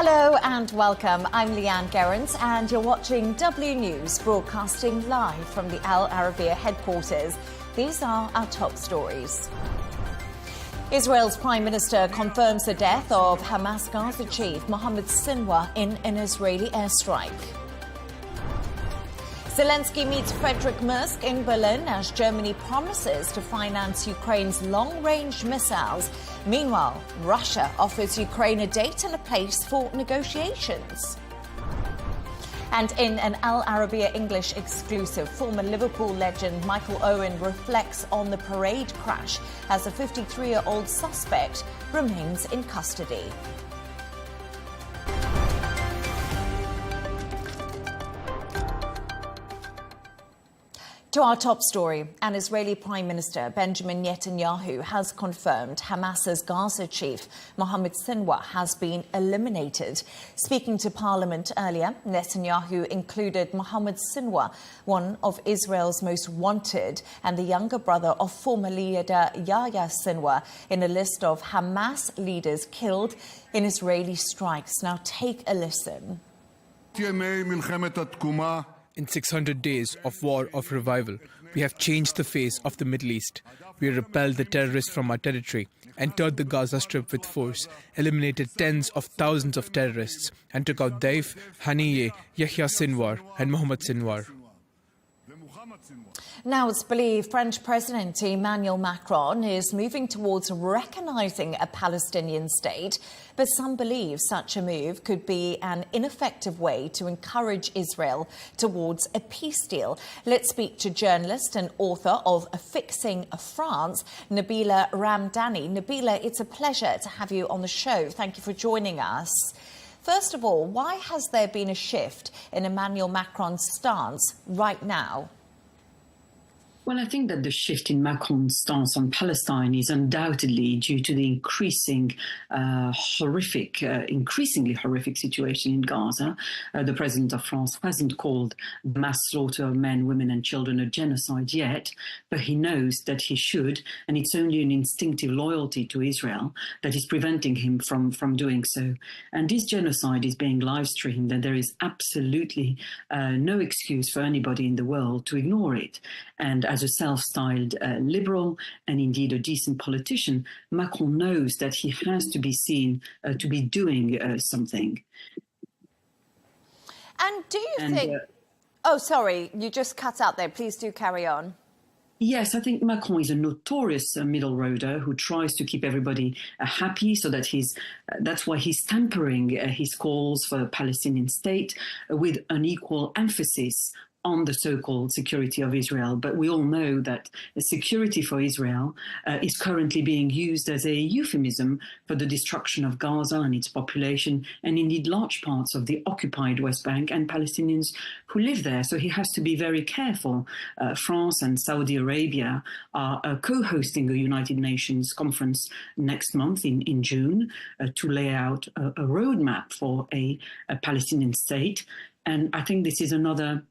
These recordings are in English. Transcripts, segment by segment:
Hello and welcome. I'm Leigh Ann Gerrans and you're watching W News, broadcasting live from the Al Arabiya headquarters. These are our top stories. Israel's Prime Minister confirms the death of Hamas Gaza chief Mohammed Sinwar in an Israeli airstrike. Zelensky meets Friedrich Merz in Berlin as Germany promises to finance Ukraine's long-range missiles. Meanwhile, Russia offers Ukraine a date and a place for negotiations. And in an Al Arabiya English exclusive, former Liverpool legend Michael Owen reflects on the parade crash as a 53-year-old suspect remains in custody. To our top story, an Israeli Prime Minister, Benjamin Netanyahu, has confirmed Hamas's Gaza chief, Mohammed Sinwar, has been eliminated. Speaking to Parliament earlier, Netanyahu included Mohammed Sinwar, one of Israel's most wanted, and the younger brother of former leader Yahya Sinwar, in a list of Hamas leaders killed in Israeli strikes. Now take a listen. In 600 days of war of revival, we have changed the face of the Middle East. We repelled the terrorists from our territory, entered the Gaza Strip with force, eliminated tens of thousands of terrorists, and took out Daif, Haniyeh, Yahya Sinwar, and Mohammed Sinwar. Now it's believed French President Emmanuel Macron is moving towards recognising a Palestinian state, but some believe such a move could be an ineffective way to encourage Israel towards a peace deal. Let's speak to journalist and author of Fixing France, Nabila Ramdani. Nabila, it's a pleasure to have you on the show. Thank you for joining us. First of all, why has there been a shift in Emmanuel Macron's stance right now? Well, I think that the shift in Macron's stance on Palestine is undoubtedly due to the increasingly horrific situation in Gaza. The president of France hasn't called the mass slaughter of men, women and children a genocide yet, but he knows that he should, and it's only an instinctive loyalty to Israel that is preventing him from doing so. And this genocide is being live streamed, and there is absolutely no excuse for anybody in the world to ignore it. And as a self-styled liberal and indeed a decent politician, Macron knows that he has to be seen to be doing something. And do you think... oh, sorry, you just cut out there. Please do carry on. Yes, I think Macron is a notorious middle roader who tries to keep everybody happy, so that that's why he's tempering his calls for a Palestinian state with an equal emphasis on the so-called security of Israel. But we all know that the security for Israel is currently being used as a euphemism for the destruction of Gaza and its population, and indeed large parts of the occupied West Bank and Palestinians who live there. So he has to be very careful. France and Saudi Arabia are co-hosting a United Nations conference next month in June to lay out a roadmap for a Palestinian state. And I think this is another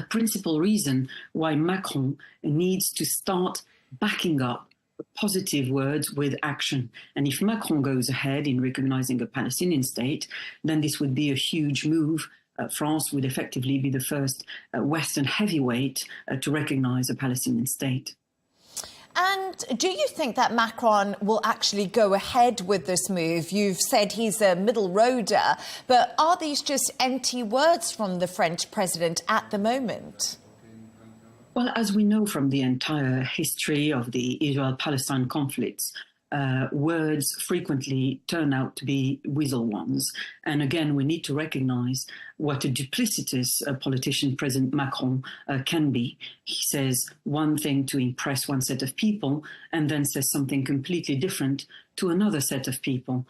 principal reason why Macron needs to start backing up positive words with action. And if Macron goes ahead in recognizing a Palestinian state, then this would be a huge move. France would effectively be the first Western heavyweight to recognize a Palestinian state. And do you think that Macron will actually go ahead with this move? You've said he's a middle roader, but are these just empty words from the French president at the moment? Well, as we know from the entire history of the Israel-Palestine conflicts, words frequently turn out to be weasel ones. And again, we need to recognize what a duplicitous politician President Macron can be. He says one thing to impress one set of people and then says something completely different to another set of people.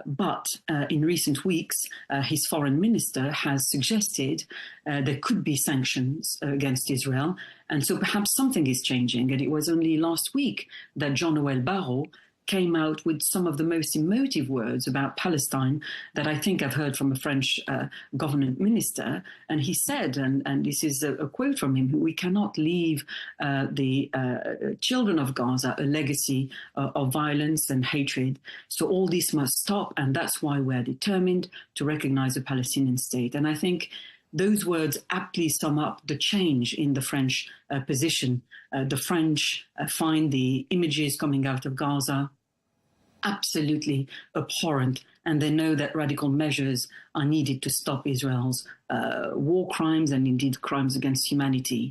But in recent weeks, his foreign minister has suggested there could be sanctions against Israel. And so perhaps something is changing. And it was only last week that Jean-Noël Barrot came out with some of the most emotive words about Palestine that I think I've heard from a French government minister. And he said, and this is a quote from him, we cannot leave the children of Gaza a legacy of violence and hatred. So all this must stop, and that's why we're determined to recognize a Palestinian state. And I think those words aptly sum up the change in the French position. The French find the images coming out of Gaza absolutely abhorrent, and they know that radical measures are needed to stop Israel's war crimes and indeed crimes against humanity.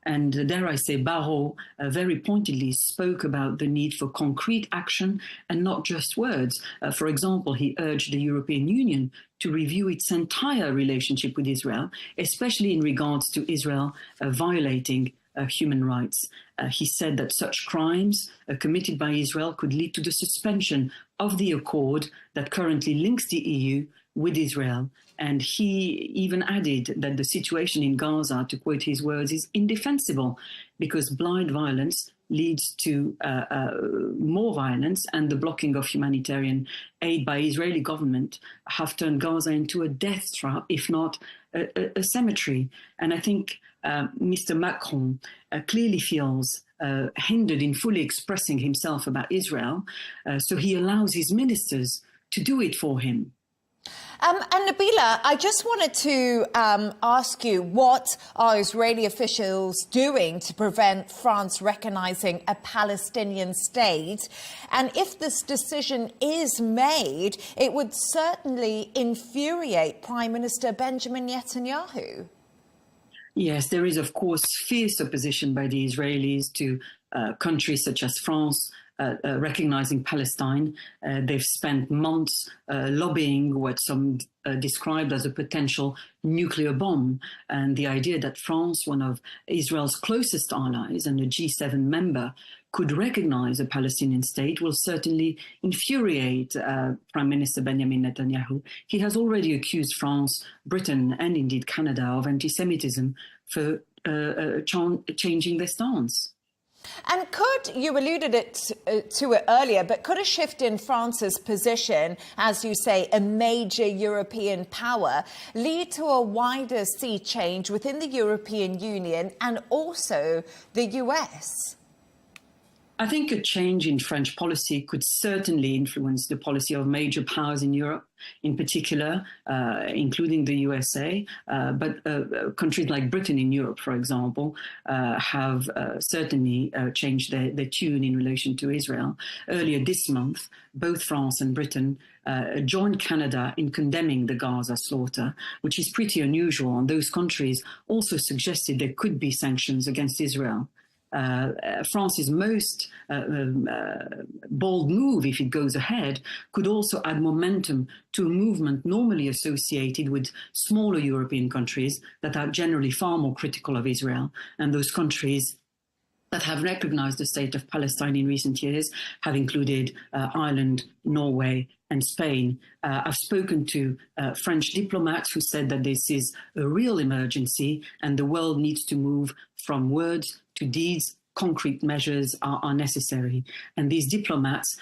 And dare I say, Barrot very pointedly spoke about the need for concrete action and not just words. For example, he urged the European Union to review its entire relationship with Israel, especially in regards to Israel violating human rights. He said that such crimes committed by Israel could lead to the suspension of the accord that currently links the EU with Israel. And he even added that the situation in Gaza, to quote his words, is indefensible because blind violence leads to more violence, and the blocking of humanitarian aid by Israeli government have turned Gaza into a death trap, if not a cemetery. And I think Mr. Macron clearly feels hindered in fully expressing himself about Israel, so he allows his ministers to do it for him. And Nabila, I just wanted to ask you, what are Israeli officials doing to prevent France recognising a Palestinian state? And if this decision is made, it would certainly infuriate Prime Minister Benjamin Netanyahu. Yes, there is, of course, fierce opposition by the Israelis to countries such as France recognizing Palestine. They've spent months lobbying what some described as a potential nuclear bomb. And the idea that France, one of Israel's closest allies and a G7 member, could recognize a Palestinian state will certainly infuriate Prime Minister Benjamin Netanyahu. He has already accused France, Britain, and indeed Canada of anti-Semitism for changing their stance. And could, you alluded to it earlier, but could a shift in France's position, as you say, a major European power, lead to a wider sea change within the European Union and also the US? I think a change in French policy could certainly influence the policy of major powers in Europe, in particular, including the USA. But countries like Britain in Europe, for example, have certainly changed their tune in relation to Israel. Earlier this month, both France and Britain joined Canada in condemning the Gaza slaughter, which is pretty unusual. And those countries also suggested there could be sanctions against Israel. France's most bold move, if it goes ahead, could also add momentum to a movement normally associated with smaller European countries that are generally far more critical of Israel. And those countries that have recognized the state of Palestine in recent years have included Ireland, Norway, and Spain. I've spoken to French diplomats who said that this is a real emergency and the world needs to move from words to deeds. Concrete measures are necessary. And these diplomats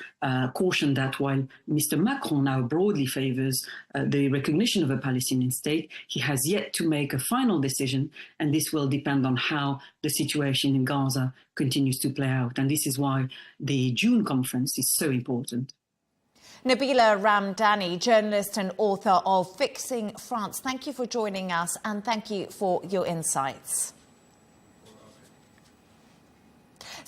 caution that while Mr. Macron now broadly favors the recognition of a Palestinian state, he has yet to make a final decision, and this will depend on how the situation in Gaza continues to play out. And this is why the June conference is so important. Nabila Ramdani, journalist and author of Fixing France, thank you for joining us and thank you for your insights.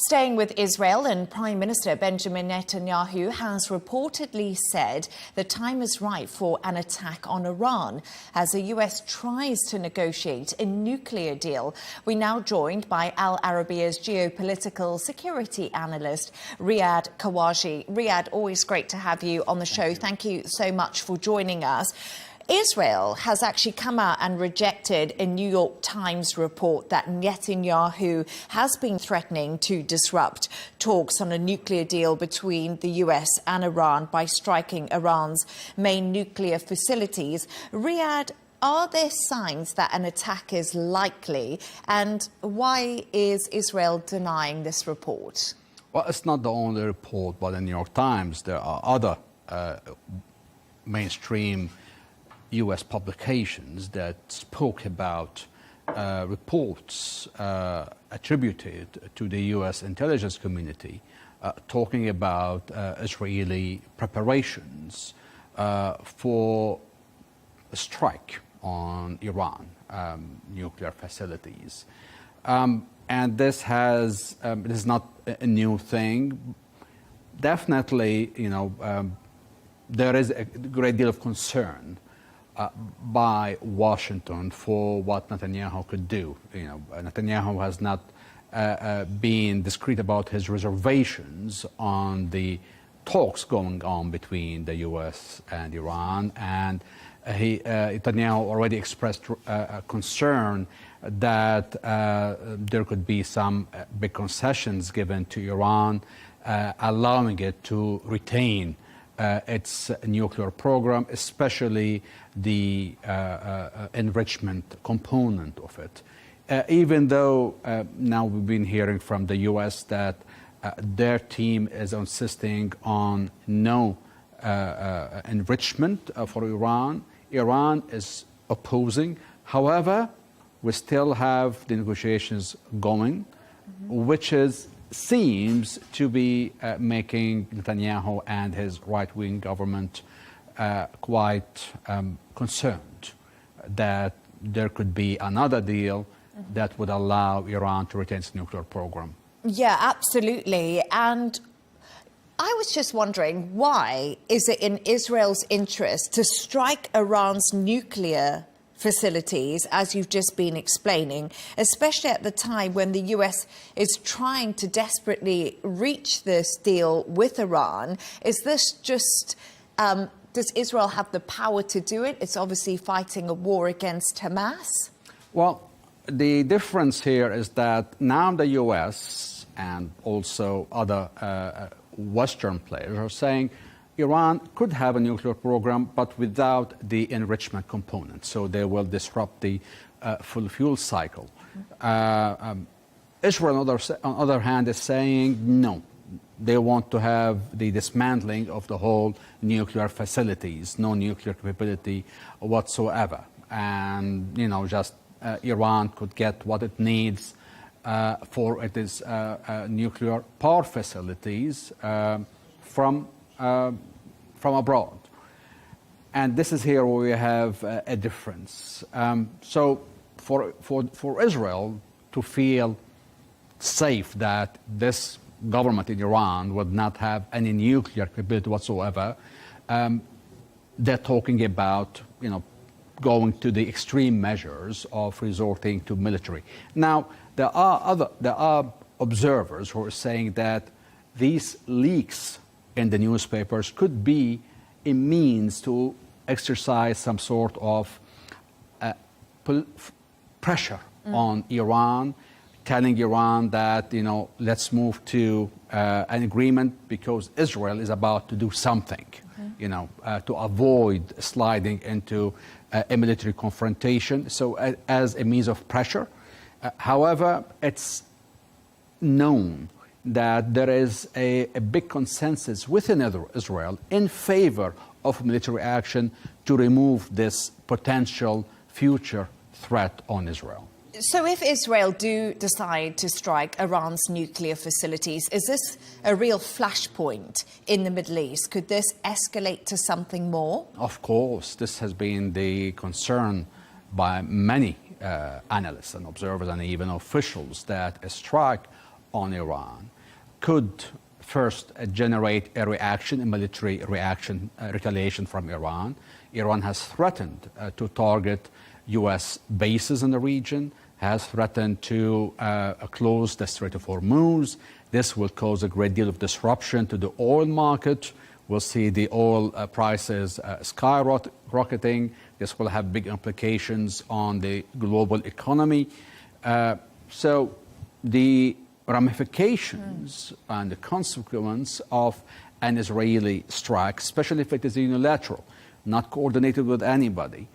Staying with Israel, and Prime Minister Benjamin Netanyahu has reportedly said the time is right for an attack on Iran as the US tries to negotiate a nuclear deal. We're now joined by Al Arabiya's geopolitical security analyst, Riyad Kawaji. Riyad, always great to have you on the show. Thank you so much for joining us. Israel has actually come out and rejected a New York Times report that Netanyahu has been threatening to disrupt talks on a nuclear deal between the US and Iran by striking Iran's main nuclear facilities. Riyad, are there signs that an attack is likely? And why is Israel denying this report? Well, it's not the only report by the New York Times. There are other mainstream U.S. publications that spoke about reports attributed to the U.S. intelligence community talking about Israeli preparations for a strike on Iran nuclear facilities. And this is not a new thing. Definitely, there is a great deal of concern by Washington for what Netanyahu could do. Netanyahu has not been discreet about his reservations on the talks going on between the U.S. and Iran, and Netanyahu already expressed concern that there could be some big concessions given to Iran, allowing it to retain its nuclear program, especially the enrichment component of it. Even though now we've been hearing from the U.S. that their team is insisting on no enrichment for Iran, Iran is opposing. However, we still have the negotiations going, which seems to be making Netanyahu and his right-wing government quite concerned that there could be another deal that would allow Iran to retain its nuclear program. Yeah, absolutely. And I was just wondering, why is it in Israel's interest to strike Iran's nuclear facilities, as you've just been explaining, especially at the time when the US is trying to desperately reach this deal with Iran? Is this just, does Israel have the power to do it? It's obviously fighting a war against Hamas. Well, the difference here is that now the US and also other Western players are saying Iran could have a nuclear program, but without the enrichment component. So they will disrupt the full fuel cycle. Israel, on the other hand, is saying no. They want to have the dismantling of the whole nuclear facilities, no nuclear capability whatsoever. And, just Iran could get what it needs for its nuclear power facilities from abroad. And this is here where we have a difference. So for Israel to feel safe that this government in Iran would not have any nuclear capability whatsoever, they're talking about, going to the extreme measures of resorting to military. Now, there are observers who are saying that these leaks in the newspapers could be a means to exercise some sort of pressure on Iran, telling Iran that, let's move to an agreement because Israel is about to do something, to avoid sliding into a military confrontation. So as a means of pressure. However, it's known that there is a big consensus within Israel in favor of military action to remove this potential future threat on Israel. So if Israel do decide to strike Iran's nuclear facilities, is this a real flashpoint in the Middle East? Could this escalate to something more? Of course, this has been the concern by many analysts and observers and even officials, that a strike on Iran could first generate a reaction, a military reaction, retaliation from Iran. Iran has threatened to target U.S. bases in the region, has threatened to close the Strait of Hormuz. This will cause a great deal of disruption to the oil market. We'll see the oil prices skyrocketing. This will have big implications on the global economy. So the ramifications and the consequence of an Israeli strike, especially if it is unilateral, not coordinated with anybody,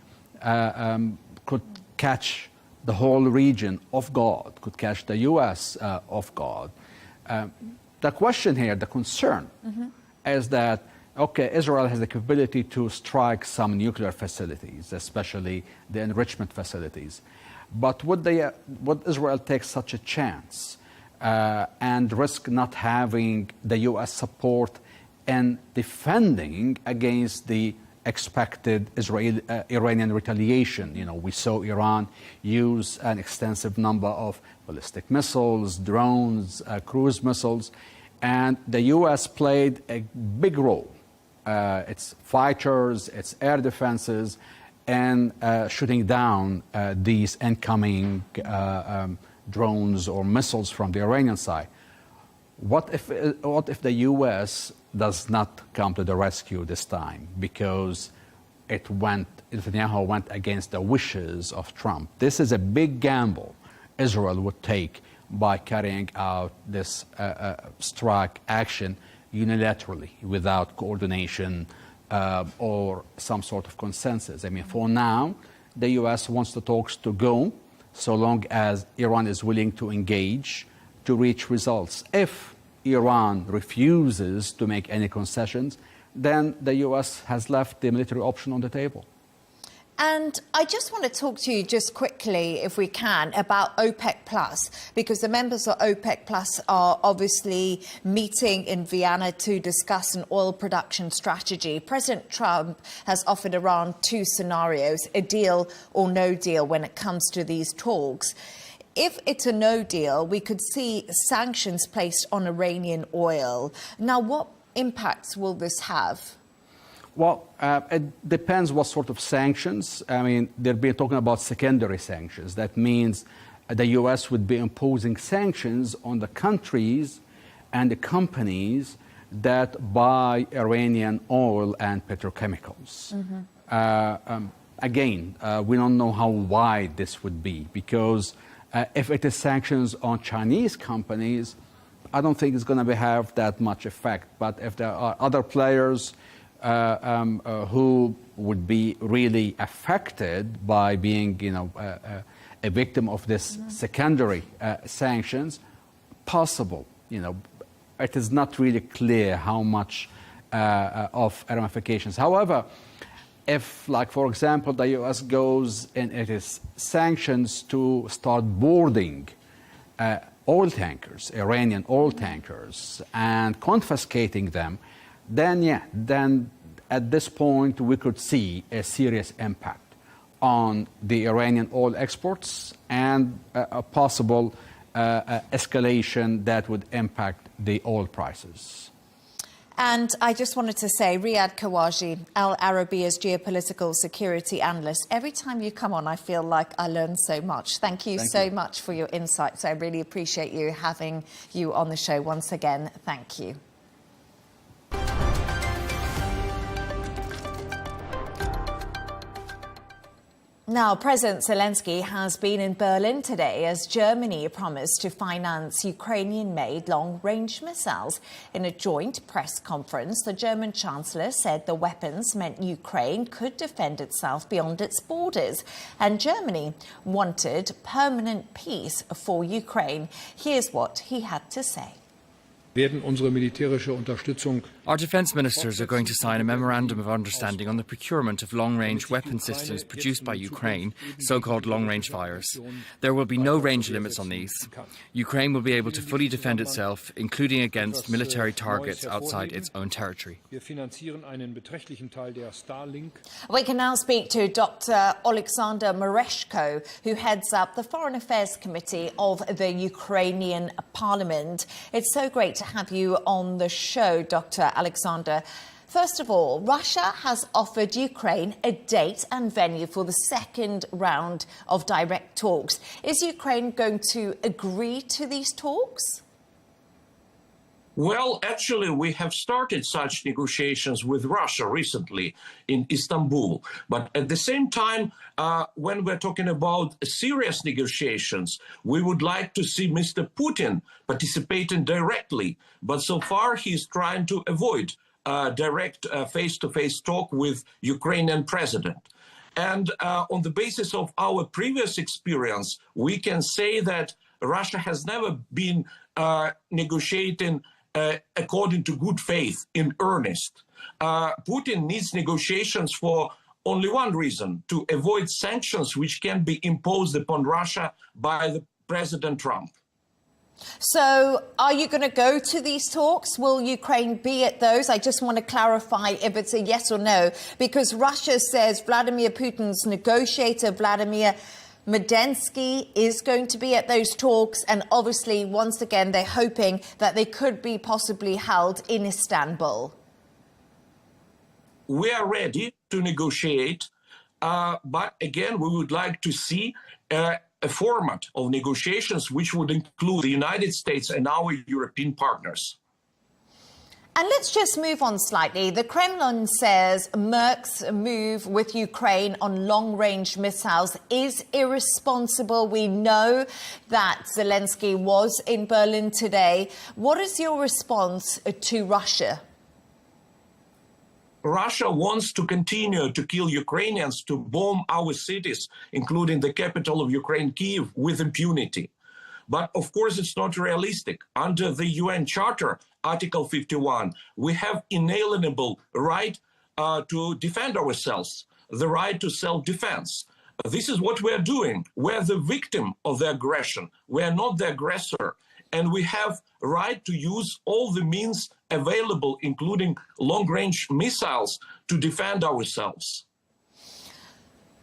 could catch the whole region off guard, could catch the U.S. off guard. the question here, the concern, is that, okay, Israel has the capability to strike some nuclear facilities, especially the enrichment facilities. But would Israel take such a chance and risk not having the U.S. support in defending against the expected Iranian retaliation? You know, we saw Iran use an extensive number of ballistic missiles, drones, cruise missiles, and the U.S. played a big role. Its fighters, its air defenses, and shooting down these incoming drones or missiles from the Iranian side. What if the U.S. does not come to the rescue this time because Netanyahu went against the wishes of Trump? This is a big gamble Israel would take by carrying out this strike action unilaterally without coordination or some sort of consensus. I mean, for now, the U.S. wants the talks to go so long as Iran is willing to engage to reach results. If Iran refuses to make any concessions, then the U.S. has left the military option on the table. And I just want to talk to you just quickly, if we can, about OPEC+, because the members of OPEC+ are obviously meeting in Vienna to discuss an oil production strategy. President Trump has offered Iran two scenarios, a deal or no deal when it comes to these talks. If it's a no deal, we could see sanctions placed on Iranian oil. Now, what impacts will this have? Well, it depends what sort of sanctions. I mean, they'll be talking about secondary sanctions. That means the U.S. would be imposing sanctions on the countries and the companies that buy Iranian oil and petrochemicals. Again, we don't know how wide this would be, because if it is sanctions on Chinese companies, I don't think it's going to have that much effect. But if there are other players who would be really affected by being, a victim of this secondary sanctions, possible. It is not really clear how much of ramifications. However, if, like, for example, the U.S. goes in its sanctions to start boarding oil tankers, Iranian oil tankers, and confiscating them, then at this point we could see a serious impact on the Iranian oil exports and a possible escalation that would impact the oil prices. And I just wanted to say, Riyad Kawaji, Al Arabiya's geopolitical security analyst, every time you come on, I feel like I learn so much. Thank you so much for your insights. I really appreciate you having you on the show once again. Thank you. Now, President Zelensky has been in Berlin today as Germany promised to finance Ukrainian-made long-range missiles. In a joint press conference, the German Chancellor said the weapons meant Ukraine could defend itself beyond its borders, and Germany wanted permanent peace for Ukraine. Here's what he had to say. Our defence ministers are going to sign a memorandum of understanding on the procurement of long-range weapon systems produced by Ukraine, so-called long-range fires. There will be no range limits on these. Ukraine will be able to fully defend itself, including against military targets outside its own territory. We can now speak to Dr. Alexander Mereshko, who heads up the Foreign Affairs Committee of the Ukrainian Parliament. It's so great to have you on the show, Dr. Alexander. First of all, Russia has offered Ukraine a date and venue for the second round of direct talks. Is Ukraine going to agree to these talks? Well, actually, we have started such negotiations with Russia recently in Istanbul. But at the same time, when we're talking about serious negotiations, we would like to see Mr. Putin participating directly. But so far, he's trying to avoid direct face-to-face talk with Ukrainian president. And on the basis of our previous experience, we can say that Russia has never been negotiating according to good faith, in earnest. Putin needs negotiations for only one reason: to avoid sanctions which can be imposed upon Russia by the President Trump. So are you going to go to these talks? Will Ukraine be at those? I just want to clarify if it's a yes or no, because Russia says Vladimir Putin's negotiator, Vladimir Medensky, is going to be at those talks. And obviously, once again, they're hoping that they could be possibly held in Istanbul. We are ready to negotiate, but again, we would like to see a format of negotiations which would include the United States and our European partners. And let's just move on slightly. The Kremlin says Merck's move with Ukraine on long-range missiles is irresponsible. We know that Zelensky was in Berlin today. What is your response to Russia? Russia wants to continue to kill Ukrainians, to bomb our cities, including the capital of Ukraine, Kyiv, with impunity. But of course, it's not realistic. Under the UN Charter, Article 51, we have inalienable right to defend ourselves, the right to self-defense. This is what we're doing. We're the victim of the aggression. We're not the aggressor. And we have right to use all the means available, including long-range missiles, to defend ourselves.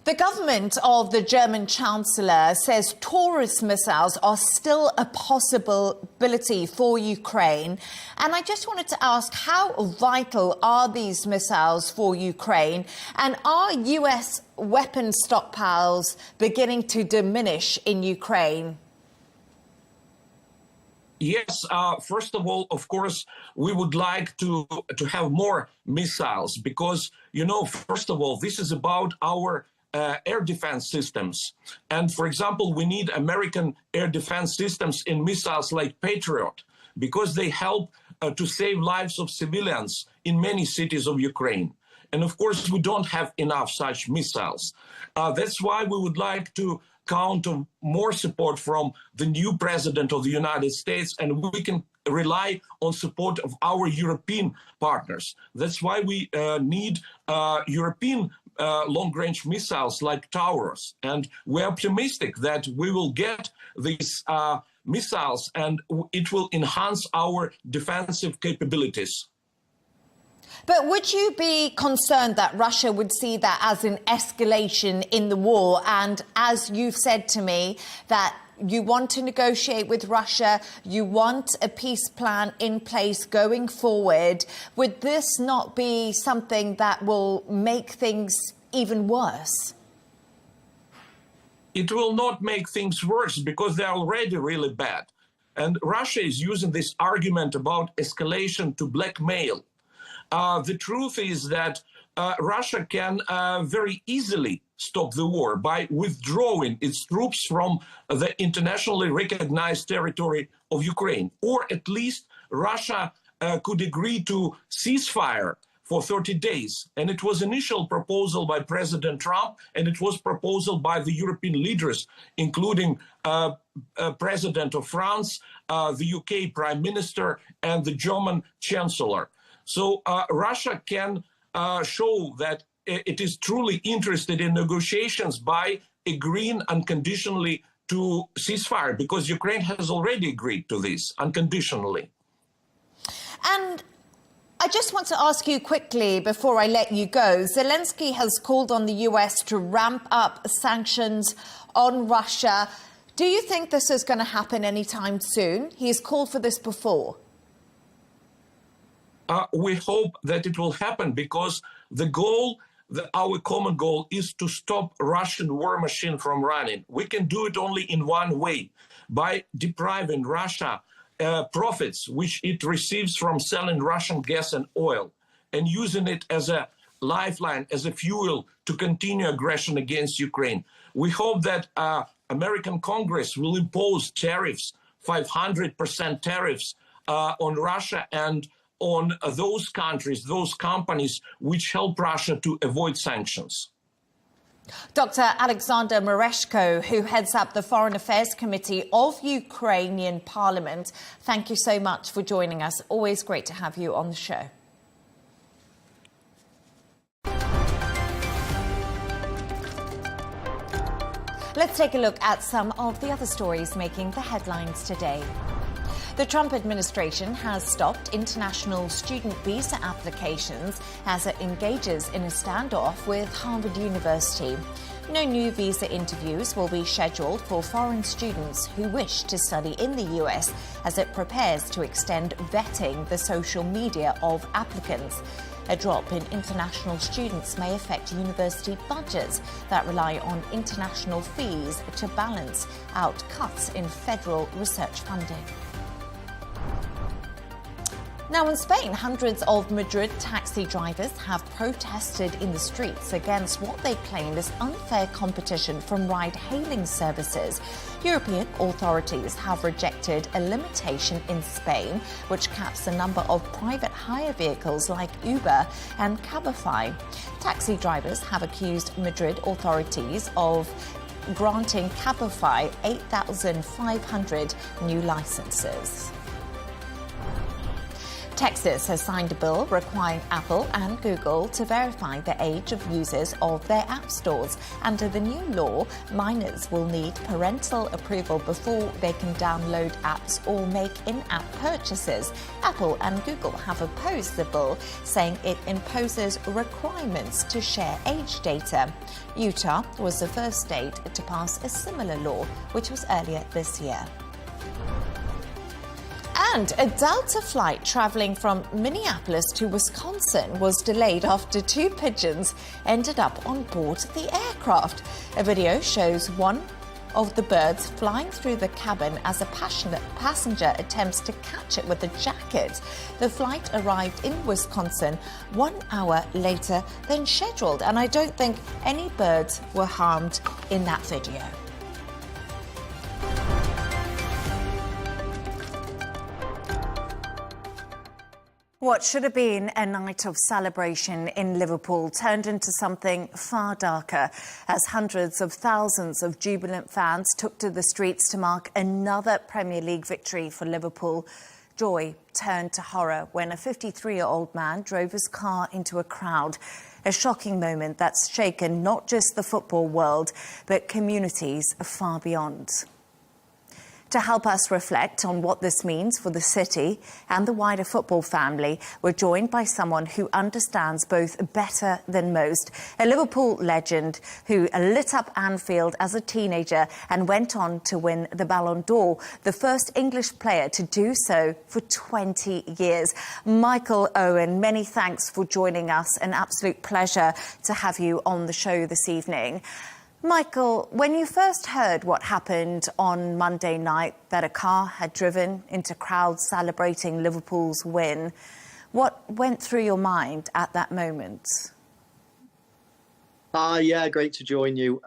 The government of the German Chancellor says Taurus missiles are still a possibility for Ukraine. And I just wanted to ask, how vital are these missiles for Ukraine? And are US weapon stockpiles beginning to diminish in Ukraine? Yes, first of all, of course, we would like to have more missiles because, you know, first of all, this is about our air defense systems. And for example, we need American air defense systems in missiles like Patriot because they help to save lives of civilians in many cities of Ukraine. And of course, we don't have enough such missiles. That's why we would like to count on more support from the new president of the United States, and we can rely on support of our European partners. That's why we need European long-range missiles like Taurus. And we're optimistic that we will get these missiles and it will enhance our defensive capabilities. But would you be concerned that Russia would see that as an escalation in the war? And as you've said to me, that you want to negotiate with Russia, you want a peace plan in place going forward. Would this not be something that will make things even worse? It will not make things worse because they're already really bad. And Russia is using this argument about escalation to blackmail. The truth is that Russia can very easily stop the war by withdrawing its troops from the internationally recognized territory of Ukraine. Or at least Russia could agree to ceasefire for 30 days. And it was initial proposal by President Trump, and it was proposal by the European leaders, including President of France, the UK Prime Minister, and the German Chancellor. So Russia can show that it is truly interested in negotiations by agreeing unconditionally to ceasefire, because Ukraine has already agreed to this unconditionally. And I just want to ask you quickly before I let you go. Zelensky has called on the US to ramp up sanctions on Russia. Do you think this is going to happen anytime soon? He's called for this before. We hope that it will happen because the goal, our common goal, is to stop Russian war machine from running. We can do it only in one way, by depriving Russia profits which it receives from selling Russian gas and oil and using it as a lifeline, as a fuel to continue aggression against Ukraine. We hope that American Congress will impose tariffs, 500% tariffs on Russia and on those countries, those companies which help Russia to avoid sanctions. Dr. Alexander Mereshko, who heads up the Foreign Affairs Committee of Ukrainian Parliament, thank you so much for joining us. Always great to have you on the show. Let's take a look at some of the other stories making the headlines today. The Trump administration has stopped international student visa applications as it engages in a standoff with Harvard University. No new visa interviews will be scheduled for foreign students who wish to study in the US as it prepares to extend vetting the social media of applicants. A drop in international students may affect university budgets that rely on international fees to balance out cuts in federal research funding. Now in Spain, hundreds of Madrid taxi drivers have protested in the streets against what they claim is unfair competition from ride-hailing services. European authorities have rejected a limitation in Spain which caps the number of private hire vehicles like Uber and Cabify. Taxi drivers have accused Madrid authorities of granting Cabify 8,500 new licenses. Texas has signed a bill requiring Apple and Google to verify the age of users of their app stores. Under the new law, minors will need parental approval before they can download apps or make in-app purchases. Apple and Google have opposed the bill, saying it imposes requirements to share age data. Utah was the first state to pass a similar law, which was earlier this year. And a Delta flight travelling from Minneapolis to Wisconsin was delayed after two pigeons ended up on board the aircraft. A video shows one of the birds flying through the cabin as a passenger attempts to catch it with a jacket. The flight arrived in Wisconsin 1 hour later than scheduled, and I don't think any birds were harmed in that video. What should have been a night of celebration in Liverpool turned into something far darker as hundreds of thousands of jubilant fans took to the streets to mark another Premier League victory for Liverpool. Joy turned to horror when a 53-year-old man drove his car into a crowd. A shocking moment that's shaken not just the football world, but communities far beyond. To help us reflect on what this means for the city and the wider football family, we're joined by someone who understands both better than most. A Liverpool legend who lit up Anfield as a teenager and went on to win the Ballon d'Or, the first English player to do so for 20 years. Michael Owen, many thanks for joining us. An absolute pleasure to have you on the show this evening. Michael, when you first heard what happened on Monday night, that a car had driven into crowds celebrating Liverpool's win, what went through your mind at that moment? Yeah, great to join you.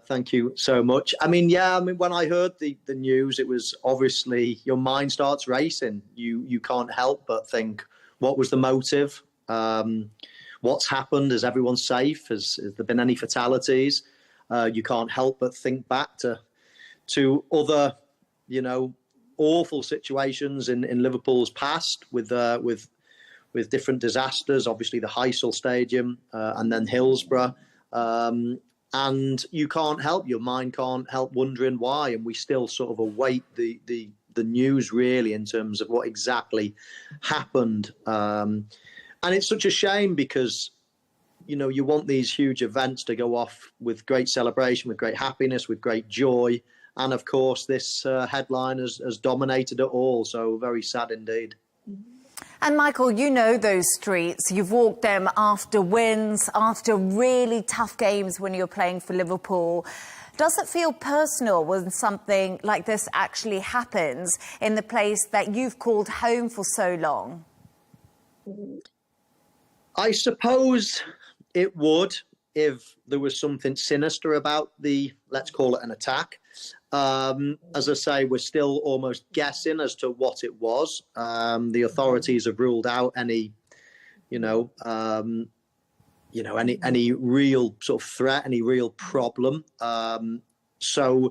Thank you so much. When I heard the news, it was obviously your mind starts racing. You can't help but think, what was the motive? What's happened? Is everyone safe? Has there been any fatalities? You can't help but think back to other, awful situations in Liverpool's past with different disasters. Obviously, the Heysel Stadium and then Hillsborough, and you can't help, your mind can't help wondering why. And we still sort of await the news really in terms of what exactly happened. And it's such a shame because, you want these huge events to go off with great celebration, with great happiness, with great joy. And of course, this headline has dominated it all. So very sad indeed. And Michael, you know those streets. You've walked them after wins, after really tough games when you're playing for Liverpool. Does it feel personal when something like this actually happens in the place that you've called home for so long? I suppose it would if there was something sinister about let's call it an attack. As I say, we're still almost guessing as to what it was. The authorities have ruled out any, any real sort of threat, any real problem. So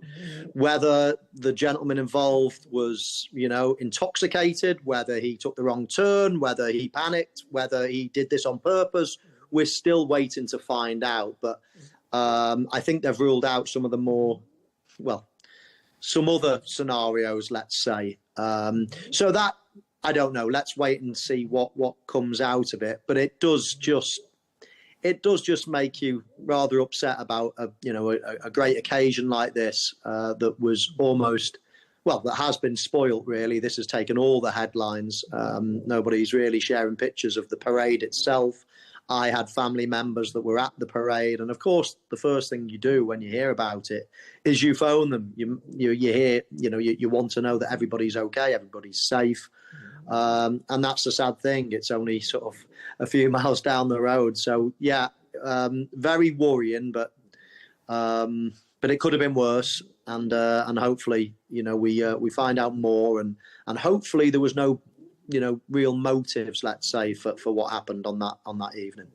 whether the gentleman involved was, intoxicated, whether he took the wrong turn, whether he panicked, whether he did this on purpose, we're still waiting to find out. But I think they've ruled out some of the some other scenarios, let's say. So that, I don't know. Let's wait and see what comes out of it. But it does just make you rather upset about a great occasion like this that was almost, that has been spoilt, really. This has taken all the headlines. Nobody's really sharing pictures of the parade itself. I had family members that were at the parade, and of course, the first thing you do when you hear about it is you phone them. You hear, you want to know that everybody's okay, everybody's safe, and that's the sad thing. It's only sort of a few miles down the road, so yeah, very worrying. But it could have been worse, and hopefully, we find out more, and hopefully there was no real motives, let's say, for what happened on that evening.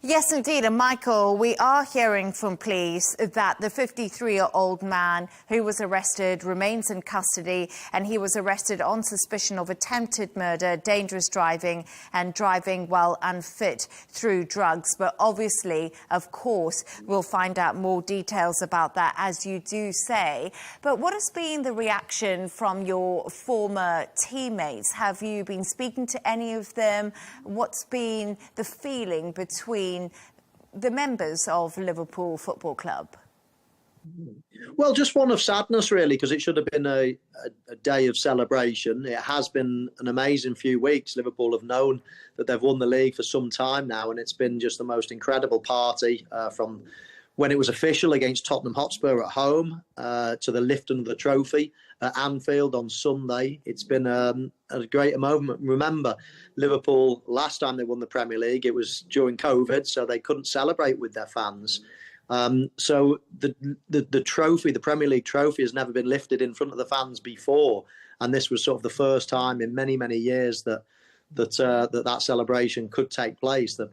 Yes, indeed. And Michael, we are hearing from police that the 53-year-old man who was arrested remains in custody, and he was arrested on suspicion of attempted murder, dangerous driving and driving while unfit through drugs. But obviously, of course, we'll find out more details about that, as you do say. But what has been the reaction from your former teammates? Have you been speaking to any of them? What's been the feeling between the members of Liverpool Football Club? Well, just one of sadness, really, because it should have been a day of celebration. It has been an amazing few weeks. Liverpool have known that they've won the league for some time now, and it's been just the most incredible party from when it was official against Tottenham Hotspur at home to the lifting of the trophy at Anfield on Sunday. It's been a great moment. Remember, Liverpool, last time they won the Premier League, it was during COVID, so they couldn't celebrate with their fans. So the trophy, the Premier League trophy, has never been lifted in front of the fans before, and this was sort of the first time in many, many years that celebration could take place. That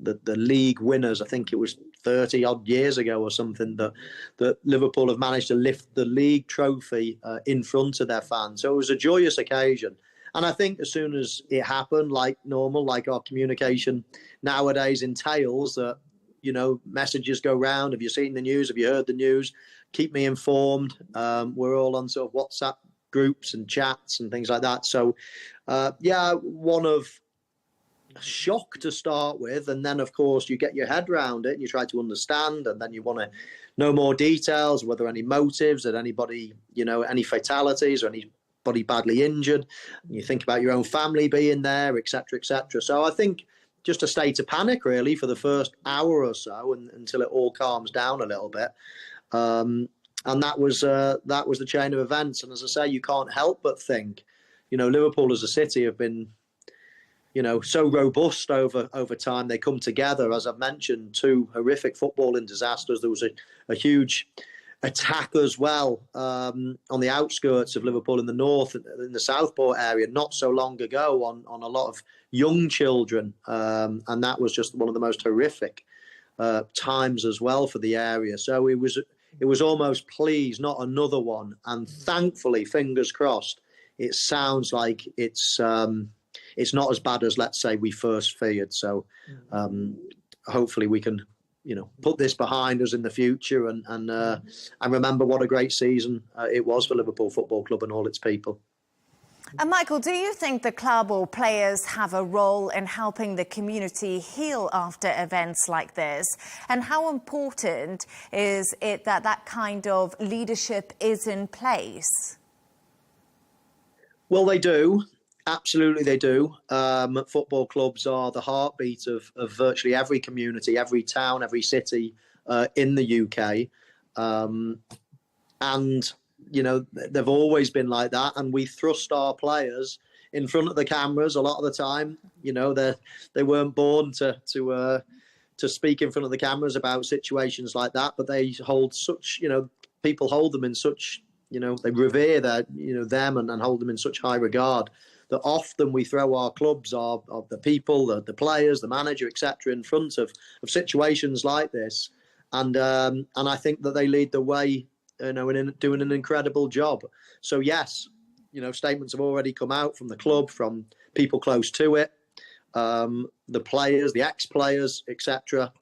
the league winners, I think it was 30 odd years ago or something, that Liverpool have managed to lift the league trophy in front of their fans. So it was a joyous occasion. And I think as soon as it happened, like normal, like our communication nowadays entails, that, messages go round. Have you seen the news? Have you heard the news? Keep me informed. We're all on sort of WhatsApp groups and chats and things like that. So, one of shock to start with, and then of course you get your head around it and you try to understand, and then you want to know more details, whether any motives, that anybody, any fatalities or anybody badly injured. And you think about your own family being there, etc., etc. So I think just a state of panic, really, for the first hour or so, until it all calms down a little bit. And that was the chain of events. And as I say, you can't help but think, Liverpool as a city have been, so robust over time. They come together, as I've mentioned, two horrific footballing disasters. There was a huge attack as well on the outskirts of Liverpool in the north, in the Southport area, not so long ago, on a lot of young children. And that was just one of the most horrific times as well for the area. So it was almost, please, not another one. And thankfully, fingers crossed, it sounds like it's not as bad as, let's say, we first feared. So hopefully we can, put this behind us in the future and remember what a great season it was for Liverpool Football Club and all its people. And Michael, do you think the club or players have a role in helping the community heal after events like this? And how important is it that kind of leadership is in place? Well, they do. Absolutely, they do. Football clubs are the heartbeat of virtually every community, every town, every city in the UK. And, they've always been like that. And we thrust our players in front of the cameras a lot of the time. They weren't born to speak in front of the cameras about situations like that, but they hold such, people hold them in such, they revere them and hold them in such high regard. that often we throw our clubs, of the people, the players, the manager, etc., in front of situations like this, and I think that they lead the way, in doing an incredible job. So yes, statements have already come out from the club, from people close to it, the players, the ex-players, etc.,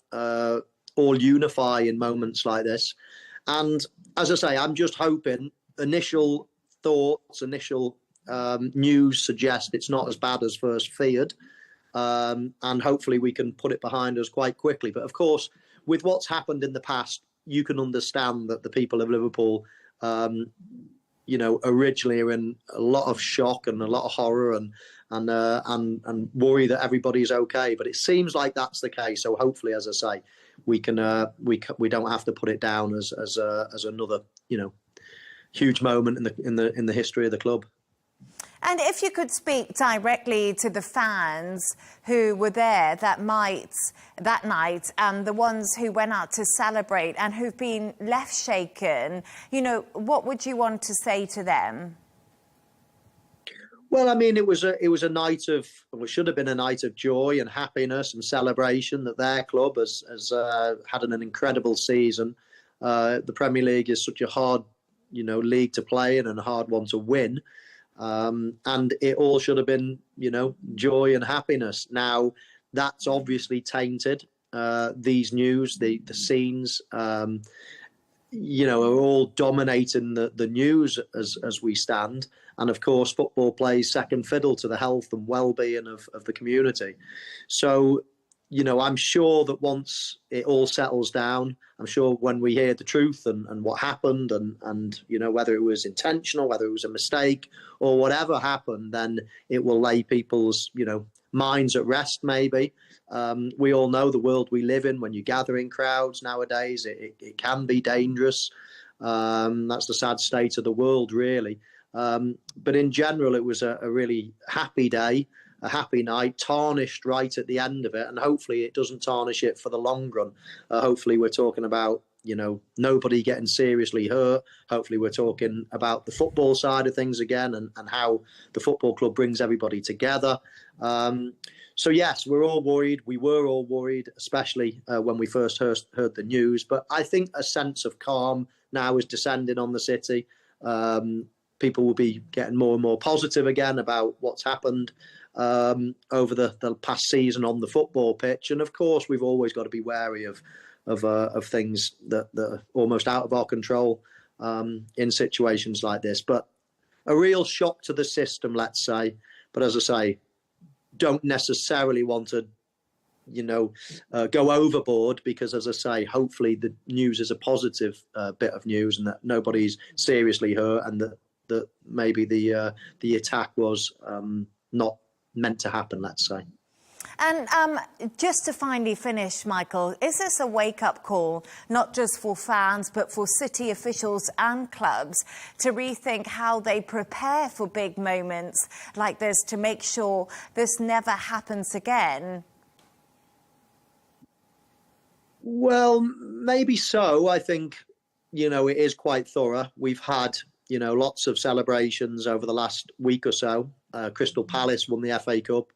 all unify in moments like this. And as I say, I'm just hoping initial thoughts, initial news suggest it's not as bad as first feared, and hopefully we can put it behind us quite quickly. But of course, with what's happened in the past, you can understand that the people of Liverpool, originally are in a lot of shock and a lot of horror and worry that everybody's okay. But it seems like that's the case. So hopefully, as I say, we can we don't have to put it down as another huge moment in the history of the club. And if you could speak directly to the fans who were there that night, and the ones who went out to celebrate and who've been left shaken, what would you want to say to them? Well, I mean, it was a night of, well, it should have been a night of joy and happiness and celebration that their club has had an incredible season. The Premier League is such a hard, league to play in and a hard one to win. And it all should have been, joy and happiness. Now, that's obviously tainted. These news, the scenes, are all dominating the news as we stand. And of course, football plays second fiddle to the health and well-being of the community. So, I'm sure that once it all settles down, I'm sure when we hear the truth and what happened and whether it was intentional, whether it was a mistake or whatever happened, then it will lay people's, minds at rest maybe. We all know the world we live in. When you gather in crowds nowadays, it can be dangerous. That's the sad state of the world, really. But in general, it was a really happy day, a happy night, tarnished right at the end of it. And hopefully it doesn't tarnish it for the long run. Hopefully we're talking about, nobody getting seriously hurt. Hopefully we're talking about the football side of things again and how the football club brings everybody together. So, yes, we're all worried. We were all worried, especially when we first heard the news. But I think a sense of calm now is descending on the city. People will be getting more and more positive again about what's happened over the past season on the football pitch. And of course, we've always got to be wary of things that are almost out of our control in situations like this. But a real shock to the system, let's say. But as I say, don't necessarily want to, go overboard because, as I say, hopefully the news is a positive bit of news and that nobody's seriously hurt and that maybe the attack was not meant to happen, let's say. And just to finally finish, Michael, is this a wake-up call, not just for fans, but for city officials and clubs to rethink how they prepare for big moments like this to make sure this never happens again? Well, maybe so. I think, it is quite thorough. We've had, lots of celebrations over the last week or so. Crystal Palace won the FA Cup.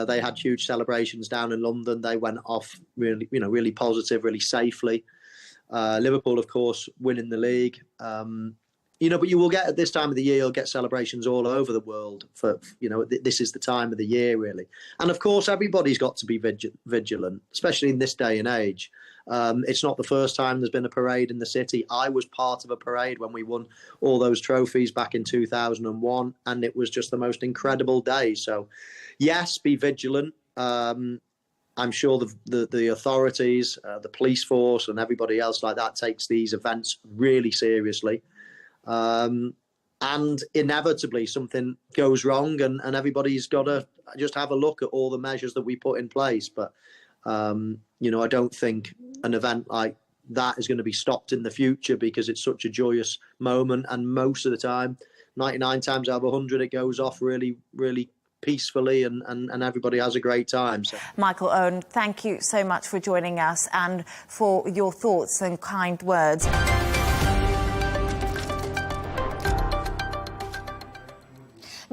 They had huge celebrations down in London. They went off really, really positive, really safely. Liverpool, of course, winning the league. But you will get at this time of the year, you'll get celebrations all over the world. This is the time of the year, really. And of course, everybody's got to be vigilant, especially in this day and age. It's not the first time there's been a parade in the city. I was part of a parade when we won all those trophies back in 2001, and it was just the most incredible day. So, yes, be vigilant. I'm sure the authorities, the police force and everybody else like that takes these events really seriously. And inevitably something goes wrong and everybody's got to just have a look at all the measures that we put in place. But, I don't think an event like that is going to be stopped in the future because it's such a joyous moment. And most of the time, 99 times out of 100, it goes off really, really peacefully and everybody has a great time. So. Michael, Owen, thank you so much for joining us and for your thoughts and kind words.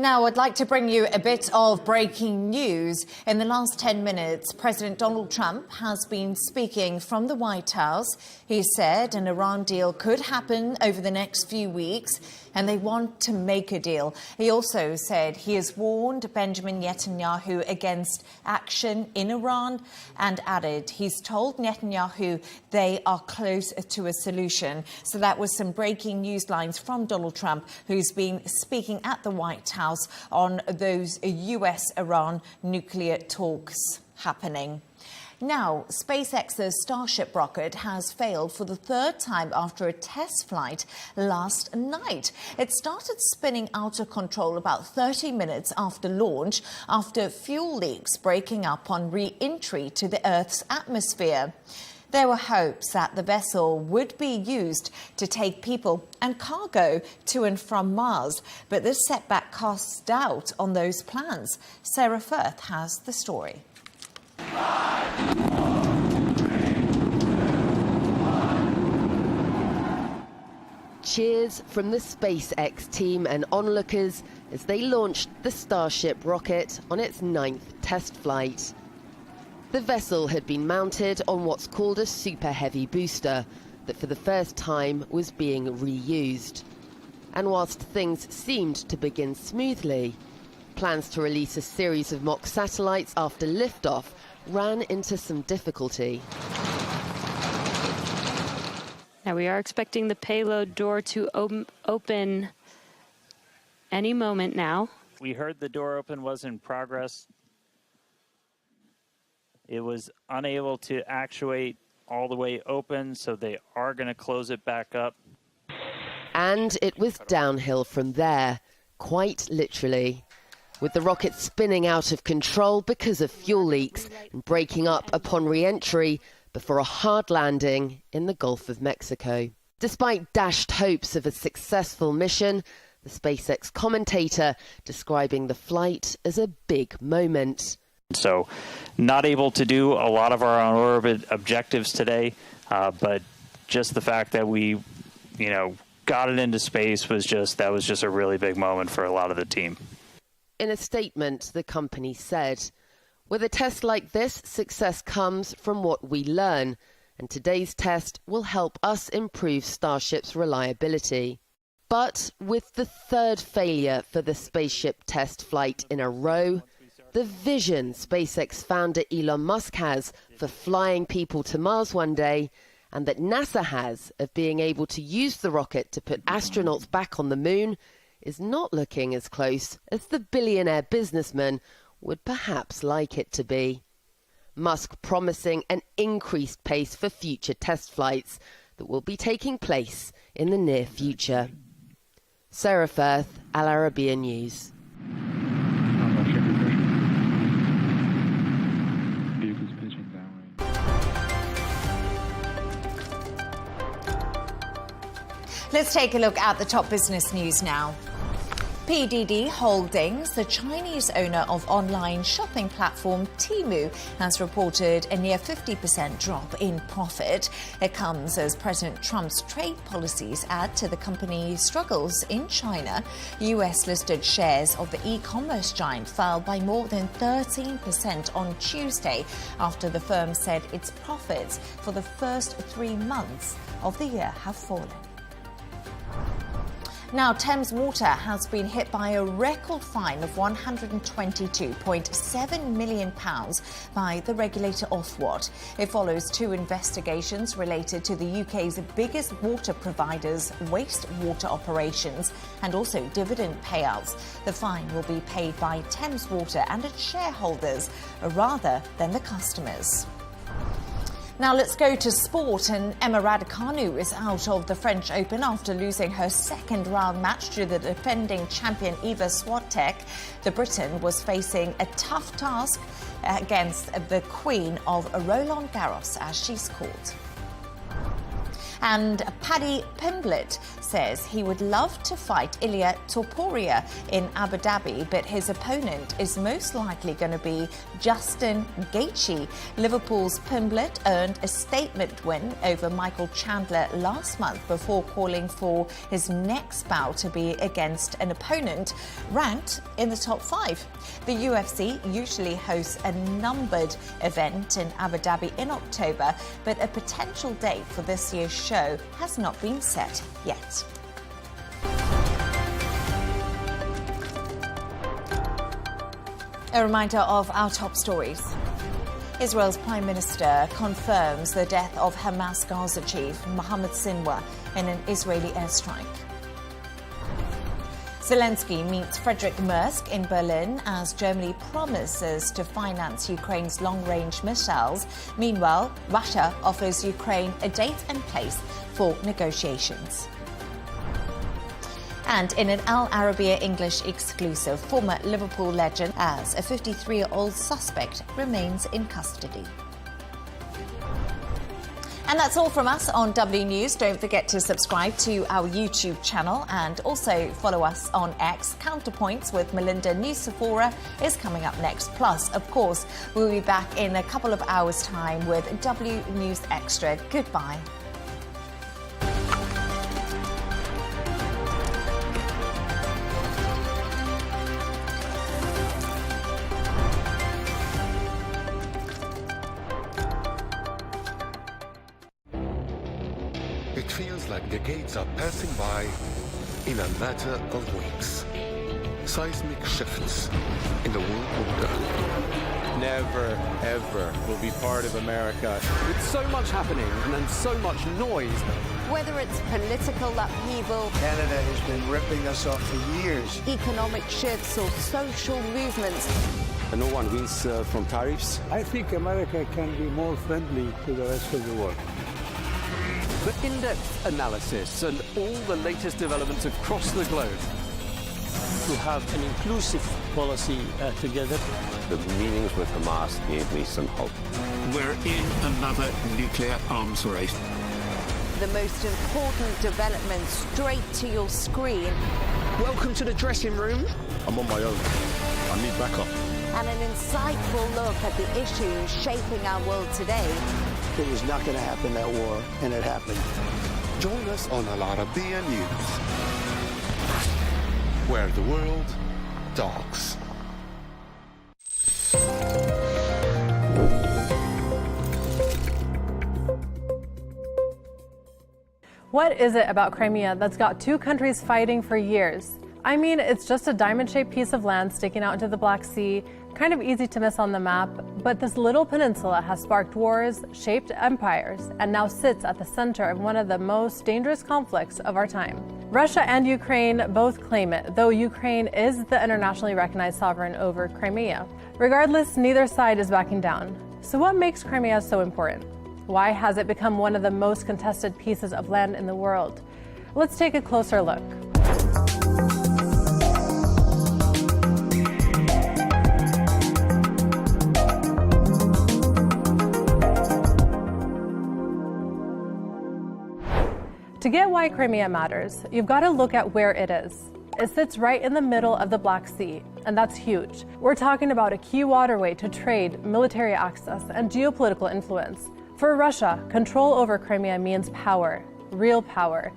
Now, I'd like to bring you a bit of breaking news. In the last 10 minutes, President Donald Trump has been speaking from the White House. He said an Iran deal could happen over the next few weeks, and they want to make a deal. He also said he has warned Benjamin Netanyahu against action in Iran and added he's told Netanyahu they are close to a solution. So that was some breaking news lines from Donald Trump, who's been speaking at the White House on those US-Iran nuclear talks happening. Now, SpaceX's Starship rocket has failed for the third time after a test flight last night. It started spinning out of control about 30 minutes after launch, after fuel leaks breaking up on re-entry to the Earth's atmosphere. There were hopes that the vessel would be used to take people and cargo to and from Mars, but this setback casts doubt on those plans. Sarah Firth has the story. Cheers from the SpaceX team and onlookers as they launched the Starship rocket on its 9th test flight. The vessel had been mounted on what's called a super heavy booster that for the first time was being reused. And whilst things seemed to begin smoothly, plans to release a series of mock satellites after liftoff ran into some difficulty. Now we are expecting the payload door to open any moment now. We heard the door open was in progress. It was unable to actuate all the way open, so they are going to close it back up. And it was downhill from there, quite literally, with the rocket spinning out of control because of fuel leaks and breaking up upon re-entry before a hard landing in the Gulf of Mexico. Despite dashed hopes of a successful mission, the SpaceX commentator describing the flight as a big moment. So not able to do a lot of our on-orbit objectives today, but just the fact that we, got it into space was just a really big moment for a lot of the team. In a statement, the company said, "With a test like this, success comes from what we learn, and today's test will help us improve Starship's reliability." But with the third failure for the spaceship test flight in a row, the vision SpaceX founder Elon Musk has for flying people to Mars one day, and that NASA has of being able to use the rocket to put astronauts back on the moon, is not looking as close as the billionaire businessman would perhaps like it to be. Musk promising an increased pace for future test flights that will be taking place in the near future. Sarah Firth, Al Arabiya News. Let's take a look at the top business news now. PDD Holdings, the Chinese owner of online shopping platform Temu, has reported a near 50% drop in profit. It comes as President Trump's trade policies add to the company's struggles in China. US-listed shares of the e-commerce giant fell by more than 13% on Tuesday after the firm said its profits for the first 3 months of the year have fallen. Now, Thames Water has been hit by a record fine of £122.7 million by the regulator Ofwat. It follows 2 investigations related to the UK's biggest water provider's wastewater operations and also dividend payouts. The fine will be paid by Thames Water and its shareholders rather than the customers. Now let's go to sport, and Emma Raducanu is out of the French Open after losing her second round match to the defending champion Iga Swiatek. The Briton was facing a tough task against the queen of Roland Garros, as she's called. And Paddy Pimblett says he would love to fight Ilia Topuria in Abu Dhabi, but his opponent is most likely going to be Justin Gaethje. Liverpool's Pimblett earned a statement win over Michael Chandler last month before calling for his next bout to be against an opponent ranked in the top 5. The UFC usually hosts a numbered event in Abu Dhabi in October, but a potential date for this year's show has not been set yet. A reminder of our top stories. Israel's Prime Minister confirms the death of Hamas Gaza chief Mohammed Sinwar in an Israeli airstrike. Zelensky meets Friedrich Merz in Berlin as Germany promises to finance Ukraine's long-range missiles. Meanwhile, Russia offers Ukraine a date and place for negotiations. And in an Al Arabiya English exclusive, former Liverpool legend as a 53-year-old suspect remains in custody. And that's all from us on W News. Don't forget to subscribe to our YouTube channel and also follow us on X. Counterpoints with Melinda Nucifora is coming up next. Plus, of course, we'll be back in a couple of hours' time with W News Extra. Goodbye. It feels like decades are passing by in a matter of weeks. Seismic shifts in the world order. Never, ever will be part of America. With so much happening and so much noise. Whether it's political upheaval, Canada has been ripping us off for years. Economic shifts or social movements. And no one wins from tariffs. I think America can be more friendly to the rest of the world. The in-depth analysis and all the latest developments across the globe. To have an inclusive policy together. The meetings with Hamas gave me some hope. We're in another nuclear arms race. The most important developments straight to your screen. Welcome to the dressing room. I'm on my own. I need backup. And an insightful look at the issues shaping our world today. It was not going to happen, that war, and it happened. Join us on Al Arabiya News, where the world talks. What is it about Crimea that's got two countries fighting for years? I mean, it's just a diamond-shaped piece of land sticking out into the Black Sea, kind of easy to miss on the map, but this little peninsula has sparked wars, shaped empires, and now sits at the center of one of the most dangerous conflicts of our time. Russia and Ukraine both claim it, though Ukraine is the internationally recognized sovereign over Crimea. Regardless, neither side is backing down. So what makes Crimea so important? Why has it become one of the most contested pieces of land in the world? Let's take a closer look. To get why Crimea matters, you've got to look at where it is. It sits right in the middle of the Black Sea, and that's huge. We're talking about a key waterway to trade, military access, and geopolitical influence. For Russia, control over Crimea means power, real power.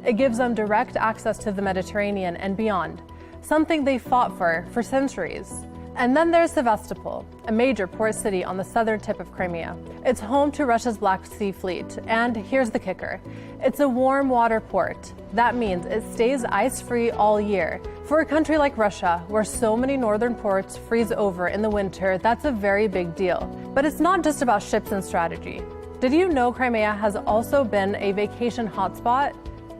It gives them direct access to the Mediterranean and beyond, something they fought for centuries. And then there's Sevastopol, a major port city on the southern tip of Crimea. It's home to Russia's Black Sea Fleet, and here's the kicker. It's a warm water port. That means it stays ice-free all year. For a country like Russia, where so many northern ports freeze over in the winter, that's a very big deal. But it's not just about ships and strategy. Did you know Crimea has also been a vacation hotspot?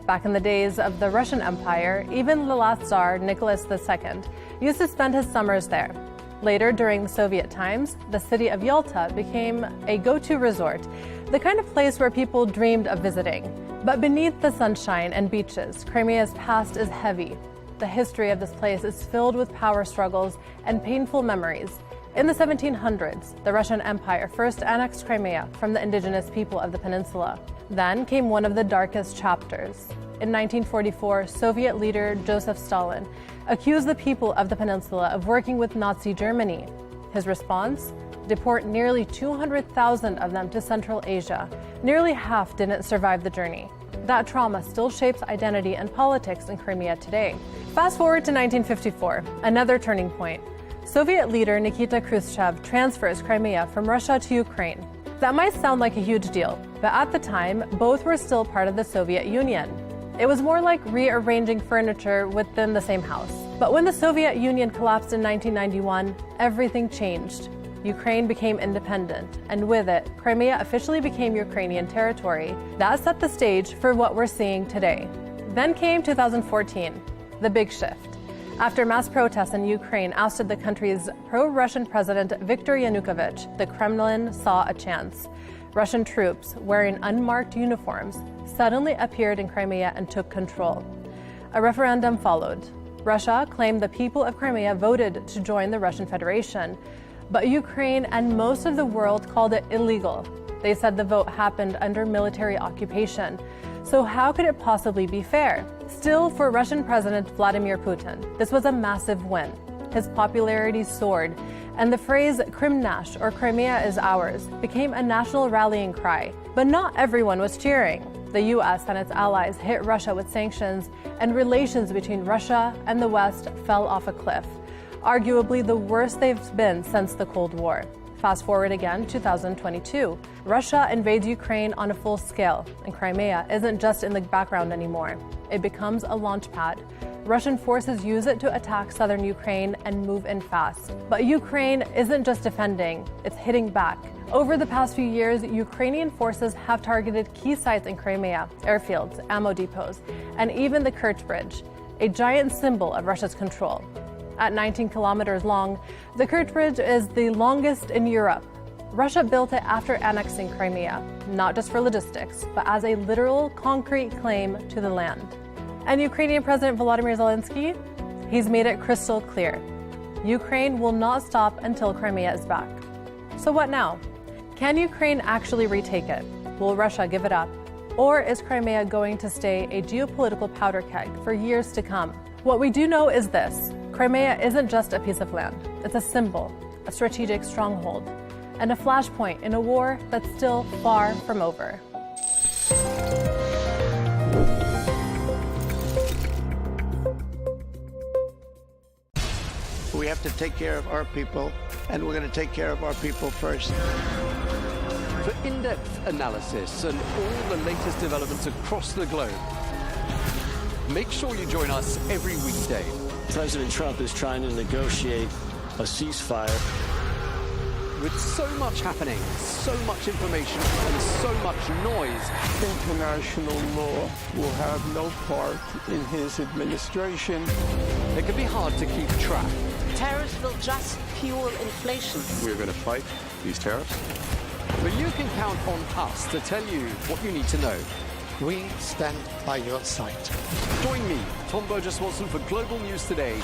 Back in the days of the Russian Empire, even the last Tsar, Nicholas II, used to spend his summers there. Later, during the Soviet times, the city of Yalta became a go-to resort, the kind of place where people dreamed of visiting. But beneath the sunshine and beaches, Crimea's past is heavy. The history of this place is filled with power struggles and painful memories. In the 1700s, the Russian Empire first annexed Crimea from the indigenous people of the peninsula. Then came one of the darkest chapters. In 1944, Soviet leader Joseph Stalin accused the people of the peninsula of working with Nazi Germany. His response? Deport nearly 200,000 of them to Central Asia. Nearly half didn't survive the journey. That trauma still shapes identity and politics in Crimea today. Fast forward to 1954, another turning point. Soviet leader Nikita Khrushchev transfers Crimea from Russia to Ukraine. That might sound like a huge deal, but at the time, both were still part of the Soviet Union. It was more like rearranging furniture within the same house. But when the Soviet Union collapsed in 1991, everything changed. Ukraine became independent, and with it, Crimea officially became Ukrainian territory. That set the stage for what we're seeing today. Then came 2014, the big shift. After mass protests in Ukraine ousted the country's pro-Russian president Viktor Yanukovych, the Kremlin saw a chance. Russian troops, wearing unmarked uniforms, suddenly appeared in Crimea and took control. A referendum followed. Russia claimed the people of Crimea voted to join the Russian Federation, but Ukraine and most of the world called it illegal. They said the vote happened under military occupation. So how could it possibly be fair? Still, for Russian President Vladimir Putin, this was a massive win. His popularity soared, and the phrase Krimnash, or Crimea is ours, became a national rallying cry. But not everyone was cheering. The US and its allies hit Russia with sanctions, and relations between Russia and the West fell off a cliff, arguably the worst they've been since the Cold War. Fast forward again, 2022. Russia invades Ukraine on a full scale, and Crimea isn't just in the background anymore. It becomes a launch pad. Russian forces use it to attack southern Ukraine and move in fast. But Ukraine isn't just defending, it's hitting back. Over the past few years, Ukrainian forces have targeted key sites in Crimea, airfields, ammo depots, and even the Kerch Bridge, a giant symbol of Russia's control. At 19 kilometers long, the Kerch Bridge is the longest in Europe. Russia built it after annexing Crimea, not just for logistics, but as a literal concrete claim to the land. And Ukrainian President Volodymyr Zelensky, he's made it crystal clear. Ukraine will not stop until Crimea is back. So what now? Can Ukraine actually retake it? Will Russia give it up? Or is Crimea going to stay a geopolitical powder keg for years to come? What we do know is this: Crimea isn't just a piece of land. It's a symbol, a strategic stronghold, and a flashpoint in a war that's still far from over. We have to take care of our people, and we're going to take care of our people first. For in-depth analysis and all the latest developments across the globe, make sure you join us every weekday. President Trump is trying to negotiate a ceasefire. With so much happening, so much information, and so much noise, International law will have no part in his administration. it can be hard to keep track. Tariffs will just fuel inflation. We're going to fight these tariffs. But you can count on us to tell you what you need to know. We stand by your side. Join me, Tom Burges Watson, for Global News Today,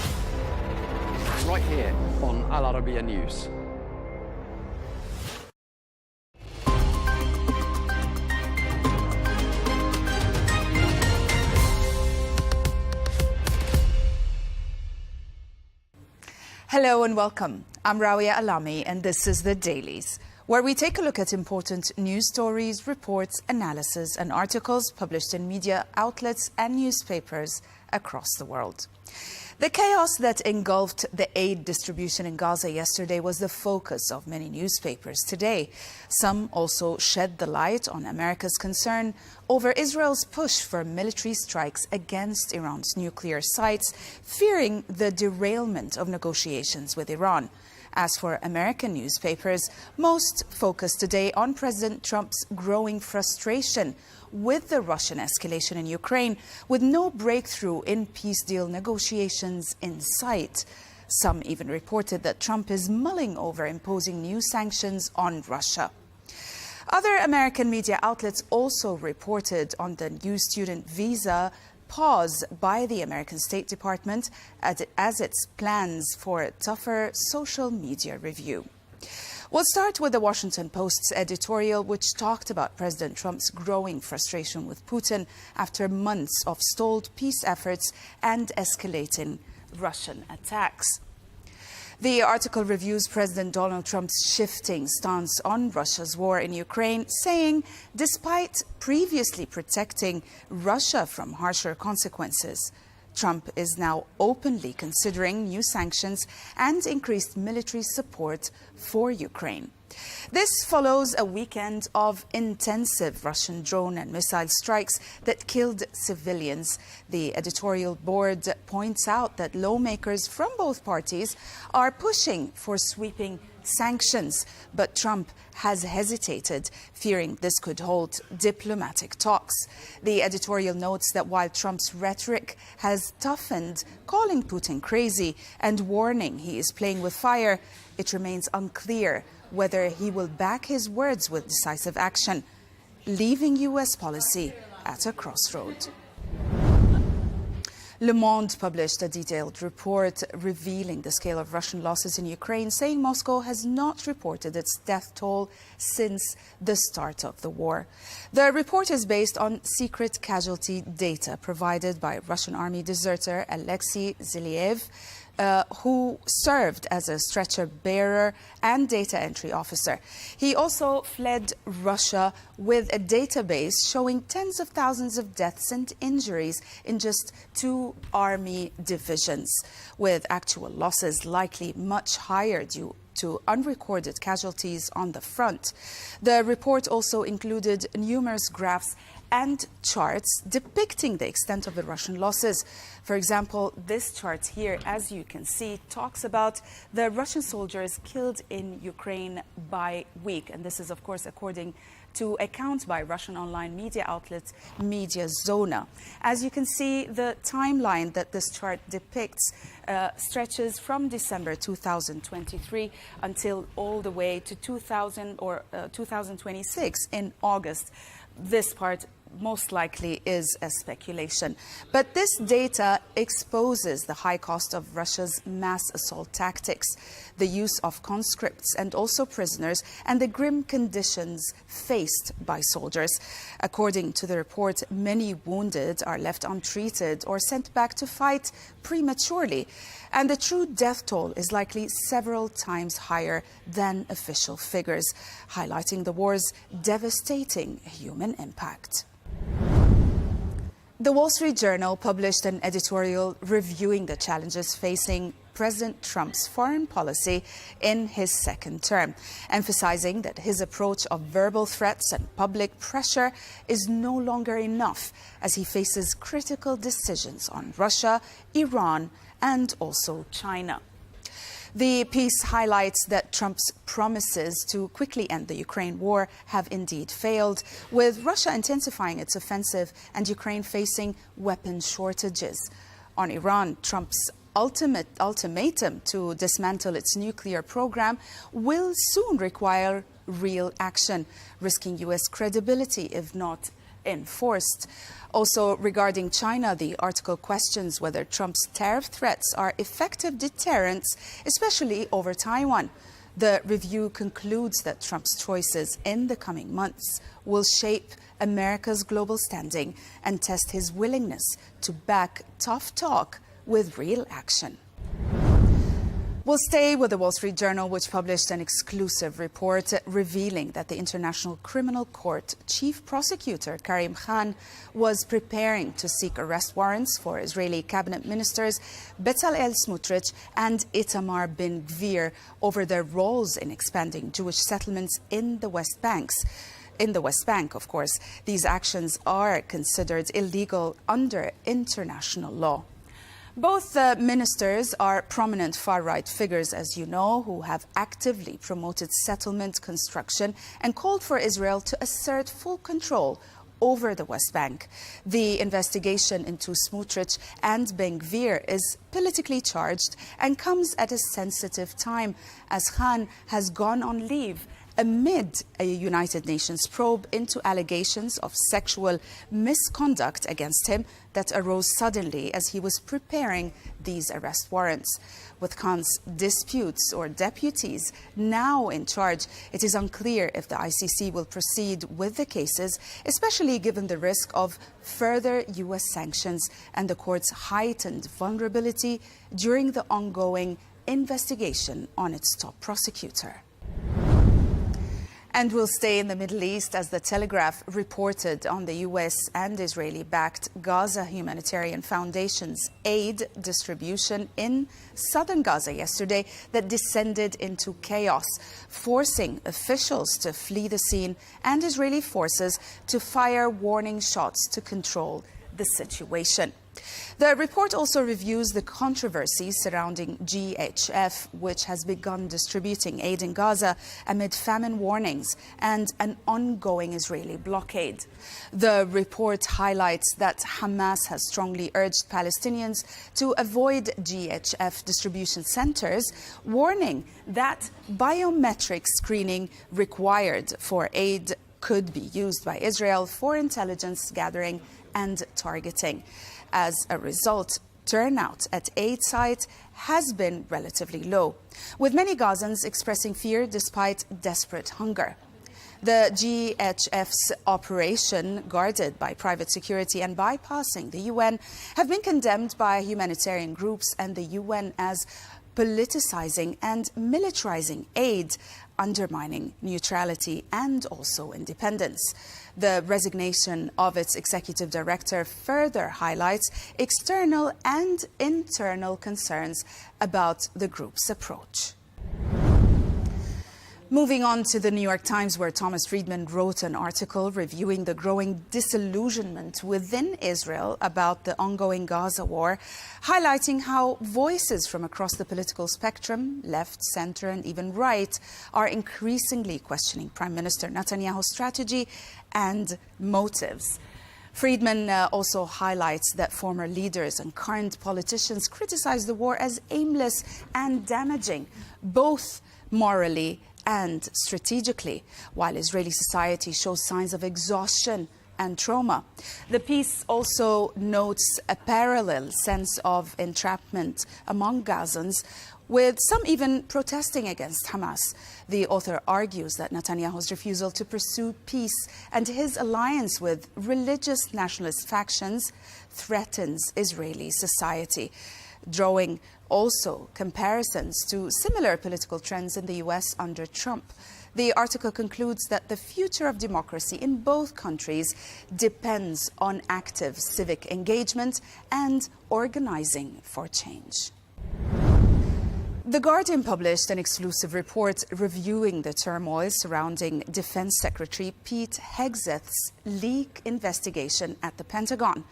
right here on Al Arabiya News. Hello and welcome. I'm Rawia Alami, and this is The Dailies, where we take a look at important news stories, reports, analysis, and articles published in media outlets and newspapers across the world. The chaos that engulfed the aid distribution in Gaza yesterday was the focus of many newspapers today. Some also shed the light on America's concern over Israel's push for military strikes against Iran's nuclear sites, fearing the derailment of negotiations with Iran. As for American newspapers, most focused today on President Trump's growing frustration with the Russian escalation in Ukraine, with no breakthrough in peace deal negotiations in sight. Some even reported that Trump is mulling over imposing new sanctions on Russia. Other American media outlets also reported on the new student visa pause by the American State Department as its plans for a tougher social media review. We'll start with the Washington Post's editorial, which talked about President Trump's growing frustration with Putin after months of stalled peace efforts and escalating Russian attacks. The article reviews President Donald Trump's shifting stance on Russia's war in Ukraine, saying despite previously protecting Russia from harsher consequences, Trump is now openly considering new sanctions and increased military support for Ukraine. This follows a weekend of intensive Russian drone and missile strikes that killed civilians. The editorial board points out that lawmakers from both parties are pushing for sweeping sanctions, but Trump has hesitated, fearing this could halt diplomatic talks. The editorial notes that while Trump's rhetoric has toughened, calling Putin crazy and warning he is playing with fire, it remains unclear whether he will back his words with decisive action, leaving U.S. policy at a crossroad. Le Monde published a detailed report revealing the scale of Russian losses in Ukraine, saying Moscow has not reported its death toll since the start of the war. The report is based on secret casualty data provided by Russian army deserter Alexei Ziliev, who served as a stretcher bearer and data entry officer. He also fled Russia with a database showing tens of thousands of deaths and injuries in just 2 army divisions, with actual losses likely much higher due to unrecorded casualties on the front. The report also included numerous graphs and charts depicting the extent of the Russian losses. For example, this chart here, as you can see, talks about the Russian soldiers killed in Ukraine by week. And this is, of course, according to accounts by Russian online media outlet Media Zona. As you can see, the timeline that this chart depicts stretches from December 2023 until all the way to 2026 in August. This part most likely is a speculation. But this data exposes the high cost of Russia's mass assault tactics, the use of conscripts and also prisoners, and the grim conditions faced by soldiers. According to the report, many wounded are left untreated or sent back to fight prematurely. And the true death toll is likely several times higher than official figures, highlighting the war's devastating human impact. The Wall Street Journal published an editorial reviewing the challenges facing President Trump's foreign policy in his second term, emphasizing that his approach of verbal threats and public pressure is no longer enough as he faces critical decisions on Russia, Iran, and also China. The piece highlights that Trump's promises to quickly end the Ukraine war have indeed failed, with Russia intensifying its offensive and Ukraine facing weapon shortages. On Iran, Trump's ultimatum to dismantle its nuclear program will soon require real action, risking U.S. credibility if not enforced. Also, regarding China, the article questions whether Trump's tariff threats are effective deterrents, especially over Taiwan. The review concludes that Trump's choices in the coming months will shape America's global standing and test his willingness to back tough talk with real action. We'll stay with the Wall Street Journal, which published an exclusive report revealing that the International Criminal Court Chief Prosecutor Karim Khan was preparing to seek arrest warrants for Israeli cabinet ministers Bezalel Smotrich and Itamar Ben-Gvir over their roles in expanding Jewish settlements in the West Bank. In the West Bank, of course, these actions are considered illegal under international law. Both ministers are prominent far-right figures, as you know, who have actively promoted settlement construction and called for Israel to assert full control over the West Bank. The investigation into Smotrich and Ben-Gvir is politically charged and comes at a sensitive time as Khan has gone on leave amid a United Nations probe into allegations of sexual misconduct against him that arose suddenly as he was preparing these arrest warrants. With Khan's disputes or deputies now in charge, it is unclear if the ICC will proceed with the cases, especially given the risk of further US sanctions and the court's heightened vulnerability during the ongoing investigation on its top prosecutor. And we'll stay in the Middle East as the Telegraph reported on the US and Israeli-backed Gaza Humanitarian Foundation's aid distribution in southern Gaza yesterday that descended into chaos, forcing officials to flee the scene and Israeli forces to fire warning shots to control the situation. The report also reviews the controversy surrounding GHF, which has begun distributing aid in Gaza amid famine warnings and an ongoing Israeli blockade. The report highlights that Hamas has strongly urged Palestinians to avoid GHF distribution centers, warning that biometric screening required for aid could be used by Israel for intelligence gathering and targeting. As a result, turnout at aid sites has been relatively low, with many Gazans expressing fear despite desperate hunger. The GHF's operation, guarded by private security and bypassing the UN, have been condemned by humanitarian groups and the UN as politicizing and militarizing aid, undermining neutrality and also independence. The resignation of its executive director further highlights external and internal concerns about the group's approach. Moving on to the New York Times, where Thomas Friedman wrote an article reviewing the growing disillusionment within Israel about the ongoing Gaza war, highlighting how voices from across the political spectrum, left, center, and even right, are increasingly questioning Prime Minister Netanyahu's strategy and motives. Friedman also highlights that former leaders and current politicians criticize the war as aimless and damaging, both morally and strategically, while Israeli society shows signs of exhaustion and trauma. The piece also notes a parallel sense of entrapment among Gazans, with some even protesting against Hamas. The author argues that Netanyahu's refusal to pursue peace and his alliance with religious nationalist factions threatens Israeli society, drawing also comparisons to similar political trends in the US under Trump. The article concludes that the future of democracy in both countries depends on active civic engagement and organizing for change. The Guardian published an exclusive report reviewing the turmoil surrounding Defense Secretary Pete Hegseth's leak investigation at the Pentagon,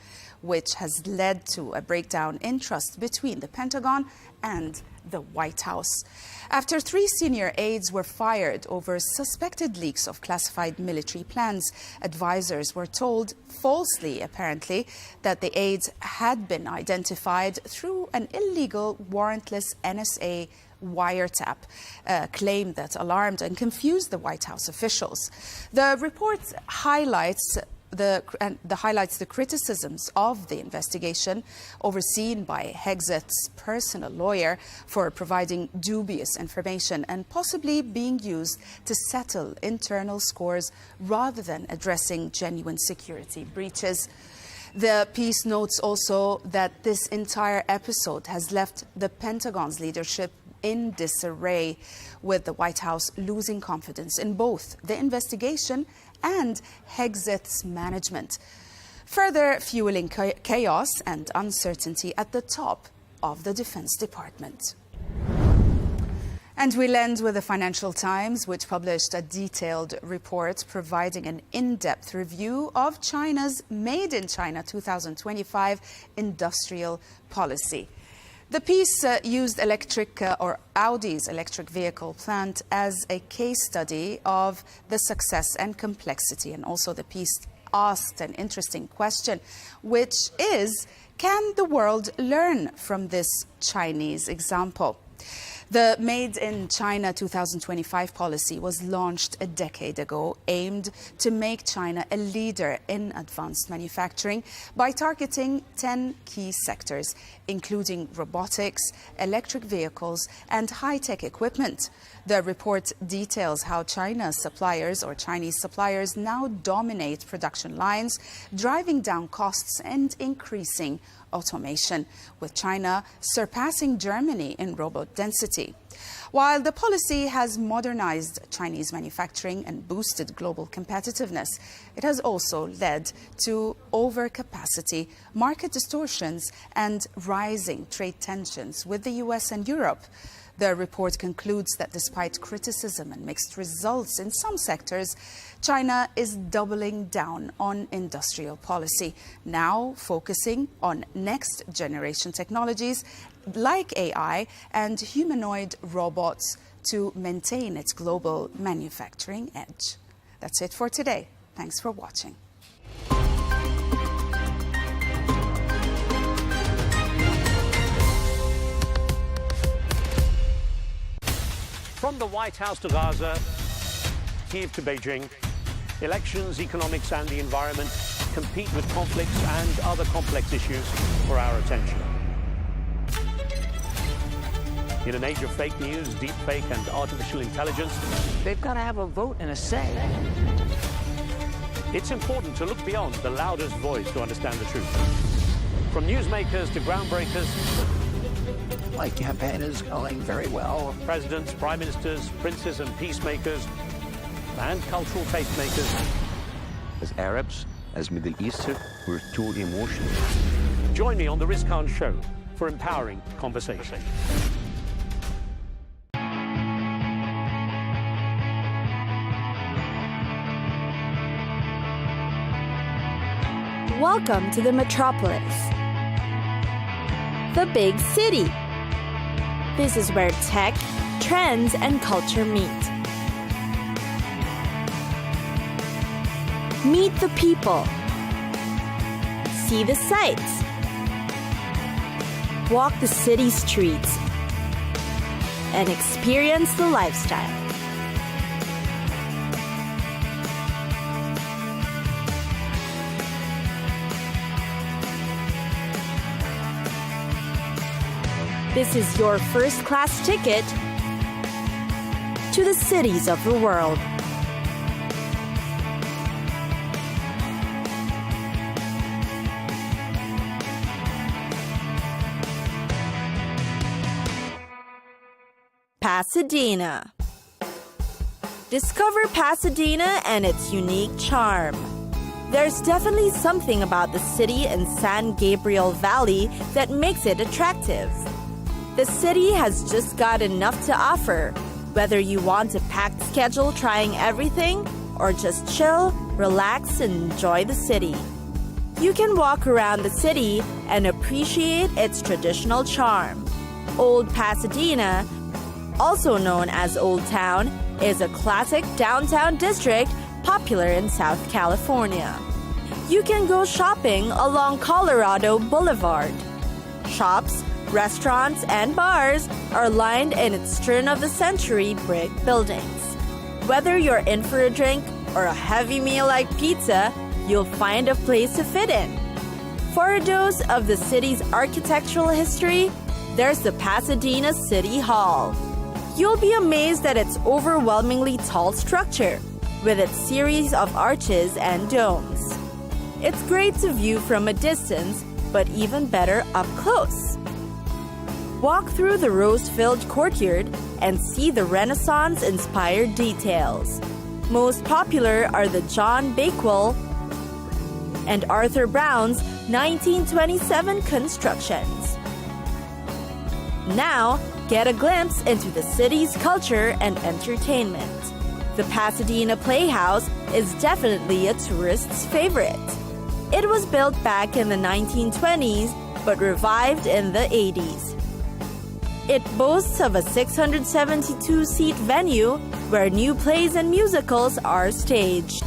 which has led to a breakdown in trust between the Pentagon and the White House. After 3 senior aides were fired over suspected leaks of classified military plans, advisors were told, falsely apparently, that the aides had been identified through an illegal, warrantless NSA wiretap, a claim that alarmed and confused the White House officials. The report highlights the criticisms of the investigation overseen by Hegseth's personal lawyer for providing dubious information and possibly being used to settle internal scores rather than addressing genuine security breaches. The piece notes also that this entire episode has left the Pentagon's leadership in disarray, with the White House losing confidence in both the investigation and Hegseth's management, further fueling chaos and uncertainty at the top of the Defense Department. And we'll end with the Financial Times, which published a detailed report providing an in-depth review of China's Made in China 2025 industrial policy. The piece used Audi's electric vehicle plant as a case study of the success and complexity. And also the piece asked an interesting question, which is, can the world learn from this Chinese example? The Made in China 2025 policy was launched a decade ago, aimed to make China a leader in advanced manufacturing by targeting 10 key sectors, including robotics, electric vehicles, and high-tech equipment. The report details how Chinese suppliers now dominate production lines, driving down costs and increasing automation, with China surpassing Germany in robot density. While the policy has modernized Chinese manufacturing and boosted global competitiveness, it has also led to overcapacity, market distortions, and rising trade tensions with the US and Europe. The report concludes that despite criticism and mixed results in some sectors, China is doubling down on industrial policy, now focusing on next-generation technologies like AI and humanoid robots to maintain its global manufacturing edge. That's it for today. Thanks for watching. From the White House to Gaza, Kiev to Beijing, elections, economics and the environment compete with conflicts and other complex issues for our attention. In an age of fake news, deepfake and artificial intelligence, they've got to have a vote and a say. It's important to look beyond the loudest voice to understand the truth. From newsmakers to groundbreakers, my campaign is going very well. Presidents, prime ministers, princes and peacemakers, and cultural tastemakers. As Arabs, as Middle Eastern, we're too emotional. Join me on the Riz Khan Show for empowering conversation. Welcome to the metropolis, the big city. This is where tech, trends, and culture meet. Meet the people. See the sights. Walk the city streets. And experience the lifestyle. This is your first-class ticket to the cities of the world. Pasadena. Discover Pasadena and its unique charm. There's definitely something about the city in San Gabriel Valley that makes it attractive. The city has just got enough to offer, whether you want a packed schedule trying everything or just chill, relax, and enjoy the city. You can walk around the city and appreciate its traditional charm. Old Pasadena, also known as Old Town, is a classic downtown district popular in South California. You can go shopping along Colorado Boulevard. Shops, restaurants, and bars are lined in its turn-of-the-century brick buildings. Whether you're in for a drink or a heavy meal like pizza, you'll find a place to fit in. For a dose of the city's architectural history, there's the Pasadena City Hall. You'll be amazed at its overwhelmingly tall structure, with its series of arches and domes. It's great to view from a distance, but even better up close. Walk through the rose-filled courtyard and see the Renaissance-inspired details. Most popular are the John Bakewell and Arthur Brown's 1927 constructions. Now, get a glimpse into the city's culture and entertainment. The Pasadena Playhouse is definitely a tourist's favorite. It was built back in the 1920s, but revived in the 80s. It boasts of a 672-seat venue where new plays and musicals are staged.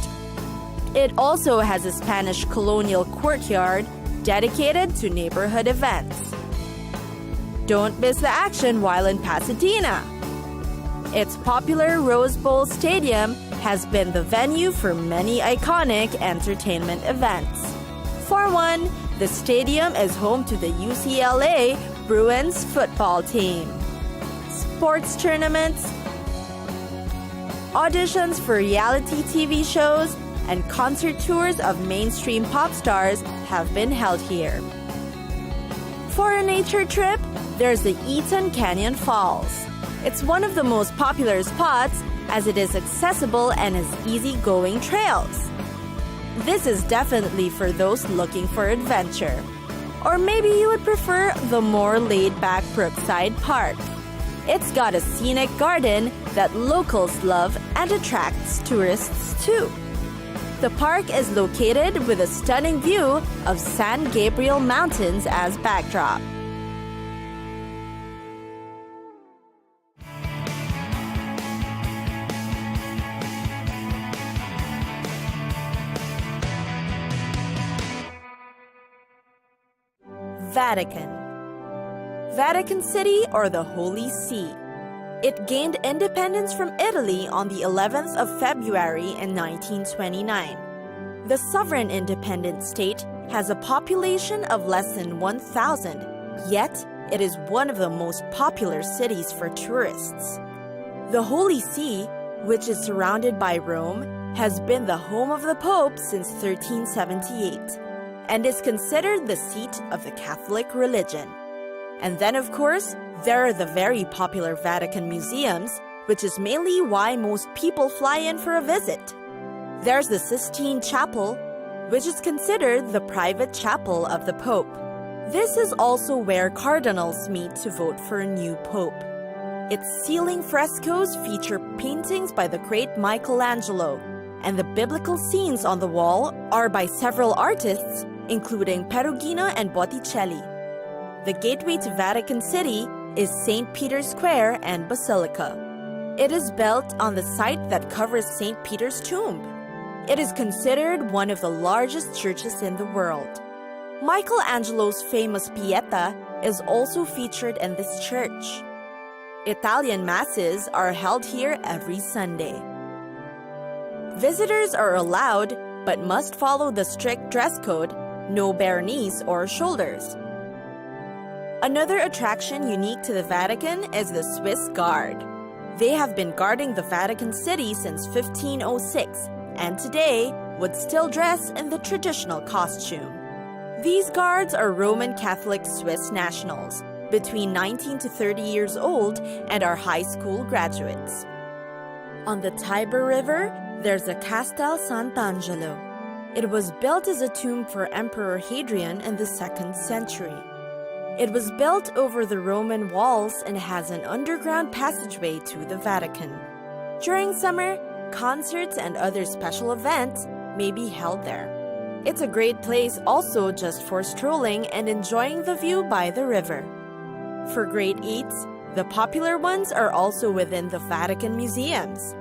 It also has a Spanish colonial courtyard dedicated to neighborhood events. Don't miss the action while in Pasadena. Its popular Rose Bowl Stadium has been the venue for many iconic entertainment events. For one, the stadium is home to the UCLA Bruins football team. Sports tournaments, auditions for reality TV shows, and concert tours of mainstream pop stars have been held here. For a nature trip, there's the Eaton Canyon Falls. It's one of the most popular spots as it is accessible and has easy-going trails. This is definitely for those looking for adventure. Or maybe you would prefer the more laid-back Brookside Park. It's got a scenic garden that locals love and attracts tourists too. The park is located with a stunning view of San Gabriel Mountains as backdrop. Vatican. Vatican City, or the Holy See. It gained independence from Italy on the 11th of February in 1929. The sovereign independent state has a population of less than 1,000, yet it is one of the most popular cities for tourists. The Holy See, which is surrounded by Rome, has been the home of the Pope since 1378 and is considered the seat of the Catholic religion. And then, of course, there are the very popular Vatican museums, which is mainly why most people fly in for a visit. There's the Sistine Chapel, which is considered the private chapel of the Pope. This is also where cardinals meet to vote for a new pope. Its ceiling frescoes feature paintings by the great Michelangelo, and the biblical scenes on the wall are by several artists, including Perugino and Botticelli. The gateway to Vatican City is St. Peter's Square and Basilica. It is built on the site that covers St. Peter's tomb. It is considered one of the largest churches in the world. Michelangelo's famous Pieta is also featured in this church. Italian masses are held here every Sunday. Visitors are allowed, but must follow the strict dress code, no bare knees or shoulders. Another attraction unique to the Vatican is the Swiss Guard. They have been guarding the Vatican City since 1506, and today would still dress in the traditional costume. These guards are Roman Catholic Swiss nationals, between 19 to 30 years old, and are high school graduates. On the Tiber River, there's a Castel Sant'Angelo. It was built as a tomb for Emperor Hadrian in the 2nd century. It was built over the Roman walls and has an underground passageway to the Vatican. During summer, concerts and other special events may be held there. It's a great place also just for strolling and enjoying the view by the river. For great eats, the popular ones are also within the Vatican museums.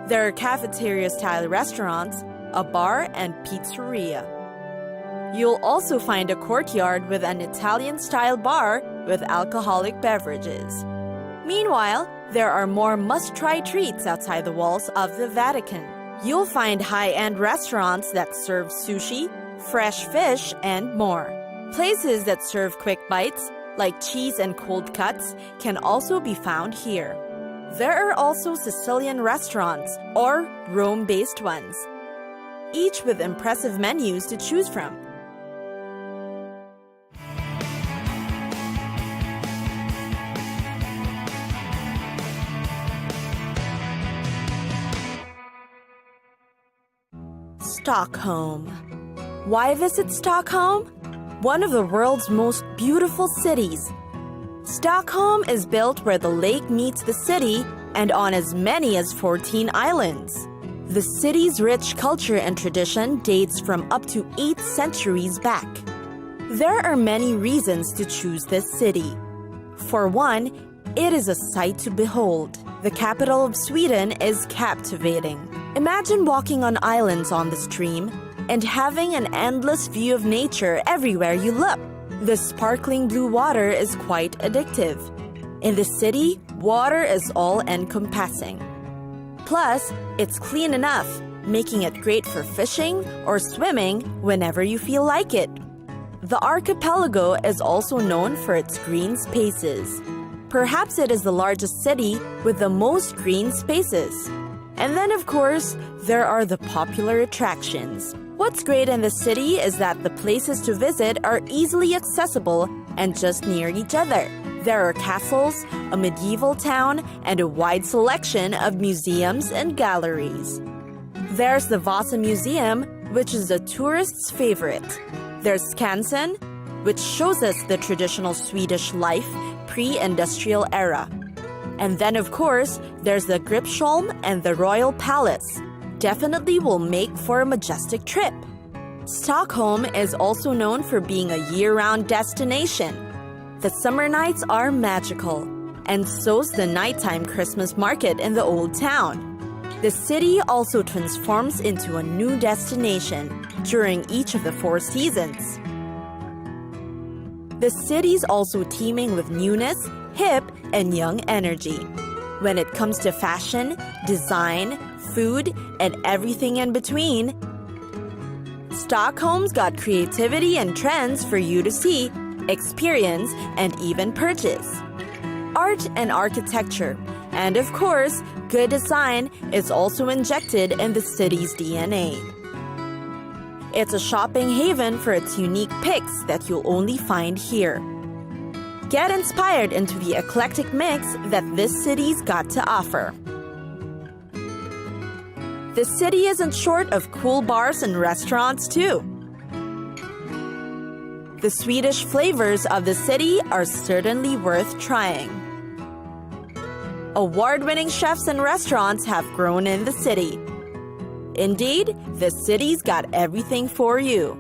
There are cafeteria-style restaurants, a bar, and pizzeria. You'll also find a courtyard with an Italian-style bar with alcoholic beverages. Meanwhile, there are more must-try treats outside the walls of the Vatican. You'll find high-end restaurants that serve sushi, fresh fish, and more. Places that serve quick bites, like cheese and cold cuts, can also be found here. There are also Sicilian restaurants, or Rome-based ones, each with impressive menus to choose from. Stockholm. Why visit Stockholm? One of the world's most beautiful cities. Stockholm is built where the lake meets the city and on as many as 14 islands. The city's rich culture and tradition dates from up to 8 centuries back. There are many reasons to choose this city. For one, it is a sight to behold. The capital of Sweden is captivating. Imagine walking on islands on the stream and having an endless view of nature everywhere you look. The sparkling blue water is quite addictive. In the city, water is all-encompassing. Plus, it's clean enough, making it great for fishing or swimming whenever you feel like it. The archipelago is also known for its green spaces. Perhaps it is the largest city with the most green spaces. And then, of course, there are the popular attractions. What's great in the city is that the places to visit are easily accessible and just near each other. There are castles, a medieval town, and a wide selection of museums and galleries. There's the Vasa Museum, which is the tourists' favorite. There's Skansen, which shows us the traditional Swedish life pre-industrial era. And then, of course, there's the Gripsholm and the Royal Palace. Definitely will make for a majestic trip. Stockholm is also known for being a year-round destination. The summer nights are magical, and so's the nighttime Christmas market in the old town. The city also transforms into a new destination during each of the 4 seasons. The city's also teeming with newness, hip, and young energy. When it comes to fashion, design, food, and everything in between, Stockholm's got creativity and trends for you to see, experience, and even purchase. Art and architecture, and of course, good design is also injected in the city's DNA. It's a shopping haven for its unique picks that you'll only find here. Get inspired into the eclectic mix that this city's got to offer. The city isn't short of cool bars and restaurants too. The Swedish flavors of the city are certainly worth trying. Award-winning chefs and restaurants have grown in the city. Indeed, the city's got everything for you.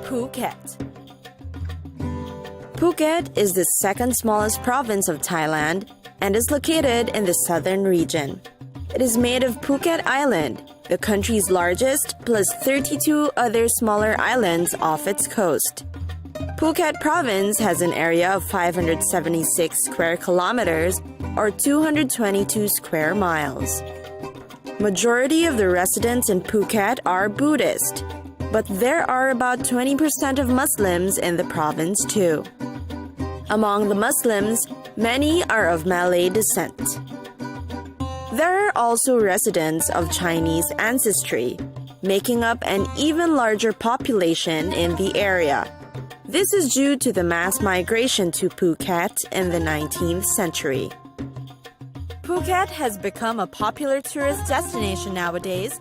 Phuket. Phuket is the second smallest province of Thailand and is located in the southern region. It is made of Phuket Island, the country's largest, plus 32 other smaller islands off its coast. Phuket province has an area of 576 square kilometers or 222 square miles. Majority of the residents in Phuket are Buddhist, but there are about 20% of Muslims in the province too. Among the Muslims, many are of Malay descent. There are also residents of Chinese ancestry, making up an even larger population in the area. This is due to the mass migration to Phuket in the 19th century. Phuket has become a popular tourist destination nowadays,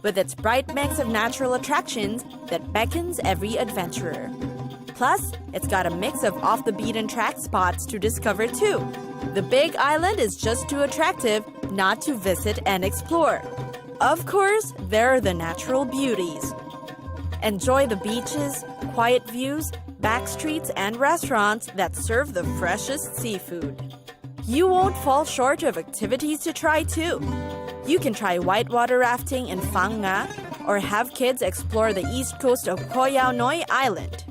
with its bright mix of natural attractions that beckons every adventurer. Plus, it's got a mix of off-the-beaten-track spots to discover too. The big island is just too attractive not to visit and explore. Of course, there are the natural beauties. Enjoy the beaches, quiet views, back streets, and restaurants that serve the freshest seafood. You won't fall short of activities to try too. You can try whitewater rafting in Phang Nga or have kids explore the east coast of Koh Yao Noi Island.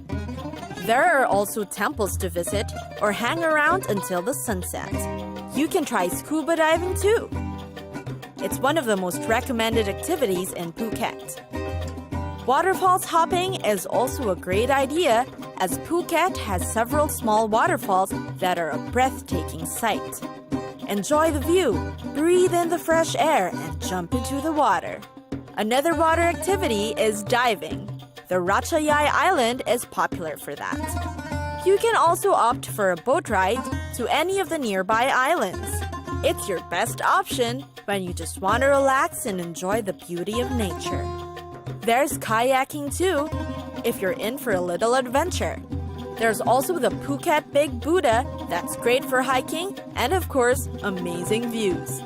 There are also temples to visit or hang around until the sunset. You can try scuba diving too. It's one of the most recommended activities in Phuket. Waterfalls hopping is also a great idea, as Phuket has several small waterfalls that are a breathtaking sight. Enjoy the view, breathe in the fresh air, and jump into the water. Another water activity is diving. The Ratchayai Island is popular for that. You can also opt for a boat ride to any of the nearby islands. It's your best option when you just want to relax and enjoy the beauty of nature. There's kayaking too, if you're in for a little adventure. There's also the Phuket Big Buddha that's great for hiking and, of course, amazing views.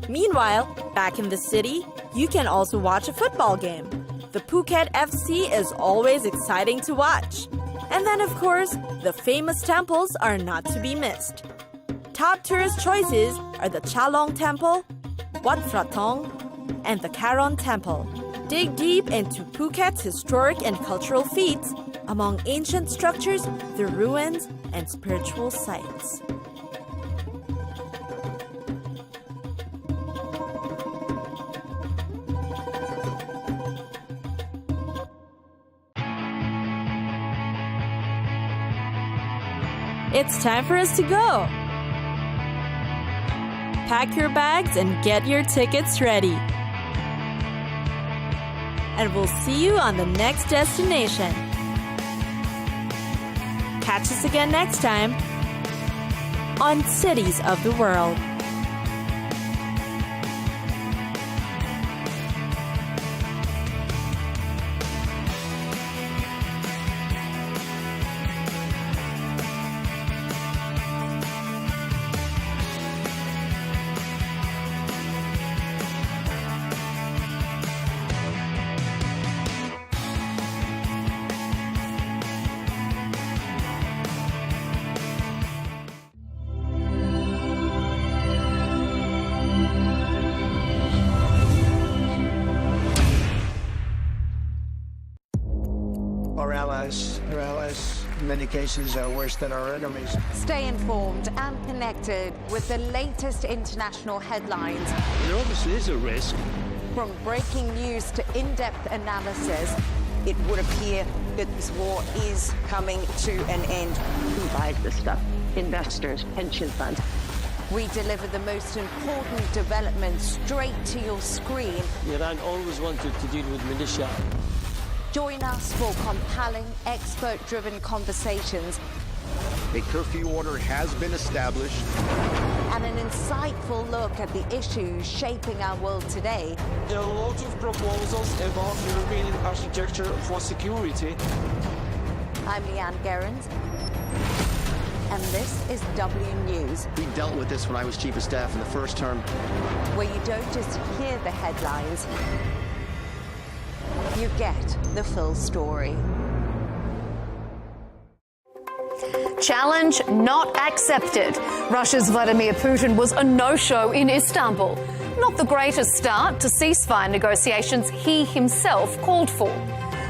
Meanwhile, back in the city, you can also watch a football game. The Phuket FC is always exciting to watch. And then, of course, the famous temples are not to be missed. Top tourist choices are the Chalong Temple, Wat Phra Thong, and the Karon Temple. Dig deep into Phuket's historic and cultural feats among ancient structures, the ruins, and spiritual sites. It's time for us to go. Pack your bags and get your tickets ready. And we'll see you on the next destination. Catch us again next time on Cities of the World. Our allies, in many cases, are worse than our enemies. Stay informed and connected with the latest international headlines. There obviously is a risk. From breaking news to in-depth analysis, It would appear that this war is coming to an end. Who buys this stuff? Investors, pension funds. we deliver the most important developments straight to your screen. Iran always wanted to deal with militia. Join us for compelling, expert-driven conversations. A curfew order has been established. And an insightful look at the issues shaping our world today. There are a lot of proposals about European architecture for security. I'm Leigh Ann Gerrans, and this is W News. We dealt with this when I was Chief of Staff in the first term. Where you don't just hear the headlines, you get the full story. Challenge not accepted. Russia's Vladimir Putin was a no-show in Istanbul. Not the greatest start to ceasefire negotiations he himself called for.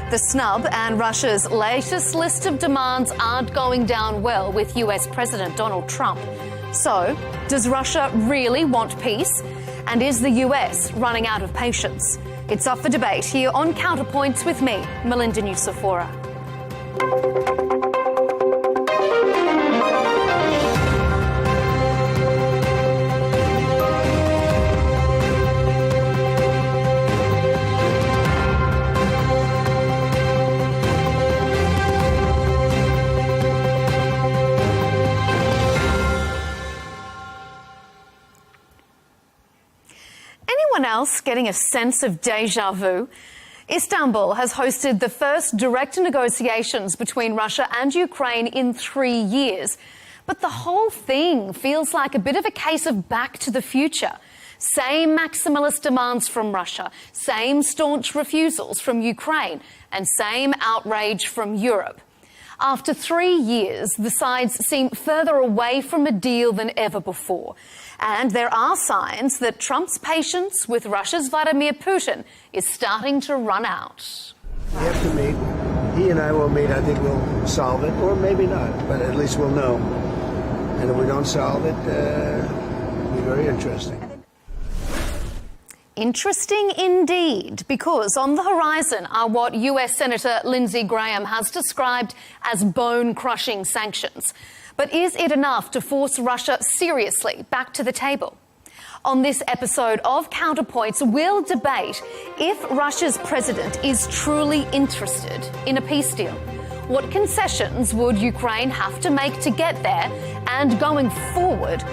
The snub and Russia's latest list of demands aren't going down well with US President Donald Trump. So, does Russia really want peace? And is the US running out of patience? It's up for debate here on Counterpoints with me, Melinda Nucifora. Else getting a sense of deja vu? Istanbul has hosted the first direct negotiations between Russia and Ukraine in 3 years. But the whole thing feels like a bit of a case of back to the future. Same maximalist demands from Russia, same staunch refusals from Ukraine, and same outrage from Europe. After 3 years, the sides seem further away from a deal than ever before. And there are signs that Trump's patience with Russia's Vladimir Putin is starting to run out. We have to meet. He and I will meet. I think we'll solve it, or maybe not, but at least we'll know. And if we don't solve it, it'll be very interesting. Interesting indeed, because on the horizon are what US Senator Lindsey Graham has described as bone-crushing sanctions. But is it enough to force Russia seriously back to the table? On this episode of Counterpoints, we'll debate if Russia's president is truly interested in a peace deal. What concessions would Ukraine have to make to get there? And going forward,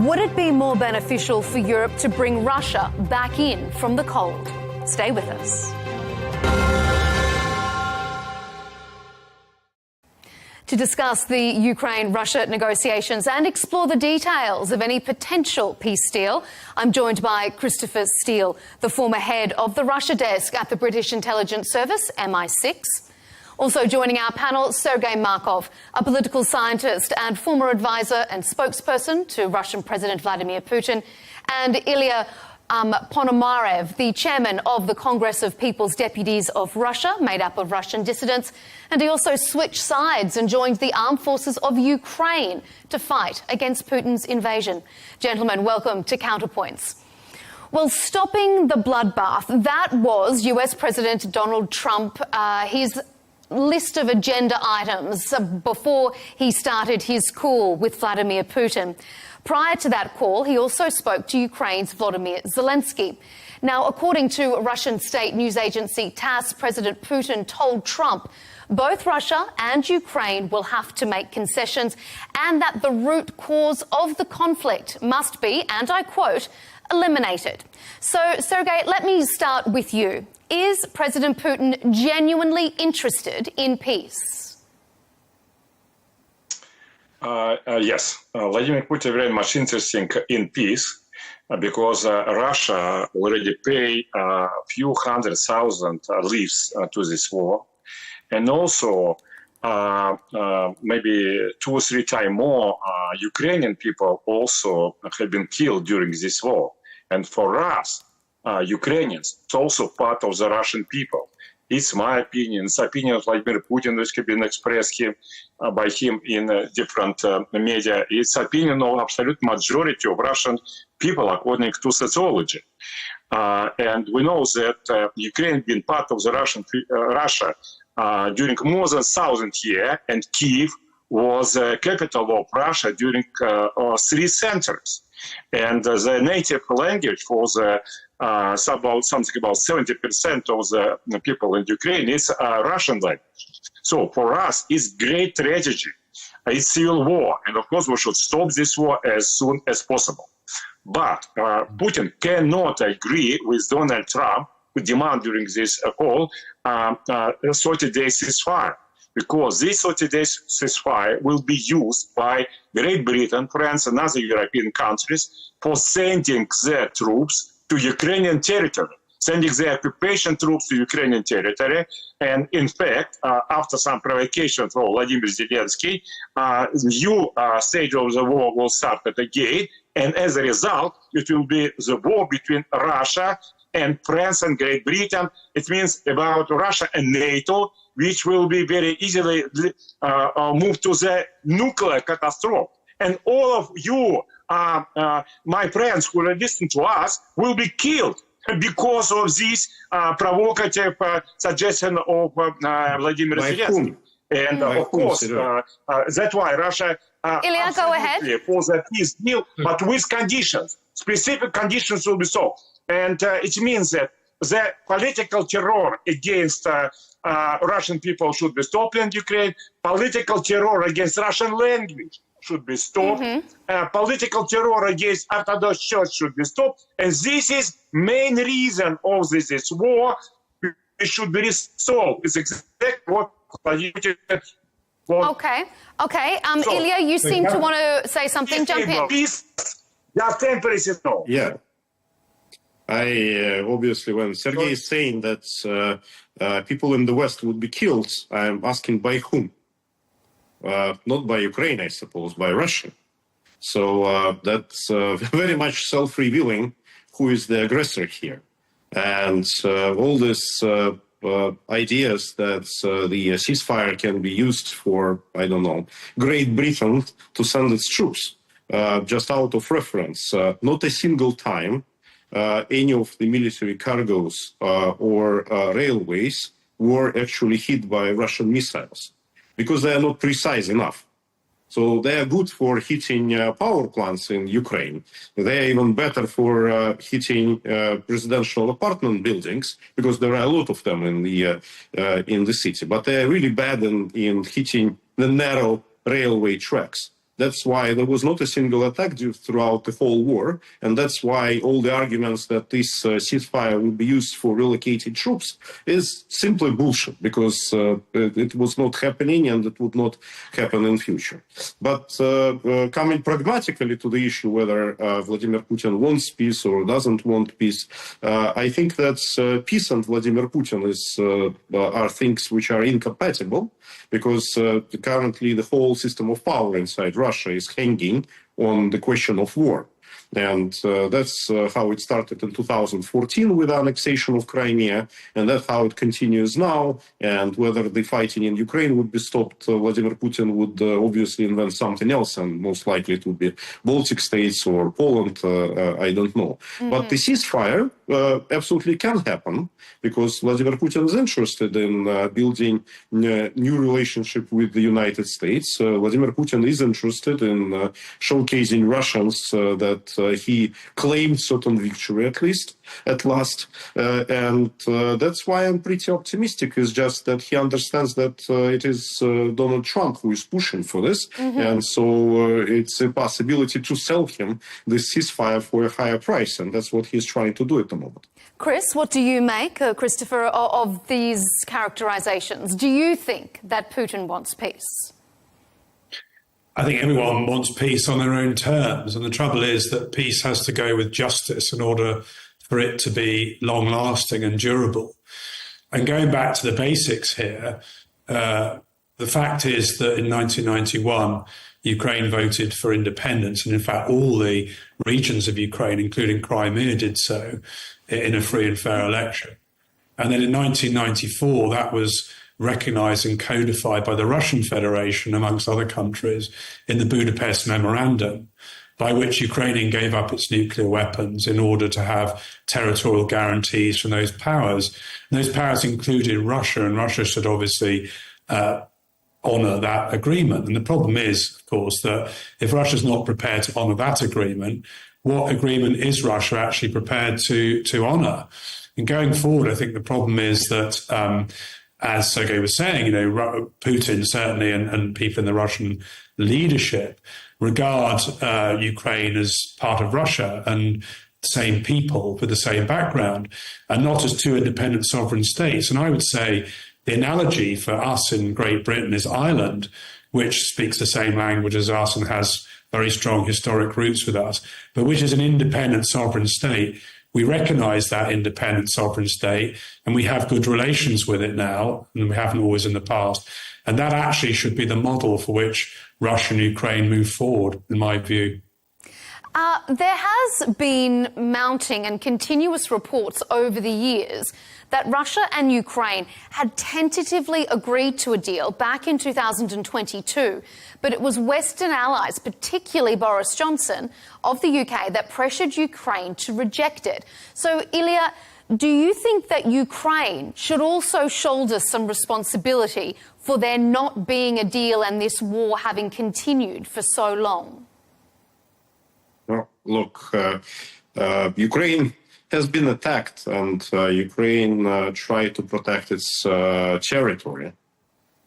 would it be more beneficial for Europe to bring Russia back in from the cold? Stay with us. To discuss the Ukraine-Russia negotiations and explore the details of any potential peace deal, I'm joined by Christopher Steele, the former head of the Russia desk at the British intelligence service, MI6. Also joining our panel, Sergei Markov, a political scientist and former advisor and spokesperson to Russian President Vladimir Putin, and Ilya Ponomarev, the chairman of the Congress of People's Deputies of Russia, made up of Russian dissidents, and he also switched sides and joined the armed forces of Ukraine to fight against Putin's invasion. Gentlemen, welcome to Counterpoints. Well, stopping the bloodbath, that was US President Donald Trump, his list of agenda items before he started his call with Vladimir Putin. Prior to that call, he also spoke to Ukraine's Volodymyr Zelensky. Now, according to Russian state news agency TASS, President Putin told Trump both Russia and Ukraine will have to make concessions and that the root cause of the conflict must be, and I quote, eliminated. So, Sergei, let me start with you. Is President Putin genuinely interested in peace? Yes, Vladimir Putin very much interested in peace because Russia already paid a few 100,000 lives to this war. And also, maybe 2 or 3 times more Ukrainian people also have been killed during this war. And for us, Ukrainians, it's also part of the Russian people. It's my opinion, it's opinion of Vladimir Putin, which has been expressed by him in different media. It's opinion of absolute majority of Russian people, according to sociology. And we know that Ukraine has been part of the Russia during more than 1,000 years, and Kiev was the capital of Russia during 3 centuries. And the native language for the something about 70% of the people in Ukraine is Russian language. So for us, it's great tragedy. It's civil war. And of course, we should stop this war as soon as possible. But Putin cannot agree with Donald Trump, who demanded during this call 30-day ceasefire. Because this 30-day ceasefire will be used by Great Britain, France, and other European countries for sending their troops to Ukrainian territory, sending their occupation troops to Ukrainian territory. And in fact, after some provocation from Vladimir Zelensky, new stage of the war will start again. And as a result, it will be the war between Russia and France and Great Britain. It means about Russia and NATO, which will be very easily moved to the nuclear catastrophe. And all of you, my friends who are listening to us, will be killed because of this provocative suggestion of Vladimir Zelensky. And of course, that's why Russia Ilya, go ahead. For the peace deal, but with conditions. Specific conditions will be solved. And it means that the political terror against Russian people should be stopped in Ukraine. Political terror against Russian language should be stopped. Political terror against Orthodox Church should be stopped. And this is main reason of this war. It should be resolved. It's exactly what. Okay. Ilya, you seem to want to say something. Jump in. Peace. Yeah. I obviously, when Sergei is saying that people in the West would be killed, I'm asking by whom? Not by Ukraine, I suppose, by Russia. So that's very much self-revealing who is the aggressor here. And all these ideas that the ceasefire can be used for, I don't know, Great Britain to send its troops, just out of reference, not a single time any of the military cargoes or railways were actually hit by Russian missiles because they are not precise enough. So they are good for hitting power plants in Ukraine. They are even better for hitting residential apartment buildings because there are a lot of them in the city. But they are really bad in hitting the narrow railway tracks. That's why there was not a single attack throughout the whole war. And that's why all the arguments that this ceasefire will be used for relocated troops is simply bullshit, because it was not happening and it would not happen in future. But coming pragmatically to the issue whether Vladimir Putin wants peace or doesn't want peace, I think that peace and Vladimir Putin are things which are incompatible, because currently the whole system of power inside Russia is hanging on the question of war. And that's how it started in 2014 with the annexation of Crimea, and that's how it continues now. And whether the fighting in Ukraine would be stopped, Vladimir Putin would obviously invent something else, and most likely it would be Baltic states or Poland, I don't know. But the ceasefire absolutely can happen, because Vladimir Putin is interested in building a new relationship with the United States. Vladimir Putin is interested in showcasing Russians that he claimed certain victory, at last. And that's why I'm pretty optimistic. It's just that he understands that it is Donald Trump who is pushing for this. And so it's a possibility to sell him this ceasefire for a higher price. And that's what he's trying to do at the moment. Chris, what do you make, Christopher, of these characterizations? Do you think that Putin wants peace? I think everyone wants peace on their own terms. And the trouble is that peace has to go with justice in order for it to be long-lasting and durable. And going back to the basics here, the fact is that in 1991, Ukraine voted for independence. And in fact, all the regions of Ukraine, including Crimea, did so in a free and fair election. And then in 1994, that was recognised and codified by the Russian Federation, amongst other countries, in the Budapest Memorandum, by which Ukraine gave up its nuclear weapons in order to have territorial guarantees from those powers. And those powers included Russia, and Russia should obviously honour that agreement. And the problem is, of course, that if Russia's not prepared to honour that agreement, what agreement is Russia actually prepared to honour? And going forward, I think the problem is that as Sergei was saying, Putin certainly and people in the Russian leadership regard Ukraine as part of Russia and the same people with the same background, and not as two independent sovereign states. And I would say the analogy for us in Great Britain is Ireland, which speaks the same language as us and has very strong historic roots with us, but which is an independent sovereign state. We recognise that independent sovereign state, and we have good relations with it now, and we haven't always in the past. And that actually should be the model for which Russia and Ukraine move forward, in my view. There has been mounting and continuous reports over the years that Russia and Ukraine had tentatively agreed to a deal back in 2022, but it was Western allies, particularly Boris Johnson of the UK, that pressured Ukraine to reject it. So, Ilya, do you think that Ukraine should also shoulder some responsibility for there not being a deal and this war having continued for so long? Well, look, Ukraine has been attacked, and Ukraine tried to protect its territory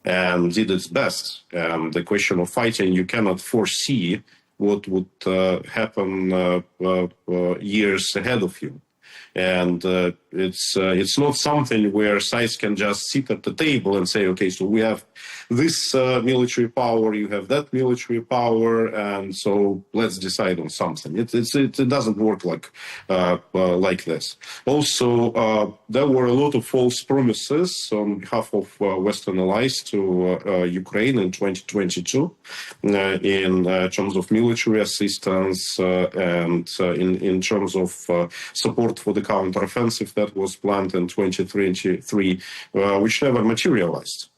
and did its best. And the question of fighting, you cannot foresee what would happen years ahead of you. And it's not something where sides can just sit at the table and say, okay, so we have this military power, you have that military power, and so let's decide on something. It doesn't work like this. Also, there were a lot of false promises on behalf of Western allies to Ukraine in 2022 in terms of military assistance and in terms of support for the counteroffensive that was planned in 2023, which never materialized.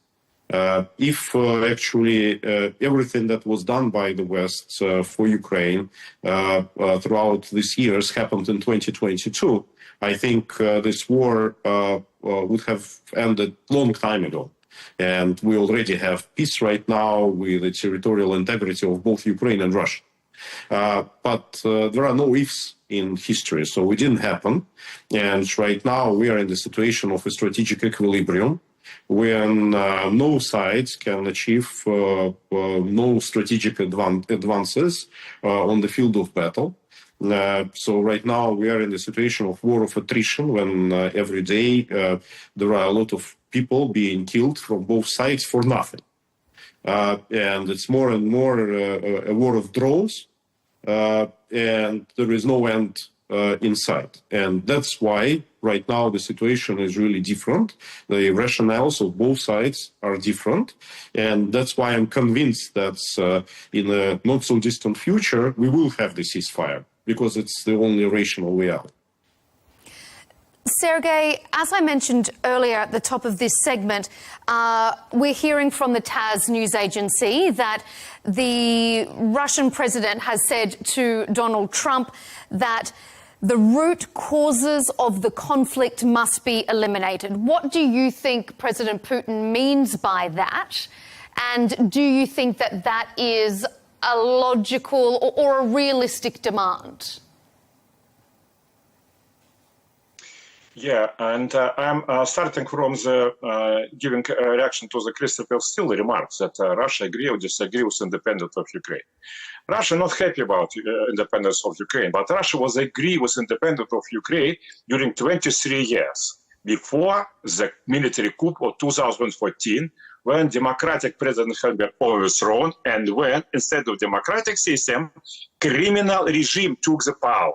If actually everything that was done by the West for Ukraine throughout these years happened in 2022, I think this war would have ended long time ago. And we already have peace right now with the territorial integrity of both Ukraine and Russia. But there are no ifs in history, so it didn't happen. And right now we are in the situation of a strategic equilibrium. when no sides can achieve no strategic advances on the field of battle. So right now we are in the situation of war of attrition when every day there are a lot of people being killed from both sides for nothing. And it's more and more a war of draws, and there is no end in sight. And that's why right now the situation is really different. The rationales of both sides are different. And that's why I'm convinced that in a not so distant future, we will have the ceasefire, because it's the only rational way out. Sergei, as I mentioned earlier at the top of this segment, we're hearing from the TASS news agency that the Russian president has said to Donald Trump that the root causes of the conflict must be eliminated. What do you think President Putin means by that? And do you think that that is a logical or a realistic demand? Yeah, and I'm starting from the giving a reaction to the Christopher Steele remarks that Russia agree or disagree with independence of Ukraine. Russia not happy about independence of Ukraine, but Russia was agree with independence of Ukraine during 23 years before the military coup of 2014, when democratic president had been overthrown and when, instead of democratic system, criminal regime took the power.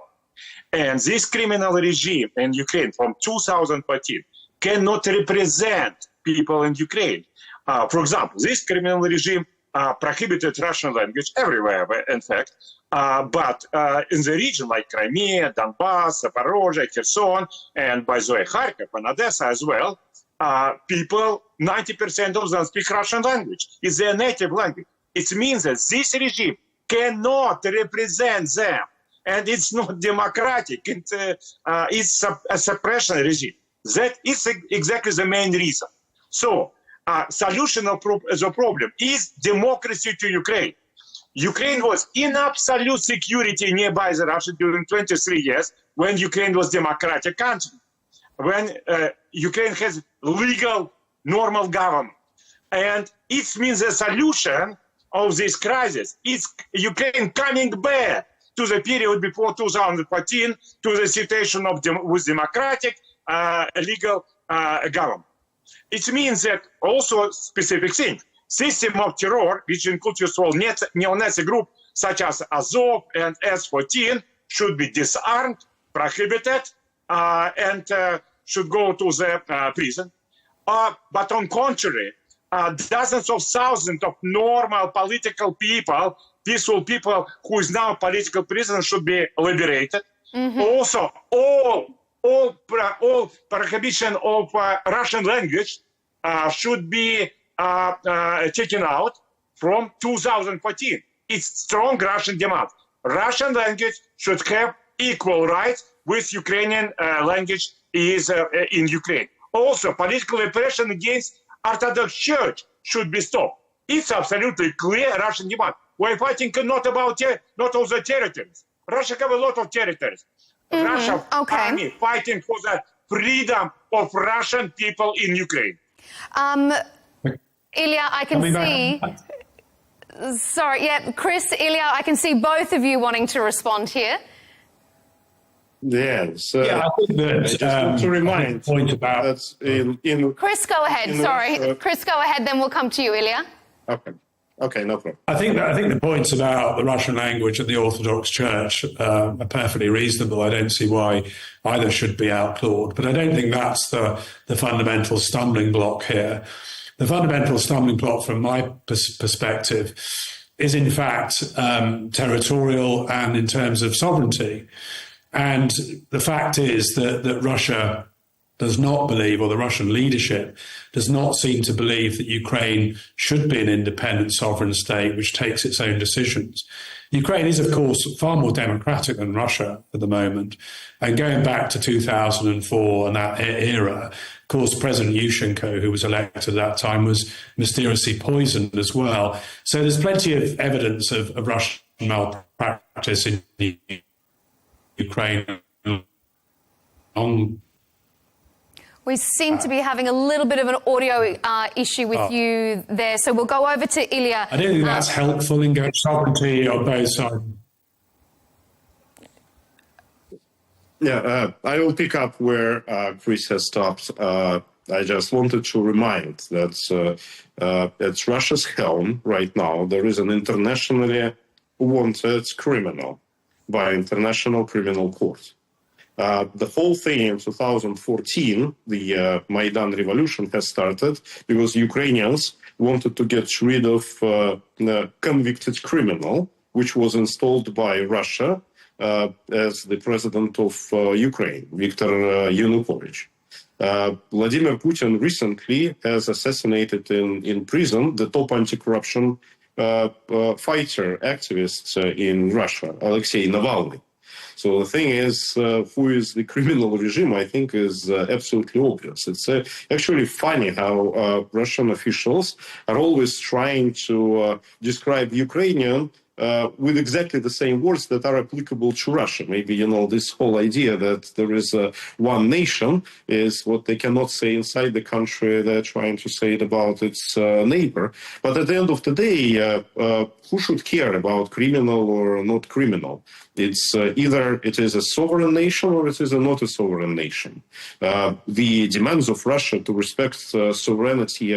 And this criminal regime in Ukraine from 2014 cannot represent people in Ukraine. For example, this criminal regime prohibited Russian language everywhere, in fact, but in the region like Crimea, Donbass, Zaporozhye, Kherson, and by the way, Kharkov and Odessa as well, people, 90% of them speak Russian language. It's their native language. It means that this regime cannot represent them. And it's not democratic. It's a suppression regime. That is exactly the main reason. So, solution of the problem is democracy to Ukraine. Ukraine was in absolute security nearby the Russia during 23 years when Ukraine was democratic country. When Ukraine has legal, normal government. And it means the solution of this crisis is Ukraine coming back to the period before 2014, to the situation of with democratic, legal government. It means that also specific thing, system of terror, which includes neo-Nazi group such as Azov and S-14, should be disarmed, prohibited, and should go to the prison. But on contrary, dozens of thousands of normal political people, peaceful people who is now political prisoners should be liberated. Mm-hmm. Also, all prohibition of Russian language should be taken out from 2014. It's strong Russian demand. Russian language should have equal rights with Ukrainian language is in Ukraine. Also, political repression against Orthodox Church should be stopped. It's absolutely clear Russian demand. We're fighting not about not all the territories. Russia have a lot of territories. Mm-hmm. Russia army fighting for the freedom of Russian people in Ukraine. Ilya, I can see. Sorry, yeah, Chris, Ilya, I can see both of you wanting to respond here. Yes. I think that just want to remind point about that's in Chris, go ahead. Sorry, Chris, go ahead. Then we'll come to you, Ilya. Okay, no problem. I think the points about the Russian language and the Orthodox Church are perfectly reasonable. I don't see why either should be outlawed, but I don't think that's the fundamental stumbling block here. The fundamental stumbling block, from my perspective, is in fact territorial and in terms of sovereignty. And the fact is that Russia does not believe, or the Russian leadership does not seem to believe, that Ukraine should be an independent sovereign state which takes its own decisions. Ukraine is, of course, far more democratic than Russia at the moment. And going back to 2004 and that era, of course, President Yushchenko, who was elected at that time, was mysteriously poisoned as well. So there's plenty of evidence of Russian malpractice in Ukraine. We seem to be having a little bit of an audio issue with you there, so we'll go over to Ilya. I don't think that's helpful in getting sovereignty on both sides. Yeah, I will pick up where Chris has stopped. I just wanted to remind that at Russia's helm right now, there is an internationally wanted criminal by International Criminal Court. The whole thing in 2014, the Maidan revolution has started because Ukrainians wanted to get rid of the convicted criminal, which was installed by Russia as the president of Ukraine, Viktor Yanukovych. Vladimir Putin recently has assassinated in prison the top anti-corruption fighter activist in Russia, Alexei Navalny. So the thing is, who is the criminal regime, I think, is absolutely obvious. It's actually funny how Russian officials are always trying to describe Ukrainian with exactly the same words that are applicable to Russia. Maybe, this whole idea that there is one nation is what they cannot say inside the country. They're trying to say it about its neighbor. But at the end of the day, who should care about criminal or not criminal? It's either it is a sovereign nation or it is not a sovereign nation. The demands of Russia to respect sovereignty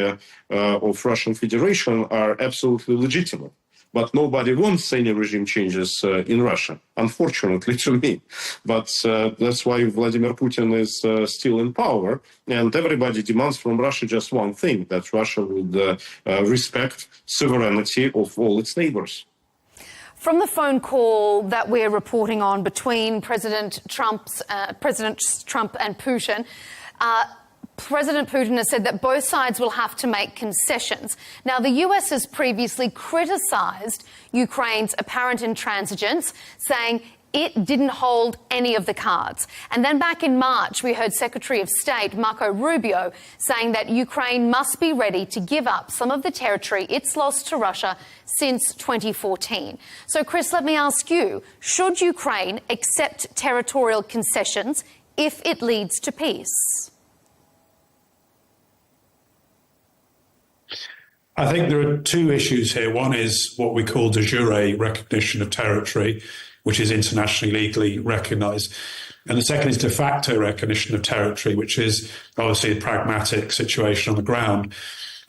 of Russian Federation are absolutely legitimate. But nobody wants any regime changes in Russia, unfortunately to me. But that's why Vladimir Putin is still in power. And everybody demands from Russia just one thing, that Russia would respect sovereignty of all its neighbors. From the phone call that we're reporting on between President Trump and Putin, President Putin has said that both sides will have to make concessions. Now, the US has previously criticised Ukraine's apparent intransigence, saying it didn't hold any of the cards. And then back in March, we heard Secretary of State Marco Rubio saying that Ukraine must be ready to give up some of the territory it's lost to Russia since 2014. So, Chris, let me ask you, should Ukraine accept territorial concessions if it leads to peace? I think there are two issues here. One is what we call de jure recognition of territory, which is internationally legally recognised. And the second is de facto recognition of territory, which is obviously a pragmatic situation on the ground.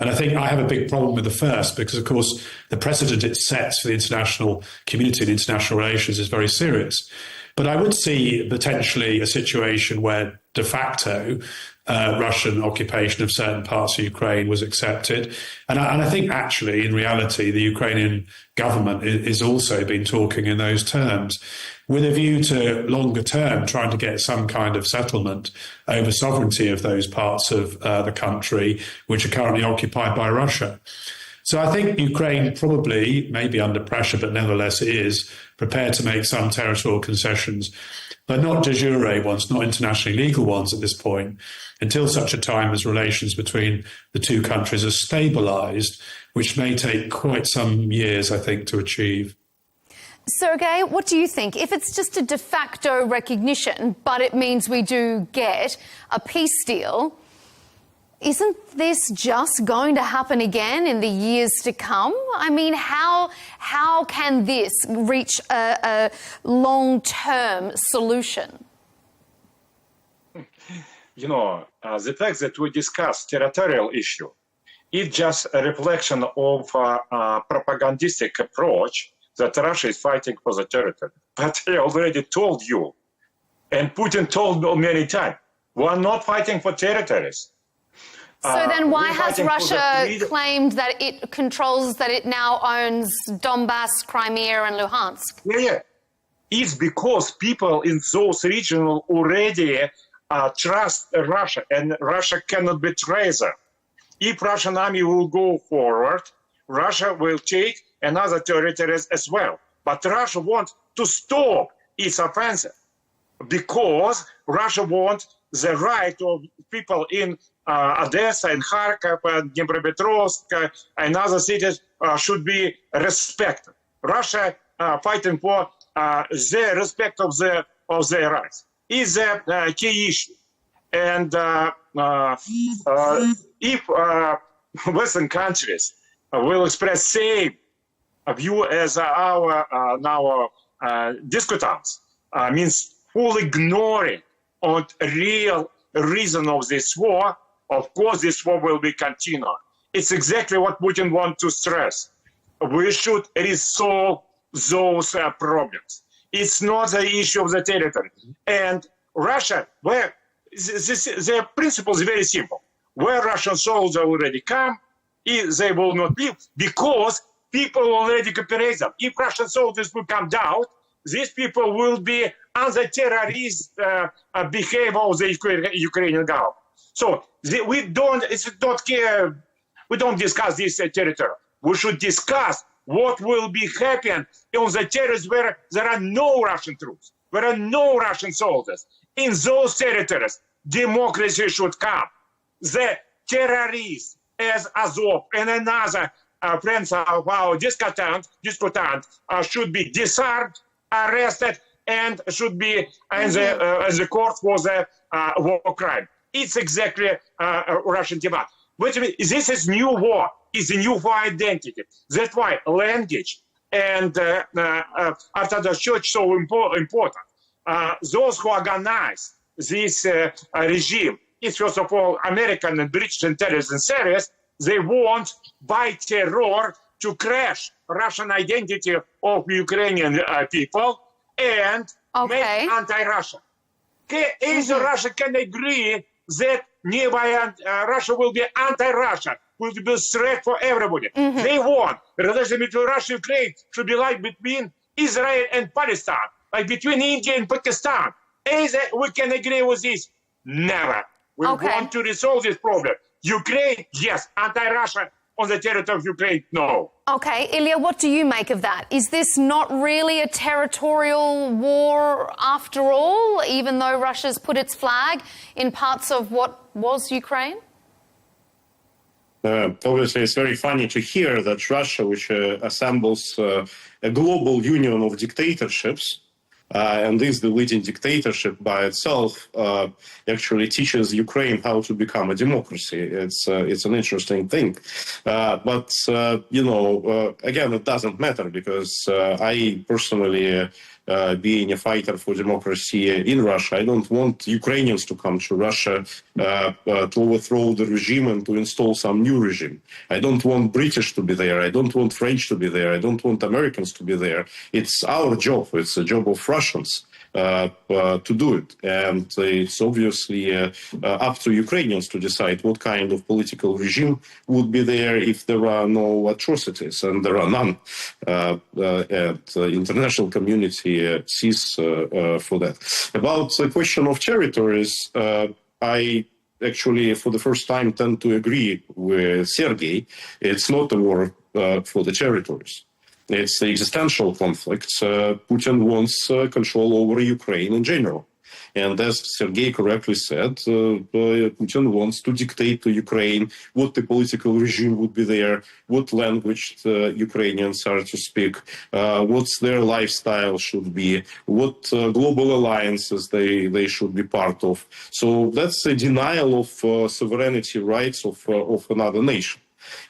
And I think I have a big problem with the first because, of course, the precedent it sets for the international community and international relations is very serious. But I would see potentially a situation where de facto Russian occupation of certain parts of Ukraine was accepted. And I think actually, in reality, the Ukrainian government is also been talking in those terms with a view to longer term trying to get some kind of settlement over sovereignty of those parts of the country which are currently occupied by Russia. So I think Ukraine probably, maybe under pressure, but nevertheless is prepared to make some territorial concessions, but not de jure ones, not internationally legal ones at this point, until such a time as relations between the two countries are stabilised, which may take quite some years, I think, to achieve. Sergei, what do you think? If it's just a de facto recognition, but it means we do get a peace deal, isn't this just going to happen again in the years to come? I mean, how can this reach a long-term solution? The fact that we discuss territorial issue is just a reflection of a propagandistic approach that Russia is fighting for the territory. But I already told you, and Putin told me many times, we are not fighting for territories. So then why has Russia claimed that it controls, that it now owns Donbass, Crimea and Luhansk? Yeah. It's because people in those regions already trust Russia, and Russia cannot betray them. If Russian army will go forward, Russia will take another territories as well. But Russia wants to stop its offensive because Russia wants the right of people in Odessa and Kharkov and Dnipropetrovsk and other cities should be respected. Russia fighting for the respect of their rights is a key issue. And if Western countries will express same view as our discutants, means fully ignoring on real reason of this war, of course this war will be continued. It's exactly what Putin wants to stress. We should resolve those problems. It's not the issue of the territory. And Russia, where the principle is very simple. Where Russian soldiers already come, they will not leave because people already cooperate them. If Russian soldiers will come down, these people will be under terrorist behavior of the Ukrainian government. So we don't discuss this territory. We should discuss what will be happening on the territories where there are no Russian troops, where are no Russian soldiers. In those territories, democracy should come. The terrorists, as Azov and another friends of our disputant should be disarmed, arrested, and should be in the court for the war crime. It's exactly Russian demand. Wait a minute, this is new war. It's a new war identity. That's why language and Orthodox Church so important. Those who organize this regime is first of all American and British intelligence service. They want by terror to crash Russian identity of Ukrainian people and make anti-Russian. If Russia can agree that nearby Russia will be anti-Russia, will be a threat for everybody. They want relation between Russia and Ukraine should be like between Israel and Palestine, like between India and Pakistan. Is that we can agree with this? Never. We want to resolve this problem. Ukraine, yes. Anti-Russia on the territory of Ukraine, no. Okay, Ilya, what do you make of that? Is this not really a territorial war after all, even though Russia's put its flag in parts of what was Ukraine? Obviously, it's very funny to hear that Russia, which assembles a global union of dictatorships, and is the leading dictatorship by itself, actually teaches Ukraine how to become a democracy. It's an interesting thing. But again, it doesn't matter because I personally, being a fighter for democracy in Russia, I don't want Ukrainians to come to Russia to overthrow the regime and to install some new regime. I don't want British to be there. I don't want French to be there. I don't want Americans to be there. It's our job. It's a job of Russians to do it. And it's obviously up to Ukrainians to decide what kind of political regime would be there if there are no atrocities, and there are none. And the international community sees for that. About the question of territories, I actually, for the first time, tend to agree with Sergei. It's not a war for the territories. It's the existential conflict. Putin wants control over Ukraine in general. And as Sergei correctly said, Putin wants to dictate to Ukraine what the political regime would be there, what language the Ukrainians are to speak, what their lifestyle should be, what global alliances they should be part of. So that's a denial of sovereignty rights of another nation.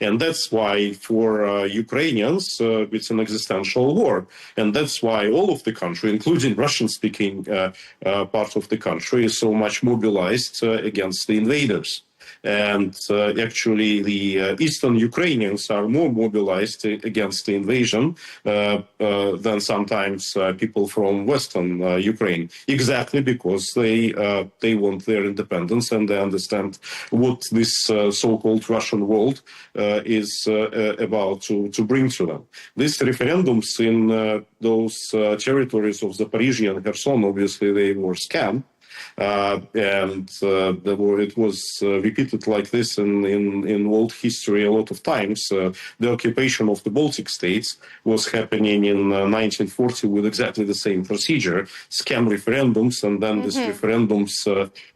And that's why for Ukrainians, it's an existential war. And that's why all of the country, including Russian-speaking part of the country, is so much mobilized against the invaders. And actually, the Eastern Ukrainians are more mobilized against the invasion than sometimes people from Western Ukraine, exactly because they want their independence and they understand what this so-called Russian world is about to bring to them. These referendums in those territories of Zaporizhia and Kherson, obviously, they were scam. And it was repeated like this in world history a lot of times. The occupation of the Baltic states was happening in 1940 with exactly the same procedure, scam referendums, and then these referendums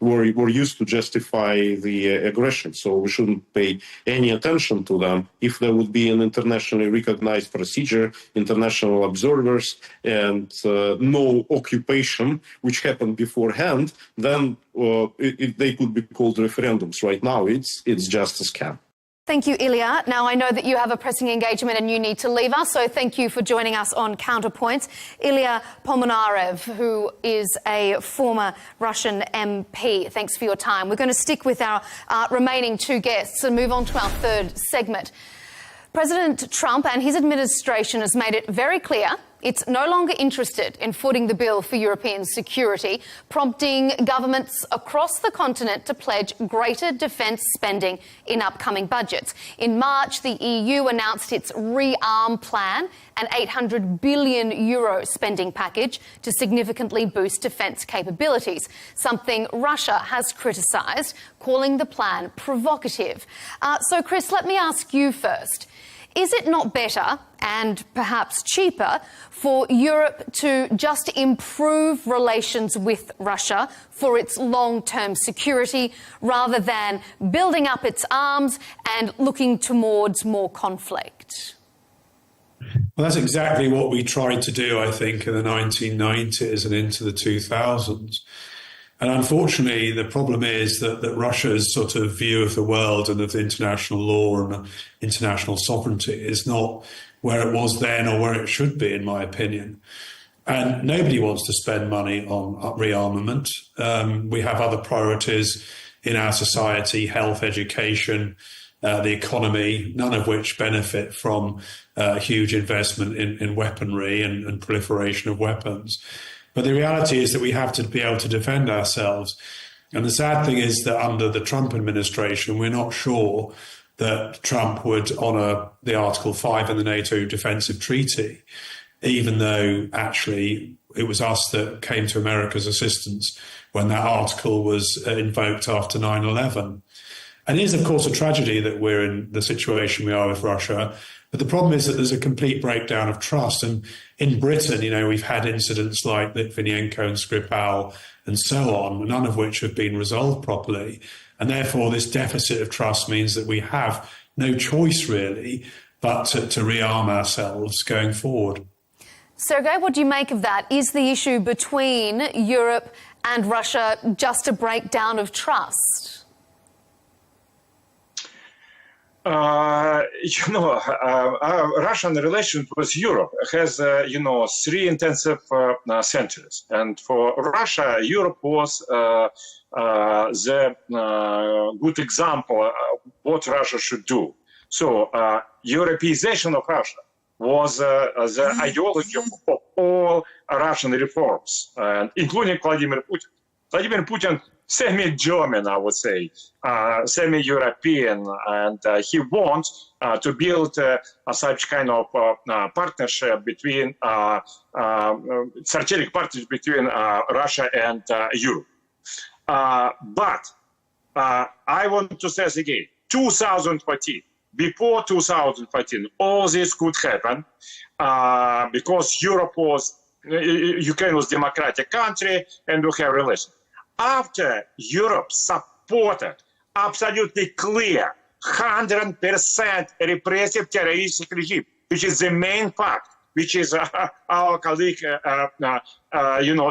were used to justify the aggression. So we shouldn't pay any attention to them. If there would be an internationally recognized procedure, international observers, and no occupation, which happened beforehand, then they could be called referendums. Right now, it's just a scam. Thank you, Ilya. Now, I know that you have a pressing engagement and you need to leave us, so thank you for joining us on Counterpoints. Ilya Polmonarev, who is a former Russian MP, thanks for your time. We're going to stick with our remaining two guests and move on to our third segment. President Trump and his administration has made it very clear it's no longer interested in footing the bill for European security, prompting governments across the continent to pledge greater defence spending in upcoming budgets. In March, the EU announced its rearm plan, an €800 billion spending package to significantly boost defence capabilities, something Russia has criticised, calling the plan provocative. So, Chris, let me ask you first. Is it not better and perhaps cheaper for Europe to just improve relations with Russia for its long-term security rather than building up its arms and looking towards more conflict? Well, that's exactly what we tried to do, I think, in the 1990s and into the 2000s. And unfortunately, the problem is that Russia's sort of view of the world and of international law and international sovereignty is not where it was then or where it should be, in my opinion. And nobody wants to spend money on rearmament. We have other priorities in our society, health, education, the economy, none of which benefit from huge investment in weaponry and proliferation of weapons. But the reality is that we have to be able to defend ourselves. And the sad thing is that under the Trump administration, we're not sure that Trump would honour the Article 5 in the NATO Defensive Treaty, even though actually it was us that came to America's assistance when that article was invoked after 9/11. And it is, of course, a tragedy that we're in the situation we are with Russia. But the problem is that there's a complete breakdown of trust. And in Britain, you know, we've had incidents like Litvinenko and Skripal and so on, none of which have been resolved properly. And therefore, this deficit of trust means that we have no choice, really, but to rearm ourselves going forward. Sergei, what do you make of that? Is the issue between Europe and Russia just a breakdown of trust? Russian relations with Europe has, three intensive centuries. And for Russia, Europe was the good example of what Russia should do. So Europeization of Russia was the ideology of all Russian reforms, including Vladimir Putin. Vladimir Putin, semi-German, I would say, semi-European, and he wants to build such kind of partnership between, strategic partnership between Russia and Europe. But I want to say again, 2014, before 2014, all this could happen because Ukraine was a democratic country and we have relations. After Europe supported absolutely clear 100% repressive terroristic regime, which is the main fact, which is our colleague,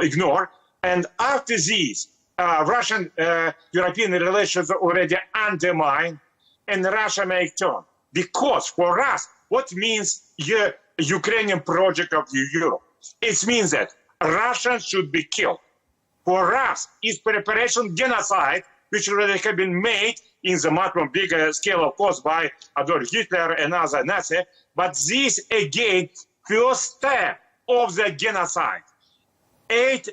ignore. And after this, Russian-European relations are already undermined, and Russia may turn. Because for us, what means Ukrainian project of Europe? It means that Russians should be killed. For us, it's preparation genocide, which already have been made in the much more bigger scale, of course, by Adolf Hitler and other Nazis. But this, again, first step of the genocide. 8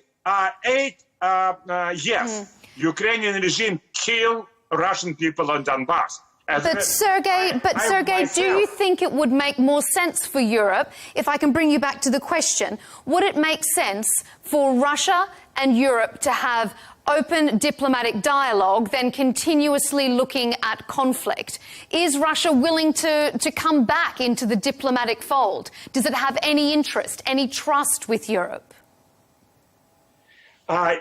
years, Ukrainian regime killed Russian people on Donbass. But Sergei, do you think it would make more sense for Europe, if I can bring you back to the question, would it make sense for Russia and Europe to have open diplomatic dialogue than continuously looking at conflict? Is Russia willing to come back into the diplomatic fold? Does it have any interest, any trust with Europe?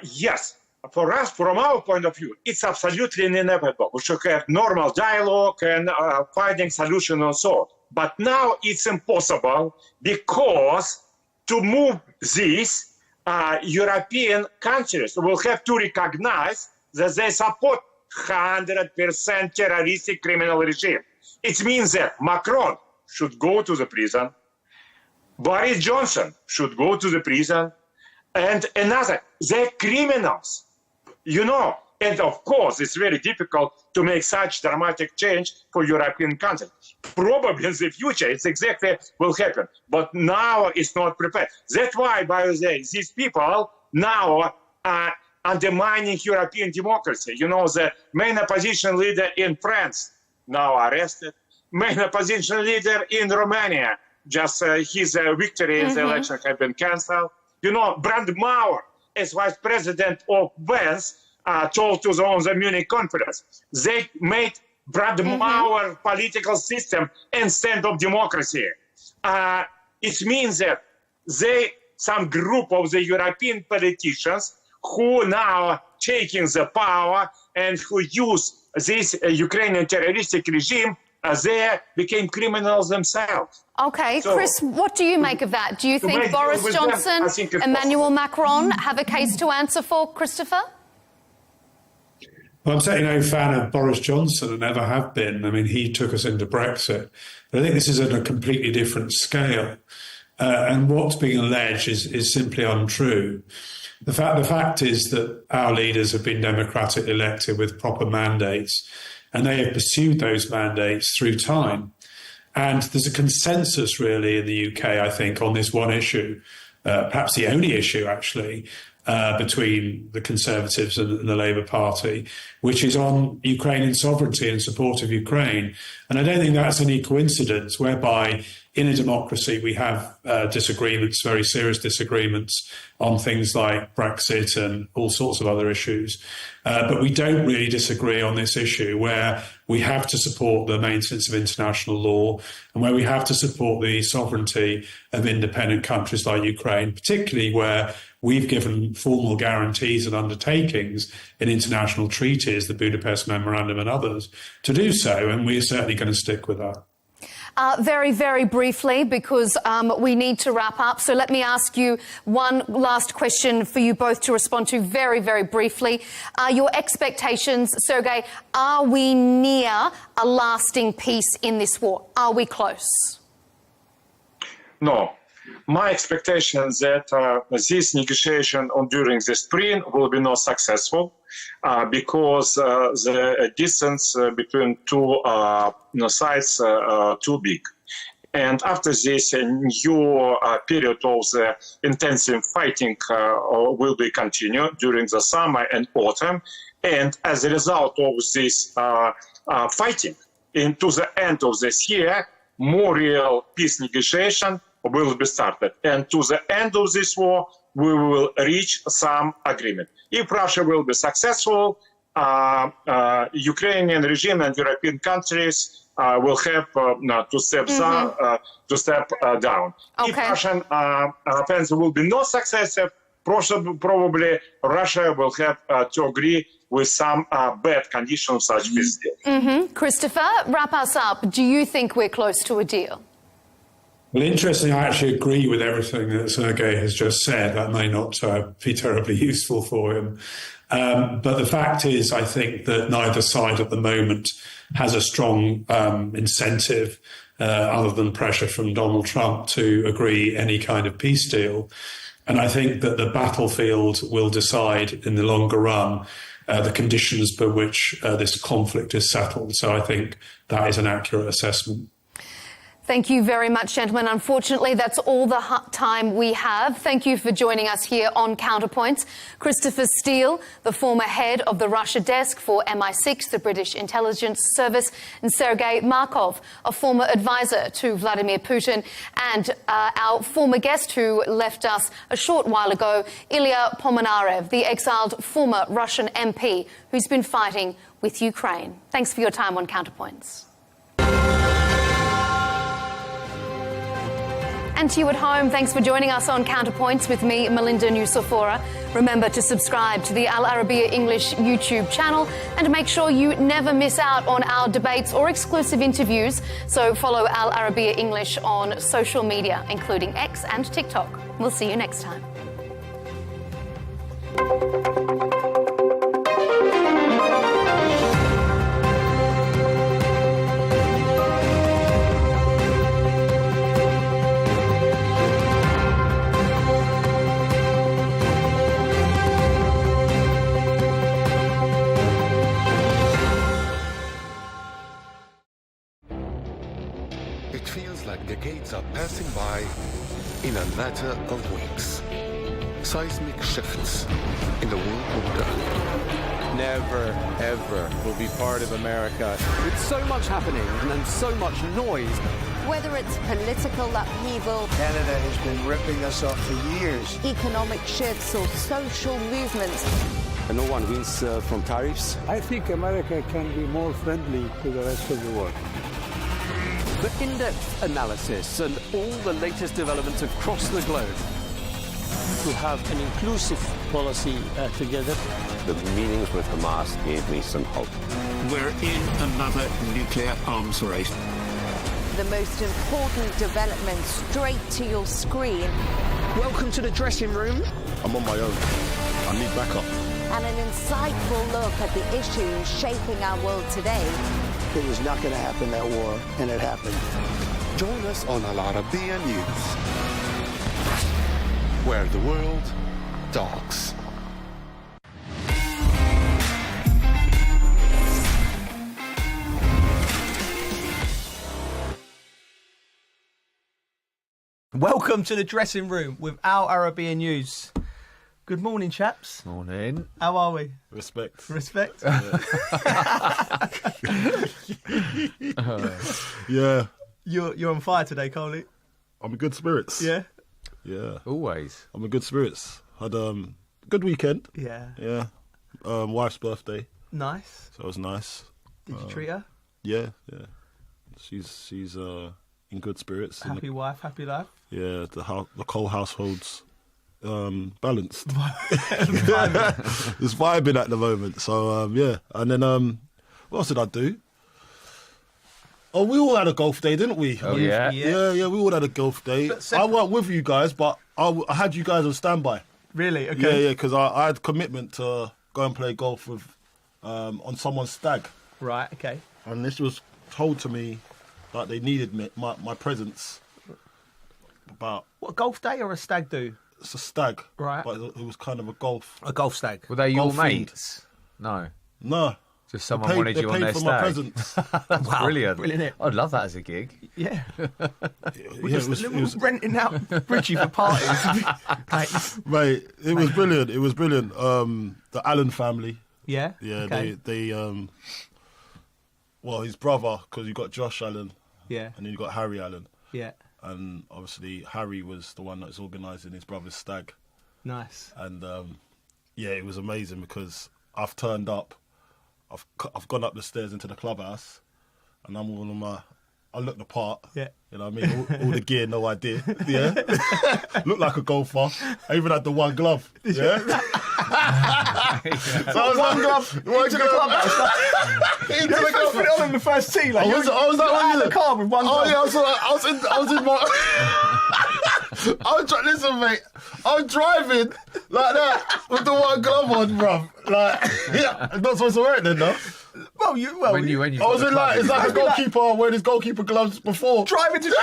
Yes. For us, from our point of view, it's absolutely inevitable. We should have normal dialogue and finding solution and so on. But now it's impossible because to move this, European countries will have to recognize that they support 100% terroristic criminal regime. It means that Macron should go to the prison, Boris Johnson should go to the prison, and another. They're criminals, you know. And of course, it's very difficult to make such dramatic change for European countries. Probably in the future, it's exactly will happen. But now it's not prepared. That's why, by the way, these people now are undermining European democracy. You know, the main opposition leader in France now arrested. Main opposition leader in Romania, just his victory in the election have been cancelled. You know, Brandmauer, as vice president of Vance, told to on the Munich conference, they made Brandmauer political system instead of democracy. It means that some group of the European politicians who now taking the power and who use this Ukrainian terroristic regime, they became criminals themselves. Okay, So, Chris, what do you make of that? Do you think Boris Johnson, Emmanuel Macron have a case to answer for, Christopher? Well, I'm certainly no fan of Boris Johnson and never have been. I mean, he took us into Brexit. But I think this is at a completely different scale. And what's being alleged is simply untrue. The fact is that our leaders have been democratically elected with proper mandates, and they have pursued those mandates through time. And there's a consensus really in the UK, I think, on this one issue, perhaps the only issue actually, between the Conservatives and the Labour Party, which is on Ukrainian sovereignty and support of Ukraine. And I don't think that's any coincidence, whereby in a democracy we have disagreements, very serious disagreements on things like Brexit and all sorts of other issues. But we don't really disagree on this issue, where we have to support the maintenance of international law and where we have to support the sovereignty of independent countries like Ukraine, particularly where we've given formal guarantees and undertakings in international treaties, the Budapest Memorandum and others, to do so, and we're certainly going to stick with that. Very, very briefly, because we need to wrap up. So let me ask you one last question for you both to respond to very, very briefly. Your expectations, Sergei, are we near a lasting peace in this war? Are we close? No. My expectation is that this negotiation during the spring will be not successful because the distance between two sides too big. And after this, a new period of the intensive fighting will be continued during the summer and autumn. And as a result of this fighting, into the end of this year, more real peace negotiation will be started. And to the end of this war, we will reach some agreement. If Russia will be successful, Ukrainian regime and European countries will have to step down. Okay. If Russian offensive will be not successful, probably Russia will have to agree with some bad conditions such peace deal. Christopher, wrap us up. Do you think we're close to a deal? Well, interestingly, I actually agree with everything that Sergei has just said. That may not be terribly useful for him. But the fact is, I think that neither side at the moment has a strong incentive, other than pressure from Donald Trump, to agree any kind of peace deal. And I think that the battlefield will decide in the longer run the conditions by which this conflict is settled. So I think that is an accurate assessment. Thank you very much, gentlemen. Unfortunately, that's all the time we have. Thank you for joining us here on Counterpoints. Christopher Steele, the former head of the Russia desk for MI6, the British intelligence service, and Sergei Markov, a former advisor to Vladimir Putin, and our former guest who left us a short while ago, Ilya Pomonarev, the exiled former Russian MP who's been fighting with Ukraine. Thanks for your time on Counterpoints. And to you at home, thanks for joining us on Counterpoints with me, Melinda Nucifora. Remember to subscribe to the Al Arabiya English YouTube channel and make sure you never miss out on our debates or exclusive interviews. So follow Al Arabiya English on social media, including X and TikTok. We'll see you next time. It feels like decades are passing by in a matter of weeks. Seismic shifts in the world order. Never, ever will be part of America. With so much happening and so much noise. Whether it's political upheaval, Canada has been ripping us off for years. economic shifts or social movements, And no one wins from tariffs. I think America can be more friendly to the rest of the world. The in-depth analysis and all the latest developments across the globe. To have an inclusive policy together. The meetings with Hamas gave me some hope. We're in another nuclear arms race. the most important development straight to your screen. Welcome to the dressing room. I'm on my own. I need backup. And an insightful look at the issues shaping our world today. It was not going to happen, that war, and it happened. Join us on Arabiya News, where the world talks. Welcome to the dressing room with our Arabiya News. Good morning, chaps. Morning. How are we? Respect. Respect? Yeah. You're on fire today, Coley. I'm in good spirits. Yeah? Yeah. Always. I'm in good spirits. Had good weekend. Yeah. Yeah. Wife's birthday. Nice. So it was nice. Did you treat her? Yeah, yeah. She's in good spirits. Happy wife, happy life? Yeah, the Cole household's balanced. It's vibing at the moment. So yeah. And then what else did I do? Oh, we all had a golf day, didn't we? Oh, yeah. Yeah, we all had a golf day. I weren't with you guys, but I had you guys on standby. Really? Okay. Yeah, because I had commitment to go and play golf with on someone's stag. Right, okay. And this was told to me that they needed my presence. About what, a golf day or a stag do? It's a stag. Right. But it was kind of a golf. A golf stag. Were they your Golf mates? No. No. Just someone wanted you on their for stag. my presence. That's Wow, brilliant. brilliant. I'd love that as a gig. Yeah. We're Yeah, just it was renting out Bridgie for parties. Mate, it was brilliant. It was brilliant. The Allen family. Yeah. Yeah. Okay. They well, his brother, because you got Josh Allen. Yeah. And then you got Harry Allen. Yeah. And obviously Harry was the one that's organising his brother's stag. Nice. And yeah, it was amazing because I've turned up. I've gone up the stairs into the clubhouse, and I'm all on my. I look the part. Yeah. You know what I mean? All the gear, no idea. Yeah. Look like a golfer. I even had the one glove. Yeah. So I was one glove into the clubhouse. Into the club. Put it on in the first tee. Like, I was that out of the car with one glove. Oh yeah, I was in my. Listen, mate. I'm driving like that with the one glove on, bruv. Like, yeah, I'm not supposed to wear it then, though. When you I was in like, it's like a goalkeeper wearing his goalkeeper gloves before. Driving to I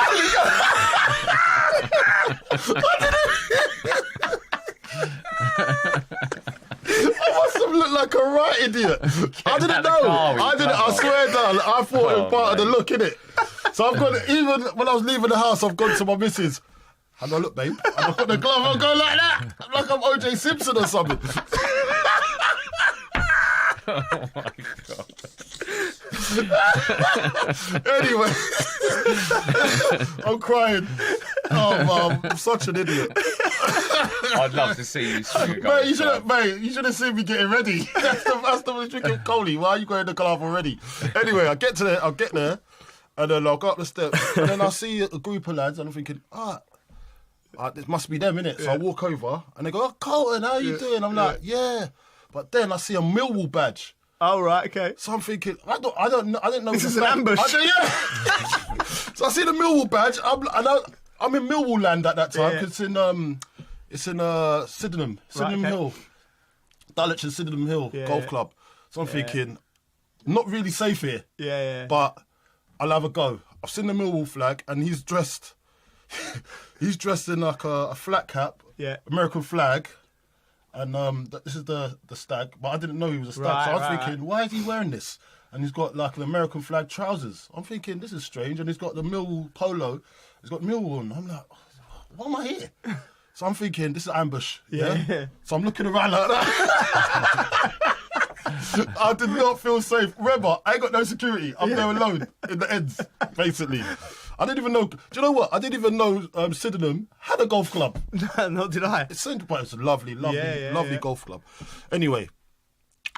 must have looked like a right idiot. I didn't know. I swear down. I thought it was part of the look, innit? So I've gone, even when I was leaving the house, I've gone to my missus. How do I look, babe? And I put the glove on, going like that. Like I'm OJ Simpson or something. Oh my God. Anyway, I'm crying. Oh, man, I'm such an idiot. I'd love to see you swing a Mate, you should have seen me getting ready. That's the drinking Coley. Why are you going to the club already? Anyway, I'll get there, and then I'll go up the steps, and then I see a group of lads, and I'm thinking, this must be them, innit? So I walk over, and they go, "Oh, Colton, how you doing?" I'm like, "Yeah," but then I see a Millwall badge. Oh, right, okay. So I'm thinking, I didn't know. This is an ambush. So I see the Millwall badge. I'm in Millwall land at that time because it's in Sydenham Hill. Dulwich and Sydenham Hill Golf Club. So I'm thinking, not really safe here. But I'll have a go. I've seen the Millwall flag, and he's dressed in like a flat cap, American flag, and this is the stag. But I didn't know he was a stag, so I was thinking, why is he wearing this? And he's got like an American flag trousers. I'm thinking, this is strange. And he's got the Millwall polo. He's got Millwall on. I'm like, why am I here? So I'm thinking, this is ambush. Yeah. So I'm looking around like that. I did not feel safe. Remember, I ain't got no security. I'm there alone in the ends, basically. I didn't even know. Do you know what? I didn't even know Sydenham had a golf club. No, did I? It's a lovely golf club. Anyway,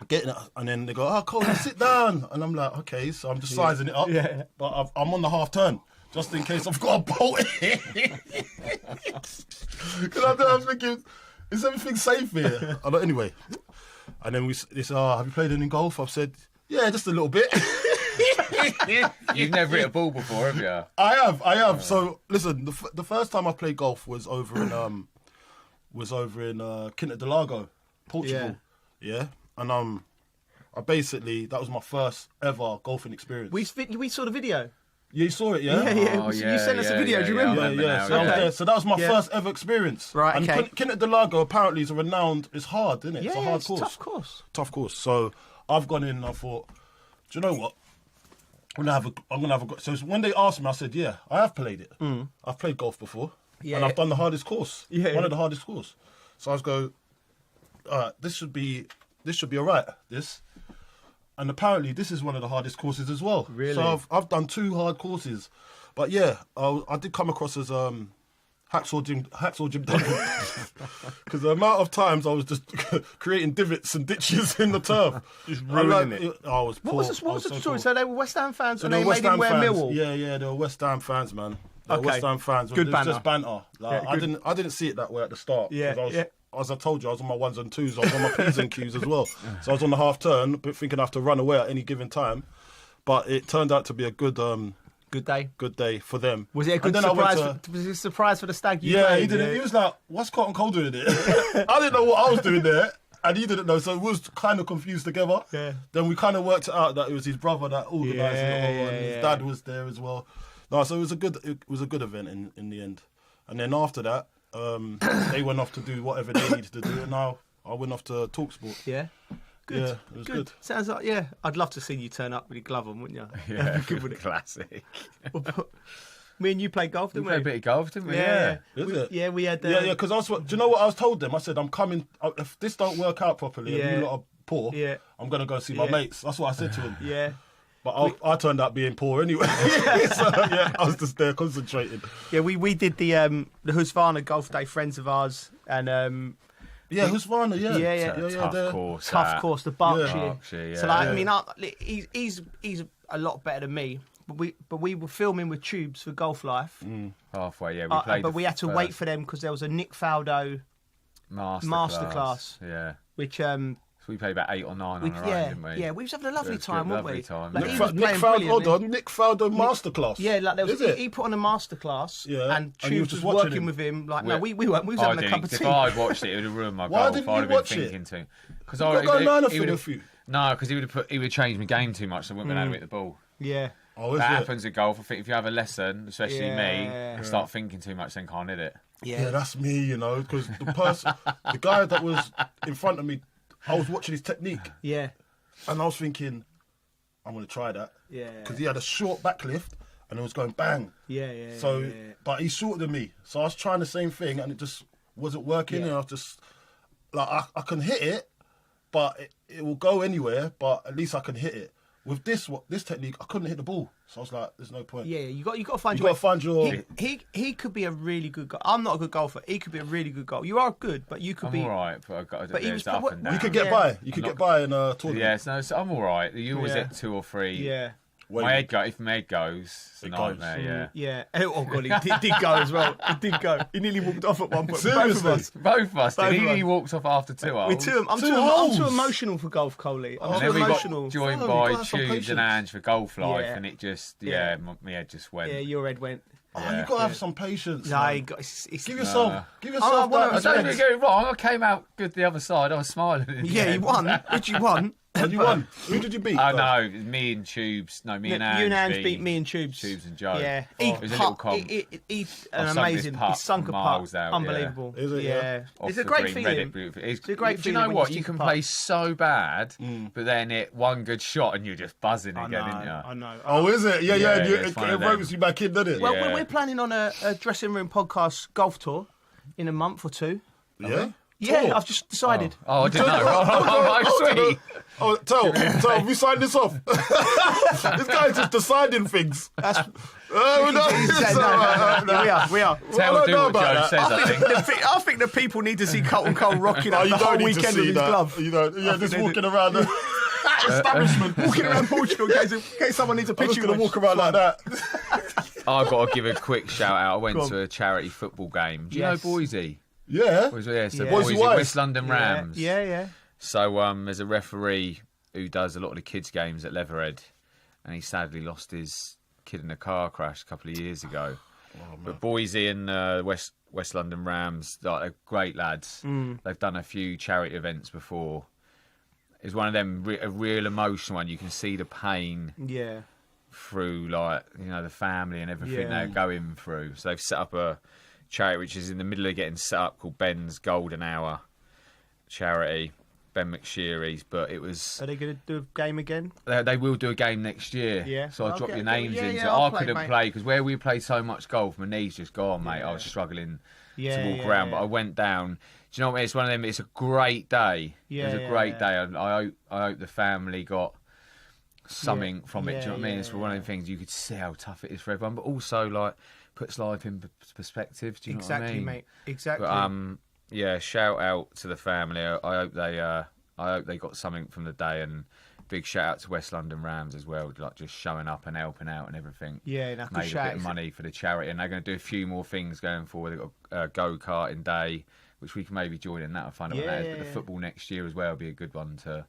getting it, and then they go, "Oh, Cole, sit down," and I'm like, "Okay." So I'm just sizing it up. But I'm on the half turn just in case I've got a bolt in. Because I was thinking, is everything safe here? Anyway. And then they said, have you played any golf? I've said, yeah, just a little bit. You've never hit a ball before, have you? I have. So, listen, the first time I played golf was over in Quinta do Lago, Portugal. Yeah. And I basically, that was my first ever golfing experience. We saw the video. Yeah, you saw it, yeah? Yeah. You sent us a video, do you remember? Yeah. So that was my first ever experience. Right, and Quinta do Lago apparently is it's hard, isn't it? Yeah, it's a hard course. Tough course. So I've gone in and I thought, do you know what? I'm gonna have a go. So when they asked me, I said, yeah, I have played it. I've played golf before. And I've done the hardest course. One of the hardest courses. So I was going, this should be all right, this. And apparently this is one of the hardest courses as well. Really? So I've done 2 hard courses. But yeah, I did come across as Hacksaw Jim Duggan. Because the amount of times I was just creating divots and ditches in the turf. Just ruining it. I was poor. What was the story? So they were West Ham fans and they they made him wear Millwall? Yeah, they were West Ham fans, man. They were West Ham fans. Good banter. Just banter. Like, I didn't see it that way at the start. As I told you, I was on my 1s and 2s. I was on my P's and Q's as well. So I was on the half turn, but thinking I have to run away at any given time. But it turned out to be a good day for them. Was it a good surprise? Was it a surprise for the stag? He did. He was like, "What's Carlton Cole doing there?" I didn't know what I was doing there, and he didn't know. So we was kind of confused together. Yeah. Then we kind of worked it out that it was his brother that organised it all, and his dad was there as well. No, so it was a good event in the end. And then after that, they went off to do whatever they needed to do, and now I went off to TalkSport. Yeah. Good. Yeah, it was good. Sounds like, I'd love to see you turn up with your glove on, wouldn't you? Yeah, good with it. Classic. Me and you played golf, didn't we? We played a bit of golf, didn't we? Is it? Yeah, we had... Yeah, because do you know what I was told them? I said, I'm coming, if this don't work out properly and you lot are poor, I'm going to go see my mates. That's what I said to them. Yeah. But I turned out being poor anyway. So, I was just there concentrating. Yeah, we did the Husqvarna Golf Day, friends of ours, and... Husqvarna, Tough course, the Berkshire. Berkshire, So, like, I mean, he's a lot better than me. But we were filming with tubes for Golf Life. Halfway, we played. But we had to wait for them because there was a Nick Faldo masterclass. Yeah. Which so we played about 8 or 9 on our own, didn't we? Yeah, we was having a lovely time, weren't we? Nick Faldo masterclass. Yeah, like there was, he put on a masterclass, and Tubes was working with him. Like, no, we weren't. We was having a cup of tea. If I'd watched it would have ruined my golf. I'd have been thinking too. Because I would because he would have changed my game too much, so I wouldn't have been able to hit the ball. Yeah. That happens at golf. I think if you have a lesson, especially me, and start thinking too much, then can't hit it. Yeah, that's me, you know, because the guy that was in front of me, I was watching his technique. Yeah. And I was thinking, I'm going to try that. Yeah. Because he had a short backlift and it was going bang. So, but he's shorter than me. So I was trying the same thing and it just wasn't working. And I was just, like, I can hit it, but it will go anywhere, but at least I can hit it. With this technique, I couldn't hit the ball, so I was like, "There's no point." Yeah, you got to find your. He could be a really good golfer. I'm not a good golfer. He could be a really good golfer. You are good, but you could be all right. But I've got to he was up and down. You could get by. You could get by in a tournament. Yes, no, so I'm all right. You always hit 2 or 3. Yeah. If my head goes, it's a nightmare. Yeah. Oh god, he did go as well. He did go. He nearly walked off at one point. Seriously? Both of us. He walked off after 2 holes. I'm too emotional for golf, Coley. I'm too emotional. We got joined by Tubes and Ange for Golf Life, and it just, my head just went. Yeah, your head went. Oh, you've got to have some patience. No, man. Give yourself I don't really get it wrong. I came out good the other side. I was smiling. Yeah, you won. Who'd you won? And you won. Who did you beat? Oh, no, me and Tubes. No, me and Ange. You and Ange beat me and Tubes. Tubes and Joe. Yeah. It was a little comp. He's an amazing. He sunk a putt. Unbelievable. Is it? Yeah. Off It's a the great green, feeling. It's a great Do you feeling know when what? you You sink a can putt. play so bad, but then it one good shot and you're just buzzing again, isn't you? I know. Oh, is it? Yeah. it's one It of them. ropes you back in, doesn't it? Well, Yeah. we're planning on a dressing room podcast golf tour in a month or two. Yeah. Yeah, Tour? I've just decided. Oh, I didn't know. Oh, sweet. Oh, tell, we signed this off. This guy's just deciding things. That's, we are. We are. Tell do what Joe says, I think. I think the people need to see Carlton Cole rocking up you the don't whole need to weekend see with his that. glove. You don't. Yeah, just walking around the establishment. Walking around Portugal in case someone needs a I'm just picture. going to walk around like that. I've got to give a quick shout out. I went to a charity football game. Do you know Boise? Yeah. So Yeah. Boise Wise. West London Rams. Yeah. So there's a referee who does a lot of the kids' games at Leatherhead, and he sadly lost his kid in a car crash a couple of years ago. But Boise and West London Rams, they're great lads. They've done a few charity events before. It's one of them, a real emotional one. You can see the pain through, like, you know, the family and everything they're going through. So they've set up a charity which is in the middle of getting set up called Ben's Golden Hour charity, Ben McSherry's. But it was. Are they going to do a game again? They will do a game next year. Yeah. So I'll drop your names in. So I'll I couldn't play because where we played so much golf, my knees just gone, mate. I was struggling to walk around, but I went down. Do you know what? It's one of them. It's a great day. It was a great day. I hope the family got something from it. Do you know what I mean? It's one of them things you could see how tough it is for everyone, but also like puts life in perspective. Do you know what I mean? Exactly, mate. Exactly. But yeah, shout out to the family. I hope they got something from the day, and big shout out to West London Rams as well, like just showing up and helping out and everything. Yeah, good made a shout. bit of money for the charity, and they're going to do a few more things going forward. They've got a go-karting day, which we can maybe join in. That'll find out what that is. But the football next year as well will be a good one to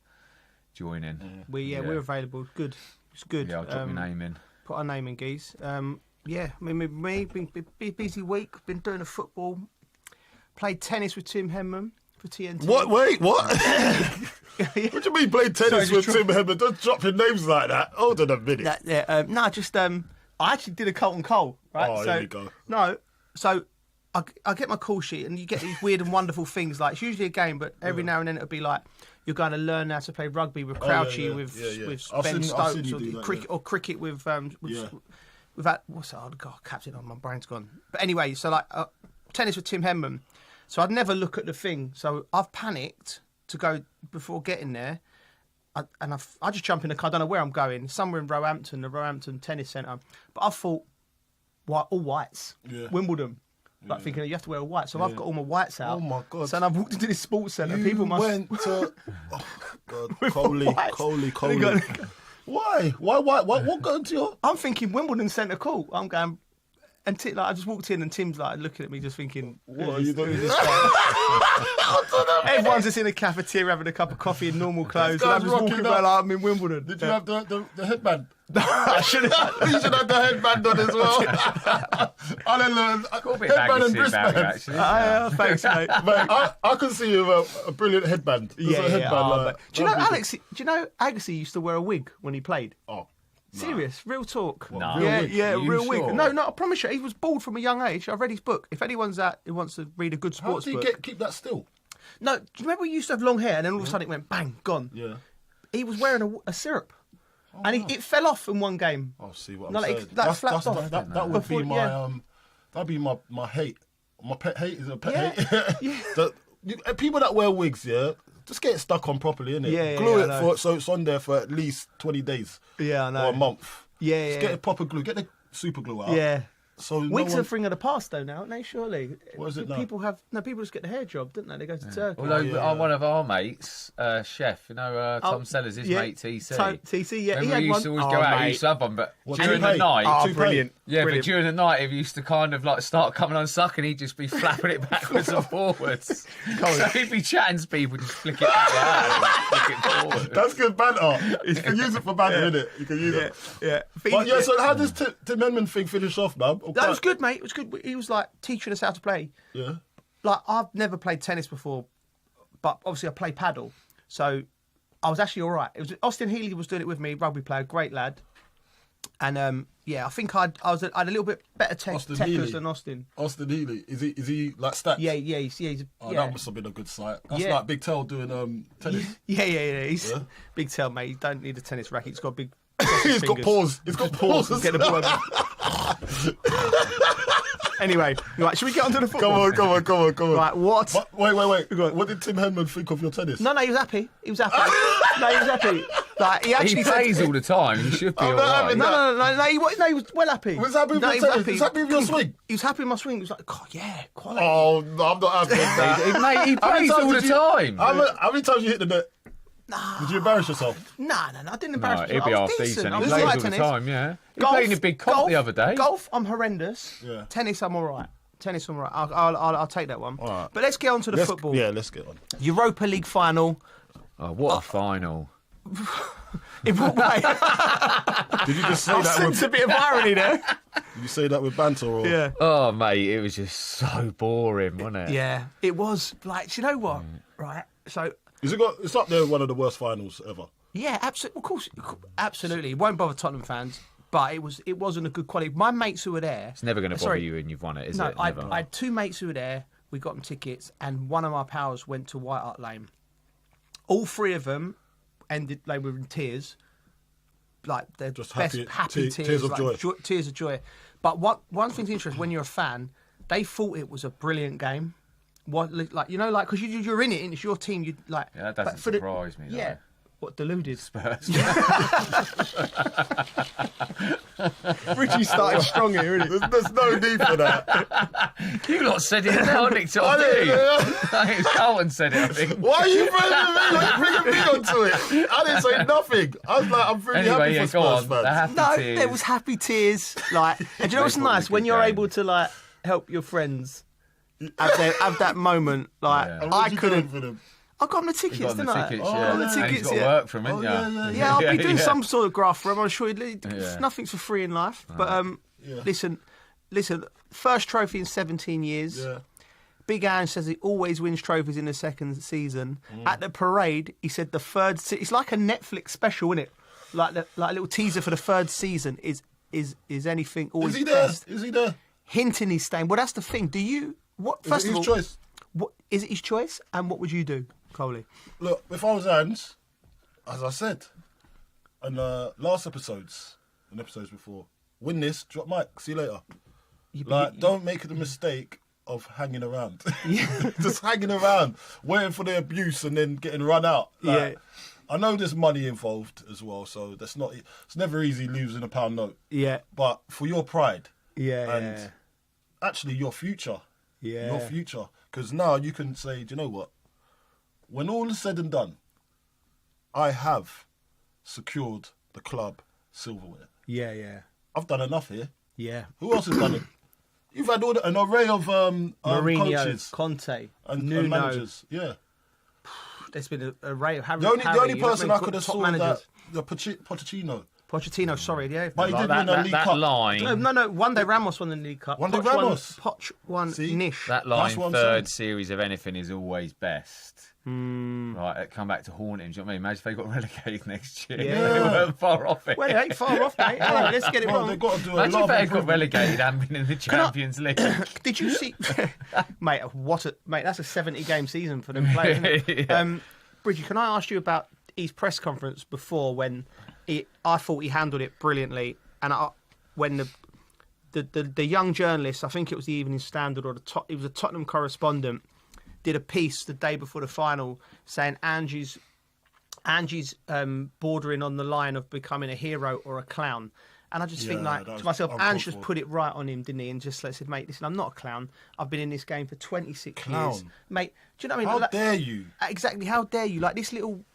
join in. We're available. Good. It's good. Yeah, I'll drop your name in. Put our name in, Geese. Yeah, I mean, me, been busy week. Been doing a football. Played tennis with Tim Henman for TNT. What? Wait, what? What do you mean played tennis with Tim Henman? Don't drop your names like that. Hold on a minute. I actually did a Carlton Cole, right? Oh, here we go. No, so I get my call sheet and you get these weird and wonderful things. Like, it's usually a game, but every now and then it'll be like, you're going to learn how to play rugby with Crouchy, with Ben Stokes, or cricket with that, what's that? Oh, God, captain, my brain's gone. But anyway, so like tennis with Tim Henman. So I'd never look at the thing. So I've panicked to go before getting there. I just jump in the car. I don't know where I'm going. Somewhere in Roehampton, the Roehampton Tennis Centre. But I thought, all whites. Yeah. Wimbledon. Like thinking you have to wear a white. So I've got all my whites out. Oh my God. So I've walked into this sports centre. You People must went to... Oh, God. Coley. Why? What got into your... I'm thinking Wimbledon Centre cool. I'm going... And I just walked in and Tim's like looking at me just thinking, what are you doing? Everyone's just in a cafeteria having a cup of coffee in normal clothes. And I'm just walking around like I'm in Wimbledon. Did you have the headband? I should have. You should have the headband on as well. Got a bit of Agassi about it, actually. Thanks, mate. I could see you with a brilliant headband. Do you know Agassi used to wear a wig when he played? Oh. Serious, real talk. No. Real wig. Sure? No, I promise you, he was bald from a young age. I've read his book. If anyone's who wants to read a good sports book. How did he keep that still? No, do you remember he used to have long hair and then all of a sudden it went bang, gone? Yeah. He was wearing a syrup. And it fell off in one game. I'll see what No, I'm like, saying. that flapped off. That would be my that'd be my hate. My pet hate is a pet hate. People that wear wigs, just get it stuck on properly, innit? Glue it so it's on there for at least 20 days. Yeah, I know. Or a month. Just get it proper glue. Get the super glue out. Yeah. So wigs are a thing of the past though now, aren't they? Surely. What is it now? People just get the hair job, don't they? They go to Turkey. Although one of our mates, chef, Tom Sellers, his mate TC. TC, yeah. Remember he used to always go out, he used to have one, but during the night... Oh, brilliant. Yeah, but during the night, if he used to kind of like start coming unstuck and he'd just be flapping it backwards and forwards. So he'd be chatting to people, just flick it back and flick it forward. That's good banter. You can use it for banter, innit? You can use it. Yeah. But so how does Tim Henman thing finish off, man? That was good, mate. It was good. He was like teaching us how to play. Yeah. Like, I've never played tennis before, but obviously I play paddle, so I was actually all right. It was Austin Healy was doing it with me, rugby player, great lad. And I think I had a little bit better techers than Austin. Austin Healy, is he like stats? Yeah, he's that must have been a good sight. That's like Big Tell doing tennis. Yeah. He's Big Tell, mate. You don't need a tennis racket. He's got big. He's got paws. He's got paws. Get the ball. Anyway, right, should we get onto the football? Come on. Right, what? Wait. What did Tim Henman think of your tennis? No, he was happy. Like, he plays all the time. He should be all right. No, he was well happy. Was happy with your tennis? He was happy with your swing? He was happy with my swing. He was like, God, yeah, quality. Oh, no, I'm not happy with that. Mate, he plays all the time. How many times you hit the net? Did you embarrass yourself? No, I didn't embarrass myself. He'll be half decent. He plays all the time, yeah. He played in a big comp the other day. Golf, I'm horrendous. Yeah. Tennis, I'm all right. I'll take that one. All right. But let's get on to the football. Yeah, let's get on. Europa League final. Oh, what a final. In what way? Did you just say that with a bit of irony there? Did you say that with banter or? Yeah. Oh, mate, it was just so boring, wasn't it? Yeah, it was. Like, do you know what? Right. So. It's up there, one of the worst finals ever. Yeah, absolutely. Of course, absolutely. It won't bother Tottenham fans, but it wasn't a good quality. My mates who were there. It's never going to bother you when you've won it, is it? No, I had two mates who were there. We got them tickets, and one of my pals went to White Hart Lane. All three of them they were in tears, like they're just happy tears of joy. Tears of joy. But one thing's interesting, when you're a fan, they thought it was a brilliant game. What, like, you know, like, because you're in it and it's your team, you like. Yeah, that doesn't surprise me. Yeah. Though. What, deluded? Spurs. Richie started strong here, isn't it? There's no need for that. You lot said it now, Nick. I think Carlton said it, I think. Why are you bringing me onto it? I didn't say nothing. I was like, I'm really happy for Spurs fans. There was happy tears. Like, and do you know what's nice? When you're able to, like, help your friends have that moment. Like, I couldn't. For them? I got them the tickets, didn't I? Tickets, yeah. The tickets, and he's got to work for them, Yeah, I'll be doing some sort of graft for him. I'm sure nothing's for free in life. But listen, first trophy in 17 years. Yeah. Big Ange says he always wins trophies in the second season. At the parade, he said the third. It's like a Netflix special, isn't it? Like a little teaser for the third season. Is anything always best? Is he there? Hinting he's staying. Well, that's the thing. Do you? What? First of all, his choice. What is it? His choice? And what would you do, Coley? Look, if I was Ange, as I said, in last episodes and episodes before, win this, drop mic, see you later. Don't make the mistake of hanging around. Just hanging around, waiting for the abuse and then getting run out. I know there's money involved as well, so it's never easy losing a pound note. Yeah. But for your pride. And actually your future. Yeah. Your future. Because now you can say, do you know what? When all is said and done, I have secured the club silverware. Yeah. I've done enough here. Yeah. Who else has done it? You've had an array of Mourinho, coaches, Conte, and managers. Yeah. There's been an array of the only person I could have saw that the Pochettino. Pochettino, sorry, yeah. But he did win a League Cup. Line. No. One day Ramos won the League Cup. One day Ramos. Poch won Nish. That line, third series of anything is always best. Right, come back to haunt him. Do you know what I mean? Imagine if they got relegated next year. Yeah. They weren't far off it. Well, it ain't far off, mate. Right, let's get it wrong. They've got to do Imagine if they got relegated and been in the Champions League. Did you see... mate, that's a 70-game season for them players, isn't it? Bridgie, can I ask you about his press conference before when... I thought he handled it brilliantly, and when the young journalist, I think it was the Evening Standard or it was a Tottenham correspondent, did a piece the day before the final saying Angie's bordering on the line of becoming a hero or a clown, and I just think to myself, Ange just put it right on him, didn't he? And just said, mate, listen, I'm not a clown. I've been in this game for 26 years, mate. Do you know what I mean? How dare you? Exactly, how dare you? Like this little.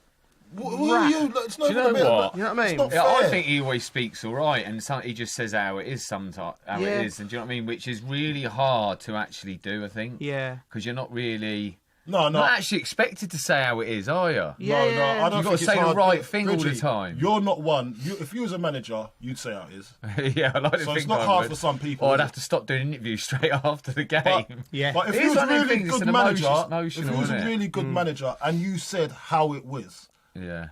Who are you? It's not Do you know what? You know what I mean? It's not fair. I think he always speaks all right, and he just says how it is sometimes, it is, and do you know what I mean? Which is really hard to actually do, I think. Yeah. Because you're not really. No. Not actually expected to say how it is, are you? No, I don't You've got to think say it's the hard. right thing all the Bridgie, time. You're not one. If you was a manager, you'd say how it is. Yeah, I like to So think it's not I hard would. for some people. Or I'd is it? have to stop doing interviews straight after the game. But if It he is was a one of them really things, it's good an manager, emotional, if he was a isn't it? really good manager, and you said how it was, Yeah.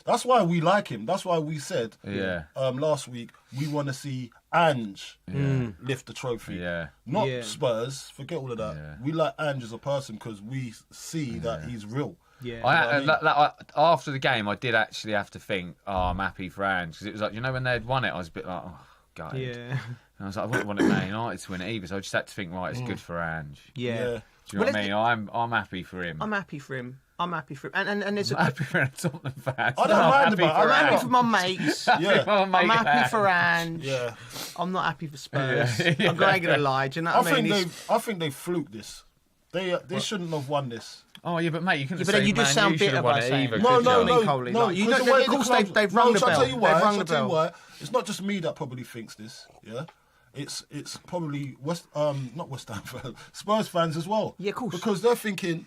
that's why we like him. That's why we said Yeah. last week we want to see Ange lift the trophy. Yeah. Not Yeah. Spurs. Forget all of that. Yeah. We like Ange as a person because we see that he's real. Yeah. You know what I mean? After the game, I did actually have to think, I'm happy for Ange. Because it was like, when they'd won it, I was a bit like, oh, God. Yeah. And I was like, I wouldn't want Man United to win it either. So I just had to think, right, it's good for Ange. Yeah. Yeah. Do you know what I mean? I'm happy for him. I'm happy for him. And there's I'm happy for Tottenham fans. I don't mind about I'm happy for my mates. Yeah. I'm happy for Ange. Yeah. I'm not happy for Spurs. Yeah. I'm not going to lie. Do you know what I mean? I think they fluked this. They shouldn't have won this. Oh yeah, but mate, you couldn't. But then you just sound bitter by saying it. No. You know, of course they've rung the bell. I'll tell you why. They've rung the I'll tell you bell. why. It's not just me that probably thinks this. Yeah, it's probably not West Ham fans, Spurs fans as well. Yeah, of course. Because they're thinking,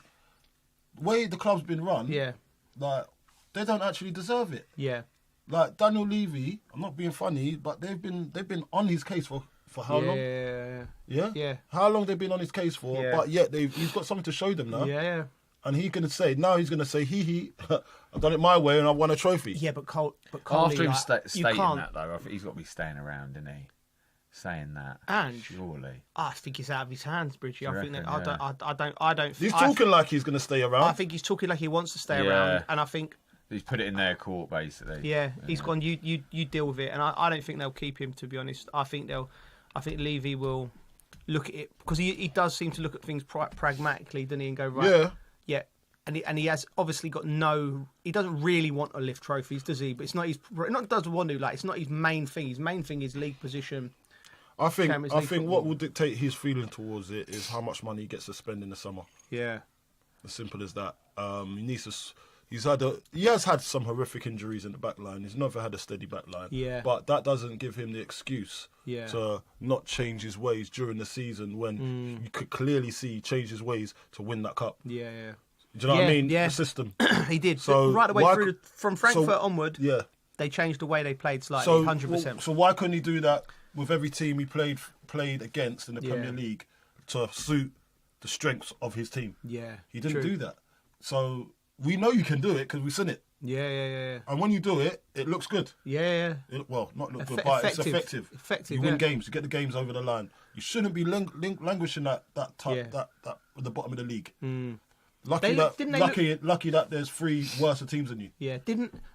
the way the club's been run, Yeah. like they don't actually deserve it. Yeah. Like Daniel Levy, I'm not being funny, but they've been on his case for how long? Yeah. Yeah. How long they've been on his case for? Yeah. But yet he's got something to show them now. Yeah. And he's going to say, I've done it my way and I won a trophy. Yeah, but Cole, After him like, stating you can't. that, though, I think he's got to be staying around, isn't he? Saying that. Ange? Surely. I think it's out of his hands, Bridgie. I think reckon, that I don't. He's talking like he's going to stay around. I think he's talking like he wants to stay around, and I think he's put it in their court, basically. Yeah, he's gone. You deal with it, and I don't think they'll keep him. To be honest, I think Levy will look at it because he does seem to look at things pragmatically, doesn't he? And go right, yeah. And he has obviously got he doesn't really want to lift trophies, does he? But it's not doesn't want to, like, it's not his main thing. His main thing is league position. I think what will dictate his feeling towards it is how much money he gets to spend in the summer. Yeah. As simple as that. He has had some horrific injuries in the back line. He's never had a steady back line. Yeah. But that doesn't give him the excuse Yeah. to not change his ways during the season when you could clearly see he changed his ways to win that cup. Yeah. Do you know what I mean? Yeah. The system. He did. So right away why through from Frankfurt onward. Yeah. They changed the way they played slightly, 100%. So why couldn't he do that with every team he played against in the Yeah. Premier League to suit the strengths of his team? Yeah. He didn't True. do that. So we know you can do it because we've seen it. Yeah. And when you do it, it looks good. Yeah. Well, not look good, but it's effective. Effective. You win games. You get the games over the line. You shouldn't be languishing that at the bottom of the league. Lucky that there's 3 worse teams than you. Yeah.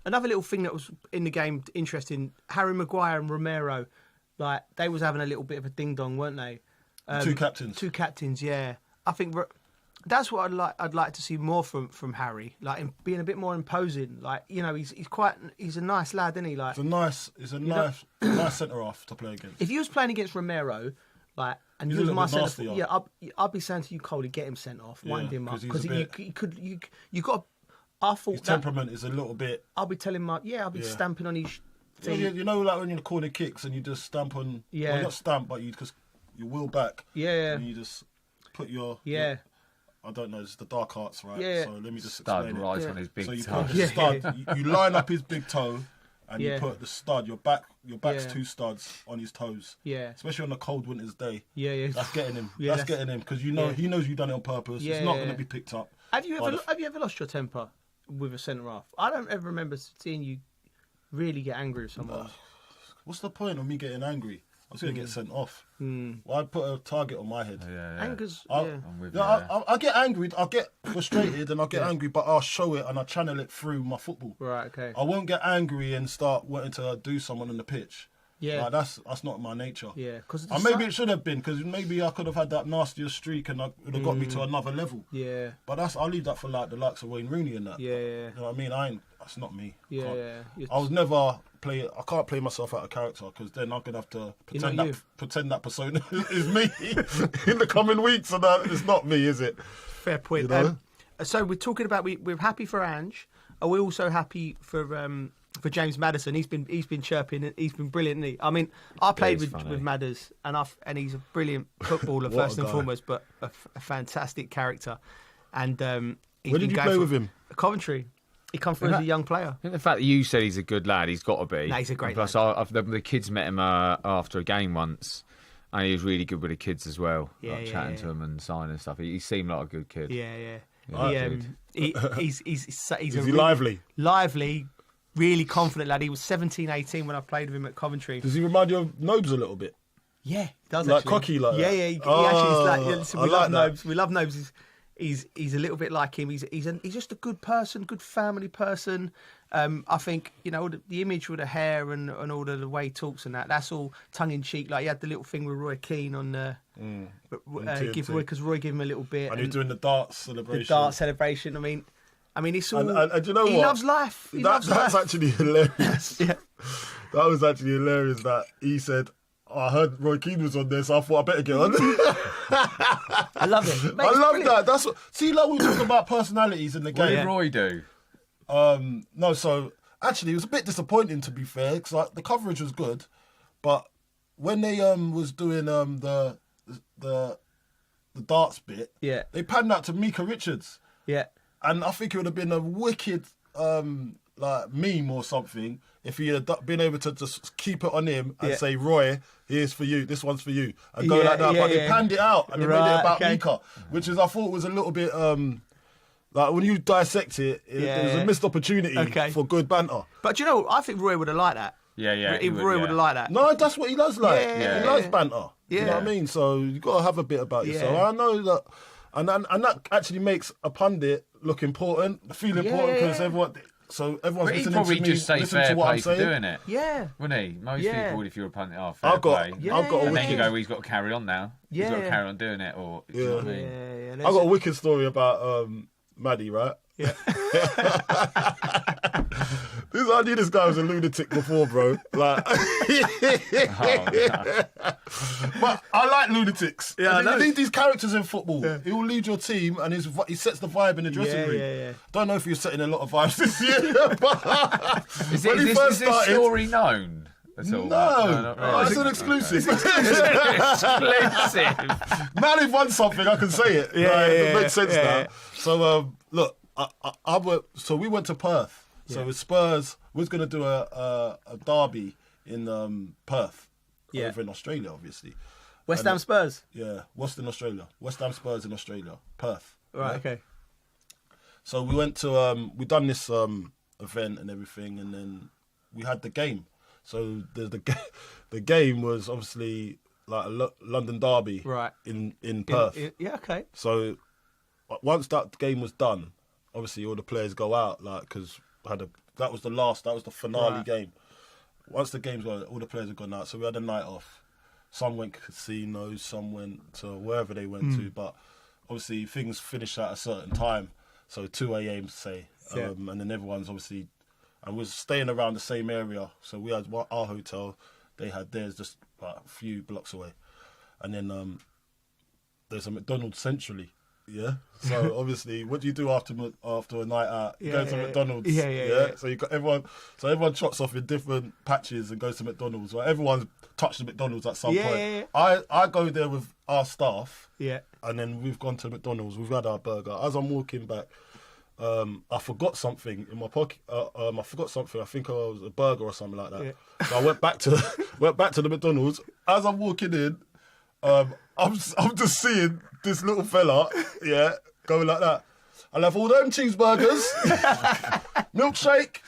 Another little thing that was in the game interesting? Harry Maguire and Romero, like they was having a little bit of a ding dong, weren't they? 2 captains. 2 captains. Yeah. I think that's what I'd like to see more from Harry, like being a bit more imposing. Like, you know, he's a nice lad, isn't he? Like He's a nice centre half to play against. If you was playing against Romero, like, and He's you a was my little bit centre, nastier. I'd be saying to you, Coley, get him sent off, wind him up, because you got. I thought his temperament is a little bit. I'll be telling him, I'll be stamping on his thing. You know, like when you're corner kicks and you just stamp on. Yeah. Well, not stamp, but you wheel back. Yeah. And you just put your. Yeah. I don't know, it's the dark arts, right? Yeah. So let me just Stud explain right it. on his big so you toe. put the stud, you line up his big toe, and you put the stud. Your back's 2 studs on his toes. Yeah. Especially on a cold winter's day. Yeah. That's getting him. Yeah, that's getting him because he knows you've done it on purpose. Yeah, it's not going to be picked up. Have you ever lost your temper with a centre half? I don't ever remember seeing you really get angry with someone. What's the point of me getting angry? I was going to get sent off. Well, I'd put a target on my head. Anger's, I get angry, I'll get frustrated and I'll get angry, but I'll show it and I'll channel it through my football. Right, okay. I won't get angry and start wanting to do someone on the pitch. Yeah. Like, that's not my nature. Yeah. And maybe it should have been, because maybe I could have had that nastier streak and it would have got me to another level. Yeah. But I'll leave that for like the likes of Wayne Rooney and that. Yeah. You know what I mean? That's not me. Yeah. I was never I can't play myself out of character because then I'm gonna have to pretend that persona is me in the coming weeks, and that it's not me, is it? Fair point. You know? So we're talking about we're happy for Ange. Are we also happy for James Maddison? He's been chirping. And he's been brilliant, isn't he? I mean, I played with Madders, and he's a brilliant footballer first and foremost, but a fantastic character. And he's Where did you play with him? Coventry. He come through as a young player. I think the fact that you said he's a good lad, he's got to be. No, he's a great Plus, the kids met him after a game once, and he was really good with the kids as well. Yeah, chatting to them and signing and stuff. He seemed like a good kid. Yeah. He's He's lively? Lively, really confident lad. He was 17, 18 when I played with him at Coventry. Does he remind you of Nobes a little bit? Yeah, he does like actually. cocky like yeah, that? yeah. He actually is like. Listen, we love that. Nobes. We love Nobes. He's a little bit like him. He's just a good person, good family person. I think the image with the hair and all the way he talks and that's all tongue in cheek. Like he had the little thing with Roy Keane on give Roy, because Roy gave him a little bit. And he's doing the darts celebration. The darts celebration. I mean, it's all. And do you know he what? loves life. That's actually hilarious. Yeah, that was actually hilarious. That he said, I heard Roy Keane was on there, so I thought I better get on. I love it. I love that. That's what. See, like we talk about personalities in the game. What did Roy do? No, so actually, it was a bit disappointing to be fair, because like the coverage was good, but when they was doing the darts bit, yeah, they panned that to Mika Richards. Yeah, and I think it would have been a wicked like meme or something if he had been able to just keep it on him and say, Roy, here's for you, this one's for you, and go like that. But they panned it out and they made it about Mika, which is I thought was a little bit like when you dissect it, there's a missed opportunity for good banter. But you know, I think Roy would have liked that. Yeah. Roy would have liked that. No, that's what he does like. Yeah. He likes banter. Yeah. You know what I mean? So you got to have a bit about yourself. I know that, and that actually makes a pundit look important, feel important because everyone's But he'd listening probably to me, just say listen fair to what play I'm for saying. doing it. Yeah. Wouldn't he? Most people, if you're a pundit, fair I've got play. a And then wicked- you go, well, he's got to carry on now. He's got to carry on doing it, or do you know what I mean? I got a wicked story about Maddie, right? Yeah. I knew this guy was a lunatic before, bro. Like, but I like lunatics. Yeah, I know. These characters in football. He will lead your team, and he sets the vibe in the dressing room. Yeah. Don't know if he was setting a lot of vibes this year, but Is when he this first started, story known? At all? No, it's an exclusive. Exclusive. Man, if won something, I can say it. It makes sense now. So look, so we went to Perth. So with Spurs, we was going to do a derby in Perth, over in Australia, obviously. West Ham Spurs? Yeah, Western Australia. West Ham Spurs in Australia, Perth. Right, okay. So we went to, we done this event and everything, and then we had the game. So the game was obviously like a London derby in Perth. Yeah, okay. So once that game was done, obviously all the players go out, like, because that was the finale game. Once the games were, all the players had gone out, so we had a night off. Some went casinos, some went to wherever they went to, but obviously things finish at a certain time, so 2 a.m. say, and then everyone's obviously, and we're staying around the same area, so we had our hotel, they had theirs just like a few blocks away, and then there's a McDonald's centrally. Yeah. So obviously, what do you do after a night out? You go to McDonald's. Yeah. So you got everyone. So everyone trots off in different patches and goes to McDonald's. Right? Everyone's touched the McDonald's at some point. Yeah. I go there with our staff. Yeah. And then we've gone to McDonald's. We've had our burger. As I'm walking back, I forgot something in my pocket. I forgot something. I think it was a burger or something like that. Yeah. So I went back to the McDonald's. As I'm walking in, I'm just seeing this little fella, going like that. I'll have all them cheeseburgers, milkshake,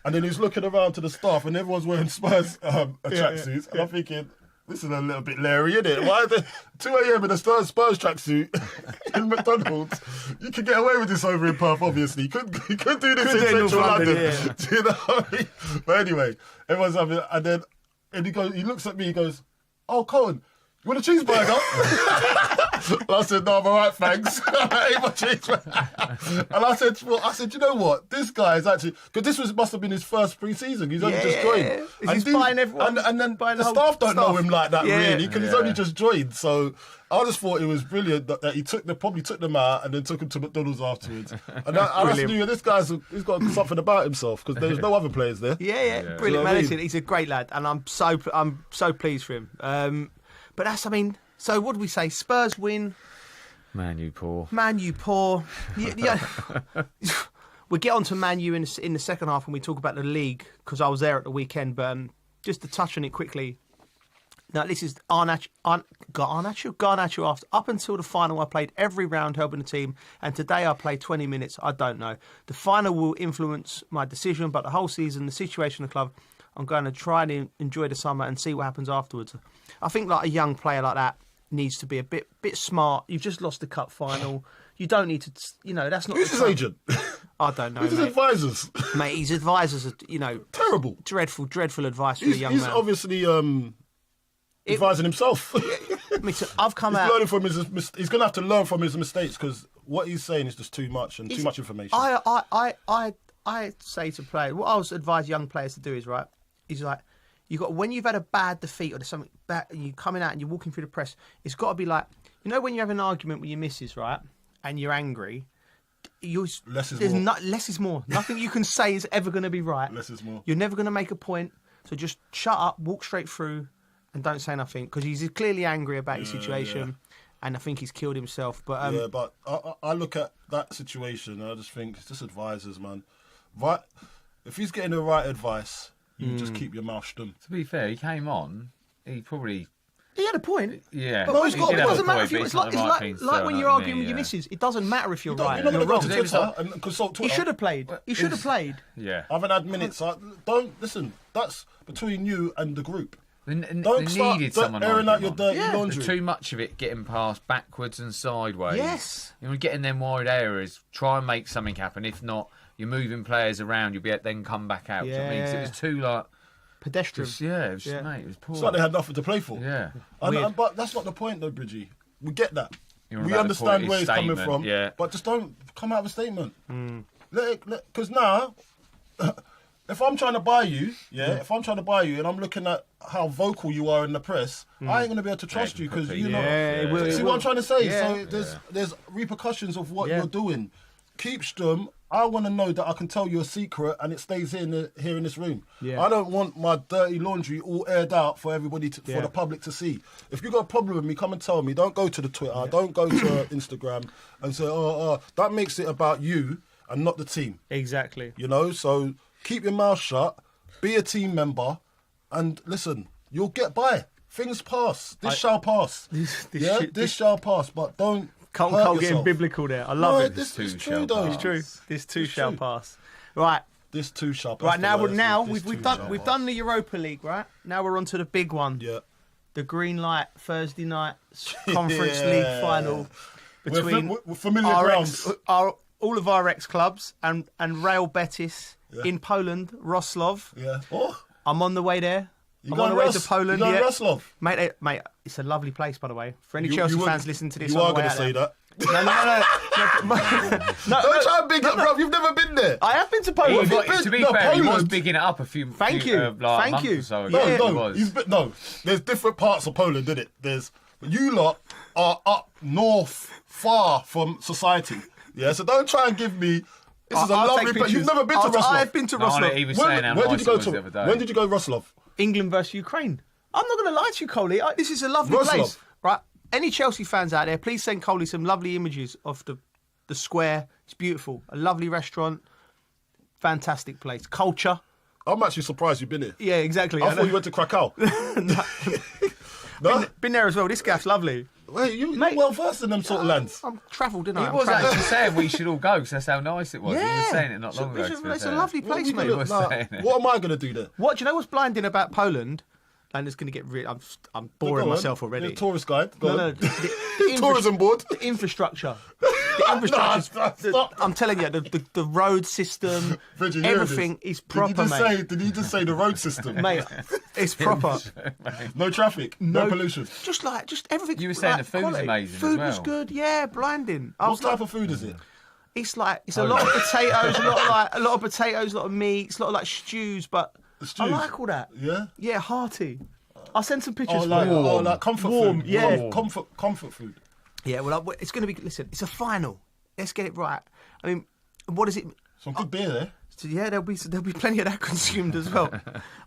and then he's looking around to the staff, and everyone's wearing Spurs tracksuits, and I'm thinking, this is a little bit Larry, isn't it? Why the 2 a.m. in a Spurs tracksuit in McDonald's? You can get away with this over in Perth, obviously. You could do this in central London. Do you know what I mean? But anyway, everyone's having, and he looks at me, he goes, "Oh, Cohen, you want a cheeseburger?" And I said, "No, I'm all right, thanks." I ate my cheeseburger. And I said, you know what? This guy is actually, because this must have been his first pre-season. He's only just joined. He's buying everyone. And then the staff don't know him like that, really, because he's only just joined. So I just thought it was brilliant that he probably took them out and then took them to McDonald's afterwards. And I just knew he's got something about himself, because there's no other players there. Yeah. Brilliant, you know man. I mean? Listen, he's a great lad, and I'm so pleased for him. But so what do we say? Spurs win. Man, you poor. Man, you poor. Yeah. We'll get on to Man U in the second half when we talk about the league, because I was there at the weekend. But just to touch on it quickly. Now, this is Garnacho. After up until the final, I played every round helping the team, and today I played 20 minutes. I don't know. The final will influence my decision, but the whole season, the situation of the club, I'm going to try and enjoy the summer and see what happens afterwards. I think like a young player like that needs to be a bit smart. You've just lost the cup final. You don't need to, that's not... Who's his agent? I don't know, Who's his advisors? Mate, his advisors are, terrible. Dreadful advice for a young man. He's obviously advising himself. I've come out... He's going to have to learn from his mistakes, because what he's saying is just too much and too much information. I say to players, what I would advise young players to do is, right, is like, when you've had a bad defeat or there's something bad, and you're coming out and you're walking through the press, it's got to be like, when you have an argument with your missus, right, and you're angry, less is more. Nothing you can say is ever going to be right. Less is more. You're never going to make a point, so just shut up, walk straight through, and don't say nothing, because he's clearly angry about his situation, and I think he's killed himself. But but I look at that situation and I just think it's just advisors, man. If he's getting the right advice, you just keep your mouth shut. To be fair, he came on. He had a point. Yeah, but it doesn't matter if it's like when you're arguing with your missus. It doesn't matter if you're right. You're not going to go to Twitter and consult Twitter. He should have played. Yeah. I haven't had minutes. Don't listen. That's between you and the group. They needed someone airing out your dirty laundry. Too much of it getting passed backwards and sideways. Yes. Getting them wide areas. Try and make something happen. If not, you're moving players around. You'll be able to then come back out. Yeah. Do you know what I mean? 'Cause it was too pedestrian. It was mate. It was poor. It's like they had nothing to play for. Yeah. But that's not the point, though, Bridgie. We get that. We understand where he's coming from. Yeah. But just don't come out with a statement. Because now, if I'm trying to buy you, if I'm trying to buy you and I'm looking at how vocal you are in the press, I ain't going to be able to trust you, because you know. See what I'm trying to say? Yeah. So there's repercussions of what you're doing. Keep stum. I want to know that I can tell you a secret and it stays here in this room. Yeah. I don't want my dirty laundry all aired out for everybody for the public to see. If you got a problem with me, come and tell me. Don't go to the Twitter. Don't go to Instagram and say, that makes it about you and not the team. Exactly. So keep your mouth shut. Be a team member, and listen. You'll get by. Things pass. This shall pass. This shall pass. But don't. Carlton Cole getting biblical there. I love it. This is true, though. It's true. This too shall pass. Right. This too shall pass. Right, now we've done the Europa League, right? Now we're on to the big one. Yeah. The green light Thursday night Conference League final between we're familiar grounds. All of our ex-clubs and Real Betis in Poland, Wrocław. Yeah. Oh. I'm on the way there. I'm on the way to Poland. You're Wrocław? Mate, it's a lovely place, by the way. For any Chelsea fans listening to this, you are going to say that. No. Don't try and big it up, bro. You've never been there. I have been to Poland. To be fair, he was bigging it up a few. Thank you. Months or so ago. There's different parts of Poland, isn't it? You lot are up north, far from society. Yeah, so don't try and give me. This is a lovely place. You've never been to Wrocław. I've been to Wrocław. He was saying how nice it was the other day. When did you go to Wrocław? England versus Ukraine. I'm not going to lie to you, Coley. This is a lovely place. Right? Any Chelsea fans out there, please send Coley some lovely images of the square. It's beautiful. A lovely restaurant. Fantastic place. Culture. I'm actually surprised you've been here. Yeah, exactly. I thought you went to Krakow. No? Been there as well. This gaff's lovely. Wait, you're well versed in them sort of lands. I'm travelled, didn't I? He was actually saying we should all go because that's how nice it was. Yeah. He was saying it not long ago. It's a lovely place, mate. What am I going to do there? What do you know? What's blinding about Poland? And it's going to get rid. I'm boring myself already. The tourist guide. No. Tourism board. The infrastructure. The infrastructure. I'm telling you, the road system, Bridget, everything is proper, mate. Did you just say the road system? Mate, it's proper. No traffic, no pollution. Just everything. You were saying the food's amazing Food as well. was good, yeah, blinding. What type of food is it? It's a lot of potatoes, a lot of potatoes, a lot of meats, a lot of stews, but I like all that. Yeah? Yeah, hearty. I'll send some pictures. Like comfort food. Yeah. Comfort food. Yeah, well, it's going to be... Listen, it's a final. Let's get it right. I mean, what is it... Some good beer there. So, yeah, there'll be plenty of that consumed as well.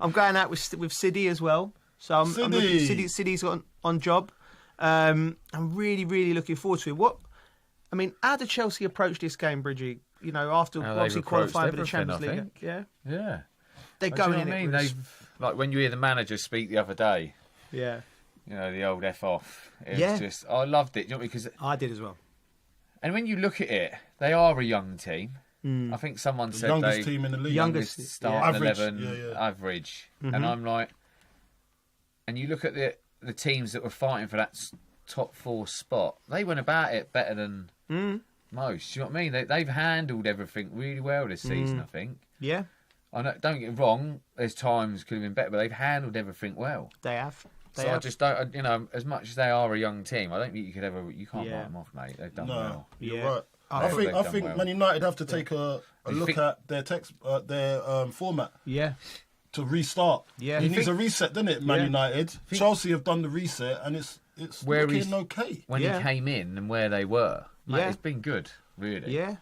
I'm going out with Siddy as well. So Siddy's on job. I'm really, really looking forward to it. I mean, how did Chelsea approach this game, Bridgie? You know, after obviously qualifying for the Champions League. Yeah. They're going in it. Like when you hear the manager speak the other day. Yeah. You know, the old F off. It was just, I loved it. You know, because I did as well. And when you look at it, they are a young team. I think someone said youngest team in the league. Youngest start average. 11, average. And I'm like, and you look at the teams that were fighting for that top 4 spot, they went about it better than most. You know what I mean? They've handled everything really well this season, I think. Yeah. I know, don't get me wrong, there's times could have been better, but they've handled everything well. They have. I just don't, you know, as much as they are a young team, I don't think you can't write them off, mate. They've done well. You're right. I think Man United have to take a look at their format. Yeah. To restart. Yeah. It needs a reset, doesn't it, Man United? Chelsea have done the reset and it's looking okay. When he came in and where they were. Mate, it's been good, really. Yeah.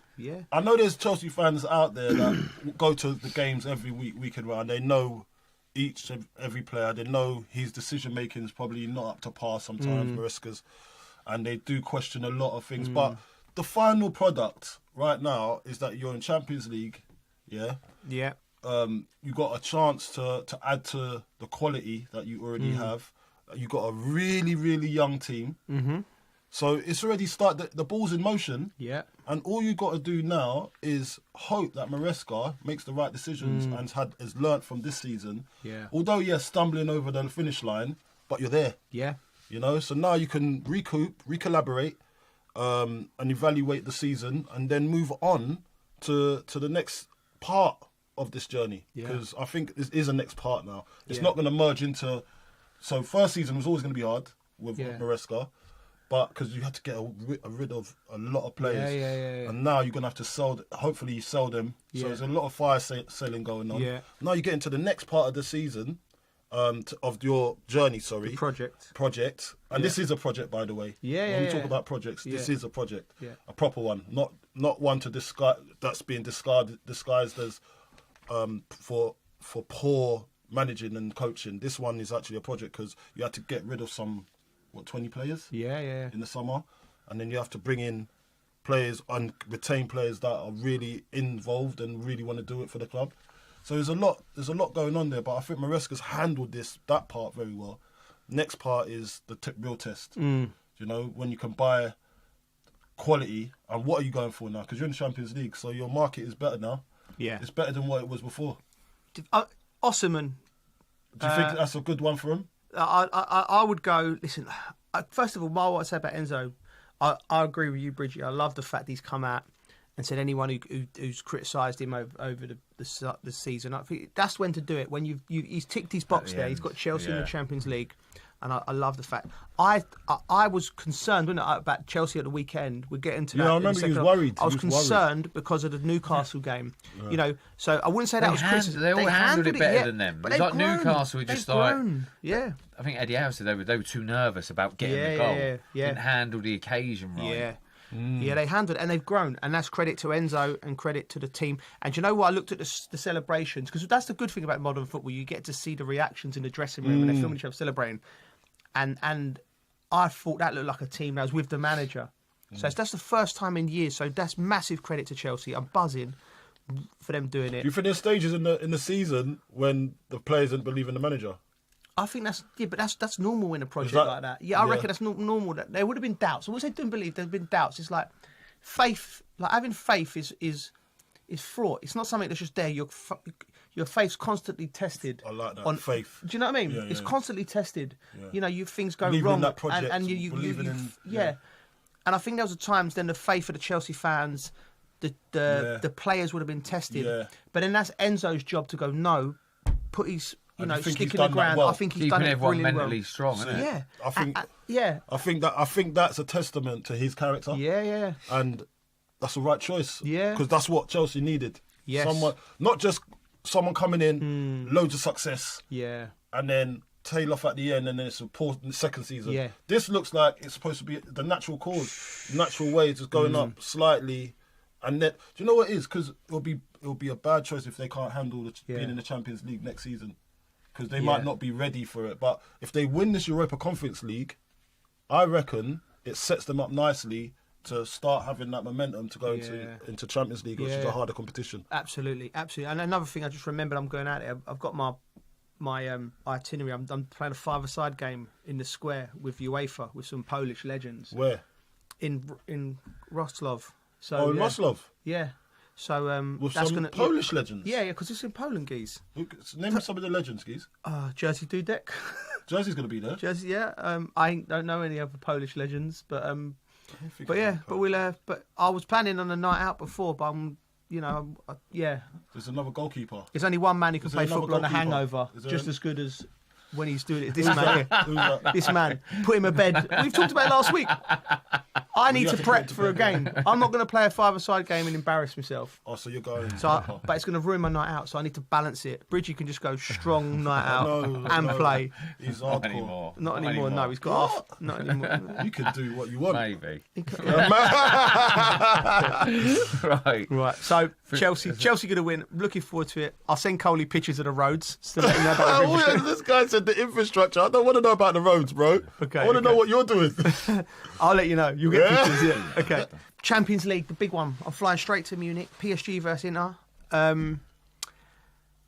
I know there's Chelsea fans out there that go to the games every weekend round. They know every player. They know his decision making is probably not up to par sometimes, Maresca's, and they do question a lot of things. But the final product right now is that you're in Champions League, yeah. You got a chance to add to the quality that you already have. You got a really, really young team. So it's already started. The ball's in motion. Yeah. And all you got to do now is hope that Maresca makes the right decisions and has learnt from this season. Yeah. Although, stumbling over the finish line, but you're there. Yeah. You know, so now you can recollaborate, and evaluate the season, and then move on to the next part of this journey. Because I think this is a next part now. It's not going to merge into. So first season was always going to be hard with Maresca. But because you had to get rid of a lot of players, and now you're gonna have to sell. Hopefully, you sell them. So there's a lot of fire selling going on. Now you get into the next part of the season, of your journey. Sorry, project. And this is a project, by the way. When we talk about projects, this is a project, a proper one, not one to disguise that's being disguised as for poor managing and coaching. This one is actually a project because you had to get rid of some. 20 players? In the summer. And then you have to bring in players and retain players that are really involved and really want to do it for the club. So there's a lot going on there, but I think Maresca's handled that part very well. Next part is the real test. You know, when you can buy quality, and what are you going for now? Because you're in the Champions League, so your market is better now. Yeah. It's better than what it was before. Osimhen. Do you think that's a good one for him? I would go, listen, first of all, what I say about Enzo, I agree with you, Bridgie. I love the fact he's come out and said anyone who's criticised him over the season, I think that's when to do it. When he's ticked his box there, he's got Chelsea in the Champions League. And I love the fact. I was concerned about Chelsea at the weekend. We're getting to that. Yeah, I remember he was worried. I was concerned because of the Newcastle game. You know, so I wouldn't say that was criticism. They all handled it better than them. But it's like Newcastle were just like... Yeah. I think Eddie Howe said they were too nervous about getting the goal. Didn't handle the occasion right. Yeah, they handled it and they've grown. And that's credit to Enzo and credit to the team. And you know what? I looked at the celebrations, because that's the good thing about modern football. You get to see the reactions in the dressing room when they're filming each other celebrating. And I thought that looked like a team that was with the manager. So that's the first time in years. So that's massive credit to Chelsea. I'm buzzing for them doing it. Do you think there's stages in the season when the players didn't believe in the manager? I think that's normal in a project like that. Yeah, I reckon that's normal. That there would have been doubts. So once they didn't believe, there've been doubts. It's like faith. Like having faith is fraught. It's not something that's just there. Your faith's constantly tested. I like that. Faith. Do you know what I mean? Yeah, it's constantly tested. Yeah. You know, things go believing wrong, in that project, and you And I think there was times then the faith of the Chelsea fans, the players would have been tested. Yeah. But then that's Enzo's job to go, no, put his stick in the ground. I think he's done it everyone brilliantly mentally strong, isn't it? Yeah. I think that's a testament to his character. Yeah. And that's the right choice. Yeah. Because that's what Chelsea needed. Yes. Someone, not just someone coming in, loads of success. Yeah. And then tail off at the end, and then it's a poor second season. Yeah. This looks like it's supposed to be the natural course, natural way, just going up slightly, and then do you know what it is? Because it'll be a bad choice if they can't handle being in the Champions League next season, because they might not be ready for it. But if they win this Europa Conference League, I reckon it sets them up nicely to start having that momentum to go into Champions League, which is a harder competition. Absolutely. And another thing I just remembered, I'm going out there. I've got my itinerary. I'm playing a five-a-side game in the square with UEFA with some Polish legends. Where? In Wrocław. So, in Wrocław? Yeah. So with that's some Polish legends? Yeah, because it's in Poland, Geese. Name me some of the legends, Geese. Jerzy Dudek. Jersey's going to be there. Jersey, yeah. I don't know any other Polish legends, but But I was planning on a night out before, but There's another goalkeeper. There's only one man who can play football on a hangover, just as good as when he's doing it. This man here. This man. Put him to bed. We've talked about it last week. I need to prep for a game. I'm not going to play a five-a-side game and embarrass myself. Oh, so you're going... But it's going to ruin my night out, so I need to balance it. Bridgie can just go strong night out play. He's Not hardcore. anymore. Not anymore, no. He's got half... Not anymore. You can do what you want. Maybe. Right. So Chelsea going to win. Looking forward to it. I'll send Coley pictures of the roads. So let you know about This guy said the infrastructure. I don't want to know about the roads, bro. Okay, I want to know what you're doing. I'll let you know. You'll get pictures. Yeah. Okay. Champions League, the big one. I'm flying straight to Munich. PSG versus Inter.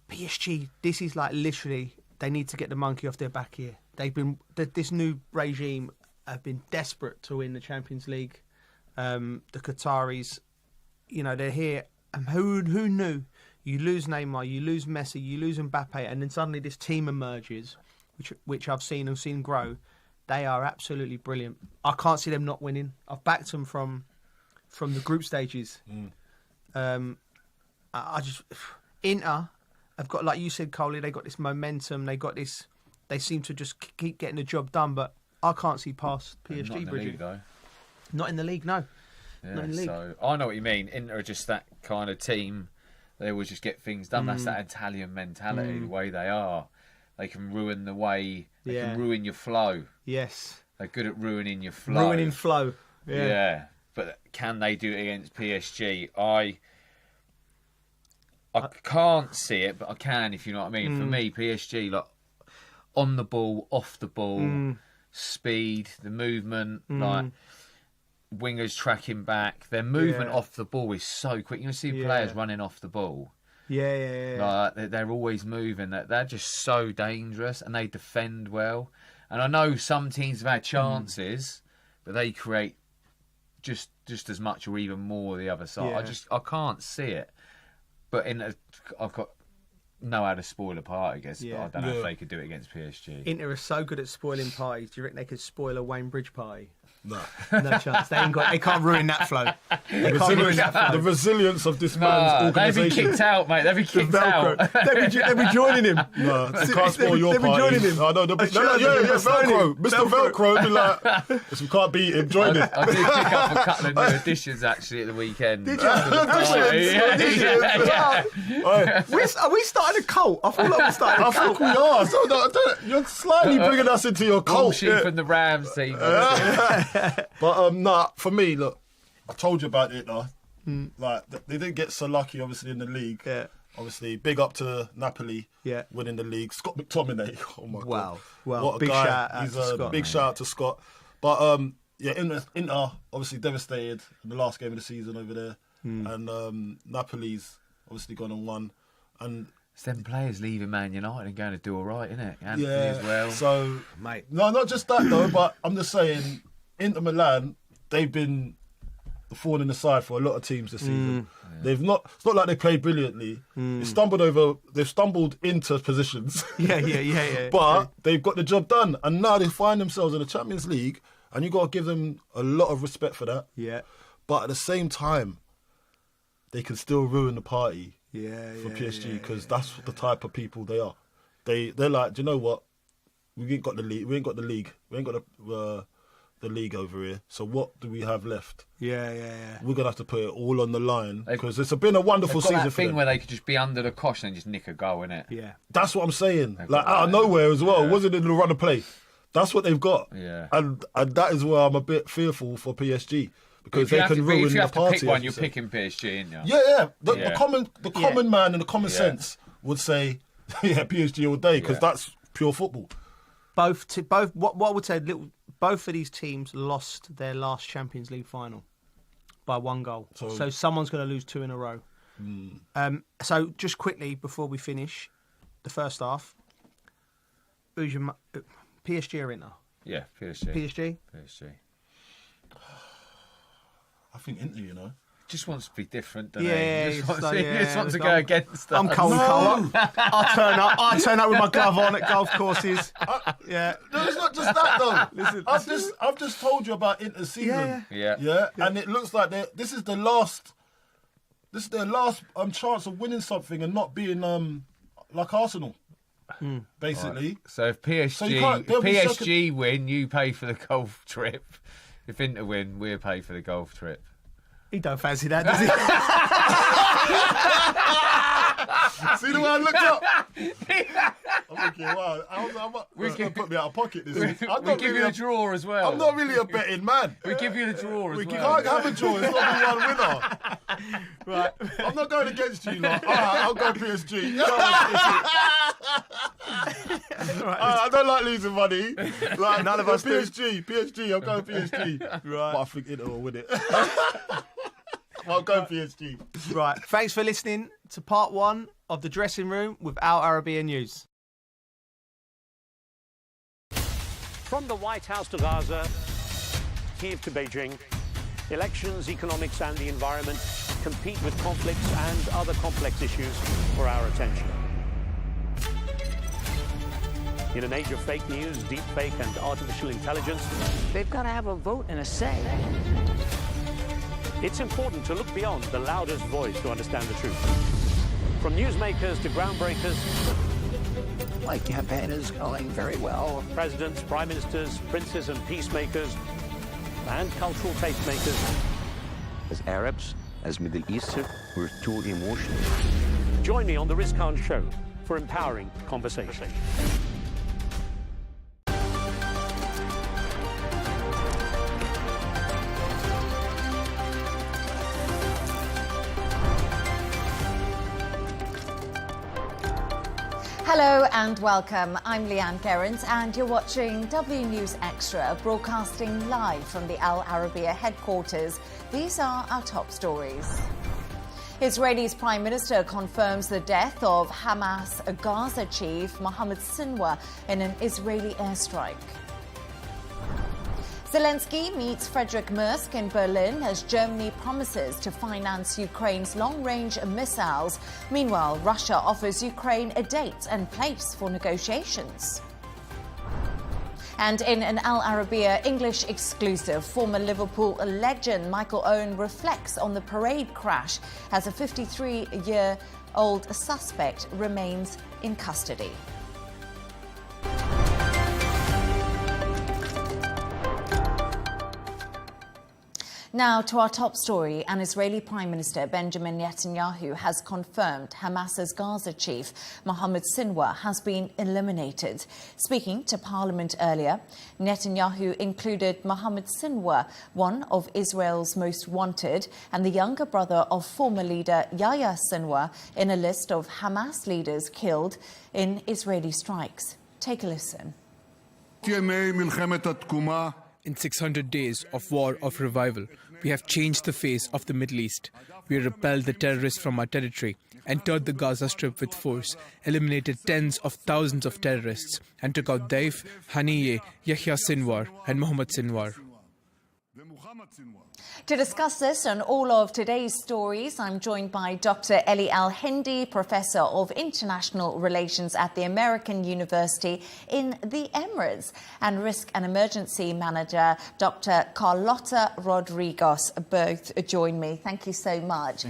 PSG. This is like literally. They need to get the monkey off their back here. They've been this new regime have been desperate to win the Champions League. The Qataris, they're here. Who knew? You lose Neymar, you lose Messi, you lose Mbappe, and then suddenly this team emerges, which I've seen grow. They are absolutely brilliant. I can't see them not winning. I've backed them from the group stages. Inter have got, like you said, Coley, they got this momentum. They seem to just keep getting the job done. But I can't see past PSG. Not in the league, though. Not in the league, no. Yeah, not in the league. So I know what you mean. Inter are just that kind of team. They always just get things done. That's that Italian mentality, the way they are. They can ruin the way. They can ruin your flow. Yes. They're good at ruining your flow. Ruining flow. Yeah. But can they do it against PSG? I can't see it, but I can, if you know what I mean. For me, PSG, like on the ball, off the ball, speed, the movement, like wingers tracking back. Their movement off the ball is so quick. You see players running off the ball. Yeah. Like, they're always moving. They're just so dangerous, and they defend well. And I know some teams have had chances, but they create just as much or even more the other side. I can't see it. But I've got know how to spoil a party, I guess. But I don't know if they could do it against PSG. Inter are so good at spoiling parties. Do you reckon they could spoil a Wayne Bridge party? No. No chance. They can't ruin that flow. They can't ruin that flow. The resilience of this man's organisation. They've been kicked out, mate. They've been kicked out. They'll be joining him. No, they can't spoil your party. They'll be joining him. Oh, no, Velcro. Mr. Velcro be like, if you can't beat him, join him. I did pick up a couple of new additions, actually, at the weekend. Did you? Are we starting a cult? I feel like we're starting a cult. I think we are. So, you're slightly bringing us into your cult. Sheep from the Rams team. But for me, look, I told you about it. Like they didn't get so lucky, obviously, in the league. Yeah. Obviously, big up to Napoli. Yeah. Winning the league. Scott McTominay. Oh my god. Wow. What a big guy. shout out He's to a Scott. big shout out to Scott. But Inter obviously devastated in the last game of the season over there, and Napoli's obviously gone and won, and. It's them players leaving Man United and going to do all right, isn't it? Anthony as well. So, mate. No, not just that though. But I'm just saying, Inter Milan, they've been the thorn in the side for a lot of teams this season. They've not. It's not like they played brilliantly. They've stumbled into positions. Yeah. But they've got the job done, and now they find themselves in the Champions League, and you got to give them a lot of respect for that. Yeah. But at the same time, they can still ruin the party. For PSG, because that's the type of people they are. They're like, do you know what? We ain't got the league. We ain't got the league over here. So what do we have left? Yeah. We're gonna have to put it all on the line because it's been a wonderful season that for them. where they could just be under the cosh and just nick a goal, innit? Yeah. That's what I'm saying. Like out of nowhere as well. Wasn't in the run of play. That's what they've got. Yeah. And that is where I'm a bit fearful for PSG. Because they can ruin the party. If you have to pick one, you're picking PSG, aren't you? Yeah. The common man in the common sense would say, PSG all day because that's pure football. What I would say, both of these teams lost their last Champions League final. by 1 goal. So someone's going to lose 2 in a row. So just quickly before we finish the first half, who's your PSG or Inter? Yeah, PSG. PSG? PSG. I think Inter, you know. Just wants to be different, doesn't Yeah, he? Just wants, yeah, just wants to go against I'm us. cold. I turn up with my glove on at golf courses. Yeah. No, it's not just that though. Listen, I've just told you about Inter season. Yeah. And it looks like this is their last chance of winning something and not being like Arsenal. Basically. Right. So if PSG win, you pay for the golf trip. If Inter win, we'll pay for the golf trip. He don't fancy that, does he? See the way I looked up? I'm thinking, wow, it's going to put me out of pocket this week. We give you a draw as well. I'm not really a betting man. We give you the draw as well. We can't have a draw. It's not be one winner. Right. I'm not going against you, lot. All right, I'll go PSG. I don't like losing money. Like, none of us PSG. I'll go PSG. Right. But I think Inter will win it. I'll go PSG. Right. Thanks for listening to part 1 of The Dressing Room with Al Arabiya News. From the White House to Gaza, Kiev to Beijing, elections, economics and the environment compete with conflicts and other complex issues for our attention. In an age of fake news, deep fake and artificial intelligence, They've got to have a vote and a say. it's important to look beyond the loudest voice to understand the truth. From newsmakers to groundbreakers, My campaign is going very well. presidents, prime ministers, princes and peacemakers, and cultural tastemakers. As Arabs, as Middle Eastern, we're too emotional. Join me on the Riz Khan Show for empowering conversation. Hello and welcome. I'm Leigh Ann Gerrans and you're watching W News Extra, broadcasting live from the Al Arabiya headquarters. These are our top stories. Israel's Prime Minister confirms the death of Hamas Gaza chief Mohammed Sinwar in an Israeli airstrike. Zelensky meets Friedrich Merz in Berlin as Germany promises to finance Ukraine's long-range missiles. Meanwhile, Russia offers Ukraine a date and place for negotiations. And in an Al Arabiya English exclusive, former Liverpool legend Michael Owen reflects on the parade crash as a 53-year-old suspect remains in custody. Now to our top story. An Israeli Prime Minister Benjamin Netanyahu has confirmed Hamas's Gaza chief Mohammed Sinwar has been eliminated. Speaking to Parliament earlier, Netanyahu included Mohammed Sinwar, one of Israel's most wanted, and the younger brother of former leader Yahya Sinwar, in a list of Hamas leaders killed in Israeli strikes. Take a listen. In 600 days of war of revival, we have changed the face of the Middle East. We repelled the terrorists from our territory, entered the Gaza Strip with force, eliminated tens of thousands of terrorists, and took out Daif, Haniyeh, Yahya Sinwar, and Mohammed Sinwar. To discuss this and all of today's stories, I'm joined by Dr. Eli Al-Hindi, Professor of International Relations at the American University in the Emirates, and Risk and Emergency Manager Dr. Carlota Rodriguez. Both join me. Thank you so much.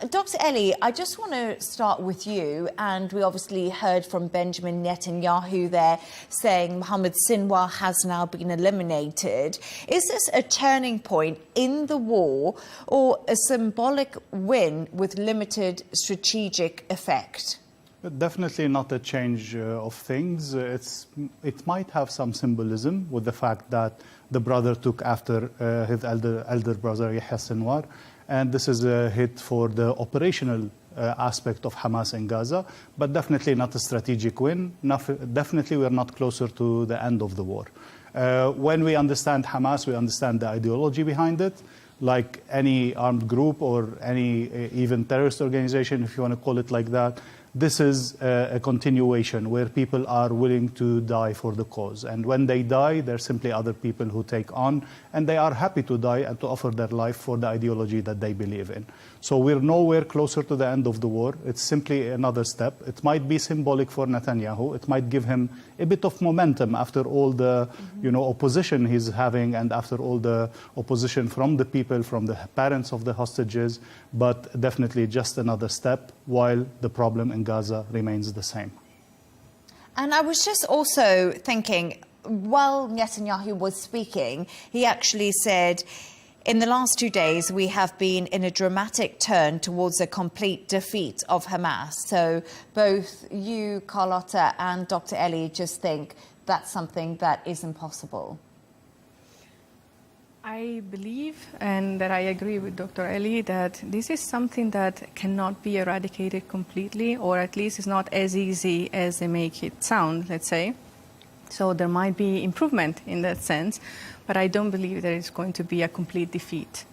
Dr. Eli, I just want to start with you. And we obviously heard from Benjamin Netanyahu there saying Mohammed Sinwar has now been eliminated. Is this a turning point in the war or a symbolic win with limited strategic effect? Definitely not a change of things. It might have some symbolism with the fact that the brother took after his elder brother Yahya Sinwar, and this is a hit for the operational aspect of Hamas in Gaza, but definitely not a strategic win. Definitely we are not closer to the end of the war. When we understand Hamas, we understand the ideology behind it. like any armed group or any even terrorist organization, if you want to call it like that. This is a continuation where people are willing to die for the cause. And when they die, there are simply other people who take on, and they are happy to die and to offer their life for the ideology that they believe in. So we're nowhere closer to the end of the war. It's simply another step. It might be symbolic for Netanyahu. It might give him a bit of momentum after all the opposition he's having and after all the opposition from the people, from the parents of the hostages, but definitely just another step while the problem in Gaza remains the same. And I was just also thinking, while Netanyahu was speaking, he actually said, in the last 2 days, we have been in a dramatic turn towards a complete defeat of Hamas. So both you, Carlotta, and Dr. Ellie just think that's something that is impossible. I believe, and that I agree with Dr. Ellie, that this is something that cannot be eradicated completely, or at least is not as easy as they make it sound, let's say. So there might be improvement in that sense, but I don't believe there is going to be a complete defeat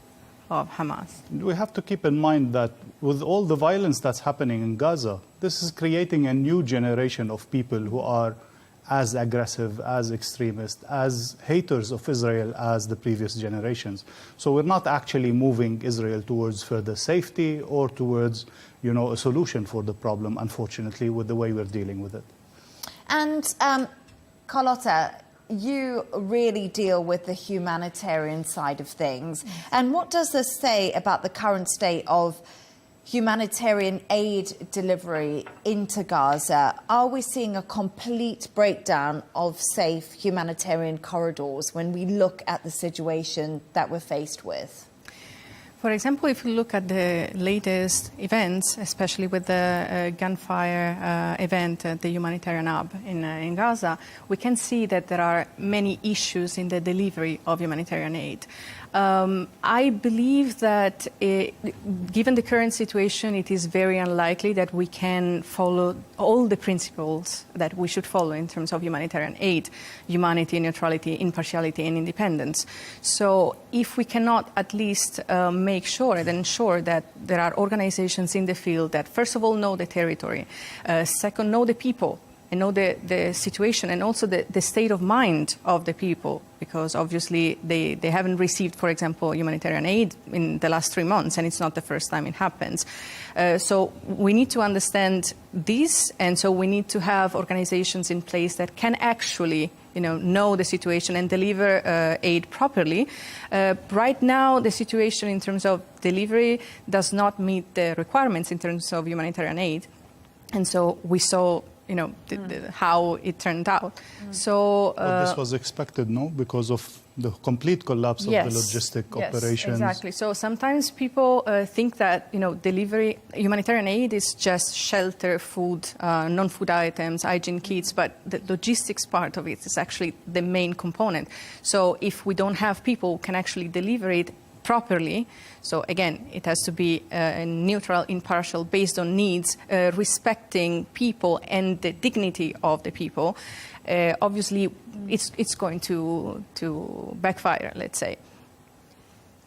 of Hamas. We have to keep in mind that with all the violence that's happening in Gaza, this is creating a new generation of people who are as aggressive, as extremist, as haters of Israel as the previous generations. So we're not actually moving Israel towards further safety or towards, a solution for the problem, unfortunately, with the way we're dealing with it. And Carlotta, you really deal with the humanitarian side of things. Yes. And what does this say about the current state of humanitarian aid delivery into Gaza? Are we seeing a complete breakdown of safe humanitarian corridors when we look at the situation that we're faced with? For example, if you look at the latest events, especially with the gunfire event at the humanitarian hub in Gaza, we can see that there are many issues in the delivery of humanitarian aid. I believe that given the current situation, it is very unlikely that we can follow all the principles that we should follow in terms of humanitarian aid: humanity, neutrality, impartiality, and independence. So if we cannot at least make sure and ensure that there are organizations in the field that, first of all, know the territory, second, know the people, and know the situation and also the state of mind of the people, because obviously they haven't received, for example, humanitarian aid in the last 3 months, and it's not the first time it happens. So we need to understand this, and so we need to have organizations in place that can actually know the situation and deliver aid properly. Right now, the situation in terms of delivery does not meet the requirements in terms of humanitarian aid, and so we saw how it turned out. So but this was expected, no? Because of the complete collapse of the logistic operations. Exactly. So sometimes people think that humanitarian aid is just shelter, food, non-food items, hygiene kits, but the logistics part of it is actually the main component. So if we don't have people who can actually deliver it properly, so again, it has to be neutral, impartial, based on needs, respecting people and the dignity of the people. Obviously, it's going to backfire, let's say.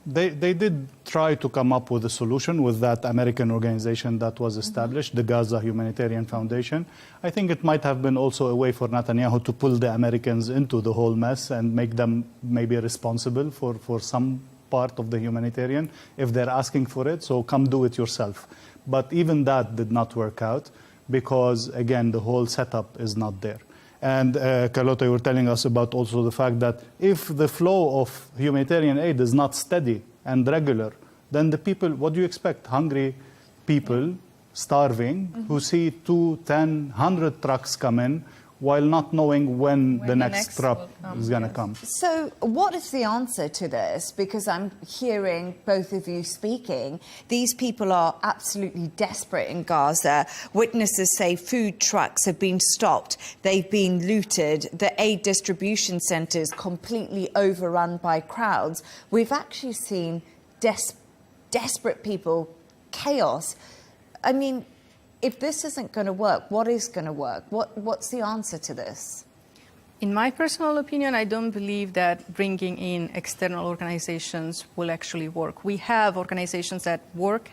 They did try to come up with a solution with that American organization that was established, the Gaza Humanitarian Foundation. I think it might have been also a way for Netanyahu to pull the Americans into the whole mess and make them maybe responsible for some part of the humanitarian if they're asking for it, so come do it yourself. But even that did not work out because, again, the whole setup is not there. And Carlotta, you were telling us about also the fact that if the flow of humanitarian aid is not steady and regular, then the people, what do you expect? Hungry people, starving, who see 2, 10, 100 trucks come in, while not knowing when the next truck is going to come. So what is the answer to this? Because I'm hearing both of you speaking. These people are absolutely desperate in Gaza. Witnesses say food trucks have been stopped. They've been looted. The aid distribution centres completely overrun by crowds. We've actually seen desperate people, chaos. I mean, if this isn't going to work, what is going to work? What's the answer to this? In my personal opinion, I don't believe that bringing in external organizations will actually work. We have organizations that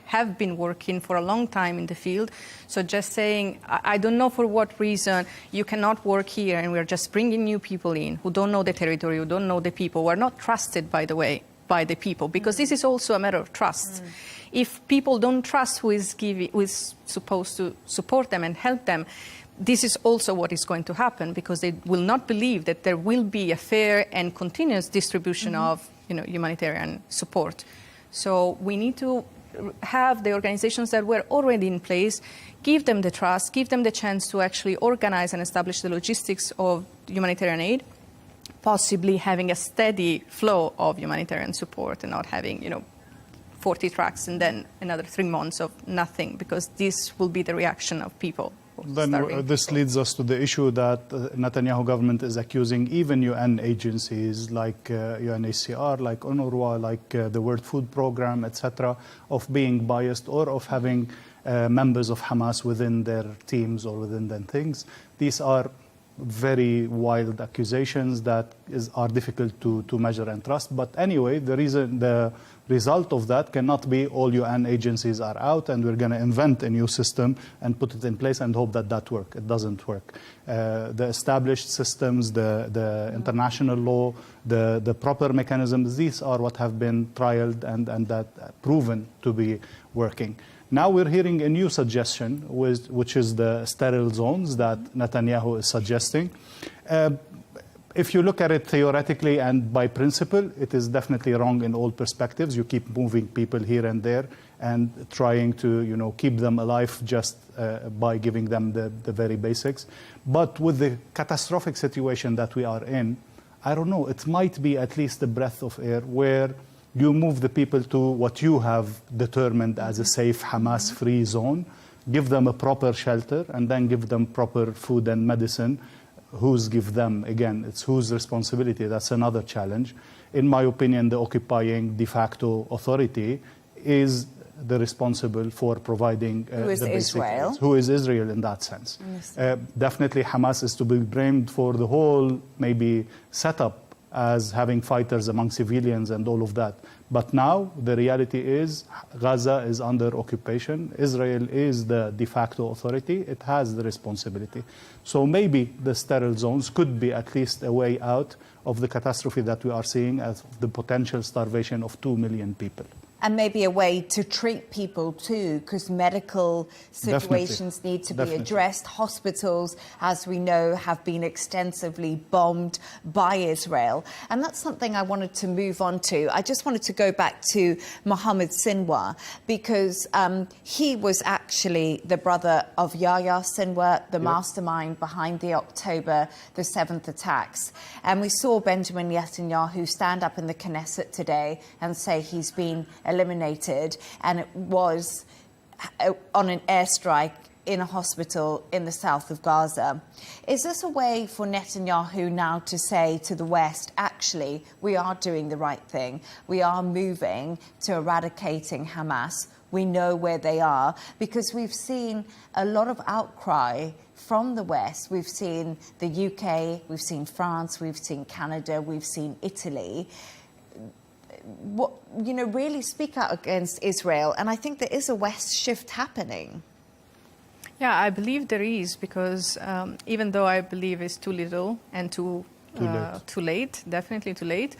have been working for a long time in the field. So just saying, I don't know for what reason you cannot work here and we're just bringing new people in who don't know the territory, who don't know the people, who are not trusted, by the way, by the people, because this is also a matter of trust. If people don't trust who is supposed to support them and help them, this is also what is going to happen, because they will not believe that there will be a fair and continuous distribution of humanitarian support. So we need to have the organizations that were already in place, give them the trust, give them the chance to actually organize and establish the logistics of humanitarian aid, possibly having a steady flow of humanitarian support and not having 40 trucks and then another 3 months of nothing, because this will be the reaction of people. Then this leads us to the issue that Netanyahu government is accusing even UN agencies like UNHCR, like UNRWA, like the World Food Programme, etc., of being biased or of having members of Hamas within their teams or within their things. These are very wild accusations that are difficult to measure and trust. But anyway, the result of that cannot be all UN agencies are out and we're going to invent a new system and put it in place and hope that works. It doesn't work. The established systems, the international law, the proper mechanisms, these are what have been trialed and that proven to be working. Now we're hearing a new suggestion, which is the sterile zones that Netanyahu is suggesting. If you look at it theoretically and by principle, it is definitely wrong in all perspectives. You keep moving people here and there and trying to keep them alive just by giving them the very basics. But with the catastrophic situation that we are in, I don't know, it might be at least a breath of air where you move the people to what you have determined as a safe Hamas-free zone, give them a proper shelter, and then give them proper food and medicine. Who's give them? Again, it's whose responsibility? That's another challenge. In my opinion, the occupying de facto authority is the responsible for providing who is Israel? Who is Israel in that sense? Definitely Hamas is to be blamed for the whole maybe setup as having fighters among civilians and all of that. But now the reality is Gaza is under occupation. Israel is the de facto authority. It has the responsibility. So maybe the sterile zones could be at least a way out of the catastrophe that we are seeing as the potential starvation of 2 million people. And maybe a way to treat people too, because medical situations need to be addressed. Hospitals, as we know, have been extensively bombed by Israel. And that's something I wanted to move on to. I just wanted to go back to Mohammed Sinwar, because he was actually the brother of Yahya Sinwar, the mastermind behind the October the 7th attacks. And we saw Benjamin Netanyahu stand up in the Knesset today and say he's been eliminated, and it was on an airstrike in a hospital in the south of Gaza. Is this a way for Netanyahu now to say to the West, actually, we are doing the right thing, we are moving to eradicating Hamas, we know where they are? Because we've seen a lot of outcry from the West. We've seen the UK, we've seen France, we've seen Canada, we've seen Italy. Really speak out against Israel. And I think there is a West shift happening. Yeah, I believe there is, because even though I believe it's too little and too late, definitely too late.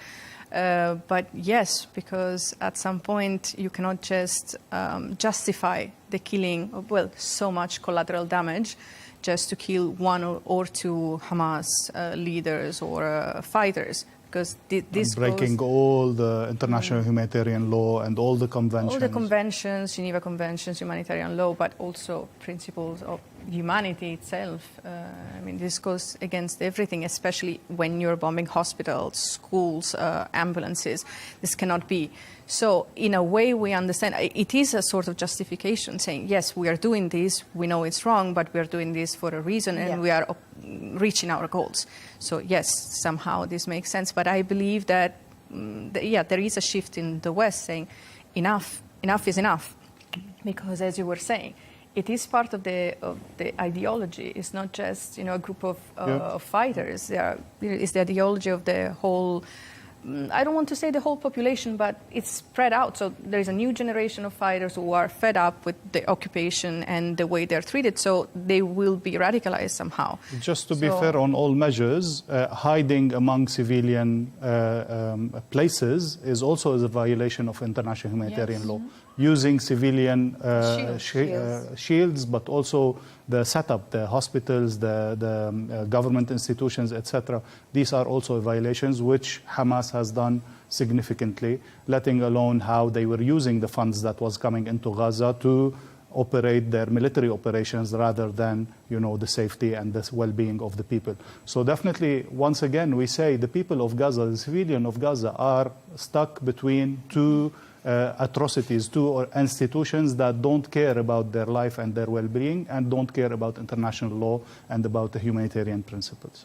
But yes, because at some point you cannot just justify the killing of, so much collateral damage just to kill one or two Hamas leaders or fighters. Because this breaking all the international humanitarian law and all the conventions. All the conventions, Geneva Conventions, humanitarian law, but also principles of humanity itself. This goes against everything, especially when you're bombing hospitals, schools, ambulances. This cannot be. So in a way, we understand it is a sort of justification saying, yes, we are doing this, we know it's wrong, but we are doing this for a reason and we are reaching our goals. So yes, somehow this makes sense. But I believe that, there is a shift in the West saying enough is enough. Because as you were saying, it is part of the ideology. It's not just a group of fighters. It's the ideology of the whole. I don't want to say the whole population, but it's spread out. So there is a new generation of fighters who are fed up with the occupation and the way they're treated. So they will be radicalized somehow. Just to be fair on all measures, hiding among civilian places is also a violation of international humanitarian law. Using civilian shields, but also the setup, the hospitals, the government institutions, etc. These are also violations which Hamas has done significantly, letting alone how they were using the funds that was coming into Gaza to operate their military operations rather than, the safety and the well-being of the people. So definitely, once again, we say the people of Gaza, the civilian of Gaza, are stuck between two atrocities, two institutions that don't care about their life and their well-being and don't care about international law and about the humanitarian principles.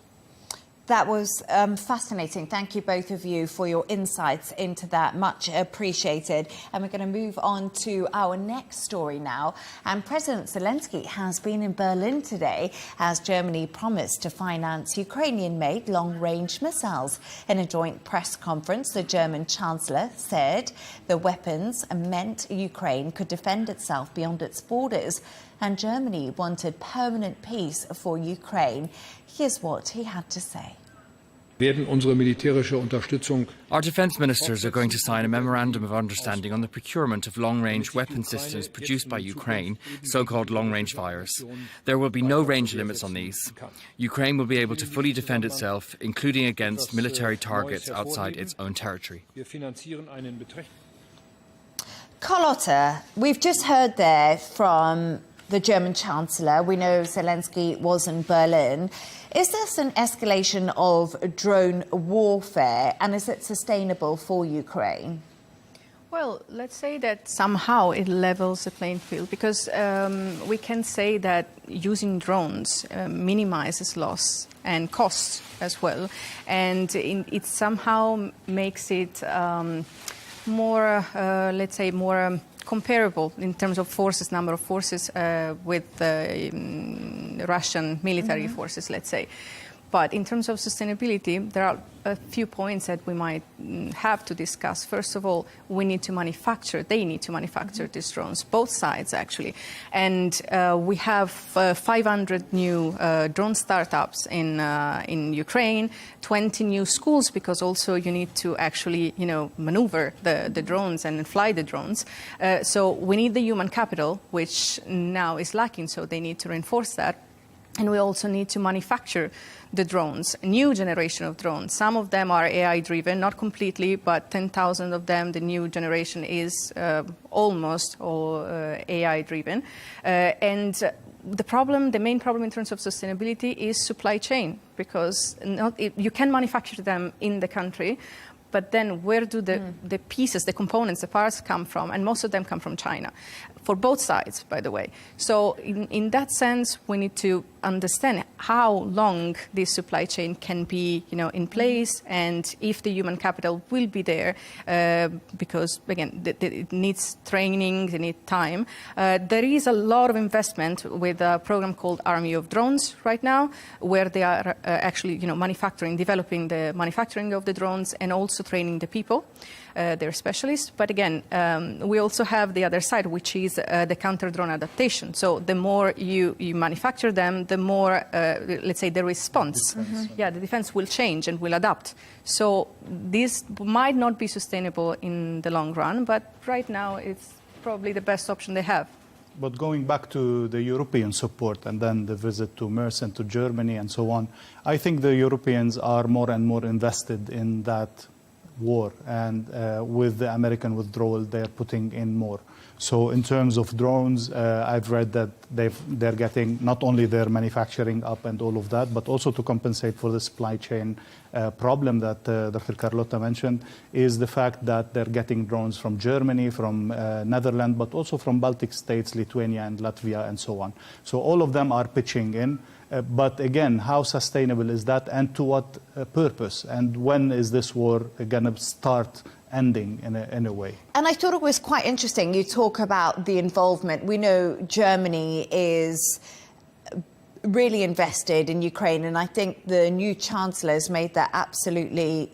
That was fascinating. Thank you, both of you, for your insights into that. Much appreciated. And we're going to move on to our next story now. And President Zelensky has been in Berlin today as Germany promised to finance Ukrainian-made long-range missiles. In a joint press conference, the German Chancellor said the weapons meant Ukraine could defend itself beyond its borders. And Germany wanted permanent peace for Ukraine. Here's what he had to say. Our defence ministers are going to sign a memorandum of understanding on the procurement of long-range weapon systems produced by Ukraine, so-called long-range fires. There will be no range limits on these. Ukraine will be able to fully defend itself, including against military targets outside its own territory. Carlotta, we've just heard there from the German Chancellor. We know Zelensky was in Berlin. Is this an escalation of drone warfare, and is it sustainable for Ukraine? Well, let's say that somehow it levels the playing field, because we can say that using drones minimizes loss and costs as well, and it somehow makes it more, let's say, more comparable in terms of forces, number of forces with Russian military forces, let's say. But in terms of sustainability, there are a few points that we might have to discuss. First of all, they need to manufacture these drones, both sides actually. And we have 500 new drone startups in Ukraine, 20 new schools, because also you need to actually, maneuver the drones and fly the drones. So we need the human capital, which now is lacking, so they need to reinforce that. And we also need to manufacture the drones, a new generation of drones. Some of them are AI-driven, not completely, but 10,000 of them, the new generation is almost all AI-driven. And the main problem in terms of sustainability is supply chain, because you can manufacture them in the country, but then where do the pieces, the components, the parts come from? And most of them come from China, for both sides, by the way. So in that sense, we need to understand how long this supply chain can be, in place, and if the human capital will be there, because again, it needs training, it needs time. There is a lot of investment with a program called Army of Drones right now, where they are actually, developing the manufacturing of the drones and also training the people. They're specialists. But again, we also have the other side, which is the counter-drone adaptation. So the more you manufacture them, the more, let's say, the response. The defense will change and will adapt. So this might not be sustainable in the long run, but right now it's probably the best option they have. But going back to the European support and then the visit to Merz and to Germany and so on, I think the Europeans are more and more invested in that war, and with the American withdrawal, they're putting in more. So in terms of drones, I've read that they're getting not only their manufacturing up and all of that, but also to compensate for the supply chain problem that Dr. Carlotta mentioned, is the fact that they're getting drones from Germany, from Netherlands, but also from Baltic states, Lithuania and Latvia and so on. So all of them are pitching in. But again, how sustainable is that, and to what purpose? And when is this war going to start ending in a way. And I thought it was quite interesting. You talk about the involvement. We know Germany is really invested in Ukraine, and I think the new Chancellor has made that absolutely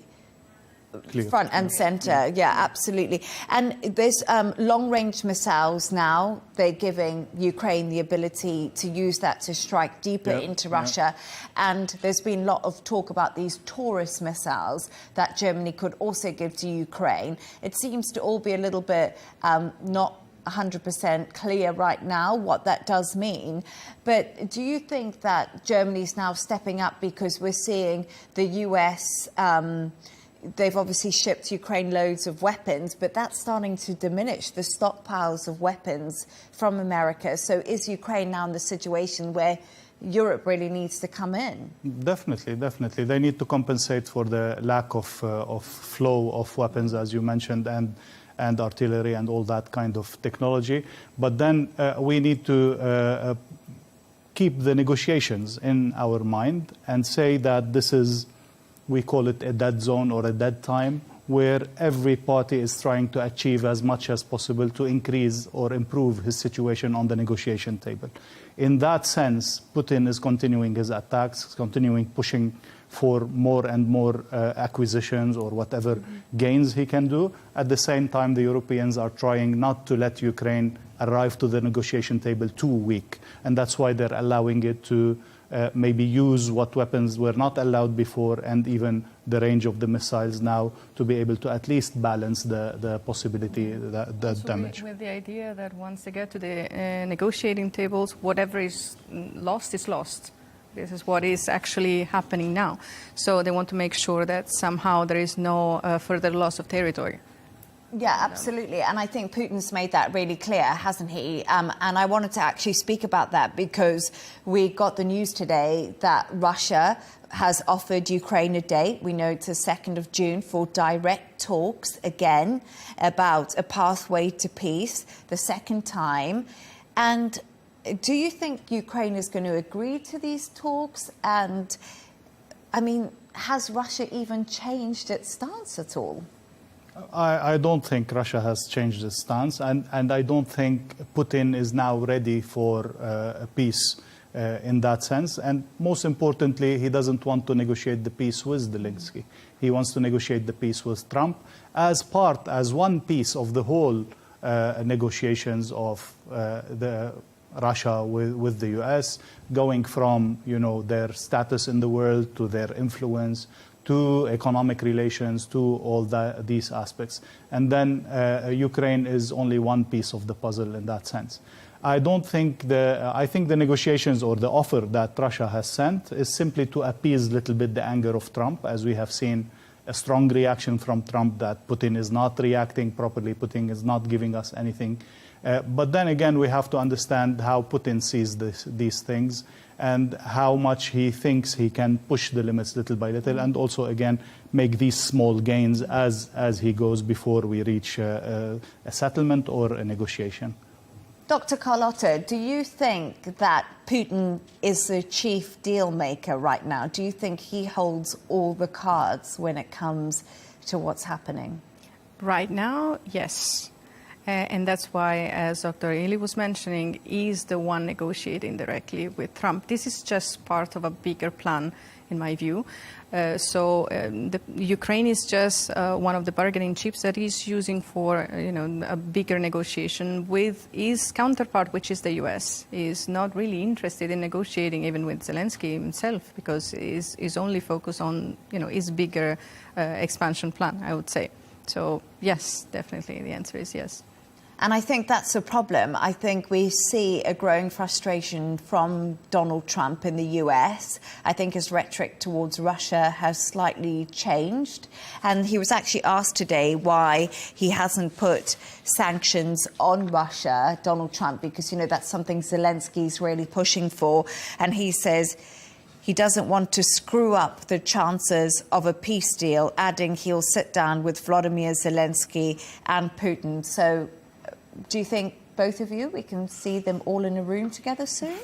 clear. Front and centre. Yeah, absolutely. And there's long-range missiles now. They're giving Ukraine the ability to use that to strike deeper into Russia. And there's been a lot of talk about these Taurus missiles that Germany could also give to Ukraine. It seems to all be a little bit not 100% clear right now what that does mean. But do you think that Germany's now stepping up because we're seeing the US... they've obviously shipped Ukraine loads of weapons, but that's starting to diminish the stockpiles of weapons from America. So is Ukraine now in the situation where Europe really needs to come in? Definitely, definitely. They need to compensate for the lack of flow of weapons, as you mentioned, and artillery and all that kind of technology. But then we need to keep the negotiations in our mind and say that this is, we call it a dead zone or a dead time, where every party is trying to achieve as much as possible to increase or improve his situation on the negotiation table. In that sense, Putin is continuing his attacks, continuing pushing for more and more acquisitions or whatever gains he can do. At the same time, the Europeans are trying not to let Ukraine arrive to the negotiation table too weak. And that's why they're allowing it to maybe use what weapons were not allowed before, and even the range of the missiles now, to be able to at least balance the possibility, the damage. With the idea that once they get to the negotiating tables, whatever is lost is lost. This is what is actually happening now. So they want to make sure that somehow there is no further loss of territory. Yeah, absolutely. And I think Putin's made that really clear, hasn't he? And I wanted to actually speak about that because we got the news today that Russia has offered Ukraine a date. We know it's the 2nd of June for direct talks again about a pathway to peace, the second time. And do you think Ukraine is going to agree to these talks? And, I mean, has Russia even changed its stance at all? I don't think Russia has changed its stance, and I don't think Putin is now ready for a peace in that sense. And most importantly, he doesn't want to negotiate the peace with Zelensky. He wants to negotiate the peace with Trump as one piece of the whole negotiations of the Russia with the US, going from their status in the world to their influence, to economic relations, to all these aspects. And then Ukraine is only one piece of the puzzle in that sense. I think the negotiations or the offer that Russia has sent is simply to appease a little bit the anger of Trump, as we have seen a strong reaction from Trump that Putin is not reacting properly, Putin is not giving us anything. But then again, we have to understand how Putin sees these things, and how much he thinks he can push the limits little by little, and also, again, make these small gains as he goes before we reach a settlement or a negotiation. Dr. Carlotta, do you think that Putin is the chief deal maker right now? Do you think he holds all the cards when it comes to what's happening? Right now, yes. And that's why, as Dr. Ely was mentioning, he's the one negotiating directly with Trump. This is just part of a bigger plan, in my view. The Ukraine is just one of the bargaining chips that he's using for a bigger negotiation with his counterpart, which is the US. He's not really interested in negotiating even with Zelensky himself, because he's only focused on his bigger expansion plan, I would say. So yes, definitely the answer is yes. And I think that's a problem. I think we see a growing frustration from Donald Trump in the US. I think his rhetoric towards Russia has slightly changed. And he was actually asked today why he hasn't put sanctions on Russia, Donald Trump, because, that's something Zelensky's really pushing for. And he says he doesn't want to screw up the chances of a peace deal, adding he'll sit down with Volodymyr Zelensky and Putin. So do you think, both of you, we can see them all in a room together soon?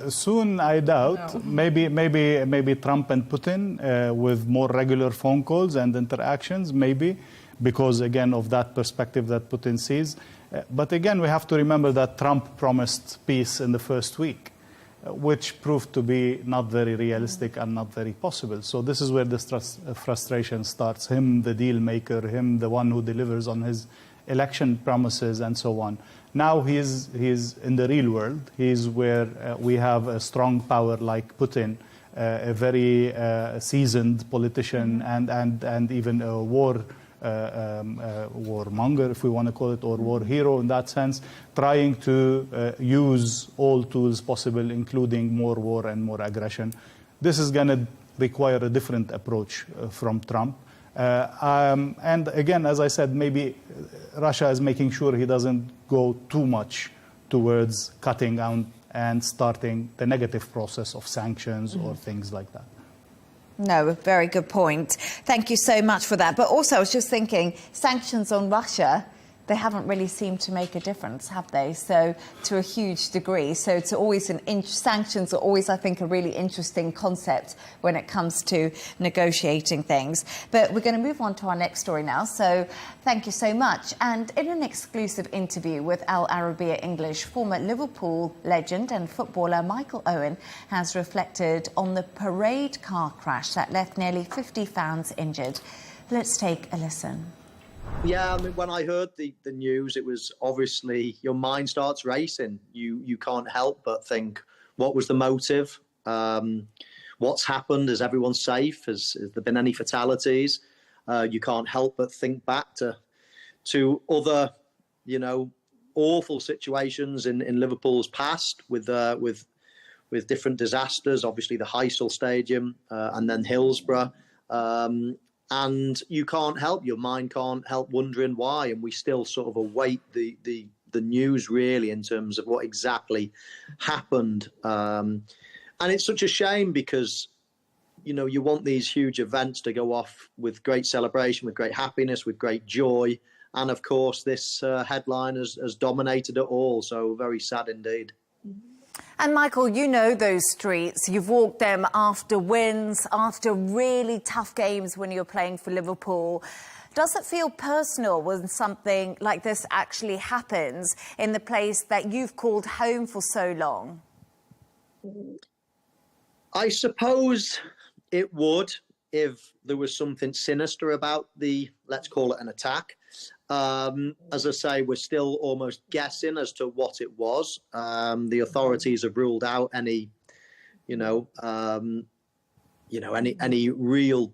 Soon, I doubt. No. Maybe Trump and Putin with more regular phone calls and interactions, maybe. because, again, of that perspective that Putin sees. But again, we have to remember that Trump promised peace in the first week, which proved to be not very realistic and not very possible. So this is where the frustration starts. Him, the deal maker, him, the one who delivers on his election promises and so on. Now he's in the real world. He's where we have a strong power like Putin, a very seasoned politician and even a warmonger, if we want to call it, or war hero in that sense, trying to use all tools possible, including more war and more aggression. This is going to require a different approach from Trump. And again, as I said, maybe Russia is making sure he doesn't go too much towards cutting out and starting the negative process of sanctions or things like that. No, a very good point. Thank you so much for that. But also, I was just thinking, sanctions on Russia, they haven't really seemed to make a difference, have they? So, to a huge degree. So, it's always sanctions are always, I think, a really interesting concept when it comes to negotiating things. But we're going to move on to our next story now. So, thank you so much. And in an exclusive interview with Al Arabiya English, former Liverpool legend and footballer Michael Owen has reflected on the parade car crash that left nearly 50 fans injured. Let's take a listen. Yeah, I mean, when I heard the news, it was obviously your mind starts racing. You can't help but think, what was the motive? What's happened? Is everyone safe? Has there been any fatalities? You can't help but think back to other, awful situations in Liverpool's past with different disasters. Obviously, the Heysel Stadium and then Hillsborough. And you can't help, your mind can't help wondering why. And we still sort of await the news, really, in terms of what exactly happened. And it's such a shame because, you want these huge events to go off with great celebration, with great happiness, with great joy. And, of course, this headline has dominated it all. So very sad indeed. And Michael, you know those streets. You've walked them after wins, after really tough games when you're playing for Liverpool. Does it feel personal when something like this actually happens in the place that you've called home for so long? I suppose it would if there was something sinister about let's call it an attack. As I say, we're still almost guessing as to what it was. The authorities have ruled out any real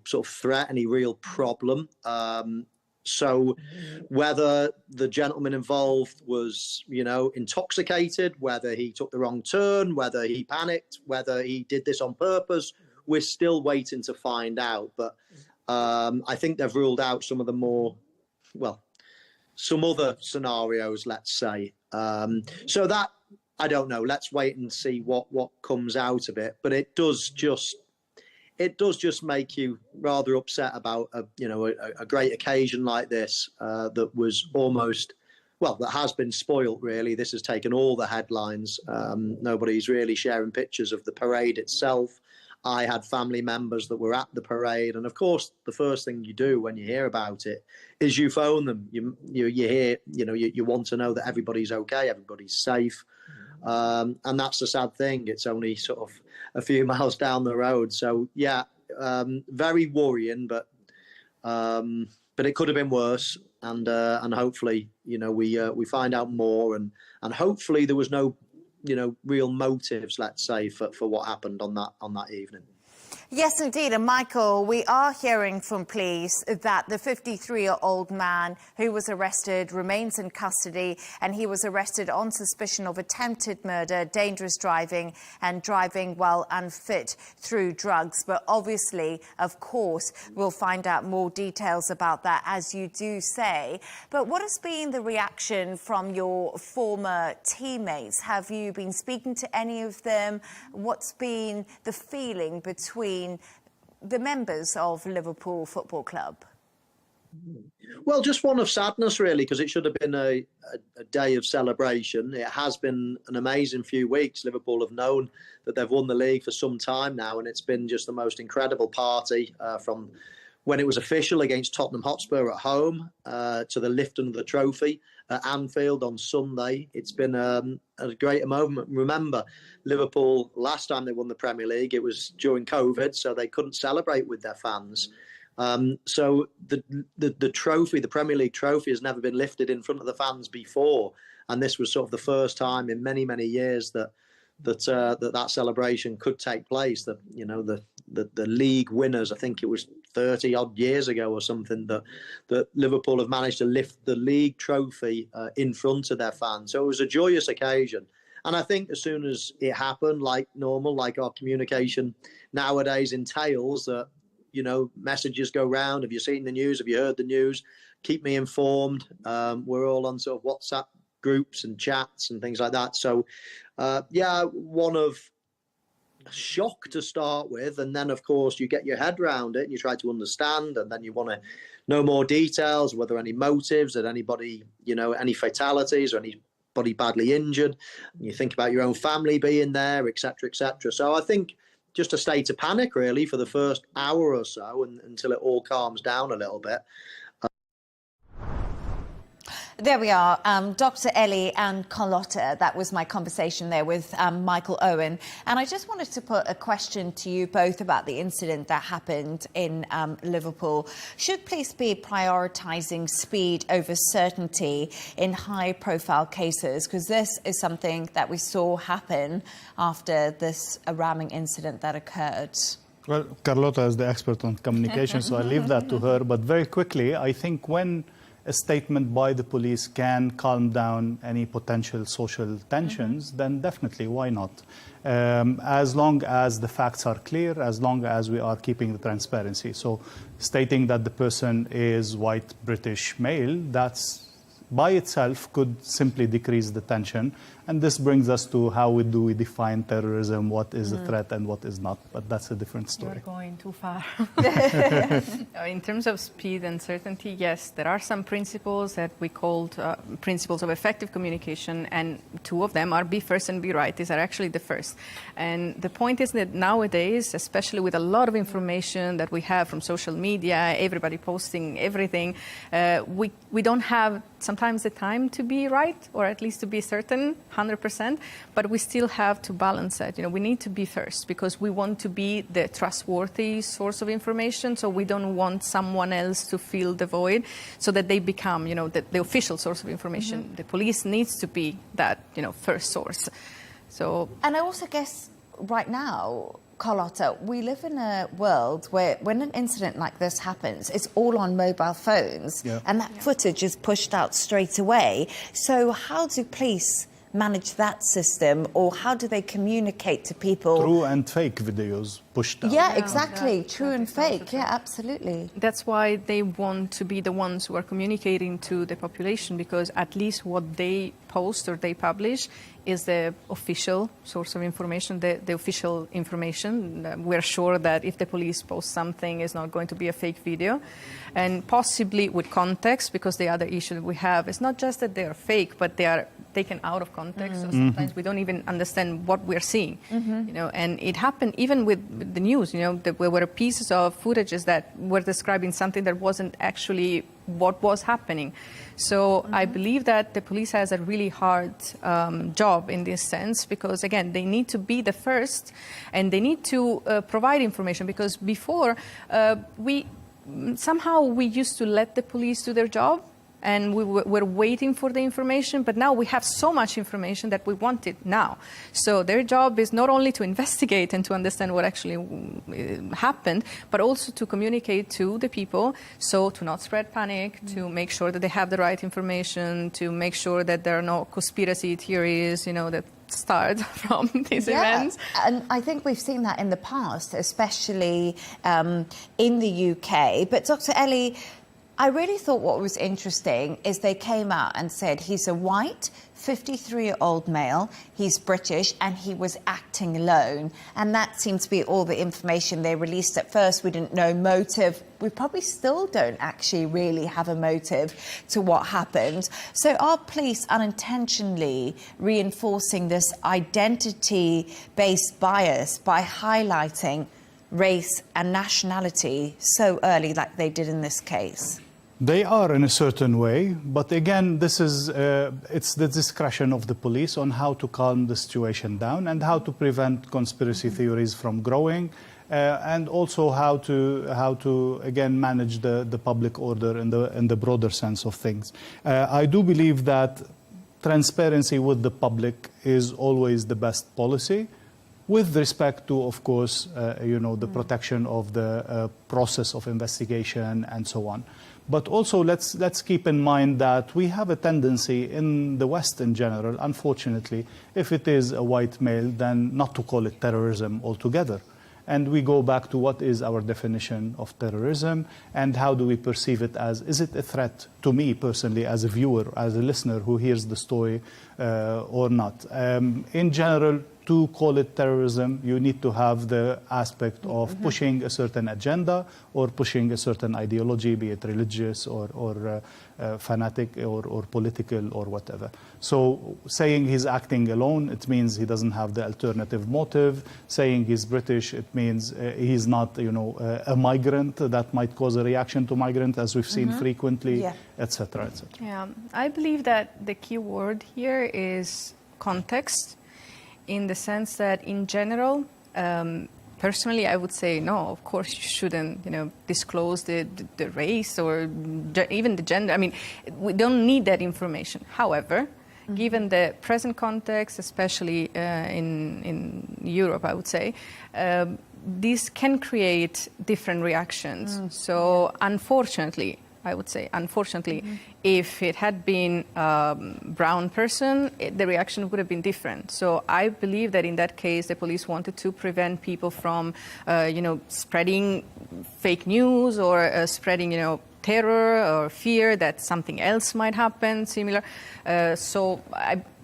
sort of threat, any real problem. So whether the gentleman involved was, intoxicated, whether he took the wrong turn, whether he panicked, whether he did this on purpose, we're still waiting to find out. But I think they've ruled out some of the more, some other scenarios, let's say. So that, I don't know. Let's wait and see what comes out of it. But it does just make you rather upset about a great occasion like this that was almost, that has been spoilt, really. This has taken all the headlines. Nobody's really sharing pictures of the parade itself. I had family members that were at the parade, and of course, the first thing you do when you hear about it is you phone them. You hear, you want to know that everybody's okay, everybody's safe, and that's the sad thing. It's only sort of a few miles down the road, so yeah, very worrying. But it could have been worse, and hopefully, we find out more, and hopefully there was no real motives, let's say, for what happened on that evening. Yes, indeed. And Michael, we are hearing from police that the 53-year-old man who was arrested remains in custody, and he was arrested on suspicion of attempted murder, dangerous driving and driving while unfit through drugs. But obviously, of course, we'll find out more details about that, as you do say. But what has been the reaction from your former teammates? Have you been speaking to any of them? What's been the feeling between the members of Liverpool Football Club? Well, just one of sadness, really, because it should have been a day of celebration. It has been an amazing few weeks. Liverpool have known that they've won the league for some time now, and it's been just the most incredible party from when it was official against Tottenham Hotspur at home, to the lifting of the trophy at Anfield on Sunday. It's been a great moment. Remember, Liverpool, last time they won the Premier League, it was during COVID, so they couldn't celebrate with their fans. So the trophy, the Premier League trophy, has never been lifted in front of the fans before. And this was sort of the first time in many, many years that celebration could take place. That, you know, the league winners, I think it was 30 odd years ago or something, that Liverpool have managed to lift the league trophy in front of their fans. So it was a joyous occasion. And I think as soon as it happened, like normal, like our communication nowadays entails, that, you know, messages go round. Have you seen the news? Have you heard the news? Keep me informed. We're all on sort of WhatsApp groups and chats and things like that. So, one of shock to start with, and then of course you get your head around it and you try to understand, and then you want to know more details, whether any motives, that anybody, you know, any fatalities or anybody badly injured. And you think about your own family being there, etc., etc. So I think just a state of panic really for the first hour or so, until it all calms down a little bit. There we are, Dr. Leigh Ann Carlotta. That was my conversation there with Michael Owen. And I just wanted to put a question to you both about the incident that happened in Liverpool. Should police be prioritising speed over certainty in high-profile cases? Because this is something that we saw happen after this ramming incident that occurred. Well, Carlotta is the expert on communication, so I leave that to her. But very quickly, I think when a statement by the police can calm down any potential social tensions, then definitely, why not? As long as the facts are clear, as long as we are keeping the transparency. So stating that the person is white British male, that's by itself could simply decrease the tension. And this brings us to how we define terrorism, what is a threat and what is not. But that's a different story. You're going too far. In terms of speed and certainty, yes, there are some principles that we called principles of effective communication, and two of them are be first and be right. These are actually the first. And the point is that nowadays, especially with a lot of information that we have from social media, everybody posting everything, we don't have sometimes the time to be right, or at least to be certain 100%, but we still have to balance it. You know, we need to be first because we want to be the trustworthy source of information, so we don't want someone else to fill the void, so that they become, you know, the official source of information. The police needs to be that, you know, first source. So, and I also guess right now, Carlotta, we live in a world where when an incident like this happens, it's all on mobile phones, and that footage is pushed out straight away. So how do police manage that system, or how do they communicate to people? True and fake videos pushed out. Yeah, exactly. True and fake. Yeah, absolutely. That's why they want to be the ones who are communicating to the population, because at least what they post or they publish is the official source of information, the official information. We're sure that if the police post something, it's not going to be a fake video. And possibly with context, because the other issue that we have is not just that they are fake, but they are taken out of context. So sometimes we don't even understand what we're seeing. You know, and it happened even with the news. You know, there were pieces of footages that were describing something that wasn't actually what was happening. So I believe that the police has a really hard job in this sense, because again, they need to be the first, and they need to provide information, because before we used to let the police do their job, and we were waiting for the information, but now we have so much information that we want it now. So their job is not only to investigate and to understand what actually happened, but also to communicate to the people, so to not spread panic, to make sure that they have the right information, to make sure that there are no conspiracy theories, you know, that start from these events. And I think we've seen that in the past, especially in the UK. But Dr. Leigh, I really thought what was interesting is they came out and said he's a white 53-year-old male, he's British, and he was acting alone. And that seems to be all the information they released. At first, we didn't know motive. We probably still don't actually really have a motive to what happened. So are police unintentionally reinforcing this identity-based bias by highlighting race and nationality so early like they did in this case? They are in a certain way, but again, this is it's the discretion of the police on how to calm the situation down and how to prevent conspiracy theories from growing, and also how to again manage the public order in the broader sense of things. I do believe that transparency with the public is always the best policy, with respect to, of course, the protection of the process of investigation and so on. But also, let's keep in mind that we have a tendency in the West in general, unfortunately, if it is a white male, then not to call it terrorism altogether. And we go back to what is our definition of terrorism and how do we perceive it as, is it a threat to me personally as a viewer, as a listener who hears the story or not? In general, to call it terrorism, you need to have the aspect of pushing a certain agenda or pushing a certain ideology, be it religious or fanatic or political or whatever. So saying he's acting alone, it means he doesn't have the alternative motive. Saying he's British, it means he's not, a migrant that might cause a reaction to migrant, as we've seen frequently, etc., etc. Yeah, I believe that the key word here is context, in the sense that in general, personally, I would say, no, of course you shouldn't, disclose the race or even the gender. I mean, we don't need that information. However, given the present context, especially in Europe, I would say, this can create different reactions. So unfortunately, I would say, if it had been a brown person, the reaction would have been different. So I believe that in that case, the police wanted to prevent people from, spreading fake news or spreading, terror or fear that something else might happen, similar. So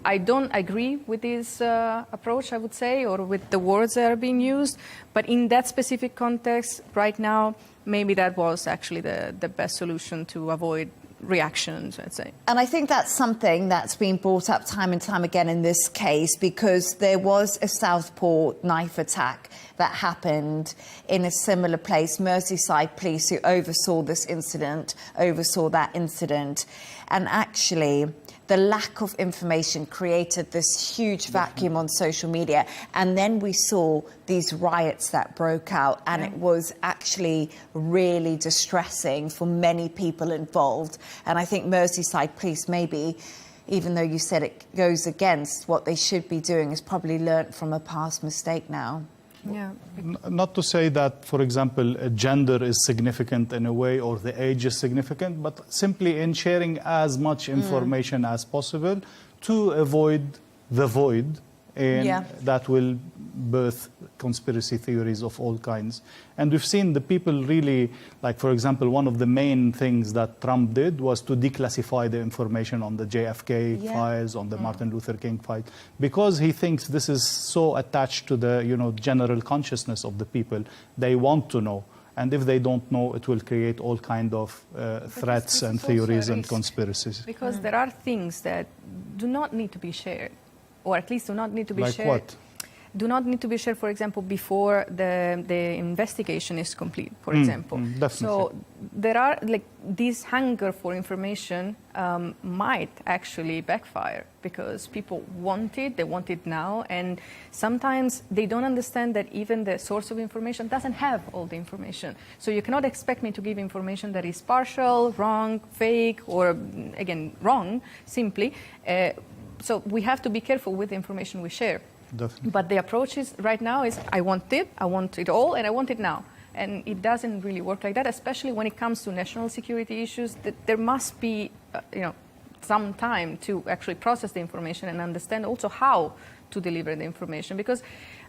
I don't agree with this approach, I would say, or with the words that are being used. But in that specific context, right now, maybe that was actually the best solution to avoid reactions, I'd say. And I think that's something that's been brought up time and time again in this case, because there was a Southport knife attack that happened in a similar place. Merseyside police, who oversaw this incident, oversaw that incident. And actually, the lack of information created this huge vacuum on social media. And then we saw these riots that broke out, and it was actually really distressing for many people involved. And I think Merseyside police, maybe, even though you said it goes against what they should be doing, has probably learnt from a past mistake now. Yeah. Not to say that, for example, gender is significant in a way or the age is significant, but simply in sharing as much information as possible to avoid the void that will birth conspiracy theories of all kinds. And we've seen the people really, like, for example, one of the main things that Trump did was to declassify the information on the JFK files, on the Martin Luther King fight, because he thinks this is so attached to the, general consciousness of the people. They want to know. And if they don't know, it will create all kind of threats and theories and conspiracies. Because there are things that do not need to be shared, or at least do not need to be shared. Like what? Do not need to be shared, for example, before the investigation is complete, for example. Definitely. So there are, this hunger for information might actually backfire, because people want it, they want it now, and sometimes they don't understand that even the source of information doesn't have all the information. So you cannot expect me to give information that is partial, wrong, fake, or, again, wrong, simply. So we have to be careful with the information we share. Definitely. But the approach is right now is I want it all, and I want it now. And it doesn't really work like that, especially when it comes to national security issues. That there must be, some time to actually process the information and understand also how to deliver the information. Because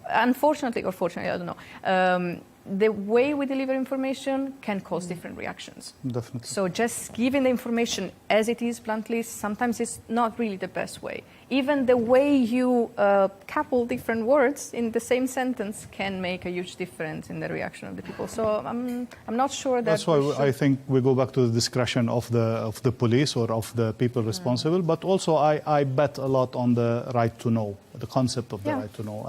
unfortunately, or fortunately, I don't know, the way we deliver information can cause different reactions. Definitely. So just giving the information as it is bluntly, sometimes it's not really the best way. Even the way you couple different words in the same sentence can make a huge difference in the reaction of the people. So I'm not sure that. That's why I think we go back to the discretion of the police or of the people responsible. But also I bet a lot on the right to know, the concept of the right to know,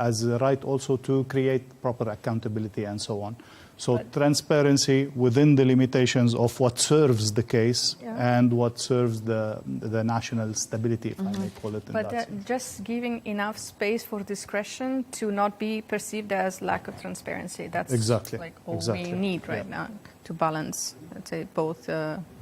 has the right also to create proper accountability and so on. So transparency within the limitations of what serves the case and what serves the national stability, if I may call it in that sense. Just giving enough space for discretion to not be perceived as lack of transparency. That's like all we need right now to balance, let's say, both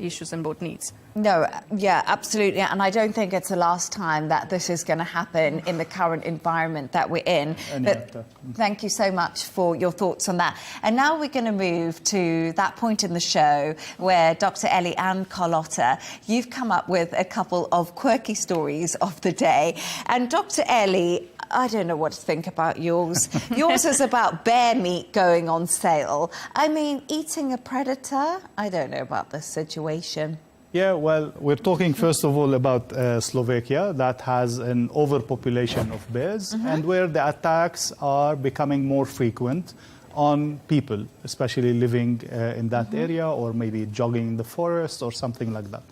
issues and both needs. No, yeah, absolutely. And I don't think it's the last time that this is going to happen in the current environment that we're in. But thank you so much for your thoughts on that. And now we're going to move to that point in the show where Dr. Leigh Ann Gerrans, you've come up with a couple of quirky stories of the day. And Dr. Leigh, I don't know what to think about yours. Yours is about bear meat going on sale. I mean, eating a predator? I don't know about this situation. Yeah, well, we're talking first of all about Slovakia, that has an overpopulation of bears and where the attacks are becoming more frequent on people, especially living in that area or maybe jogging in the forest or something like that.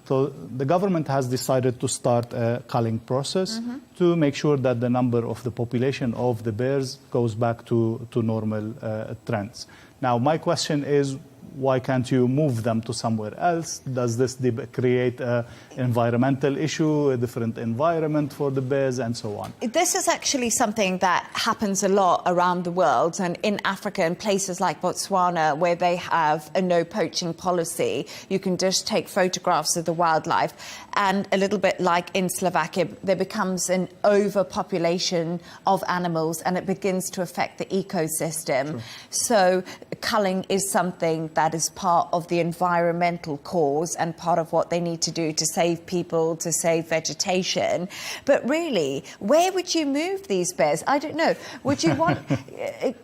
So the government has decided to start a culling process to make sure that the number of the population of the bears goes back to normal trends. Now, my question is, why can't you move them to somewhere else? Does this create an environmental issue, a different environment for the bears, and so on? This is actually something that happens a lot around the world, and in Africa and places like Botswana, where they have a no poaching policy, you can just take photographs of the wildlife. And a little bit like in Slovakia, there becomes an overpopulation of animals and it begins to affect the ecosystem. Sure. So culling is something that is part of the environmental cause and part of what they need to do to save people, to save vegetation. But really, where would you move these bears? I don't know. Would you want...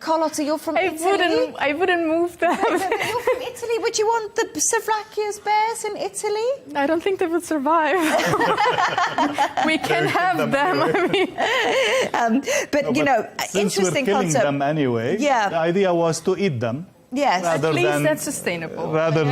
Carlotta, you're from Italy? I wouldn't move them. You're from Italy. Would you want the Slovakia's bears in Italy? I don't think they would survive. We can have them. Anyway. I mean, but you know, since interesting we're killing concept. them anyway, the idea was to eat them. Yes, at least that's sustainable. Rather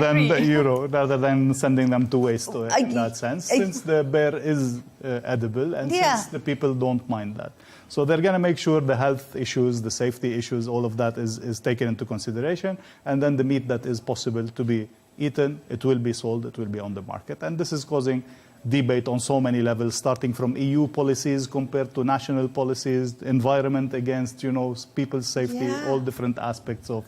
than sending them to waste in that sense, since the bear is edible and since the people don't mind that. So they're going to make sure the health issues, the safety issues, all of that is taken into consideration. And then the meat that is possible to be eaten, it will be sold, it will be on the market. And this is causing debate on so many levels, starting from EU policies compared to national policies, environment against, people's safety, all different aspects of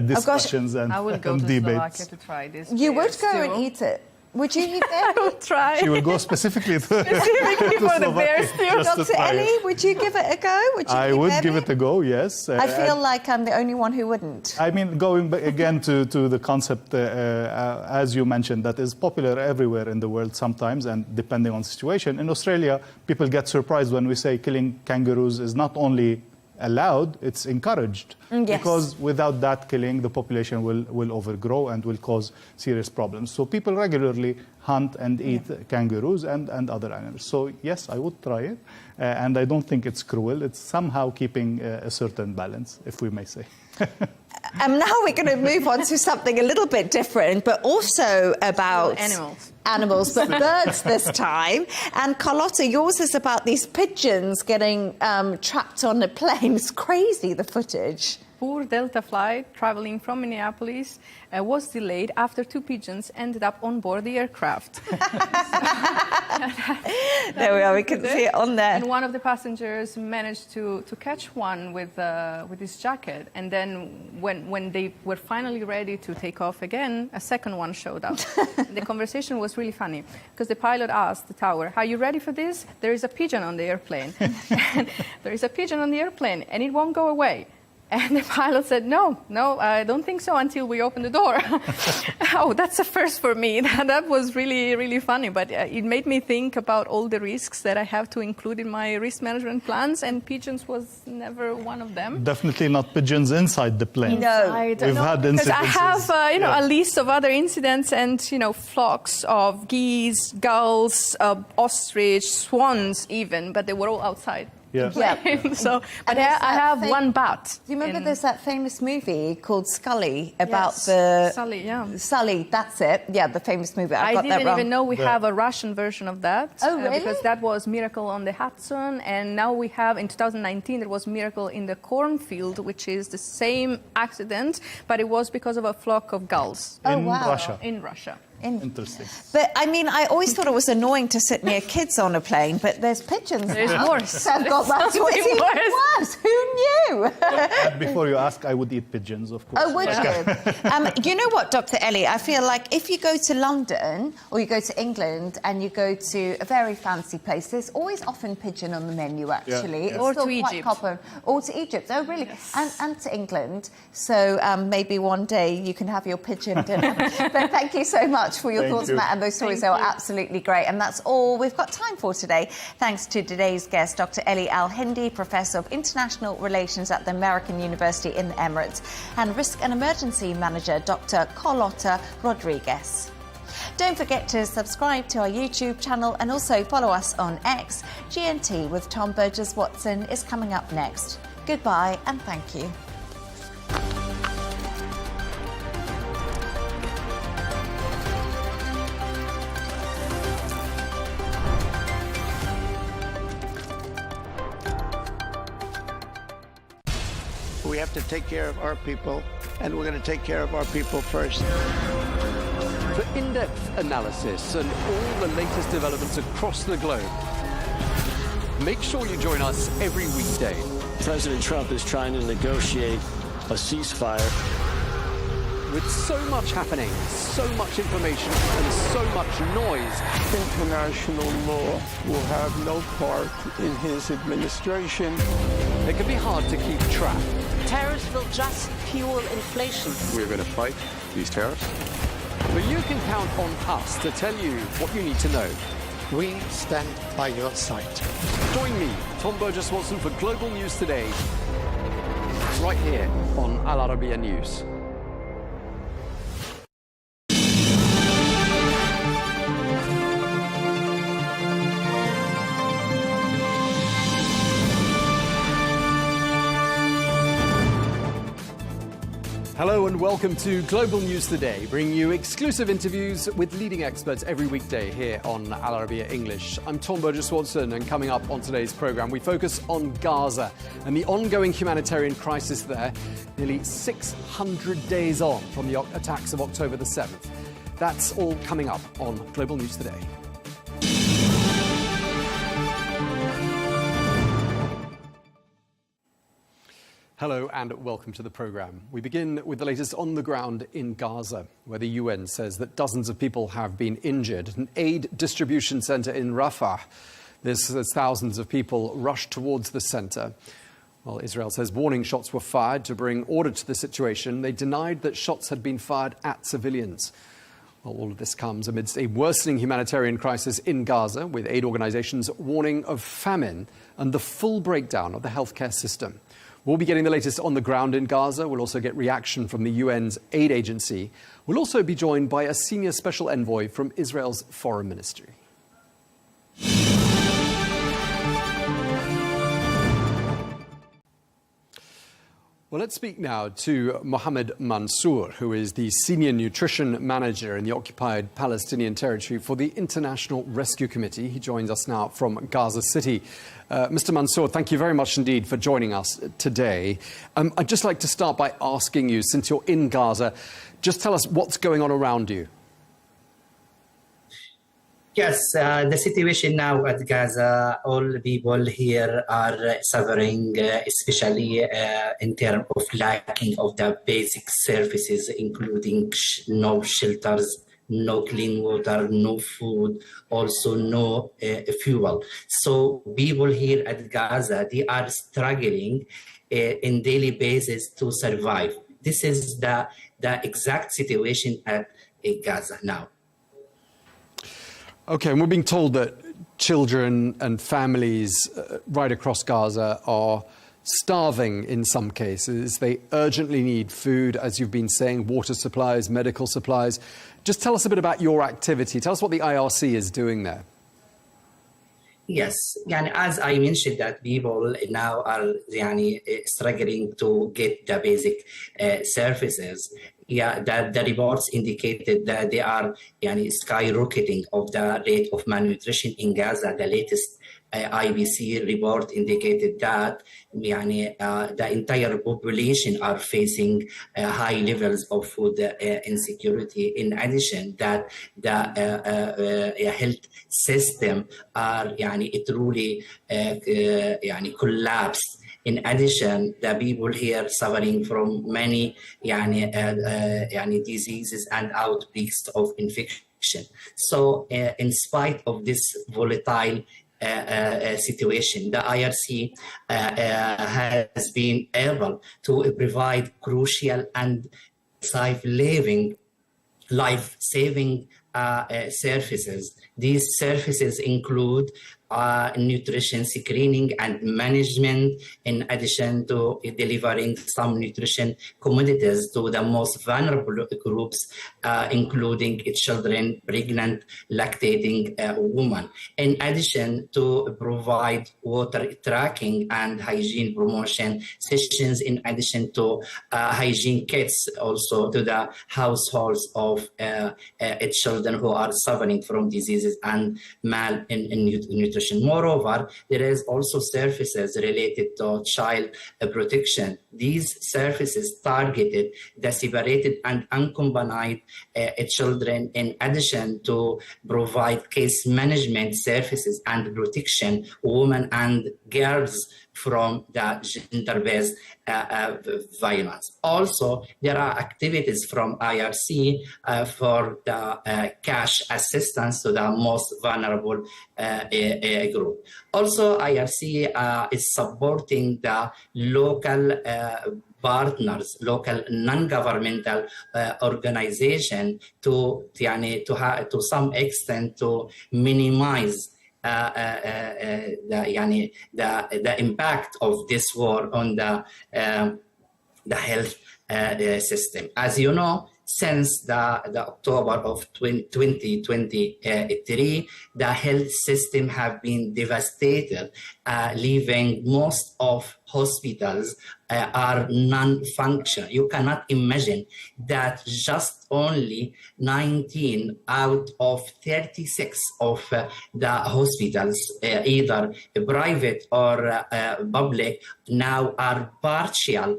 discussions and I will go to debates. Slovakia to try this. You would go and eat it. Would you eat it? I will try. She will go specifically for the bear stew. Dr. Leigh, would you give it a go? I would give it a go, yes. I feel like I'm the only one who wouldn't. I mean, going back again to the concept, as you mentioned, that is popular everywhere in the world sometimes, and depending on the situation. In Australia, people get surprised when we say killing kangaroos is not only allowed, it's encouraged. Yes. Because without that killing, the population will overgrow and will cause serious problems. So people regularly hunt and eat kangaroos and other animals. So yes, I would try it. And I don't think it's cruel. It's somehow keeping a certain balance, if we may say. And now we're going to move on to something a little bit different, but also about animals, but birds this time. And Carlotta, yours is about these pigeons getting trapped on a plane. It's crazy, the footage. Poor Delta flight traveling from Minneapolis was delayed after 2 pigeons ended up on board the aircraft. There we are, we can see it on there. And one of the passengers managed to catch one with his jacket. And then when they were finally ready to take off again, a second one showed up. The conversation was really funny because the pilot asked the tower, "Are you ready for this? There is a pigeon on the airplane." There is a pigeon on the airplane and it won't go away. And the pilot said, no, I don't think so until we open the door. Oh, that's a first for me. That was really, really funny. But it made me think about all the risks that I have to include in my risk management plans. And pigeons was never one of them. Definitely not pigeons inside the plane. No. We've had incidents. I have, a list of other incidents and, flocks of geese, gulls, ostrich, swans even, but they were all outside. Yeah. So, but I have one bat. Do you remember there's that famous movie called Scully about the... Sully, yeah. Sully, that's it. Yeah, the famous movie. I got that didn't wrong. even know we have a Russian version of that. Oh, really? Because that was Miracle on the Hudson, and now we have, in 2019, there was Miracle in the Cornfield, which is the same accident, but it was because of a flock of gulls. Oh, wow. Russia. In Russia. Interesting. But, I mean, I always thought it was annoying to sit near kids on a plane, but there's pigeons. There's now. worse. I've got that to Something even worse. worse. Who knew? And before you ask, I would eat pigeons, of course. Oh, would you? You know what, Dr. Ellie? I feel like if you go to London or you go to England and you go to a very fancy place, there's always often pigeon on the menu, actually. It's Or still to quite Egypt. common. Or to Egypt. Oh, really? Yes. And to England. So maybe one day you can have your pigeon dinner. But thank you so much for your thoughts on that and those stories. They were absolutely great. And that's all we've got time for today. Thanks to today's guest, Dr. Ellie Al-Hindi, Professor of International Relations at the American University in the Emirates, and Risk and Emergency Manager, Dr. Carlotta Rodriguez. Don't forget to subscribe to our YouTube channel and also follow us on X. GNT with Tom Burges Watson is coming up next. Goodbye and thank you. We have to take care of our people, and we're going to take care of our people first. For in-depth analysis and all the latest developments across the globe, make sure you join us every weekday. President Trump is trying to negotiate a ceasefire. With so much happening, so much information, and so much noise, International law will have no part in his administration. it can be hard to keep track. Tariffs will just fuel inflation. We're going to fight these tariffs. But you can count on us to tell you what you need to know. We stand by your side. Join me, Tom Burges Watson, for Global News Today, right here on Al Arabiya News. Hello and welcome to Global News Today, bringing you exclusive interviews with leading experts every weekday here on Al Arabiya English. I'm Tom Burges Watson, and coming up on today's programme, we focus on Gaza and the ongoing humanitarian crisis there, nearly 600 days on from the attacks of October the 7th. That's all coming up on Global News Today. Hello and welcome to the programme. We begin with the latest on the ground in Gaza, where the UN says that dozens of people have been injured. An aid distribution centre in Rafah. This as thousands of people rushed towards the centre. While Israel says warning shots were fired to bring order to the situation, they denied that shots had been fired at civilians. Well, all of this comes amidst a worsening humanitarian crisis in Gaza, with aid organisations warning of famine and the full breakdown of the healthcare system. We'll be getting the latest on the ground in Gaza. We'll also get reaction from the UN's aid agency. We'll also be joined by a senior special envoy from Israel's foreign ministry. Well, let's speak now to Mohammed Mansour, who is the Senior Nutrition Manager in the occupied Palestinian territory for the International Rescue Committee. He joins us now from Gaza City. Mr. Mansour, thank you very much indeed for joining us today. I'd just like to start by asking you, since you're in Gaza, just tell us what's going on around you. Yes, the situation now at Gaza, all people here are suffering, especially in terms of lacking of the basic services, including no shelters, no clean water, no food, also no fuel. So people here at Gaza, they are struggling in daily basis to survive. This is the exact situation at Gaza now. Okay, and we're being told that children and families right across Gaza are starving in some cases. They urgently need food, as you've been saying, water supplies, medical supplies. Just tell us a bit about your activity. Tell us what the IRC is doing there. Yes, as I mentioned, that people now are struggling to get the basic services. Yeah, that the reports indicated that they are skyrocketing of the rate of malnutrition in Gaza. The latest IBC report indicated that the entire population are facing high levels of food insecurity. In addition, that the health system are truly collapsed. In addition, the people here suffering from many diseases and outbreaks of infection. So, in spite of this volatile situation, the IRC has been able to provide crucial and life-saving services. These services include nutrition screening and management, in addition to delivering some nutrition commodities to the most vulnerable groups, including children, pregnant, lactating women. In addition to provide water tracking and hygiene promotion sessions, in addition to hygiene kits also to the households of children who are suffering from diseases and malnutrition. Moreover, there is also services related to child protection. These services targeted the separated and unaccompanied children, in addition to provide case management services and protection women and girls from the gender-based violence. Also, there are activities from IRC for the cash assistance to the most vulnerable group. Also, IRC is supporting the local partners, local non-governmental organization to some extent to minimize the impact of this war on the health system. As you know, since the October of 2023, the health system have been devastated, leaving most of hospitals are non-functional. You cannot imagine that just only 19 out of 36 of the hospitals, either private or public, now are partial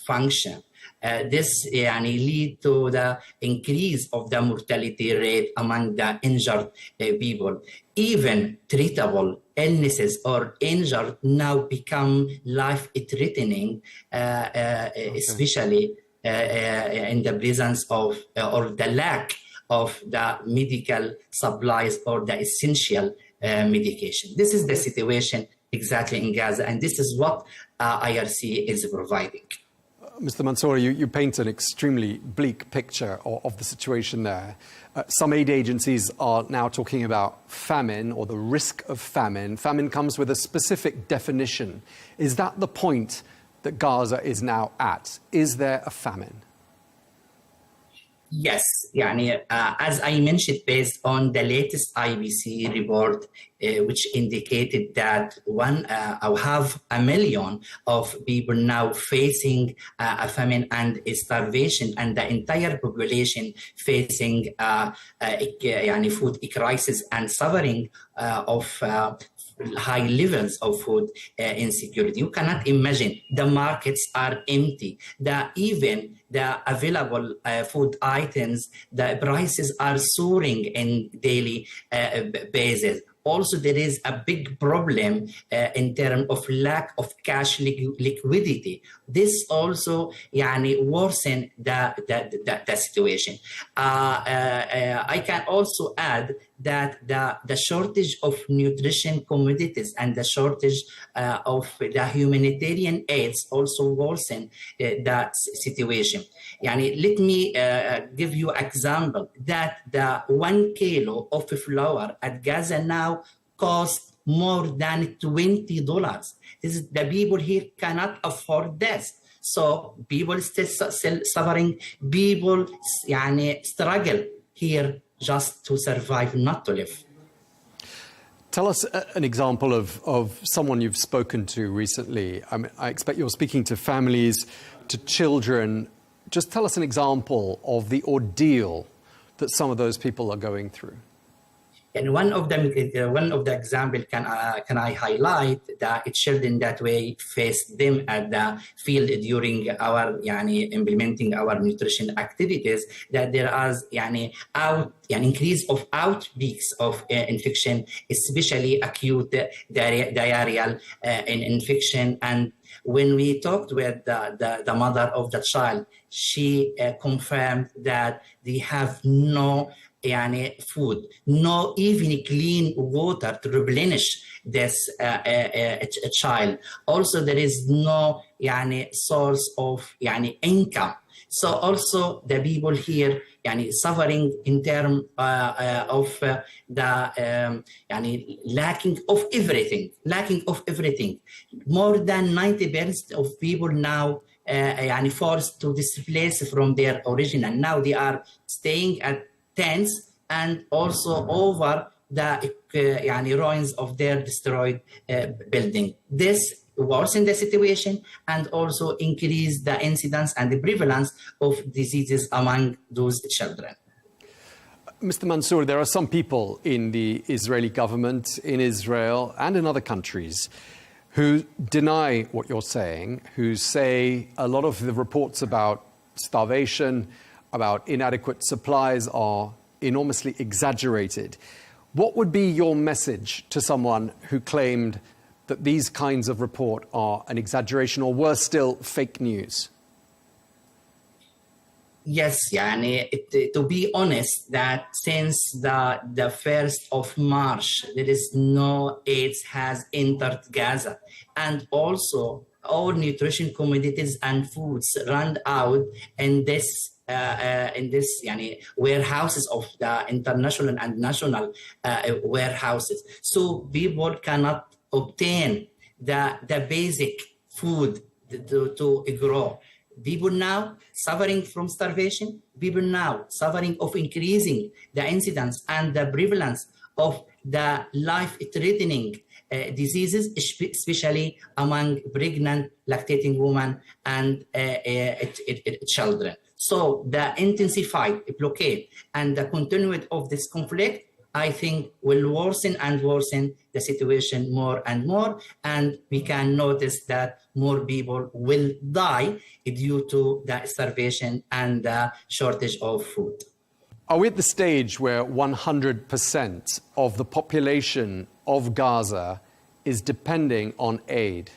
function. This lead to the increase of the mortality rate among the injured people. Even treatable illnesses or injured now become life-threatening, especially in the presence of or the lack of the medical supplies or the essential medication. This is the situation exactly in Gaza, and this is what IRC is providing. Mr. Mansouri, you paint an extremely bleak picture of the situation there. Some aid agencies are now talking about famine or the risk of famine. Famine comes with a specific definition. Is that the point that Gaza is now at? Is there a famine? Yes, as I mentioned, based on the latest IBC report, which indicated that 500,000 of people now facing a famine and starvation, and the entire population facing food crisis and suffering of high levels of food insecurity. You cannot imagine. The markets are empty. Even the available food items, the prices are soaring in daily basis. Also, there is a big problem in terms of lack of cash liquidity. This also worsen the situation. I can also add that the shortage of nutrition commodities and the shortage of the humanitarian aids also worsen the situation. Let me give you an example that the 1 kilo of flour at Gaza now costs more than $20. The people here cannot afford this. So people still suffering, people struggle here just to survive, not to live. Tell us an example of someone you've spoken to recently. I expect you're speaking to families, to children. Just tell us an example of the ordeal that some of those people are going through. And one of the example can I highlight the children that we faced them at the field during our implementing our nutrition activities, that there is an increase of outbreaks of infection, especially acute diarrheal infection. And when we talked with the mother of the child, she confirmed that they have no food, no even clean water to replenish this child. Also, there is no source of income. So also the people here suffering in terms of the lacking of everything. More than 90% of people now forced to displace from their origin, and now they are staying at tents and also over the ruins of their destroyed building. This worsen the situation and also increase the incidence and the prevalence of diseases among those children. Mr. Mansour, there are some people in the Israeli government, in Israel and in other countries who deny what you're saying, who say a lot of the reports about starvation, about inadequate supplies are enormously exaggerated. What would be your message to someone who claimed that these kinds of report are an exaggeration, or worse still, fake news? Yes, to be honest, that since the 1st of March, there is no aid has entered Gaza. And also, all nutrition commodities and foods run out in this warehouses of the international and national warehouses. So people cannot obtain the basic food to grow. People now suffering from starvation. People now suffering of increasing the incidence and the prevalence of the life-threatening diseases, especially among pregnant, lactating women and children. So the intensified blockade and the continuity of this conflict, I think, will worsen and worsen the situation more and more. And we can notice that more people will die due to the starvation and the shortage of food. Are we at the stage where 100% of the population of Gaza is depending on aid?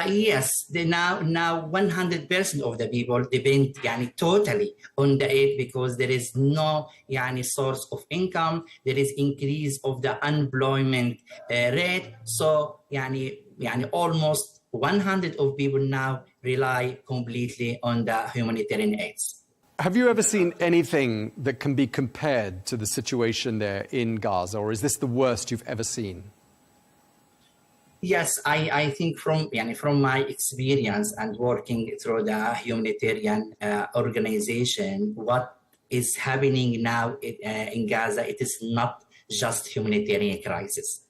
Yes, now 100% of the people depend totally on the aid, because there is no source of income. There is increase of the unemployment rate. So almost 100 of people now rely completely on the humanitarian aids. Have you ever seen anything that can be compared to the situation there in Gaza, or is this the worst you've ever seen? Yes, I think from my experience and working through the humanitarian organization, what is happening now in Gaza, it is not just humanitarian crisis.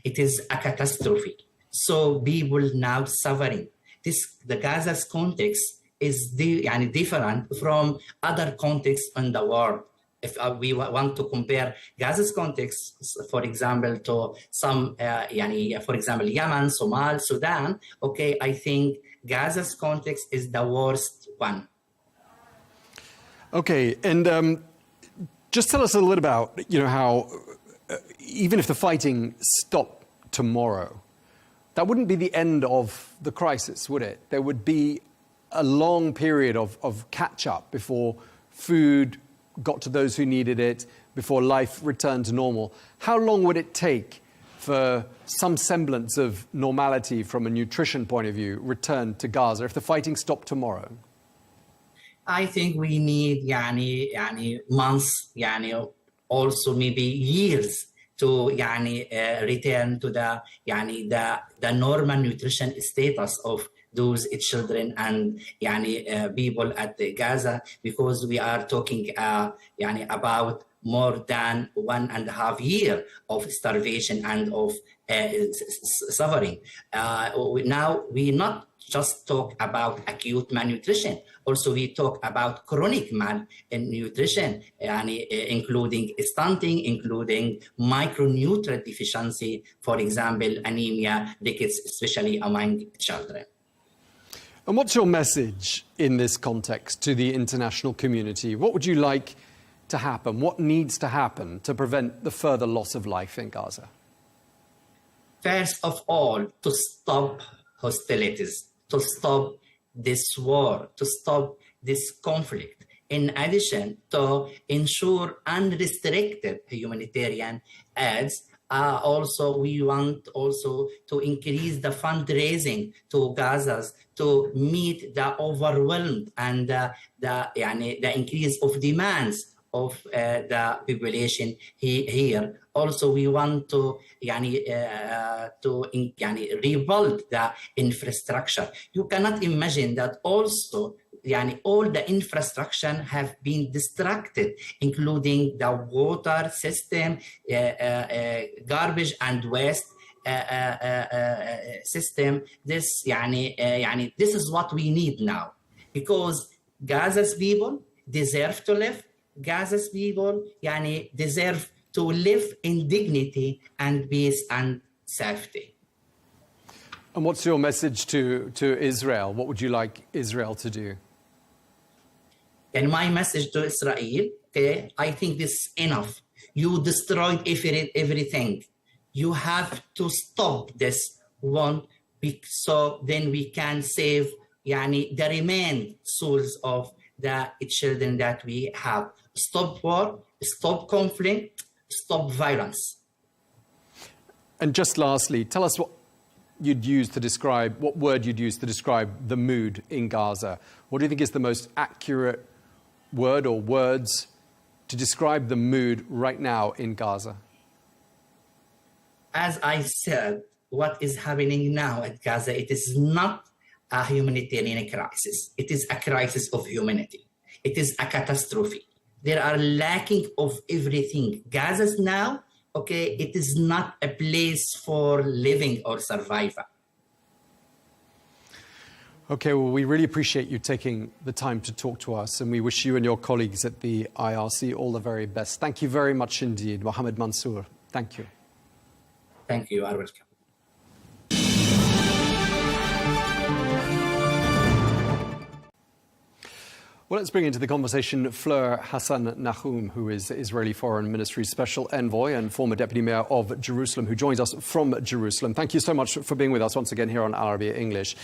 It is a catastrophe. So people now suffering. The Gaza's context is different from other contexts in the world. If we want to compare Gaza's context, for example, to some, for example, Yemen, Somalia, Sudan, okay, I think Gaza's context is the worst one. Okay, and just tell us a little about, how even if the fighting stopped tomorrow, that wouldn't be the end of the crisis, would it? There would be a long period of catch-up before food got to those who needed it, before life returned to normal. How long would it take for some semblance of normality from a nutrition point of view return to Gaza if the fighting stopped tomorrow? I think we need months, also maybe years to return to the normal nutrition status of those children and people at Gaza, because we are talking about more than 1.5 years of starvation and of suffering. Now we not just talk about acute malnutrition. Also, we talk about chronic malnutrition, including stunting, including micronutrient deficiency, for example, anemia, rickets, especially among children. And what's your message in this context to the international community? What would you like to happen? What needs to happen to prevent the further loss of life in Gaza? First of all, to stop hostilities, to stop this war, to stop this conflict. In addition, to ensure unrestricted humanitarian aids. Also, we want also to increase the fundraising to Gaza to meet the overwhelmed and the increase of demands of the population here. Also, we want to rebuild the infrastructure. You cannot imagine that also all the infrastructure have been distracted, including the water system, garbage and waste system. This is what we need now, because Gaza's people deserve to live. Gaza's people deserve to live in dignity and peace and safety. And what's your message to Israel? What would you like Israel to do? And my message to Israel, I think this is enough. You destroyed everything. You have to stop this one, so then we can save the remaining souls of the children that we have. Stop war, stop conflict, stop violence. And just lastly, tell us what word you'd use to describe the mood in Gaza. What do you think is the most accurate word or words to describe the mood right now in Gaza? As I said, what is happening now at Gaza, it is not a humanitarian crisis. It is a crisis of humanity. It is a catastrophe. There are lacking of everything. Gaza's now, it is not a place for living or survival. Okay, well, we really appreciate you taking the time to talk to us, and we wish you and your colleagues at the IRC all the very best. Thank you very much indeed, Mohammed Mansour. Thank you. Thank you. You are welcome. Well, let's bring into the conversation Fleur Hassan Nahum, who is Israeli Foreign Ministry Special Envoy and former Deputy Mayor of Jerusalem, who joins us from Jerusalem. Thank you so much for being with us once again here on Arabiya English.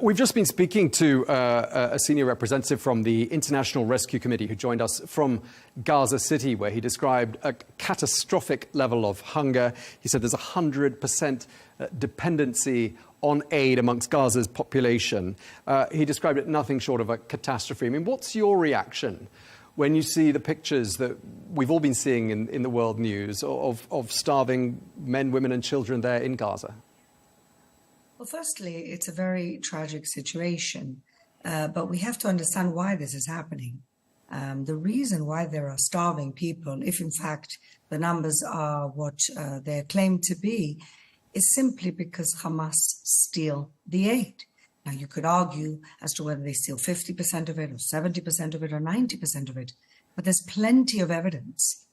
We've just been speaking to a senior representative from the International Rescue Committee who joined us from Gaza City, where he described a catastrophic level of hunger. He said there's 100% dependency on aid amongst Gaza's population. He described it nothing short of a catastrophe. I mean, what's your reaction when you see the pictures that we've all been seeing in the world news of starving men, women and children there in Gaza? Well, firstly, it's a very tragic situation, but we have to understand why this is happening. The reason why there are starving people, if in fact the numbers are what they're claimed to be, is simply because Hamas steal the aid. Now, you could argue as to whether they steal 50% of it or 70% of it or 90% of it, but there's plenty of evidence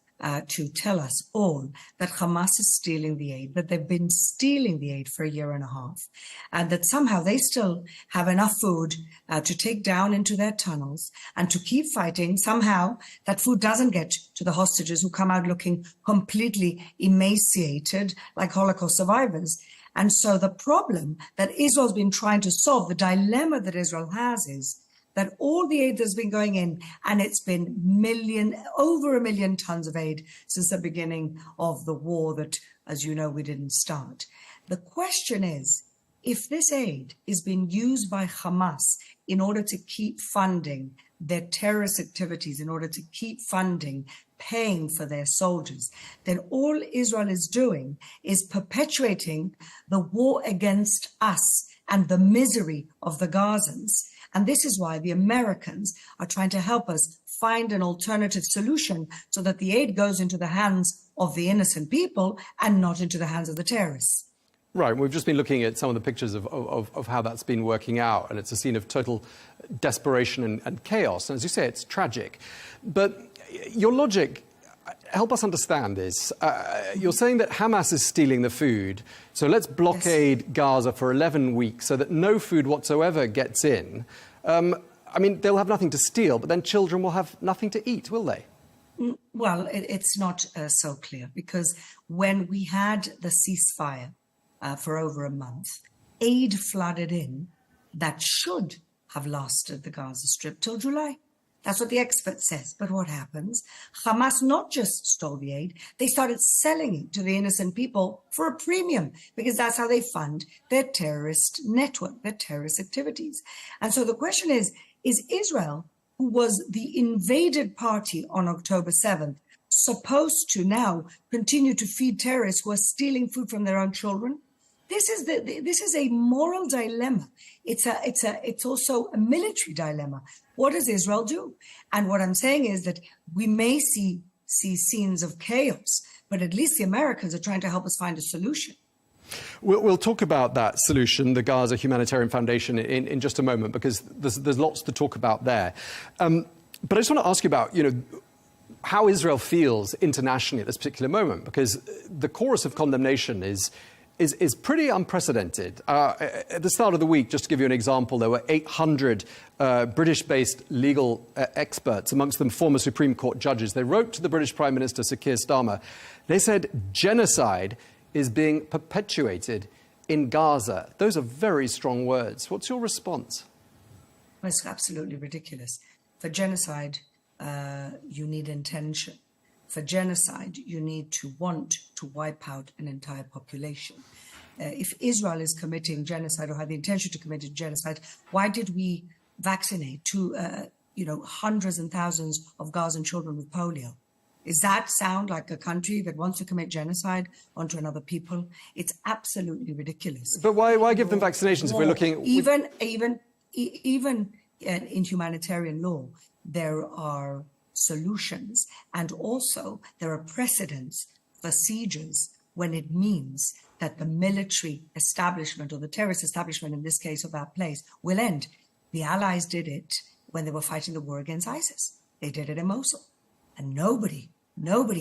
to tell us all that Hamas is stealing the aid, that they've been stealing the aid for 1.5 years, and that somehow they still have enough food to take down into their tunnels and to keep fighting. Somehow that food doesn't get to the hostages who come out looking completely emaciated like Holocaust survivors. And so the problem that Israel's been trying to solve, the dilemma that Israel has, is that all the aid that's been going in, and it's been over 1 million tons of aid since the beginning of the war that, as you know, we didn't start. The question is, if this aid is being used by Hamas in order to keep funding their terrorist activities, in order to keep funding, paying for their soldiers, then all Israel is doing is perpetuating the war against us and the misery of the Gazans. And this is why the Americans are trying to help us find an alternative solution so that the aid goes into the hands of the innocent people and not into the hands of the terrorists. Right, we've just been looking at some of the pictures of how that's been working out, and it's a scene of total desperation and chaos. And as you say, it's tragic. But your logic, help us understand this. You're saying that Hamas is stealing the food, so let's blockade Gaza for 11 weeks so that no food whatsoever gets in. I mean, they'll have nothing to steal, but then children will have nothing to eat, will they? Well, it's not so clear, because when we had the ceasefire for over a month, aid flooded in that should have lasted the Gaza Strip till July. That's what the expert says. But what happens? Hamas not just stole the aid, they started selling it to the innocent people for a premium, because that's how they fund their terrorist network, their terrorist activities. And so the question is Israel, who was the invaded party on October 7th, supposed to now continue to feed terrorists who are stealing food from their own children? This is a moral dilemma. It's also a military dilemma. What does Israel do? And what I'm saying is that we may see scenes of chaos, but at least the Americans are trying to help us find a solution. We'll talk about that solution, the Gaza Humanitarian Foundation, in just a moment, because there's lots to talk about there. But I just want to ask you about, how Israel feels internationally at this particular moment, because the chorus of condemnation is pretty unprecedented. At the start of the week, just to give you an example, there were 800 British-based legal experts, amongst them former Supreme Court judges. They wrote to the British Prime Minister, Sir Keir Starmer. They said genocide is being perpetuated in Gaza. Those are very strong words. What's your response? Well, it's absolutely ridiculous. For genocide, you need intention. For genocide, you need to want to wipe out an entire population. If Israel is committing genocide or had the intention to commit genocide, why did we vaccinate hundreds and thousands of Gazan children with polio? Does that sound like a country that wants to commit genocide onto another people? It's absolutely ridiculous. But why give them vaccinations if we're looking... Even in humanitarian law, there are solutions, and also there are precedents for sieges when it means that the military establishment, or the terrorist establishment in this case of that place, will end. The Allies did it when they were fighting the war against ISIS. They did it in Mosul, and nobody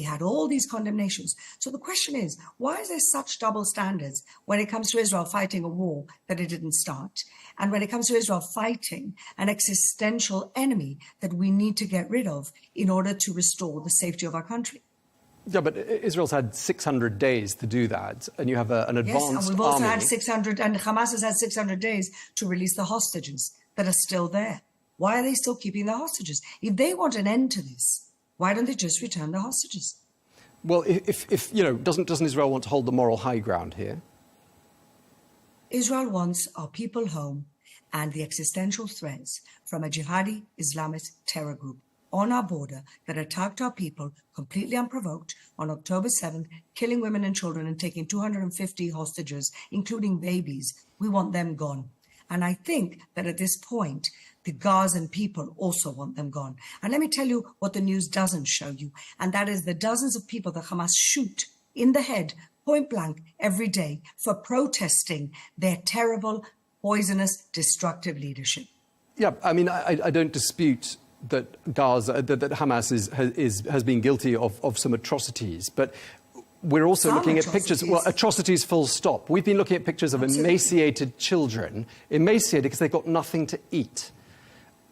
had all these condemnations. So the question is, why is there such double standards when it comes to Israel fighting a war that it didn't start, and when it comes to Israel fighting an existential enemy that we need to get rid of in order to restore the safety of our country? Yeah, but Israel's had 600 days to do that, and you have an advanced army. Yes, and we've also had 600, and Hamas has had 600 days to release the hostages that are still there. Why are they still keeping the hostages? If they want an end to this, why don't they just return the hostages? Well, if doesn't Israel want to hold the moral high ground here? Israel wants our people home and the existential threats from a jihadi Islamist terror group on our border that attacked our people completely unprovoked on October 7th, killing women and children and taking 250 hostages, including babies. We want them gone. And I think that at this point, the Gazan people also want them gone. And let me tell you what the news doesn't show you, and that is the dozens of people that Hamas shoot in the head, point blank, every day for protesting their terrible, poisonous, destructive leadership. Yeah, I mean, I don't dispute that Gaza, that Hamas has been guilty of some atrocities, but we're also looking at pictures, atrocities full stop. We've been looking at pictures of emaciated children, emaciated because they've got nothing to eat.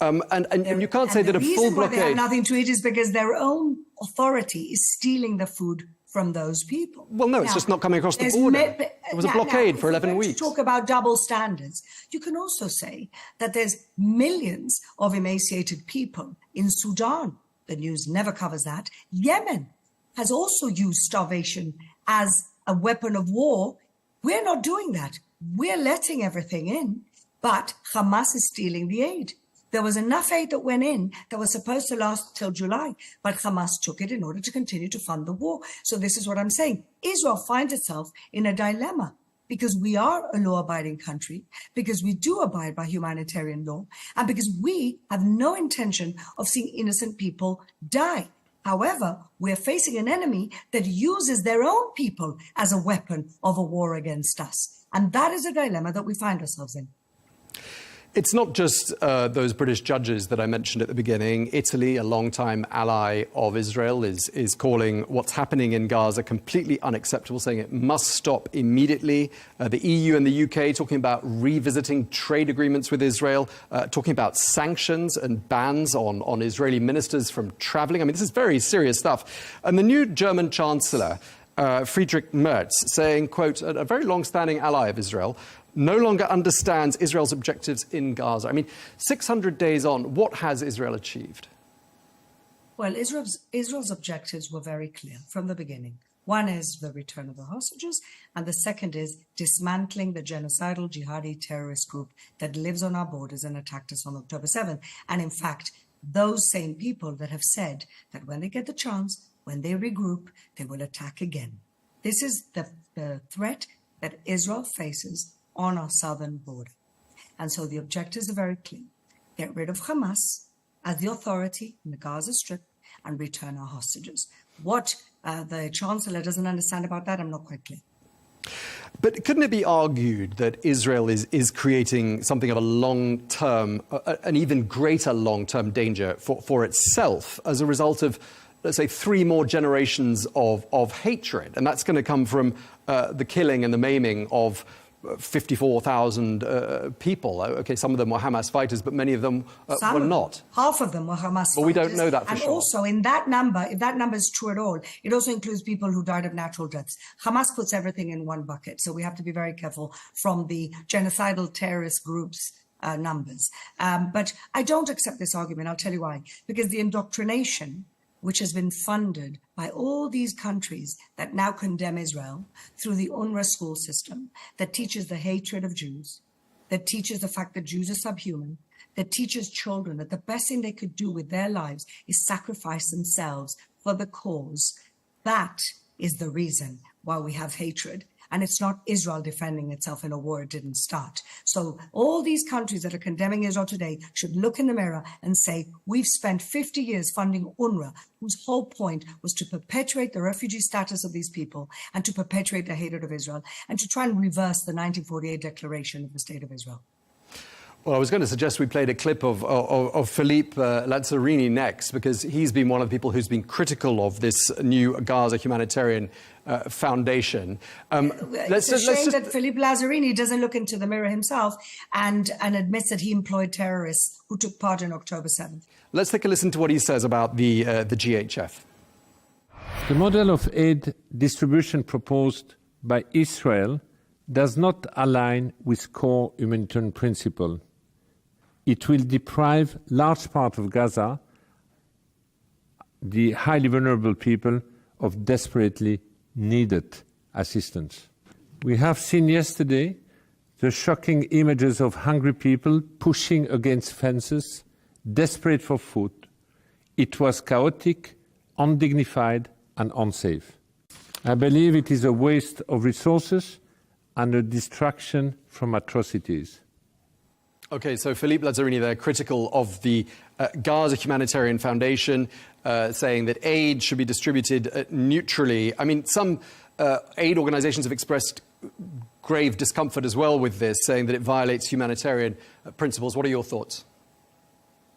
And you can't say that a full blockade... The reason why they have nothing to eat is because their own authority is stealing the food from those people. Well, no, it's just not coming across the border. It was a blockade for 11 weeks. To talk about double standards, you can also say that there's millions of emaciated people in Sudan. The news never covers that. Yemen has also used starvation as a weapon of war. We're not doing that. We're letting everything in, but Hamas is stealing the aid. There was enough aid that went in that was supposed to last till July, but Hamas took it in order to continue to fund the war. So this is what I'm saying. Israel finds itself in a dilemma because we are a law-abiding country, because we do abide by humanitarian law, and because we have no intention of seeing innocent people die. However, we're facing an enemy that uses their own people as a weapon of a war against us. And that is a dilemma that we find ourselves in. It's not just those British judges that I mentioned at the beginning. Italy, a longtime ally of Israel, is calling what's happening in Gaza completely unacceptable, saying it must stop immediately. The EU and the UK talking about revisiting trade agreements with Israel, talking about sanctions and bans on Israeli ministers from travelling. I mean, this is very serious stuff. And the new German Chancellor, Friedrich Merz, saying, quote, a very long-standing ally of Israel, no longer understands Israel's objectives in Gaza. I mean, 600 days on, what has Israel achieved? Well, Israel's objectives were very clear from the beginning. One is the return of the hostages, and the second is dismantling the genocidal jihadi terrorist group that lives on our borders and attacked us on October 7th. And in fact, those same people that have said that when they get the chance, when they regroup, they will attack again. This is the threat that Israel faces on our southern border. And so the objectives are very clear. Get rid of Hamas as the authority in the Gaza Strip and return our hostages. What the Chancellor doesn't understand about that, I'm not quite clear. But couldn't it be argued that Israel is creating something of a long-term, an even greater long-term danger for itself as a result of, let's say, 3 more generations of hatred? And that's going to come from the killing and the maiming of 54,000 people. Okay, some of them were Hamas fighters, but many of them were not. Half of them were Hamas But we don't know that for and sure. And also in that number, if that number is true at all, it also includes people who died of natural deaths. Hamas puts everything in one bucket, so we have to be very careful from the genocidal terrorist groups' numbers. But I don't accept this argument. I'll tell you why. Because the indoctrination which has been funded by all these countries that now condemn Israel through the UNRWA school system, that teaches the hatred of Jews, that teaches the fact that Jews are subhuman, that teaches children that the best thing they could do with their lives is sacrifice themselves for the cause. That is the reason why we have hatred. And it's not Israel defending itself in a war it didn't start. So all these countries that are condemning Israel today should look in the mirror and say, we've spent 50 years funding UNRWA, whose whole point was to perpetuate the refugee status of these people and to perpetuate the hatred of Israel and to try and reverse the 1948 declaration of the State of Israel. Well, I was going to suggest we played a clip of Philippe Lazzarini next, because he's been one of the people who's been critical of this new Gaza humanitarian foundation. It's a shame that Philippe Lazzarini doesn't look into the mirror himself and admits that he employed terrorists who took part in October 7th. Let's take a listen to what he says about the GHF. The model of aid distribution proposed by Israel does not align with core humanitarian principle. It will deprive large part of Gaza, the highly vulnerable people, of desperately needed assistance. We have seen yesterday the shocking images of hungry people pushing against fences, desperate for food. It was chaotic, undignified, and unsafe. I believe it is a waste of resources and a distraction from atrocities. Okay, so Philippe Lazzarini there, critical of the Gaza Humanitarian Foundation, saying that aid should be distributed neutrally. I mean, some aid organizations have expressed grave discomfort as well with this, saying that it violates humanitarian principles. What are your thoughts?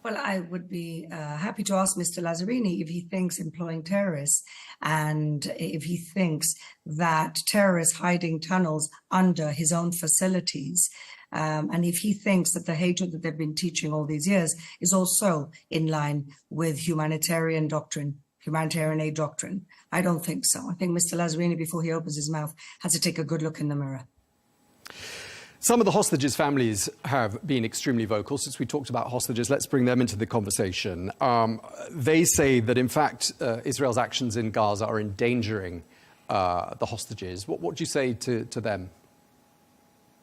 Well, I would be happy to ask Mr. Lazzarini if he thinks employing terrorists and if he thinks that terrorists hiding tunnels under his own facilities, and if he thinks that the hatred that they've been teaching all these years is also in line with humanitarian doctrine, humanitarian aid doctrine. I don't think so. I think Mr. Lazzarini, before he opens his mouth, has to take a good look in the mirror. Some of the hostages' families have been extremely vocal. Since we talked about hostages, let's bring them into the conversation. They say that, in fact, Israel's actions in Gaza are endangering the hostages. What do you say to them?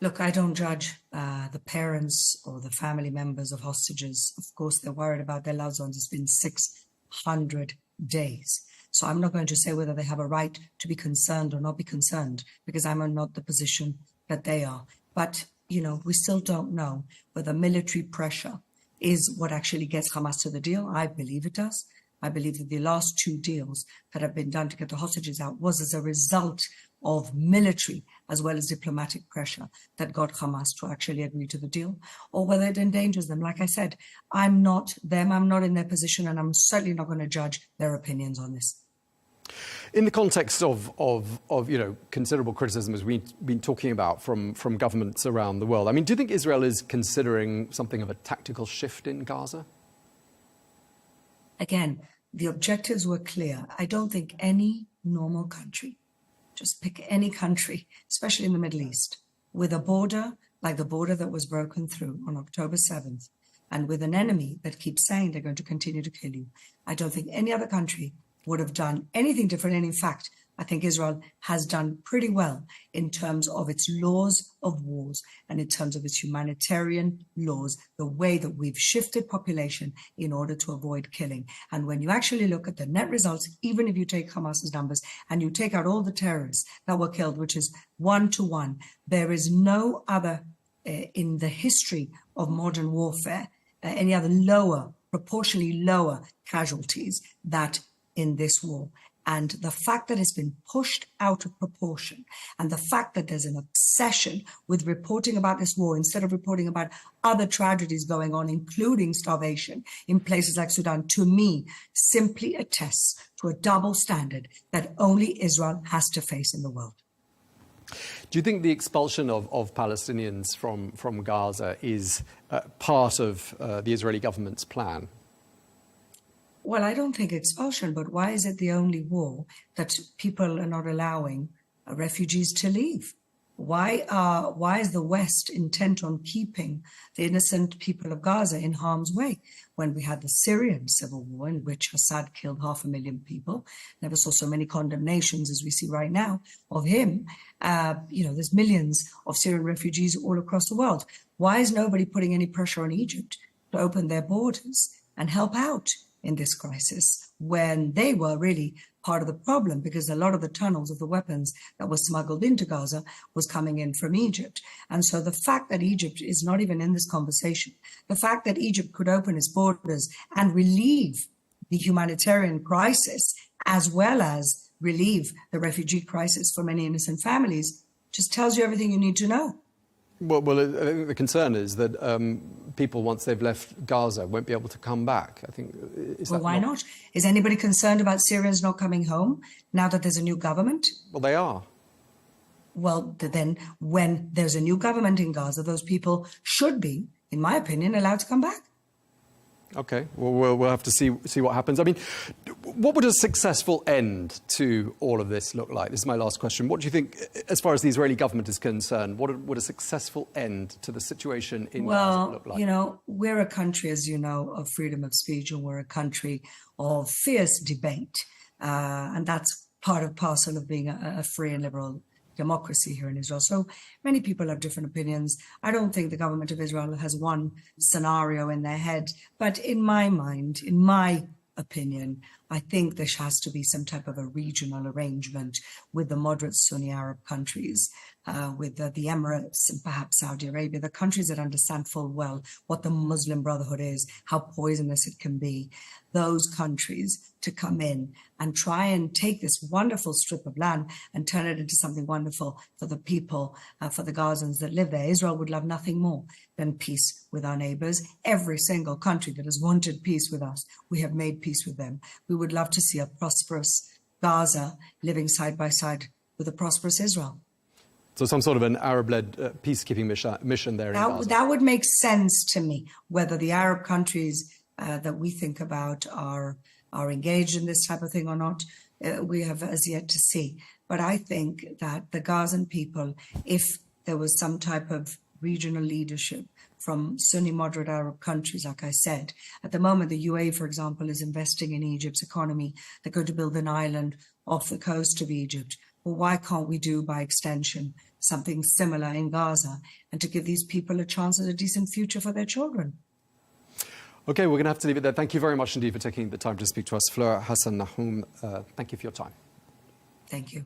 Look, I don't judge the parents or the family members of hostages. Of course, they're worried about their loved ones. It's been 600 days. So I'm not going to say whether they have a right to be concerned or not be concerned, because I'm not the position that they are. But, we still don't know whether military pressure is what actually gets Hamas to the deal. I believe it does. I believe that the last 2 deals that have been done to get the hostages out was as a result of military as well as diplomatic pressure that got Hamas to actually agree to the deal, or whether it endangers them. Like I said, I'm not them, I'm not in their position, and I'm certainly not going to judge their opinions on this. In the context of considerable criticism, as we've been talking about from governments around the world, I mean, do you think Israel is considering something of a tactical shift in Gaza? Again, the objectives were clear. I don't think any normal country, just pick any country, especially in the Middle East, with a border like the border that was broken through on October 7th, and with an enemy that keeps saying they're going to continue to kill you, I don't think any other country would have done anything different. And in fact, I think Israel has done pretty well in terms of its laws of wars and in terms of its humanitarian laws, the way that we've shifted population in order to avoid killing. And when you actually look at the net results, even if you take Hamas's numbers and you take out all the terrorists that were killed, which is 1-to-1, there is no other in the history of modern warfare, any other proportionally lower casualties that in this war. And the fact that it's been pushed out of proportion, and the fact that there's an obsession with reporting about this war instead of reporting about other tragedies going on, including starvation in places like Sudan, to me, simply attests to a double standard that only Israel has to face in the world. Do you think the expulsion of Palestinians from Gaza is part of the Israeli government's plan? Well, I don't think expulsion, but why is it the only war that people are not allowing refugees to leave? Why is the West intent on keeping the innocent people of Gaza in harm's way? When we had the Syrian civil war, in which Assad killed 500,000 people, never saw so many condemnations as we see right now of him. There's millions of Syrian refugees all across the world. Why is nobody putting any pressure on Egypt to open their borders and help out in this crisis, when they were really part of the problem, because a lot of the tunnels of the weapons that were smuggled into Gaza was coming in from Egypt. And so the fact that Egypt is not even in this conversation, the fact that Egypt could open its borders and relieve the humanitarian crisis, as well as relieve the refugee crisis for many innocent families, just tells you everything you need to know. Well, I think the concern is that people, once they've left Gaza, won't be able to come back. I think. Why not? Is anybody concerned about Syrians not coming home now that there's a new government? Well, they are. Well, then when there's a new government in Gaza, those people should be, in my opinion, allowed to come back. OK, well, we'll have to see what happens. I mean, what would a successful end to all of this look like? This is my last question. What do you think, as far as the Israeli government is concerned, what would a successful end to the situation in Gaza look like? Well, we're a country, as you know, of freedom of speech, and we're a country of fierce debate. And that's part and parcel of being a free and liberal democracy here in Israel. So many people have different opinions. I don't think the government of Israel has one scenario in their head. But in my mind, in my opinion, I think there has to be some type of a regional arrangement with the moderate Sunni Arab countries, with the Emirates and perhaps Saudi Arabia, the countries that understand full well what the Muslim Brotherhood is, how poisonous it can be, those countries to come in and try and take this wonderful strip of land and turn it into something wonderful for the people, for the Gazans that live there. Israel would love nothing more than peace with our neighbors. Every single country that has wanted peace with us, we have made peace with them. We would love to see a prosperous Gaza living side by side with a prosperous Israel. So some sort of an Arab-led peacekeeping mission there in Gaza. That would make sense to me. Whether the Arab countries that we think about are engaged in this type of thing or not, we have as yet to see. But I think that the Gazan people, if there was some type of regional leadership from Sunni moderate Arab countries, like I said, at the moment, the UAE, for example, is investing in Egypt's economy. They're going to build an island off the coast of Egypt. Well, why can't we do, by extension, something similar in Gaza, and to give these people a chance at a decent future for their children? OK, we're going to have to leave it there. Thank you very much indeed for taking the time to speak to us. Fleur Hassan Nahum, thank you for your time. Thank you.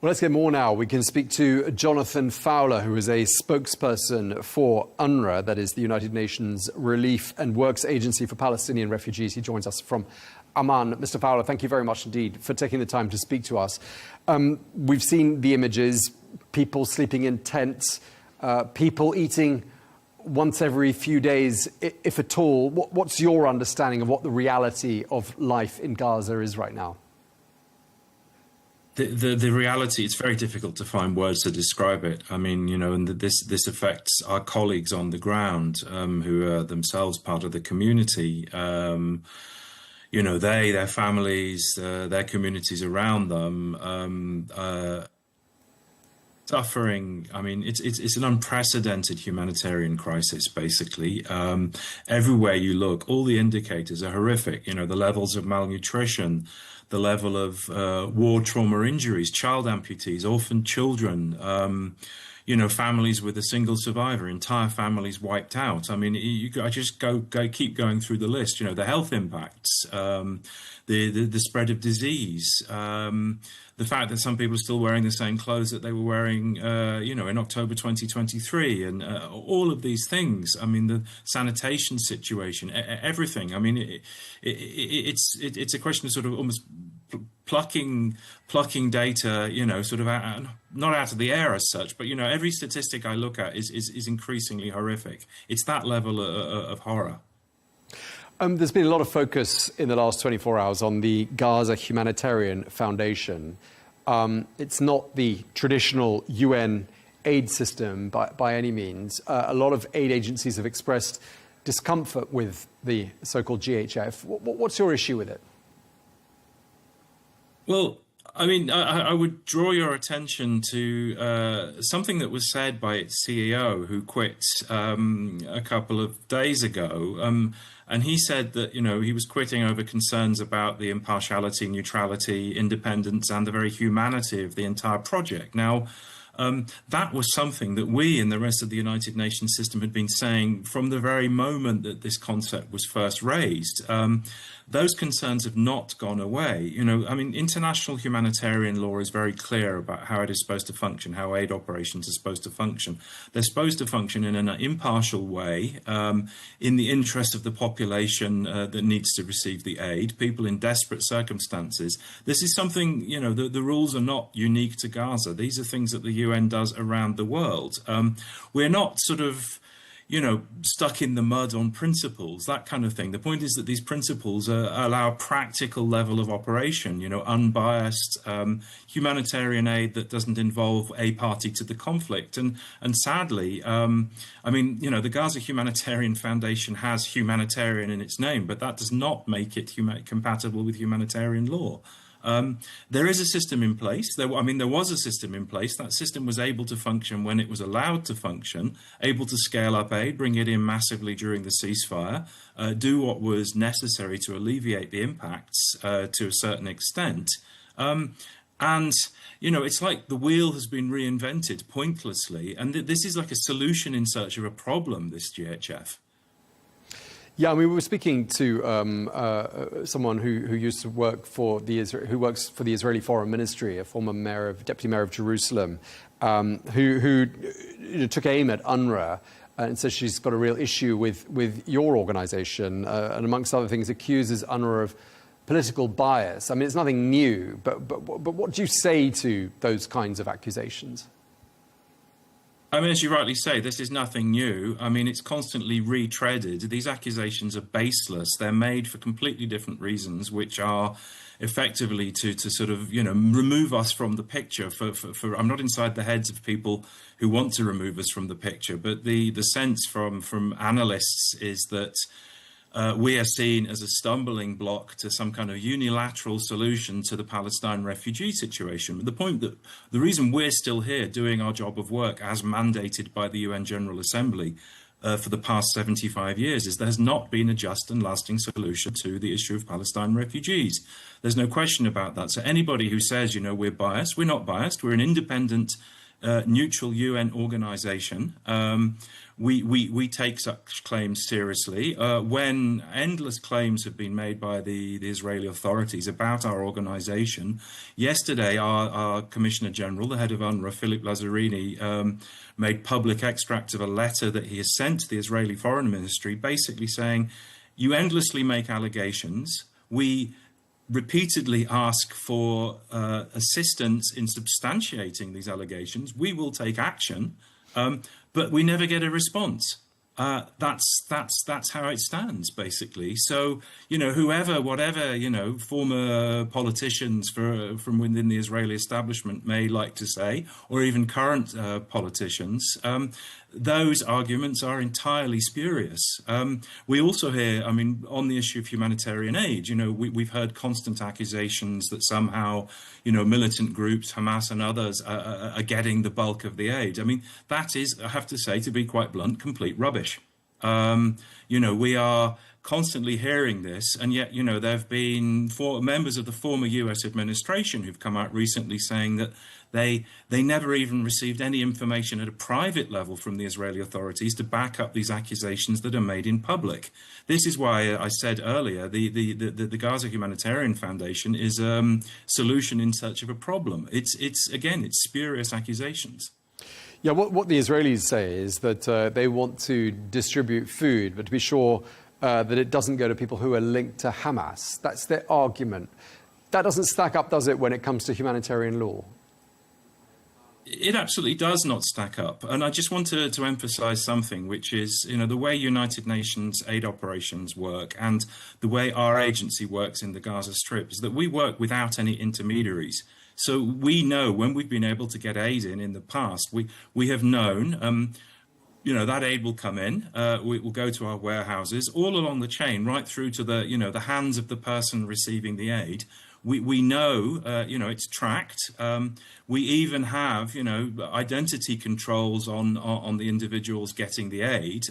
Well, let's get more now. We can speak to Jonathan Fowler, who is a spokesperson for UNRWA, that is the United Nations Relief and Works Agency for Palestinian Refugees. He joins us from Amman. Mr. Fowler, thank you very much indeed for taking the time to speak to us. We've seen the images, people sleeping in tents, people eating once every few days, if at all. What's your understanding of what the reality of life in Gaza is right now? The reality, it's very difficult to find words to describe it. I mean, you know, and this affects our colleagues on the ground who are themselves part of the community. You know, their families, their communities around them, suffering. I mean, it's an unprecedented humanitarian crisis, basically. Everywhere you look, all the indicators are horrific. You know, the levels of malnutrition, the level of war trauma injuries, child amputees, orphaned children, you know, families with a single survivor, entire families wiped out. I mean, I just keep going through the list. You know, the health impacts, the spread of disease, the fact that some people are still wearing the same clothes that they were wearing, you know, in October 2023, and all of these things. I mean, the sanitation situation, everything. I mean, it's a question of sort of almost plucking data, you know, sort of not out of the air as such, but you know, every statistic I look at is increasingly horrific. It's that level of horror. There's been a lot of focus in the last 24 hours on the Gaza Humanitarian Foundation. It's not the traditional UN aid system by any means. A lot of aid agencies have expressed discomfort with the so-called GHF. What's your issue with it? Well, I mean, I would draw your attention to something that was said by its CEO, who quit a couple of days ago. And he said that, you know, he was quitting over concerns about the impartiality, neutrality, independence, and the very humanity of the entire project. Now, that was something that we in the rest of the United Nations system had been saying from the very moment that this concept was first raised. Those concerns have not gone away. You know, I mean, international humanitarian law is very clear about how it is supposed to function, how aid operations are supposed to function. They're supposed to function in an impartial way, in the interest of the population that needs to receive the aid, people in desperate circumstances. This is something, you know, the rules are not unique to Gaza. These are things that the UN does around the world. We're not sort of, you know, stuck in the mud on principles, that kind of thing. The point is that these principles allow a practical level of operation, you know, unbiased humanitarian aid that doesn't involve a party to the conflict. And sadly, I mean, you know, the Gaza Humanitarian Foundation has humanitarian in its name, but that does not make it compatible with humanitarian law. There is a system in place. There was a system in place. That system was able to function when it was allowed to function, able to scale up aid, bring it in massively during the ceasefire, do what was necessary to alleviate the impacts to a certain extent. And, you know, it's like the wheel has been reinvented pointlessly. And this is like a solution in search of a problem, this GHF. Yeah, I mean, we were speaking to someone who used to work for who works for the Israeli Foreign Ministry, a former deputy mayor of Jerusalem, who took aim at UNRWA and says she's got a real issue with your organisation, and amongst other things, accuses UNRWA of political bias. I mean, it's nothing new, but what do you say to those kinds of accusations? I mean, as you rightly say, this is nothing new. I mean, it's constantly retreaded. These accusations are baseless. They're made for completely different reasons, which are effectively to sort of, you know, remove us from the picture. For I'm not inside the heads of people who want to remove us from the picture, but the sense from analysts is that we are seen as a stumbling block to some kind of unilateral solution to the Palestine refugee situation. The point that the reason we're still here doing our job of work as mandated by the UN General Assembly for the past 75 years is there has not been a just and lasting solution to the issue of Palestine refugees. There's no question about that. So anybody who says, you know, we're biased, we're not biased. We're an independent neutral UN organization. We take such claims seriously. When endless claims have been made by the Israeli authorities about our organization, yesterday our Commissioner General, the head of UNRWA, Philip Lazzarini, made public extracts of a letter that he has sent to the Israeli Foreign Ministry, basically saying, you endlessly make allegations. We repeatedly ask for assistance in substantiating these allegations. We will take action. But we never get a response. That's how it stands, basically. So, whoever, whatever, former politicians from within the Israeli establishment may like to say, or even current politicians, those arguments are entirely spurious. We also hear, on the issue of humanitarian aid, we've heard constant accusations that somehow, militant groups, Hamas and others, are getting the bulk of the aid. That is, I have to say, to be quite blunt, complete rubbish. We are constantly hearing this, and yet, there have been members of the former US administration who've come out recently saying that they never even received any information at a private level from the Israeli authorities to back up these accusations that are made in public. This is why I said earlier, the Gaza Humanitarian Foundation is a solution in search of a problem. It's spurious accusations. Yeah, what the Israelis say is that they want to distribute food, but to be sure that it doesn't go to people who are linked to Hamas. That's their argument. That doesn't stack up, does it, when it comes to humanitarian law? It absolutely does not stack up. And I just want to emphasize something, which is, the way United Nations aid operations work and the way our agency works in the Gaza Strip is that we work without any intermediaries. So we know when we've been able to get aid in the past, we have known, that aid will come in, it will go to our warehouses all along the chain, right through to the hands of the person receiving the aid. We know, it's tracked. We even have, identity controls on the individuals getting the aid.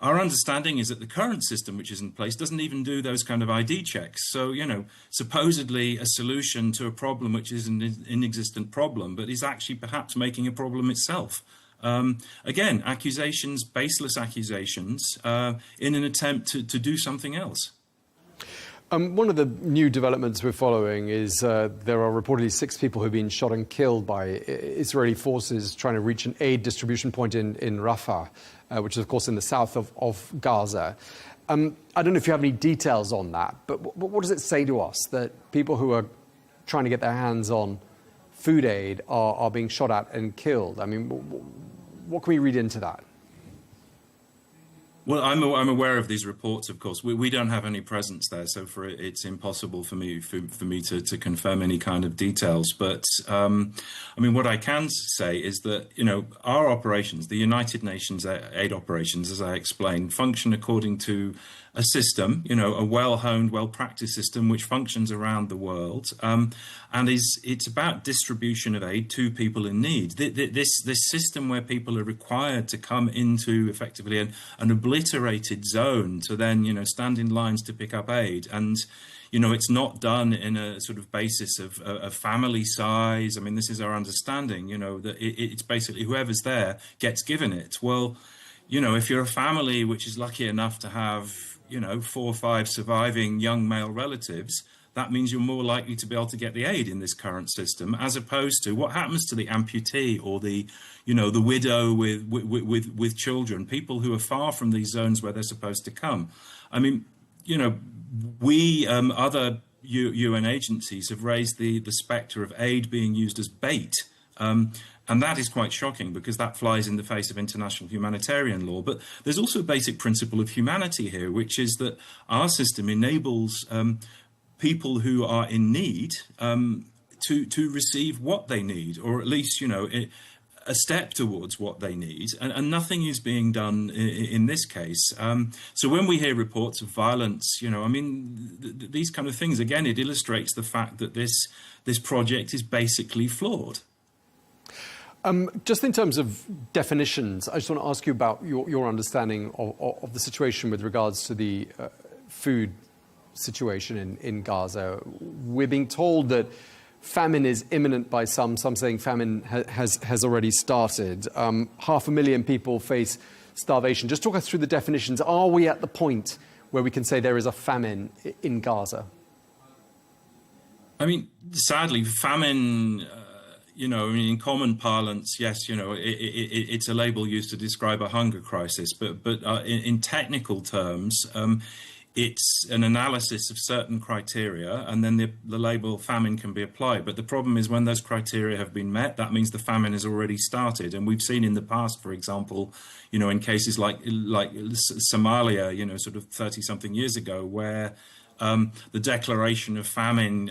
Our understanding is that the current system, which is in place, doesn't even do those kind of ID checks. So, supposedly a solution to a problem which is an inexistent problem, but is actually perhaps making a problem itself. Again, accusations, baseless accusations, in an attempt to do something else. One of the new developments we're following is there are reportedly 6 people who've been shot and killed by Israeli forces trying to reach an aid distribution point in Rafah, which is, of course, in the south of Gaza. I don't know if you have any details on that, but what does it say to us that people who are trying to get their hands on food aid are being shot at and killed? What can we read into that? Well, I'm aware of these reports, of course. We don't have any presence there, so it's impossible for me to confirm any kind of details. But what I can say is that our operations, the United Nations aid operations, as I explained, function according to a system, a well-honed, well-practiced system which functions around the world, and it's about distribution of aid to people in need. This system where people are required to come into effectively an obliterated zone to then stand in lines to pick up aid, and it's not done in a sort of basis of family size. This is our understanding, that it's basically whoever's there gets given it. Well, if you're a family which is lucky enough to have 4 or 5 surviving young male relatives, that means you're more likely to be able to get the aid in this current system, as opposed to what happens to the amputee or the widow with children, people who are far from these zones where they're supposed to come. We other UN agencies have raised the spectre of aid being used as bait. And that is quite shocking because that flies in the face of international humanitarian law. But there's also a basic principle of humanity here, which is that our system enables people who are in need to receive what they need, or at least, a step towards what they need. And nothing is being done in this case. So when we hear reports of violence, these kind of things, again, it illustrates the fact that this project is basically flawed. Just in terms of definitions, I just want to ask you about your understanding of the situation with regards to the food situation in Gaza. We're being told that famine is imminent by some saying famine has already started. 500,000 people face starvation. Just talk us through the definitions. Are we at the point where we can say there is a famine in Gaza? I mean, sadly, famine, in common parlance, yes, it's a label used to describe a hunger crisis. But in technical terms, it's an analysis of certain criteria, and then the label famine can be applied. But the problem is when those criteria have been met, that means the famine has already started. And we've seen in the past, for example, in cases like Somalia, sort of 30-something years ago, where the declaration of famine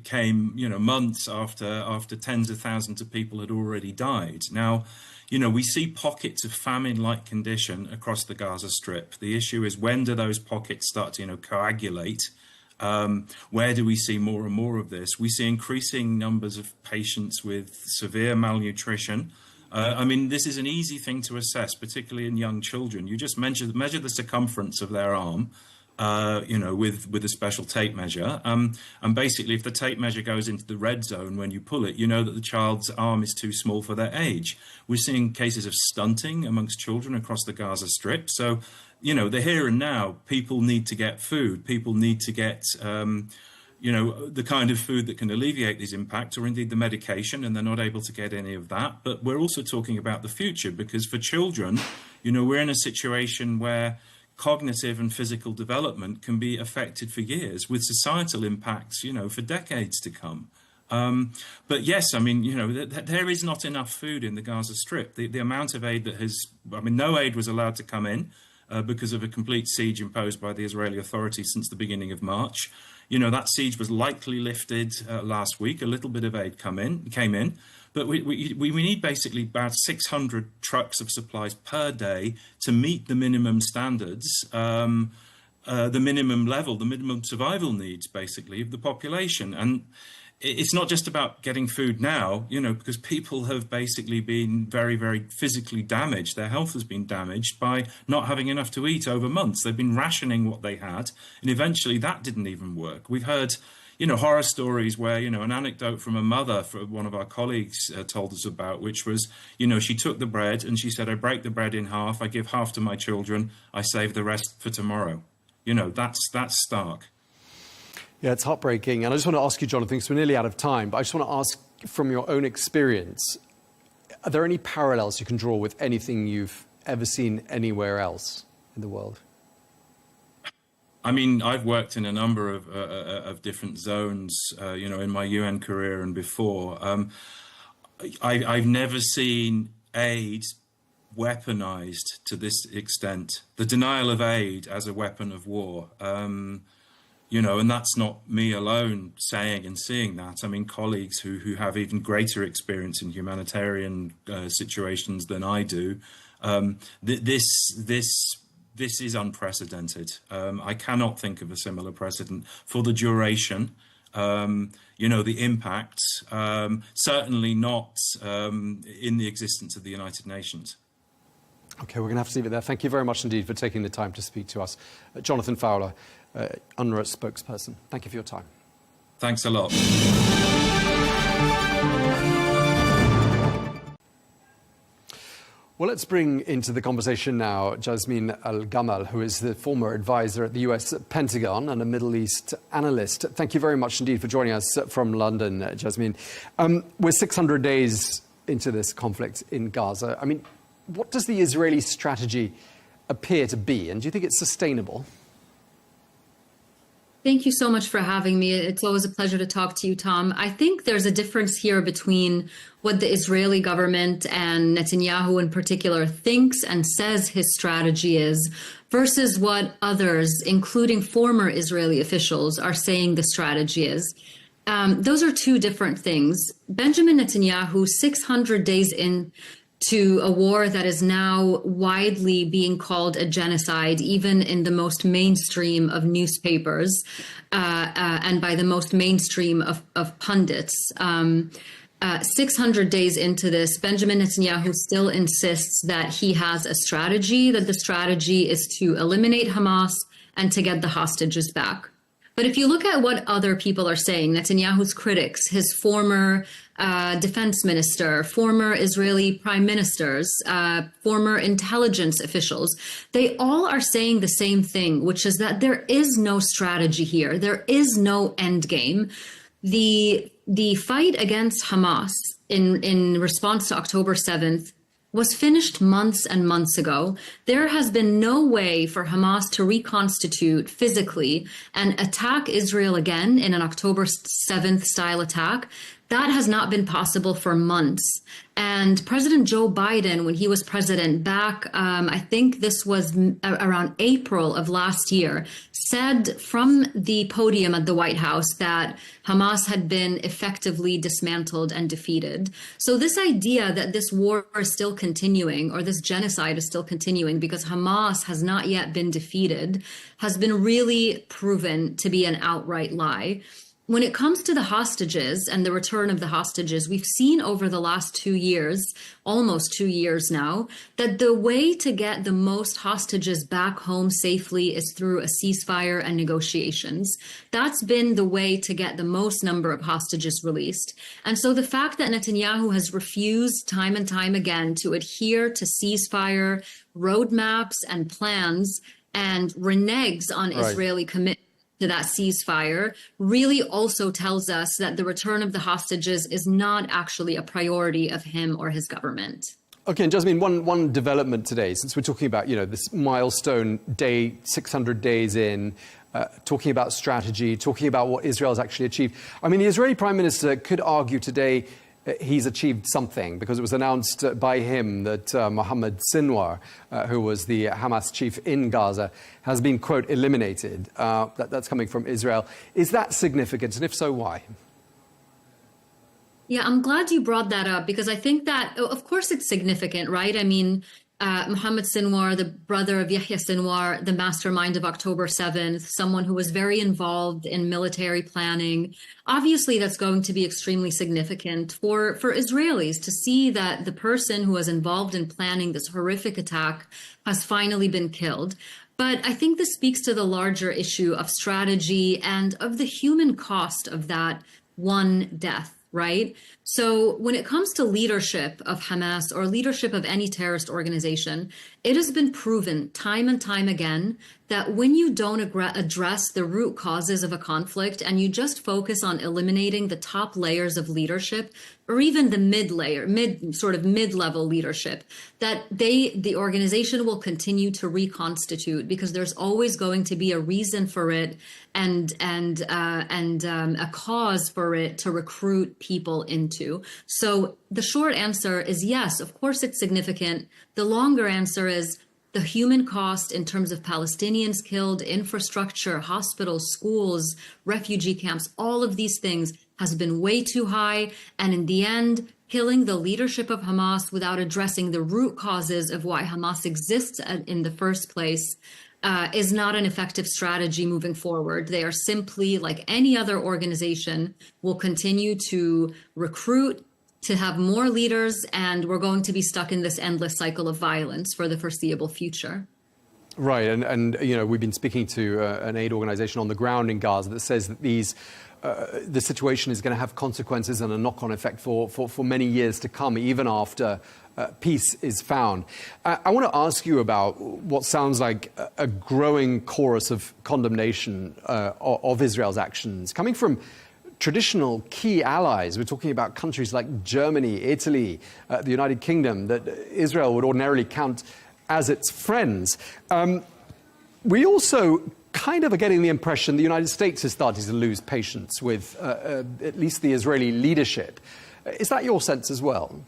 came, months after tens of thousands of people had already died. Now, we see pockets of famine-like condition across the Gaza Strip. The issue is, when do those pockets start to, coagulate? Where do we see more and more of this? We see increasing numbers of patients with severe malnutrition. I mean, this is an easy thing to assess, particularly in young children. You just measure the circumference of their arm, with a special tape measure. And basically, if the tape measure goes into the red zone when you pull it, you know that the child's arm is too small for their age. We're seeing cases of stunting amongst children across the Gaza Strip. So, the here and now, people need to get food. People need to get, the kind of food that can alleviate these impacts, or indeed the medication, and they're not able to get any of that. But we're also talking about the future, because for children, we're in a situation where cognitive and physical development can be affected for years, with societal impacts, for decades to come. But yes, I mean, there is not enough food in the Gaza Strip. The amount of aid no aid was allowed to come in because of a complete siege imposed by the Israeli authorities since the beginning of March. That siege was likely lifted last week. A little bit of aid came in. But we need basically about 600 trucks of supplies per day to meet the minimum standards, the minimum level, the minimum survival needs, basically, of the population. And it's not just about getting food now, because people have basically been very, very physically damaged. Their health has been damaged by not having enough to eat over months. They've been rationing what they had, and eventually that didn't even work. We've heard horror stories where, an anecdote from a mother, one of our colleagues told us about, which was, she took the bread and she said, I break the bread in half, I give half to my children, I save the rest for tomorrow. That's stark. Yeah, it's heartbreaking. And I just want to ask you, Jonathan, because we're nearly out of time, but I just want to ask from your own experience, are there any parallels you can draw with anything you've ever seen anywhere else in the world? I mean, I've worked in a number of different zones, in my UN career and before. I've never seen aid weaponized to this extent. The denial of aid as a weapon of war, and that's not me alone saying and seeing that. I mean, colleagues who have even greater experience in humanitarian situations than I do. This is unprecedented. I cannot think of a similar precedent for the duration, the impact, certainly not in the existence of the United Nations. OK, we're going to have to leave it there. Thank you very much indeed for taking the time to speak to us. Jonathan Fowler, UNRWA spokesperson. Thank you for your time. Thanks a lot. Well, let's bring into the conversation now Jasmine Al-Gamal, who is the former advisor at the US Pentagon and a Middle East analyst. Thank you very much indeed for joining us from London, Jasmine. We're 600 days into this conflict in Gaza. I mean, what does the Israeli strategy appear to be, and do you think it's sustainable? Thank you so much for having me. It's always a pleasure to talk to you, Tom. I think there's a difference here between what the Israeli government and Netanyahu in particular thinks and says his strategy is versus what others, including former Israeli officials, are saying the strategy is. Those are two different things. Benjamin Netanyahu, 600 days in to a war that is now widely being called a genocide, even in the most mainstream of newspapers and by the most mainstream of pundits. 600 days into this, Benjamin Netanyahu still insists that he has a strategy, that the strategy is to eliminate Hamas and to get the hostages back. But if you look at what other people are saying, Netanyahu's critics, his former defense minister, former Israeli prime ministers, former intelligence officials, they all are saying the same thing, which is that there is no strategy here. There is no end game. The fight against Hamas in response to October 7th was finished months and months ago. There has been no way for Hamas to reconstitute physically and attack Israel again in an October 7th style attack. That has not been possible for months. And President Joe Biden, when he was president back, I think this was around April of last year, said from the podium at the White House that Hamas had been effectively dismantled and defeated. So this idea that this war is still continuing, or this genocide is still continuing because Hamas has not yet been defeated, has been really proven to be an outright lie. When it comes to the hostages and the return of the hostages, we've seen over the last 2 years, almost 2 years now, that the way to get the most hostages back home safely is through a ceasefire and negotiations. That's been the way to get the most number of hostages released. And so the fact that Netanyahu has refused time and time again to adhere to ceasefire roadmaps and plans and reneges on Israeli commitment to that ceasefire really also tells us that the return of the hostages is not actually a priority of him or his government. Okay, and Jasmine, one development today, since we're talking about, this milestone day, 600 days in, talking about strategy, talking about what Israel has actually achieved. I mean, the Israeli Prime Minister could argue today he's achieved something, because it was announced by him that Mohammed Sinwar, who was the Hamas chief in Gaza, has been, quote, eliminated. That's coming from Israel. Is that significant? And if so, why? Yeah, I'm glad you brought that up, because I think that, of course, it's significant, right? I mean, Mohammed Sinwar, the brother of Yahya Sinwar, the mastermind of October 7th, someone who was very involved in military planning. Obviously, that's going to be extremely significant for Israelis to see that the person who was involved in planning this horrific attack has finally been killed. But I think this speaks to the larger issue of strategy and of the human cost of that one death, right? So when it comes to leadership of Hamas or leadership of any terrorist organization, it has been proven time and time again that when you don't address the root causes of a conflict and you just focus on eliminating the top layers of leadership, or even the mid-level leadership, that the organization will continue to reconstitute, because there's always going to be a reason for it and a cause for it to recruit people into. So the short answer is yes, of course it's significant. The longer answer is the human cost in terms of Palestinians killed, infrastructure, hospitals, schools, refugee camps, all of these things has been way too high. And in the end, killing the leadership of Hamas without addressing the root causes of why Hamas exists in the first place is not an effective strategy moving forward. They are simply, like any other organization, will continue to recruit, to have more leaders, and we're going to be stuck in this endless cycle of violence for the foreseeable future. Right, and we've been speaking to an aid organization on the ground in Gaza that says that the situation is going to have consequences and a knock-on effect for many years to come, even after peace is found. I want to ask you about what sounds like a growing chorus of condemnation of Israel's actions coming from traditional key allies. We're talking about countries like Germany, Italy, the United Kingdom, that Israel would ordinarily count as its friends. We also kind of are getting the impression the United States is starting to lose patience with at least the Israeli leadership. Is that your sense as well?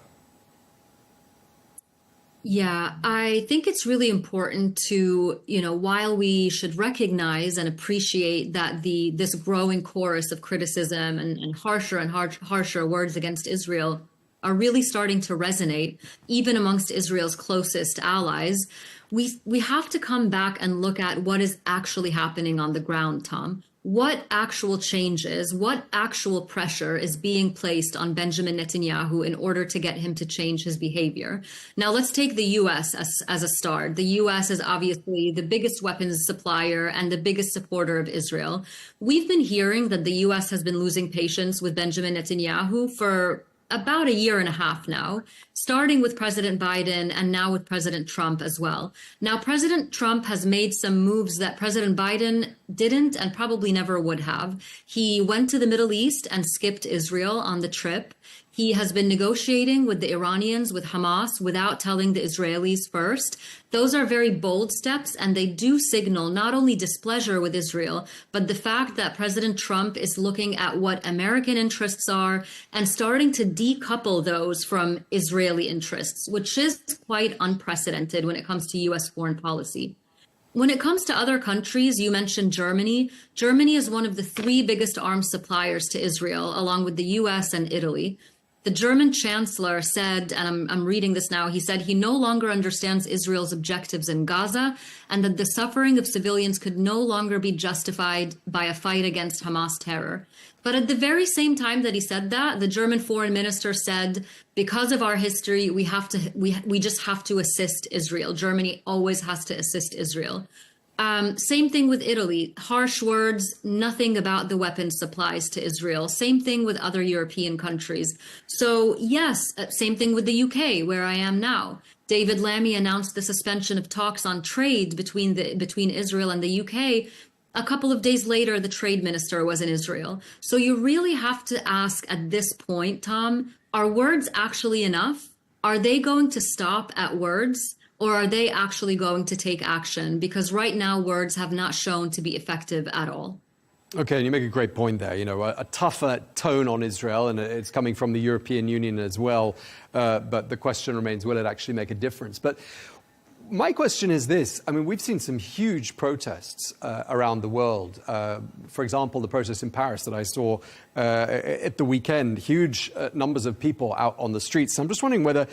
Yeah, I think it's really important to, while we should recognize and appreciate that this growing chorus of criticism and harsher words against Israel are really starting to resonate, even amongst Israel's closest allies, we have to come back and look at what is actually happening on the ground, Tom. what actual changes, what actual pressure is being placed on Benjamin Netanyahu in order to get him to change his behavior. Now, let's take the U.S. as a start. The U.S. is obviously the biggest weapons supplier and the biggest supporter of Israel. We've been hearing that the U.S. has been losing patience with Benjamin Netanyahu for about a year and a half now, starting with President Biden and now with President Trump as well. Now, President Trump has made some moves that President Biden didn't and probably never would have. He went to the Middle East and skipped Israel on the trip. He has been negotiating with the Iranians, with Hamas, without telling the Israelis first. Those are very bold steps, and they do signal not only displeasure with Israel, but the fact that President Trump is looking at what American interests are and starting to decouple those from Israeli interests, which is quite unprecedented when it comes to U.S. foreign policy. When it comes to other countries, you mentioned Germany. Germany is one of the 3 biggest arms suppliers to Israel, along with the U.S. and Italy. The German chancellor said, and I'm reading this now, he said he no longer understands Israel's objectives in Gaza and that the suffering of civilians could no longer be justified by a fight against Hamas terror. But at the very same time that he said that, the German foreign minister said, because of our history, we just have to assist Israel. Germany always has to assist Israel. Same thing with Italy. Harsh words, nothing about the weapons supplies to Israel. Same thing with other European countries. So yes, same thing with the UK, where I am now. David Lammy announced the suspension of talks on trade between Israel and the UK. A couple of days later, the trade minister was in Israel. So you really have to ask at this point, Tom, are words actually enough? Are they going to stop at words? Or are they actually going to take action? Because right now, words have not shown to be effective at all. Okay, and you make a great point there. You know, a tougher tone on Israel, and it's coming from the European Union as well. But the question remains, will it actually make a difference? But my question is this. I mean, we've seen some huge protests around the world. For example, the protest in Paris that I saw at the weekend, huge numbers of people out on the streets. So I'm just wondering whether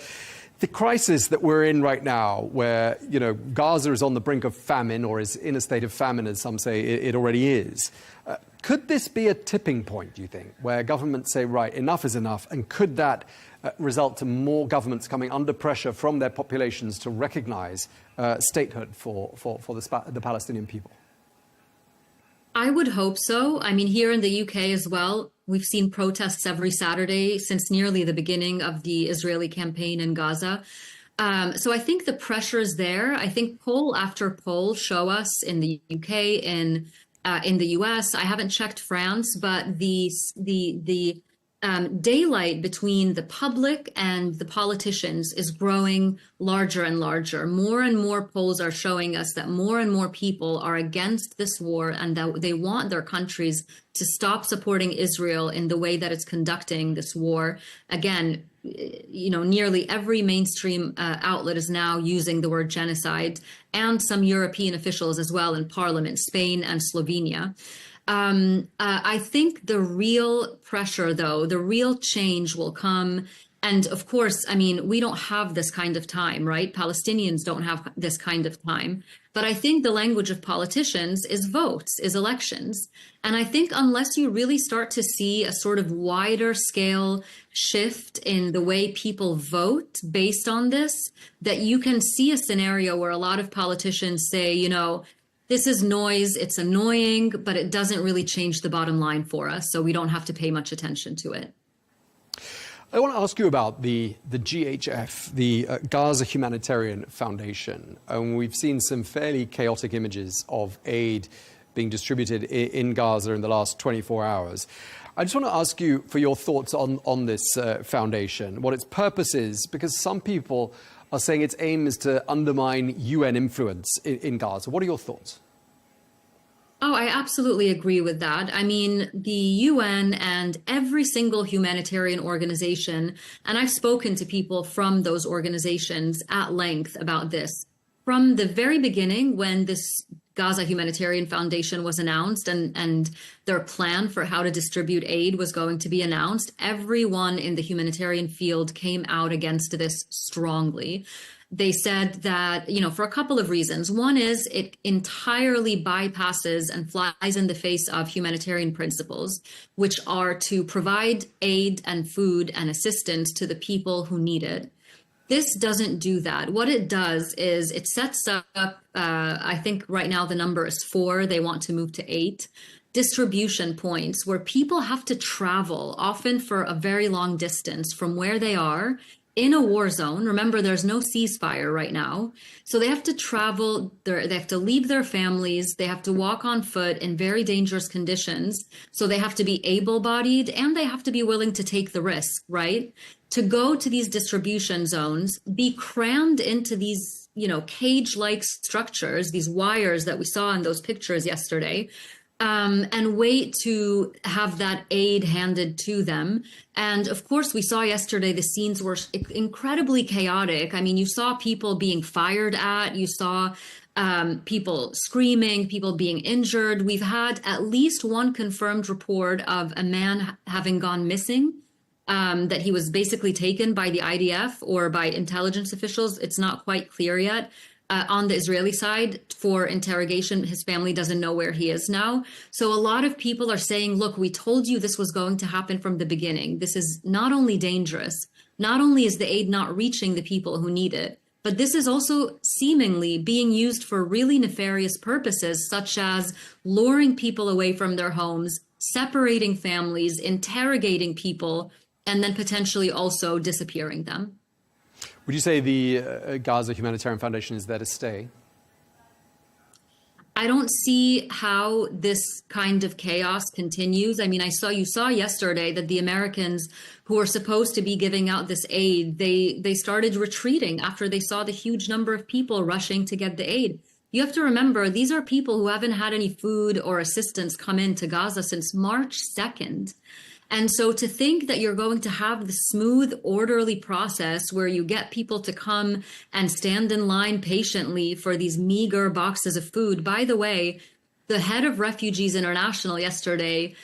the crisis that we're in right now, where, you know, Gaza is on the brink of famine, or is in a state of famine, as some say it already is, could this be a tipping point, do you think, where governments say, right, enough is enough, and could that result to more governments coming under pressure from their populations to recognize statehood for the Palestinian people? I would hope so. I mean, here in the UK as well, we've seen protests every Saturday since nearly the beginning of the Israeli campaign in Gaza. So I think the pressure is there. I think poll after poll show us in the UK, in the US, I haven't checked France, but the daylight between the public and the politicians is growing larger and larger. More and more polls are showing us that more and more people are against this war and that they want their countries to stop supporting Israel in the way that it's conducting this war. Again, you know, nearly every mainstream outlet is now using the word genocide, and some European officials as well in Parliament, Spain and Slovenia. I think the real pressure, though, the real change will come. And of course, I mean, we don't have this kind of time, right? Palestinians don't have this kind of time. But I think the language of politicians is votes, is elections. And I think unless you really start to see a sort of wider scale shift in the way people vote based on this, that you can see a scenario where a lot of politicians say, you know, this is noise, it's annoying, but it doesn't really change the bottom line for us, so we don't have to pay much attention to it. I want to ask you about the GHF, the Gaza Humanitarian Foundation. We've seen some fairly chaotic images of aid being distributed in Gaza in the last 24 hours. I just want to ask you for your thoughts on this foundation, what its purpose is, because some people are saying its aim is to undermine UN influence in Gaza. What are your thoughts? Oh, I absolutely agree with that. I mean, the UN and every single humanitarian organization, and I've spoken to people from those organizations at length about this, from the very beginning when this Gaza Humanitarian Foundation was announced and their plan for how to distribute aid was going to be announced, everyone in the humanitarian field came out against this strongly. They said that, for a couple of reasons. One is it entirely bypasses and flies in the face of humanitarian principles, which are to provide aid and food and assistance to the people who need it. This doesn't do that. What it does is it sets up, I think right now the number is 4, they want to move to 8, distribution points where people have to travel, often for a very long distance from where they are in a war zone. Remember, there's no ceasefire right now. So they have to travel, they have to leave their families, they have to walk on foot in very dangerous conditions. So they have to be able-bodied and they have to be willing to take the risk, right? To go to these distribution zones, be crammed into these, cage-like structures, these wires that we saw in those pictures yesterday, and wait to have that aid handed to them. And of course, we saw yesterday the scenes were incredibly chaotic. I mean, you saw people being fired at, you saw people screaming, people being injured. We've had at least one confirmed report of a man having gone missing. That he was basically taken by the IDF or by intelligence officials. It's not quite clear yet. On the Israeli side, for interrogation, his family doesn't know where he is now. So a lot of people are saying, look, we told you this was going to happen from the beginning. This is not only dangerous, not only is the aid not reaching the people who need it, but this is also seemingly being used for really nefarious purposes, such as luring people away from their homes, separating families, interrogating people, and then potentially also disappearing them. Would you say the Gaza Humanitarian Foundation is there to stay? I don't see how this kind of chaos continues. I mean, you saw yesterday that the Americans who were supposed to be giving out this aid, they started retreating after they saw the huge number of people rushing to get the aid. You have to remember, these are people who haven't had any food or assistance come into Gaza since March 2nd. And so to think that you're going to have the smooth, orderly process where you get people to come and stand in line patiently for these meager boxes of food. By the way, the head of Refugees International yesterday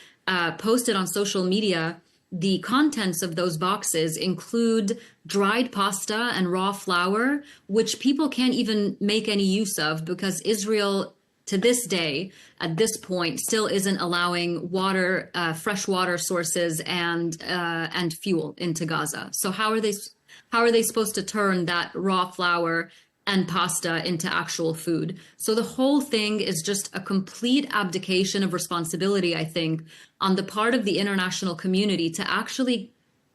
posted on social media the contents of those boxes include dried pasta and raw flour, which people can't even make any use of because Israel, to this day, at this point, still isn't allowing water, fresh water sources and fuel into Gaza. So how are they supposed to turn that raw flour and pasta into actual food? So the whole thing is just a complete abdication of responsibility, I think, on the part of the international community to actually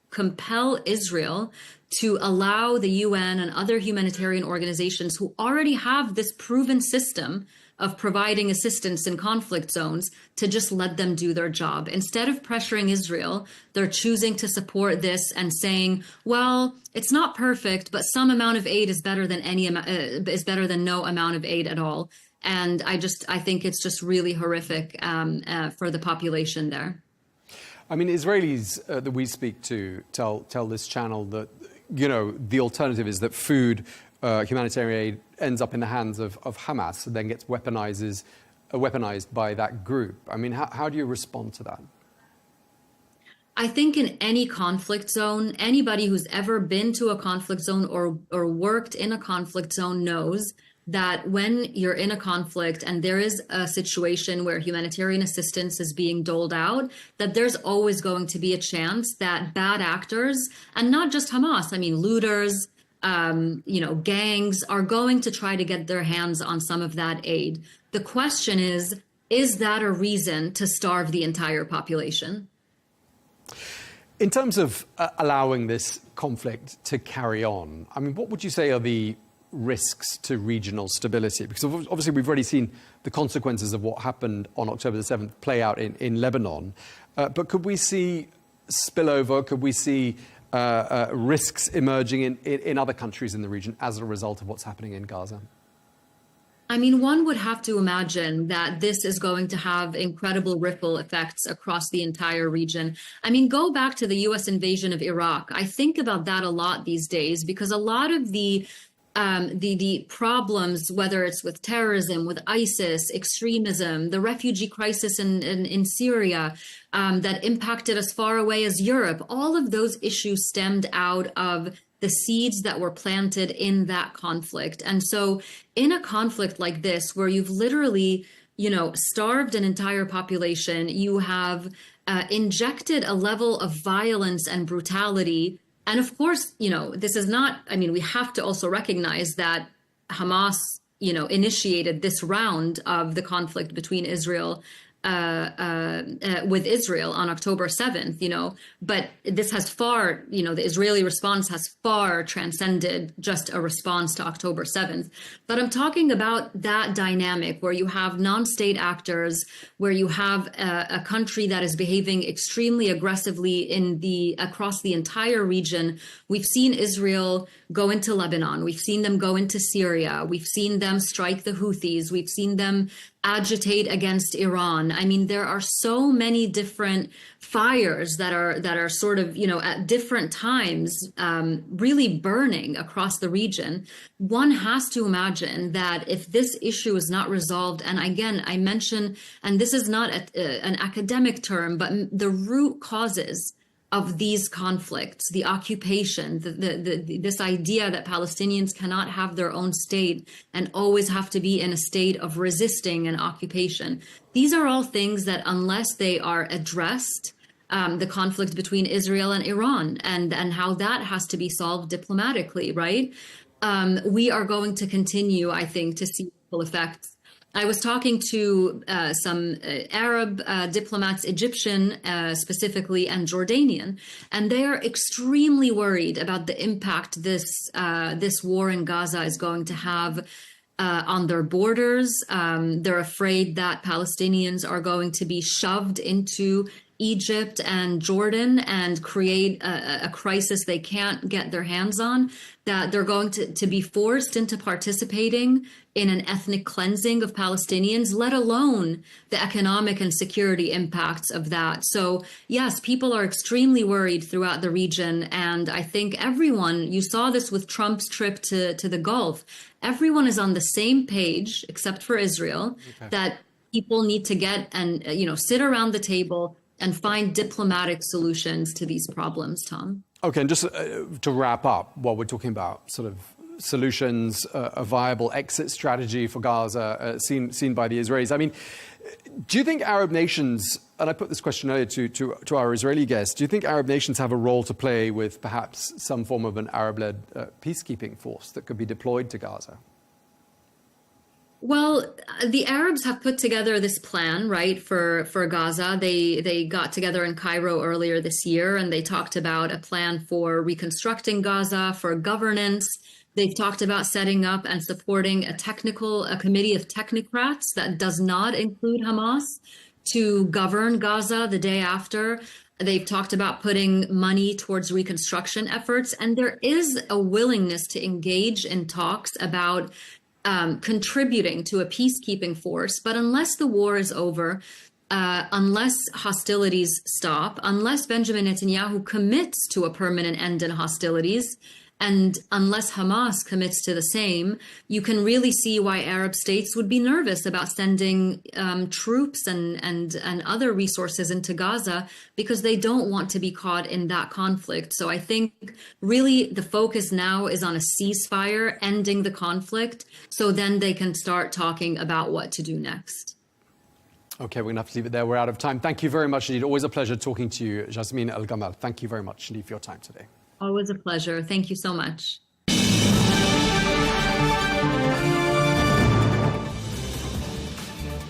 compel Israel to allow the UN and other humanitarian organizations who already have this proven system of providing assistance in conflict zones to just let them do their job. Instead of pressuring Israel, they're choosing to support this and saying, well, it's not perfect, but some amount of aid is better than no amount of aid at all. And I think it's just really horrific for the population there. I mean, Israelis that we speak to tell this channel that, the alternative is that food, humanitarian aid ends up in the hands of Hamas and then gets weaponized by that group. I mean, how do you respond to that? I think in any conflict zone, anybody who's ever been to a conflict zone or worked in a conflict zone knows that when you're in a conflict and there is a situation where humanitarian assistance is being doled out, that there's always going to be a chance that bad actors, and not just Hamas, I mean, looters, gangs are going to try to get their hands on some of that aid. The question is that a reason to starve the entire population? In terms of allowing this conflict to carry on, I mean, what would you say are the risks to regional stability? Because obviously we've already seen the consequences of what happened on October the 7th play out in Lebanon. But could we see spillover? Could we see risks emerging in other countries in the region as a result of what's happening in Gaza? I mean, one would have to imagine that this is going to have incredible ripple effects across the entire region. I mean, go back to the U.S. invasion of Iraq. I think about that a lot these days because a lot of the problems, whether it's with terrorism, with ISIS, extremism, the refugee crisis in Syria that impacted as far away as Europe, all of those issues stemmed out of the seeds that were planted in that conflict. And so in a conflict like this, where you've literally, starved an entire population, you have injected a level of violence and brutality. And of course, this is not, we have to also recognize that Hamas, initiated this round of the conflict between Israel with Israel on October 7th, but this has far, the Israeli response has far transcended just a response to October 7th. But I'm talking about that dynamic where you have non-state actors, where you have a country that is behaving extremely aggressively across the entire region. We've seen Israel go into Lebanon. We've seen them go into Syria. We've seen them strike the Houthis. We've seen them agitate against Iran. There are so many different fires that are sort of, at different times, really burning across the region. One has to imagine that if this issue is not resolved, and again, I mention, and this is not an academic term, but the root causes of these conflicts, the occupation, this idea that Palestinians cannot have their own state and always have to be in a state of resisting an occupation. These are all things that, unless they are addressed, the conflict between Israel and Iran and how that has to be solved diplomatically, right? We are going to continue, I think, to see full effects. I was talking to some Arab diplomats, Egyptian specifically, and Jordanian, and they are extremely worried about the impact this war in Gaza is going to have on their borders. They're afraid that Palestinians are going to be shoved into Egypt and Jordan and create a crisis they can't get their hands on, that they're going to be forced into participating in an ethnic cleansing of Palestinians, let alone the economic and security impacts of that. So yes, people are extremely worried throughout the region. And I think everyone, you saw this with Trump's trip to the Gulf, everyone is on the same page, except for Israel, that people need to get and, sit around the table and find diplomatic solutions to these problems, Tom. Okay, and just to wrap up, what we're talking about, sort of solutions, a viable exit strategy for Gaza seen by the Israelis. Do you think Arab nations, and I put this question earlier to our Israeli guests, do you think Arab nations have a role to play with perhaps some form of an Arab-led peacekeeping force that could be deployed to Gaza? Well, the Arabs have put together this plan, right, for Gaza. They got together in Cairo earlier this year, and they talked about a plan for reconstructing Gaza, for governance. They've talked about setting up and supporting a committee of technocrats that does not include Hamas to govern Gaza the day after. They've talked about putting money towards reconstruction efforts, and there is a willingness to engage in talks about contributing to a peacekeeping force. But unless the war is over, unless hostilities stop, unless Benjamin Netanyahu commits to a permanent end in hostilities, and unless Hamas commits to the same, you can really see why Arab states would be nervous about sending troops and other resources into Gaza, because they don't want to be caught in that conflict. So I think really the focus now is on a ceasefire, ending the conflict, so then they can start talking about what to do next. Okay, we're going to have to leave it there. We're out of time. Thank you very much indeed. Always a pleasure talking to you, Jasmine El-Gamal. Thank you very much indeed for your time today. Always a pleasure. Thank you so much.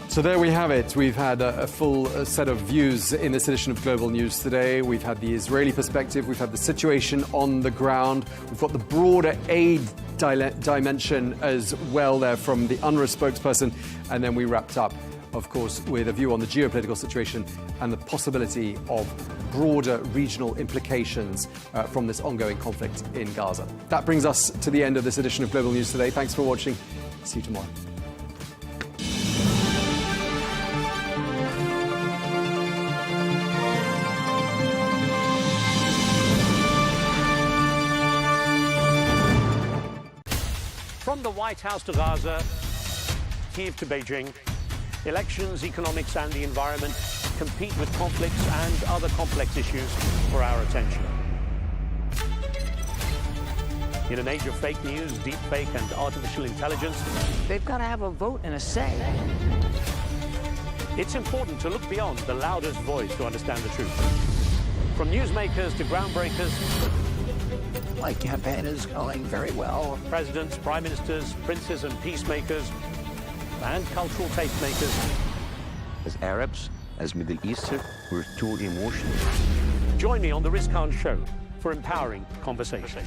So there we have it. We've had a full set of views in this edition of Global News today. We've had the Israeli perspective. We've had the situation on the ground. We've got the broader aid dimension as well there from the UNRWA spokesperson. And then we wrapped up, of course, with a view on the geopolitical situation and the possibility of broader regional implications from this ongoing conflict in Gaza. That brings us to the end of this edition of Global News today. Thanks for watching. See you tomorrow. From the White House to Gaza, Kyiv to Beijing, elections, economics and the environment compete with conflicts and other complex issues for our attention. In an age of fake news, deepfake and artificial intelligence, They've got to have a vote and a say. it's important to look beyond the loudest voice to understand the truth. From newsmakers to groundbreakers, My campaign is going very well. presidents, prime ministers, princes and peacemakers, and cultural tastemakers. As Arabs, as Middle Eastern, we're too emotional. Join me on the Riz Khan Show for empowering conversation.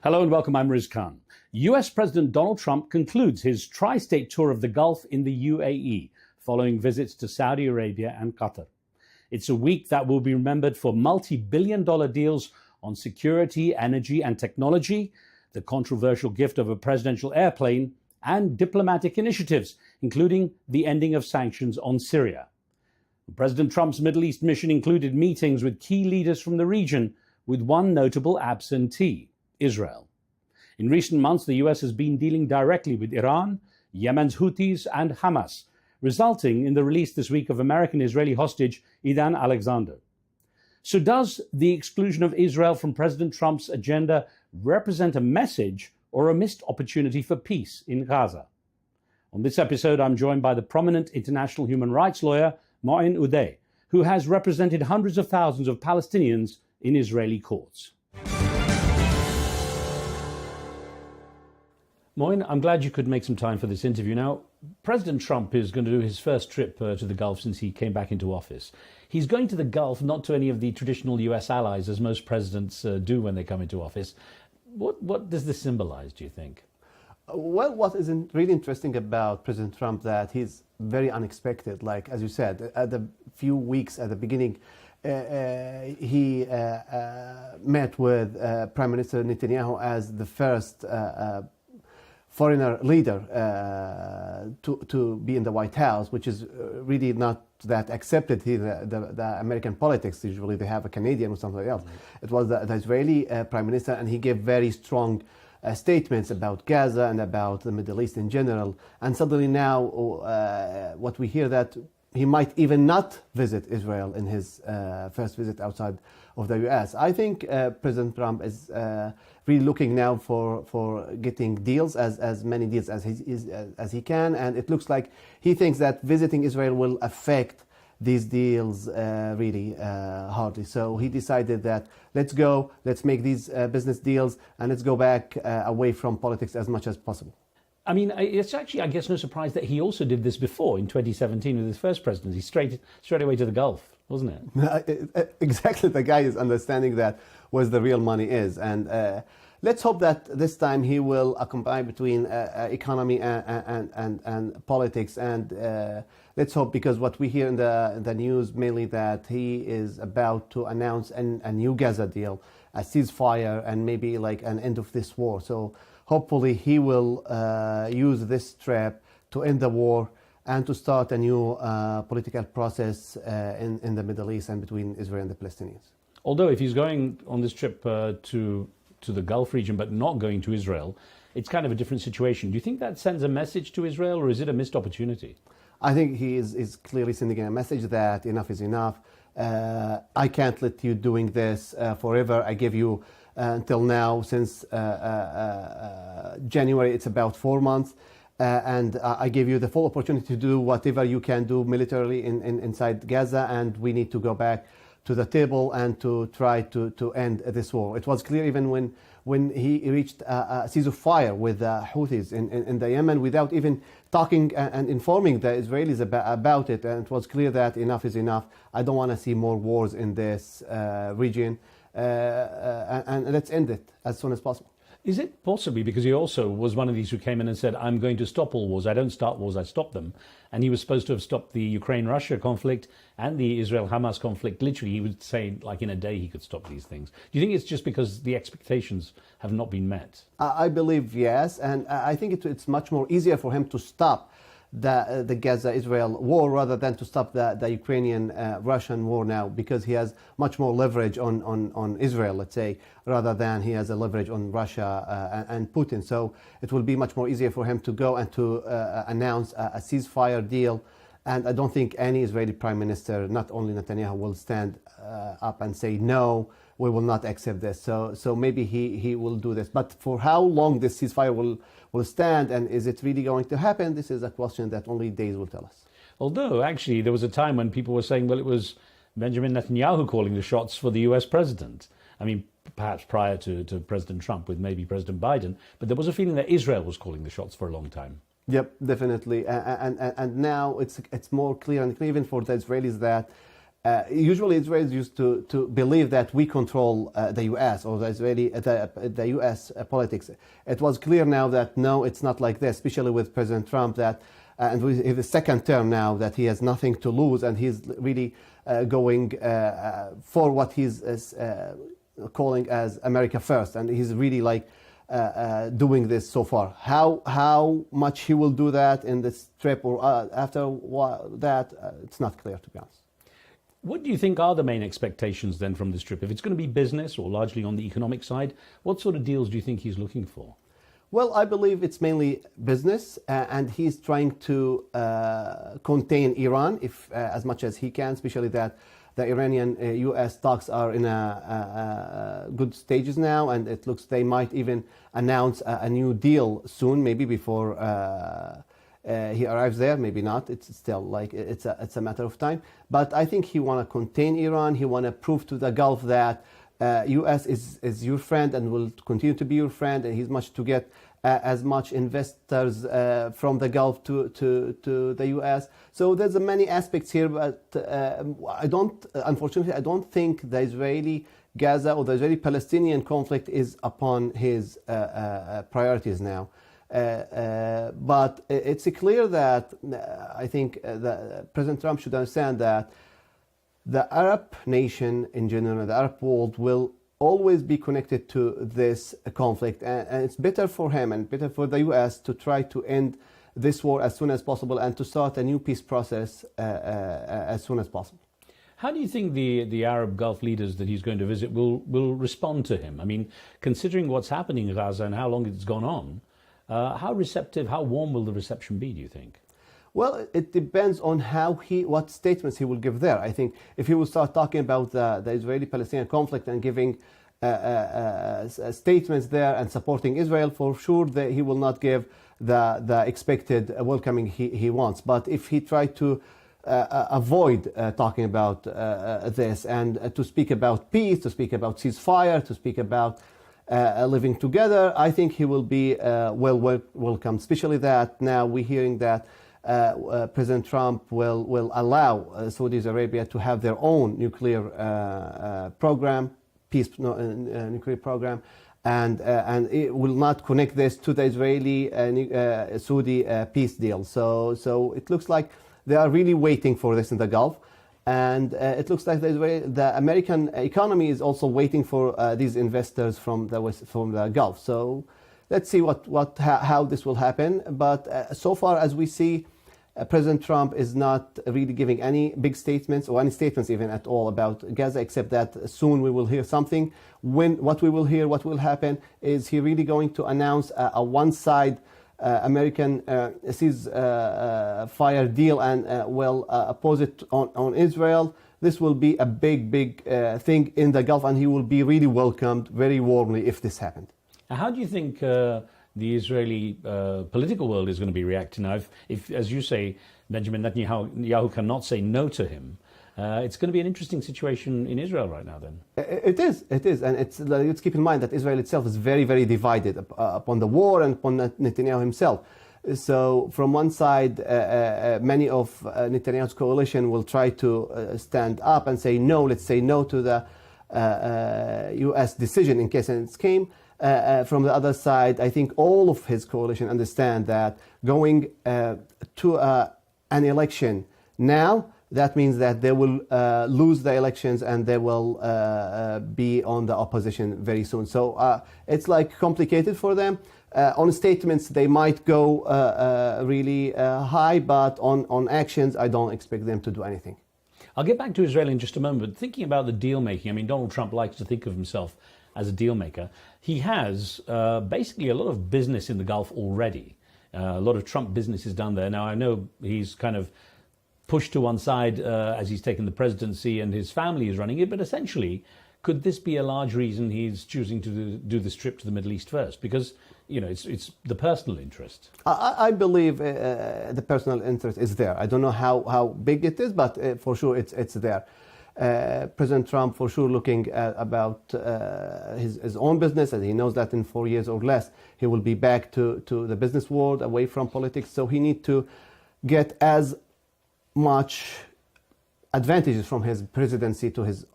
Hello and welcome, I'm Riz Khan. US President Donald Trump concludes his tri-state tour of the Gulf in the UAE, following visits to Saudi Arabia and Qatar. It's a week that will be remembered for multi-billion-dollar deals on security, energy and technology, the controversial gift of a presidential airplane, and diplomatic initiatives, including the ending of sanctions on Syria. President Trump's Middle East mission included meetings with key leaders from the region, with one notable absentee: Israel. In recent months, the US has been dealing directly with Iran, Yemen's Houthis, and Hamas, resulting in the release this week of American-Israeli hostage Idan Alexander. So does the exclusion of Israel from President Trump's agenda represent a message or a missed opportunity for peace in Gaza? On this episode, I'm joined by the prominent international human rights lawyer, Owen, who has represented hundreds of thousands of Palestinians in Israeli courts. Moin, I'm glad you could make some time for this interview. Now, President Trump is going to do his first trip to the Gulf since he came back into office. He's going to the Gulf, not to any of the traditional US allies, as most presidents do when they come into office. What does this symbolize, do you think? Well, what is really interesting about President Trump, that he's very unexpected. Like, as you said, at the few weeks at the beginning, he met with Prime Minister Netanyahu as the first foreigner leader to be in the White House, which is really not that accepted here, the American politics. Usually they have a Canadian or something else. It was the Israeli Prime Minister, and he gave very strong statements about Gaza and about the Middle East in general. And suddenly now what we hear, that he might even not visit Israel in his first visit outside of the US. I think President Trump is really looking now for getting deals, as many deals as he can, and it looks like he thinks that visiting Israel will affect these deals really hardly. So he decided that let's make these business deals, and let's go back away from politics as much as possible. I mean, it's actually, I guess, no surprise that he also did this before in 2017 with his first presidency, straight away to the Gulf, wasn't it? Exactly. The guy is understanding that where the real money is. And let's hope that this time he will combine between economy and politics. And let's hope, because what we hear in the news mainly, that he is about to announce a new Gaza deal, a ceasefire, and maybe like an end of this war. So hopefully he will use this trip to end the war and to start a new political process in the Middle East and between Israel and the Palestinians. Although if he's going on this trip to the Gulf region but not going to Israel, it's kind of a different situation. Do you think that sends a message to Israel, or is it a missed opportunity? I think he is clearly sending a message that enough is enough. I can't let you doing this forever. I gave you until now, since January, it's about 4 months. And I gave you the full opportunity to do whatever you can do militarily inside Gaza, and we need to go back to the table and to try to end this war. It was clear even when he reached a ceasefire with the Houthis in the Yemen, without even talking and informing the Israelis about it. And it was clear that enough is enough. I don't want to see more wars in this region. And let's end it as soon as possible. Is it possibly because he also was one of these who came in and said, I'm going to stop all wars. I don't start wars, I stop them. And he was supposed to have stopped the Ukraine-Russia conflict and the Israel-Hamas conflict. Literally, he would say, like in a day, he could stop these things. Do you think it's just because the expectations have not been met? I believe yes. And I think it's much more easier for him to stop the Gaza-Israel war rather than to stop the Ukrainian-Russian war now, because he has much more leverage on Israel, let's say, rather than he has a leverage on Russia and Putin. So it will be much more easier for him to go and to announce a ceasefire deal. And I don't think any Israeli prime minister, not only Netanyahu, will stand up and say, no, we will not accept this. So maybe he will do this. But for how long this ceasefire will stand, and is it really going to happen, this is a question that only days will tell us. Although, actually, there was a time when people were saying, well, it was Benjamin Netanyahu calling the shots for the US president. I mean, perhaps prior to President Trump with maybe President Biden, but there was a feeling that Israel was calling the shots for a long time. Yep, definitely. And now it's more clear, and even for the Israelis, that usually Israelis used to believe that we control the U.S. or the U.S. politics. It was clear now that no, it's not like this, especially with President Trump, that and with his second term now, that he has nothing to lose, and he's really going for what he's calling as America first, and he's really like doing this so far. How much he will do that in this trip or after that, it's not clear, to be honest. What do you think are the main expectations then from this trip? If it's going to be business or largely on the economic side, what sort of deals do you think he's looking for? Well, I believe it's mainly business, and he's trying to contain Iran as much as he can, especially that the Iranian-US talks are in good stages now, and it looks they might even announce a new deal soon, maybe before he arrives there, maybe not. It's still like it's a matter of time. But I think he want to contain Iran. He want to prove to the Gulf that U.S. is your friend and will continue to be your friend, and he's much to get as much investors from the Gulf to the U.S. So there's many aspects here, but unfortunately, I don't think the Israeli-Gaza or the Israeli-Palestinian conflict is upon his priorities now. But it's clear that I think that President Trump should understand that the Arab nation in general, the Arab world, will always be connected to this conflict, and it's better for him and better for the U.S. to try to end this war as soon as possible and to start a new peace process as soon as possible. How do you think the Arab Gulf leaders that he's going to visit will respond to him? I mean, considering what's happening in Gaza and how long it's gone on, how receptive, how warm will the reception be, do you think? Well, it depends on what statements he will give there. I think if he will start talking about the Israeli-Palestinian conflict and giving statements there and supporting Israel, for sure that he will not give the expected welcoming he wants. But if he tried to avoid talking about this and to speak about peace, to speak about ceasefire, to speak about living together, I think he will be welcomed, especially that now we're hearing that President Trump will allow Saudi Arabia to have their own nuclear program, nuclear program, and it will not connect this to the Israeli-Saudi peace deal. So it looks like they are really waiting for this in the Gulf, and it looks like the American economy is also waiting for these investors from the Gulf. So let's see how this will happen. But so far as we see, President Trump is not really giving any big statements or any statements even at all about Gaza, except that soon we will hear something. What we will hear, what will happen, is he really going to announce a one-side American ceasefire deal and will oppose it on Israel. This will be a big thing in the Gulf, and he will be really welcomed very warmly if this happened. How do you think the Israeli political world is going to be reacting now? If, as you say, Benjamin Netanyahu cannot say no to him, it's going to be an interesting situation in Israel right now then. It is, and let's keep in mind that Israel itself is very divided upon the war and upon Netanyahu himself. So from one side, many of Netanyahu's coalition will try to stand up and say no, let's say no to the U.S. decision in case it came. From the other side, I think all of his coalition understand that going to an election now, that means that they will lose the elections and they will be on the opposition very soon. So it's like complicated for them. On statements, they might go really high, but on actions, I don't expect them to do anything. I'll get back to Israel in just a moment, but thinking about the deal making, I mean, Donald Trump likes to think of himself as a deal maker. He has basically a lot of business in the Gulf already. A lot of Trump business is done there. Now, I know he's kind of pushed to one side as he's taken the presidency and his family is running it, but essentially, could this be a large reason he's choosing to do this trip to the Middle East first? Because, you know, it's the personal interest. I believe the personal interest is there. I don't know how big it is, but for sure it's there. President Trump for sure looking about his own business, and he knows that in 4 years or less he will be back to the business world, away from politics. So he needs to get as much advantages from his presidency to his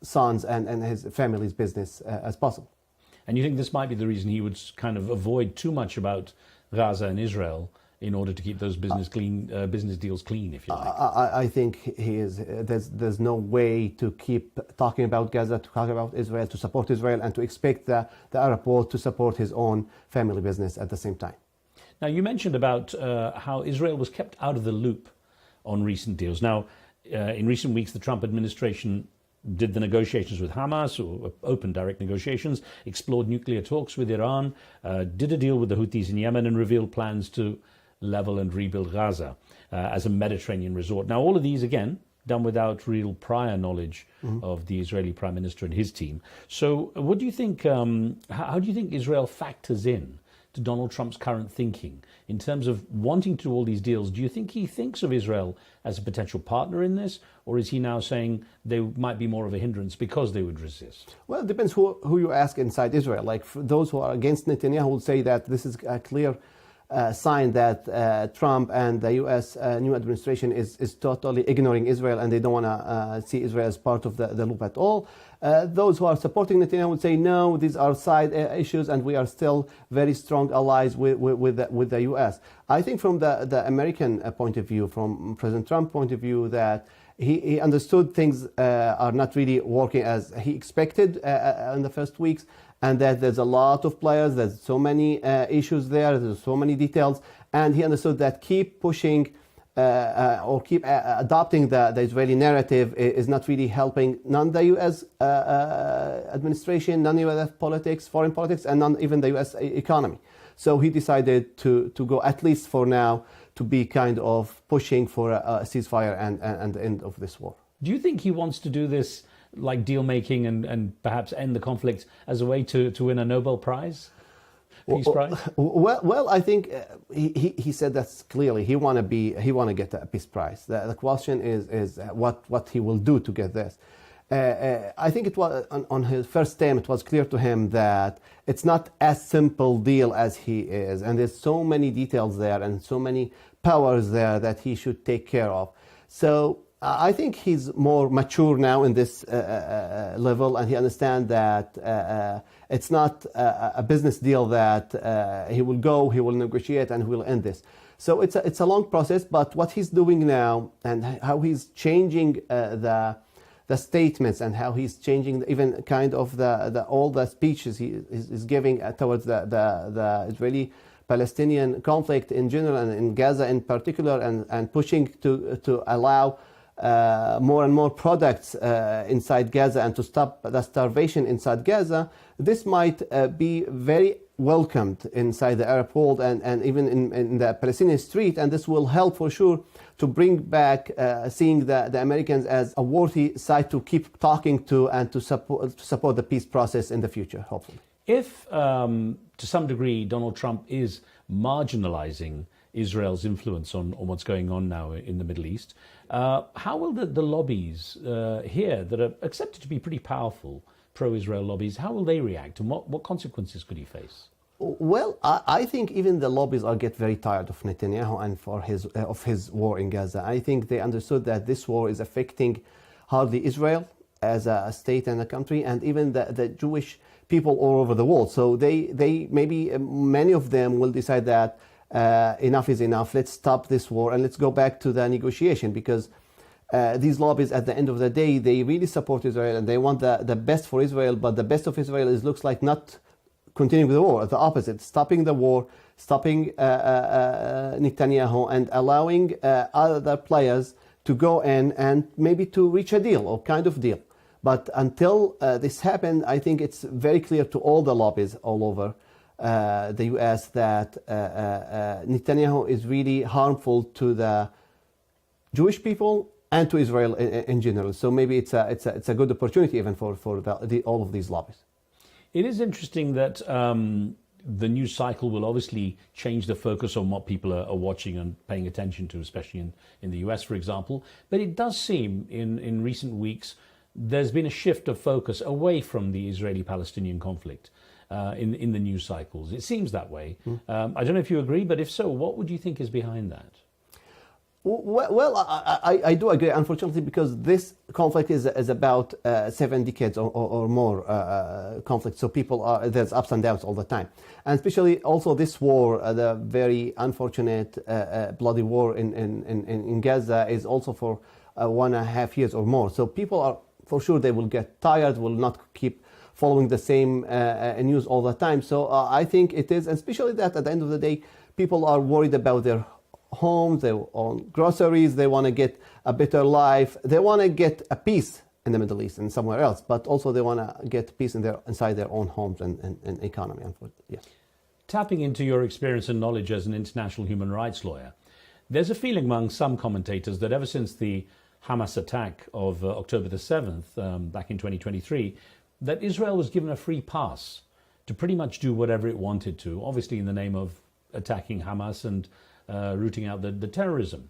sons and his family's business as possible. And you think this might be the reason he would kind of avoid too much about Gaza and Israel in order to keep those business deals clean, if you like? I think he is. There's no way to keep talking about Gaza, to talk about Israel, to support Israel, and to expect the Arab world to support his own family business at the same time. Now, you mentioned about how Israel was kept out of the loop on recent deals. Now, in recent weeks, the Trump administration did the negotiations with Hamas, or open direct negotiations, explored nuclear talks with Iran, did a deal with the Houthis in Yemen, and revealed plans to level and rebuild Gaza as a Mediterranean resort. Now, all of these, again, done without real prior knowledge of the Israeli Prime Minister and his team. So what do you think, how do you think Israel factors in to Donald Trump's current thinking in terms of wanting to do all these deals? Do you think he thinks of Israel as a potential partner in this, or is he now saying they might be more of a hindrance because they would resist? Well, it depends who you ask inside Israel. Like, for those who are against Netanyahu will say that this is a clear sign that Trump and the U.S. New administration is totally ignoring Israel, and they don't want to see Israel as part of the loop at all. Those who are supporting Netanyahu would say, no, these are side issues, and we are still very strong allies with the U.S. I think from the American point of view, from President Trump's point of view, that he understood things are not really working as he expected in the first weeks, and that there's a lot of players, there's so many issues there's so many details, and he understood that keep pushing or keep adopting the Israeli narrative is not really helping none the U.S. administration, none U.S. politics, foreign politics, and none even the U.S. economy. So he decided to go, at least for now, to be kind of pushing for a ceasefire and the end of this war. Do you think he wants to do this like deal making and perhaps end the conflict as a way to win a Nobel Prize? Peace Prize? Well, I think he said that clearly. He want to get a Peace Prize. The question is what he will do to get this. I think it was on his first term. It was clear to him that it's not as simple deal as he is, and there's so many details there and so many powers there that he should take care of. So I think he's more mature now in this level, and he understands that it's not a business deal that he will negotiate, and he will end this. So it's a long process, but what he's doing now and how he's changing the statements and how he's changing even kind of all the speeches he is giving towards the Israeli-Palestinian conflict in general and in Gaza in particular, and pushing to allow more and more products inside Gaza and to stop the starvation inside Gaza. This might be very welcomed inside the Arab world and even in the Palestinian street, and this will help for sure to bring back seeing the Americans as a worthy side to keep talking to and to support the peace process in the future, hopefully. If, to some degree, Donald Trump is marginalizing Israel's influence on what's going on now in the Middle East, how will the lobbies here that are accepted to be pretty powerful, pro-Israel lobbies, how will they react, and what consequences could he face? Well, I think even the lobbies are get very tired of Netanyahu and of his war in Gaza. I think they understood that this war is affecting hardly Israel as a state and a country, and even the Jewish people all over the world. So they maybe many of them will decide that enough is enough. Let's stop this war and let's go back to the negotiation, because these lobbies, at the end of the day, they really support Israel and they want the best for Israel. But the best of Israel looks like not continuing the war. The opposite, stopping the war, stopping Netanyahu, and allowing other players to go in and maybe to reach a deal or kind of deal. But until this happened, I think it's very clear to all the lobbies all over the U.S. that Netanyahu is really harmful to the Jewish people and to Israel in general. So maybe it's a good opportunity even for all of these lobbies. It is interesting that the news cycle will obviously change the focus on what people are watching and paying attention to, especially in the US, for example. But it does seem in recent weeks there's been a shift of focus away from the Israeli-Palestinian conflict in the news cycles. It seems that way. I don't know if you agree, but if so, what would you think is behind that? Well, I do agree, unfortunately, because this conflict is about 7 decades or more conflict. So there's ups and downs all the time. And especially also this war, the very unfortunate bloody war in Gaza is also for 1.5 years or more. So people are, for sure, they will get tired, will not keep following the same news all the time. So I think it is, and especially that at the end of the day, people are worried about their homes, they own groceries, they want to get a better life, they want to get a peace in the Middle East and somewhere else, but also they want to get peace inside their own homes and economy. Yes. Tapping into your experience and knowledge as an international human rights lawyer, there's a feeling among some commentators that ever since the Hamas attack of October the 7th, back in 2023, that Israel was given a free pass to pretty much do whatever it wanted to, obviously in the name of attacking Hamas and rooting out the terrorism.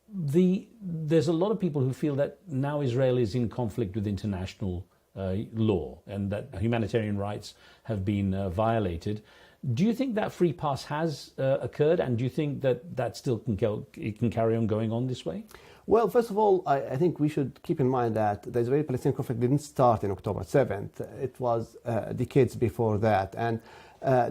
There's a lot of people who feel that now Israel is in conflict with international law and that humanitarian rights have been violated. Do you think that free pass has occurred, and do you think that still can carry on going on this way? Well, first of all, I think we should keep in mind that the Israeli-Palestinian conflict didn't start in October 7th. It was decades before that. And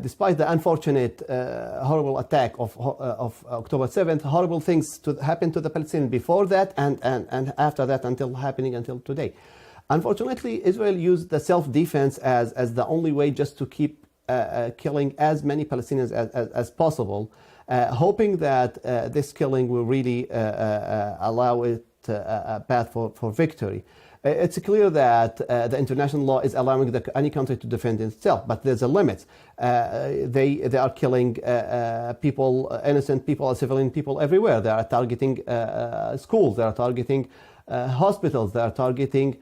despite the unfortunate, horrible attack of October 7th, horrible things happened to the Palestinians before that and after that happening until today. Unfortunately, Israel used the self-defense as the only way just to keep killing as many Palestinians as possible, hoping that this killing will really allow it a path for victory. It's clear that the international law is allowing any country to defend itself, but there's a limit. They are killing people, innocent people, civilian people everywhere. They are targeting schools. They are targeting hospitals. They are targeting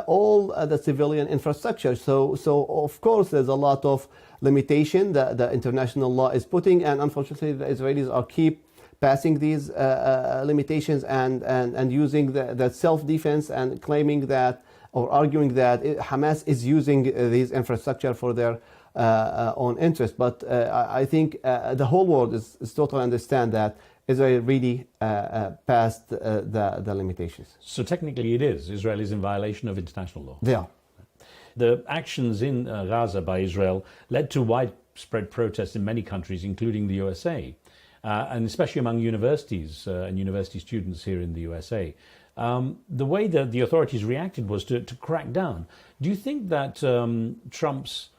all the civilian infrastructure. So of course there's a lot of limitation that the international law is putting, and unfortunately the Israelis are keep passing these limitations and using the self-defense and claiming that or arguing that Hamas is using these infrastructure for their own interest. But I think the whole world is totally understand that Israel really passed the limitations. So technically it is. Israel is in violation of international law. They are. The actions in Gaza by Israel led to widespread protests in many countries, including the USA. And especially among universities and university students here in the USA. The way that the authorities reacted was to crack down. Do you think that Trump's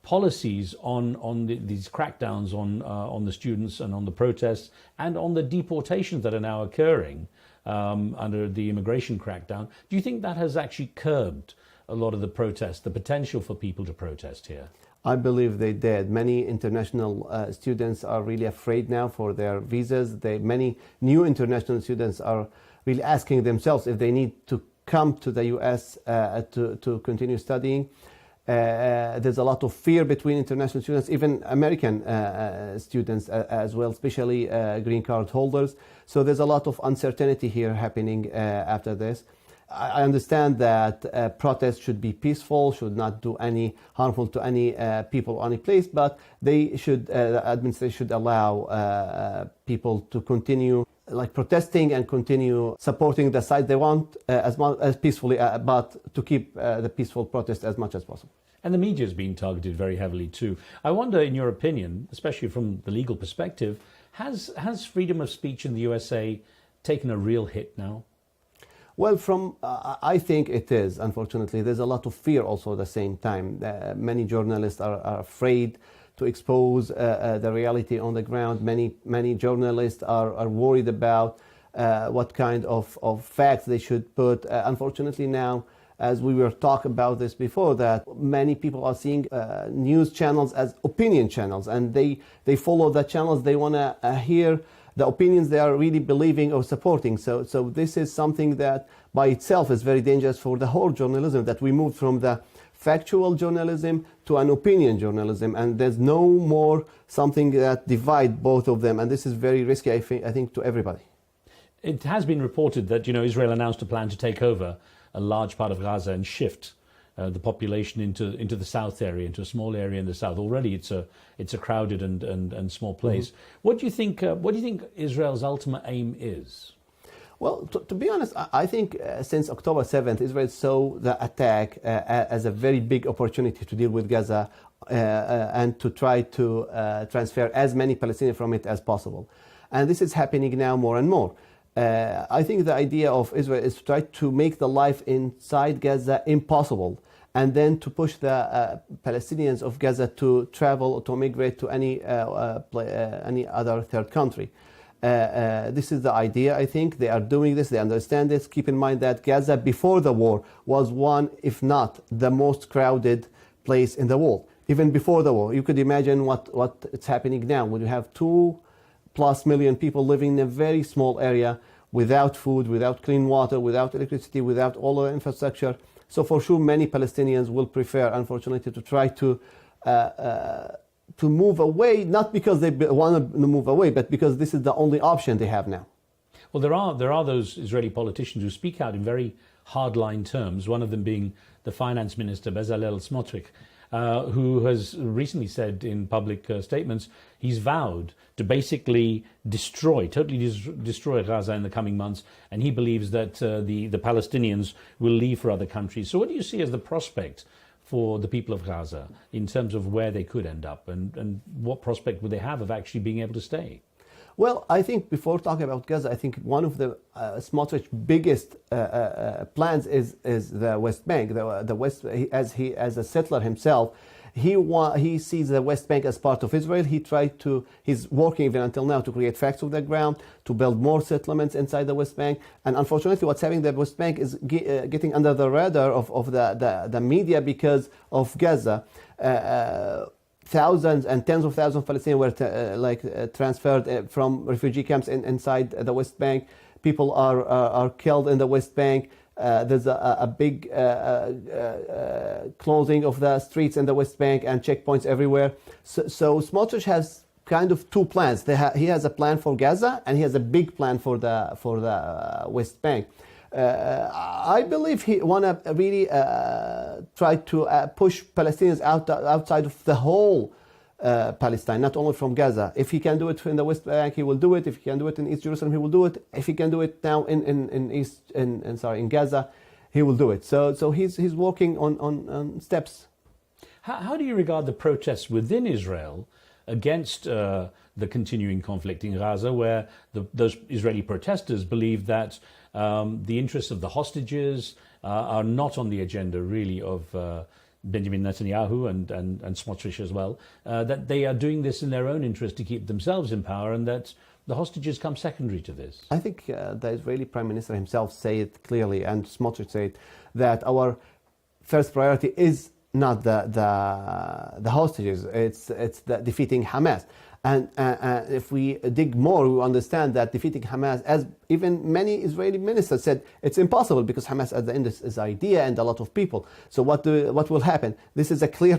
policies on these crackdowns on the students and on the protests and on the deportations that are now occurring under the immigration crackdown, do you think that has actually curbed a lot of the protests, the potential for people to protest here? I believe they did. Many international students are really afraid now for their visas. Many new international students are really asking themselves if they need to come to the U.S. to continue studying. There's a lot of fear between international students, even American students as well, especially green card holders. So there's a lot of uncertainty here happening after this. I understand that protests should be peaceful, should not do any harmful to any people or any place, but they should, the administration should allow people to continue protesting and continue supporting the side they want as peacefully, but to keep the peaceful protest as much as possible. And the media is being targeted very heavily too. I wonder, in your opinion, especially from the legal perspective, has freedom of speech in the USA taken a real hit now? Well, I think it is, unfortunately. There's a lot of fear also at the same time. Many journalists are afraid to expose the reality on the ground. Many journalists are worried about what kind of facts they should put. Unfortunately now, as we were talking about this before, that many people are seeing news channels as opinion channels, and they follow the channels. They want to hear the opinions they are really believing or supporting. So this is something that by itself is very dangerous for the whole journalism, that we moved from the factual journalism to an opinion journalism, and there's no more something that divide both of them, and this is very risky, I think, to everybody. It has been reported that Israel announced a plan to take over a large part of Gaza and shift the population into the south area, into a small area in the south. Already it's a crowded and small place. What do you think Israel's ultimate aim is? Well, to be honest, I think since October 7th, Israel saw the attack as a very big opportunity to deal with Gaza and to try to transfer as many Palestinians from it as possible. And this is happening now more and more. I think the idea of Israel is to try to make the life inside Gaza impossible, and then to push the Palestinians of Gaza to travel or to migrate to any other third country. This is the idea. I think they are doing this. They understand this. Keep in mind that Gaza before the war was one, if not the most crowded place in the world. Even before the war, you could imagine what is happening now when you have 2+ million people living in a very small area without food, without clean water, without electricity, without all the infrastructure. So for sure, many Palestinians will prefer, unfortunately, to try to move away, not because they want to move away, but because this is the only option they have now. Well, there are those Israeli politicians who speak out in very hardline terms, one of them being the finance minister, Bezalel Smotrich, who has recently said in public statements he's vowed to basically totally destroy Gaza in the coming months, and he believes that the Palestinians will leave for other countries. So what do you see as the prospect for the people of Gaza in terms of where they could end up, and what prospect would they have of actually being able to stay? Well, I think before talking about Gaza, I think one of the Smotrich's biggest plans is the West Bank. The West, as a settler himself, he sees the West Bank as part of Israel. He's working even until now to create facts of the ground, to build more settlements inside the West Bank. And unfortunately, what's happening in the West Bank is getting under the radar of the media because of Gaza. Thousands and tens of thousands of Palestinians were transferred from refugee camps inside the West Bank. People are killed in the West Bank. There's a big closing of the streets in the West Bank and checkpoints everywhere. So Smotrich has kind of two plans. He has a plan for Gaza, and he has a big plan for the West Bank. I believe he want to really try to push Palestinians outside of the whole Palestine, not only from Gaza. If he can do it in the West Bank, he will do it. If he can do it in East Jerusalem, he will do it. If he can do it now in Gaza, he will do it. So he's working on steps. How do you regard the protests within Israel against the continuing conflict in Gaza, where those Israeli protesters believe that the interests of the hostages are not on the agenda, really, of Benjamin Netanyahu and Smotrich as well, that they are doing this in their own interest to keep themselves in power, and that the hostages come secondary to this? I think the Israeli Prime Minister himself said it clearly, and Smotrich said that our first priority is not the hostages, it's the defeating Hamas. And if we dig more, we understand that defeating Hamas, as even many Israeli ministers said, it's impossible because Hamas at the end is idea and a lot of people. So what will happen? This is a clear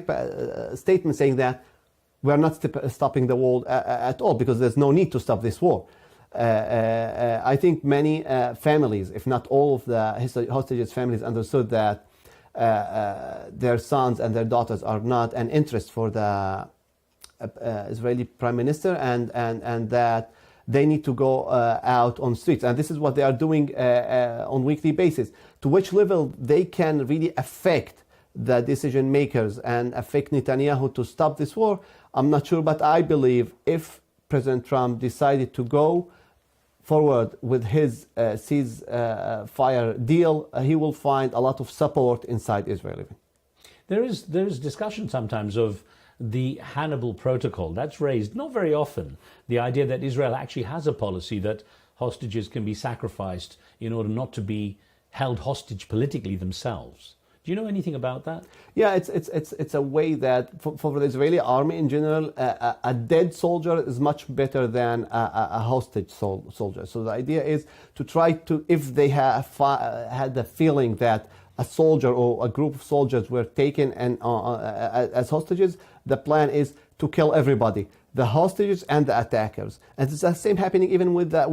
statement saying that we are not stopping the war at all, because there's no need to stop this war. I think many families, if not all of the hostages' families, understood that their sons and their daughters are not an interest for the Israeli Prime Minister, and that they need to go out on streets. And this is what they are doing on weekly basis. To which level they can really affect the decision makers and affect Netanyahu to stop this war, I'm not sure. But I believe if President Trump decided to go forward with his ceasefire deal, he will find a lot of support inside Israel. Even. There is discussion sometimes of the Hannibal Protocol. That's raised not very often. The idea that Israel actually has a policy that hostages can be sacrificed in order not to be held hostage politically themselves. Do you know anything about that? Yeah, it's a way that for the Israeli army in general, a dead soldier is much better than a hostage soldier. So the idea is to try to, if they have had the feeling that a soldier or a group of soldiers were taken and as hostages, the plan is to kill everybody, the hostages and the attackers. And it's the same happening even with the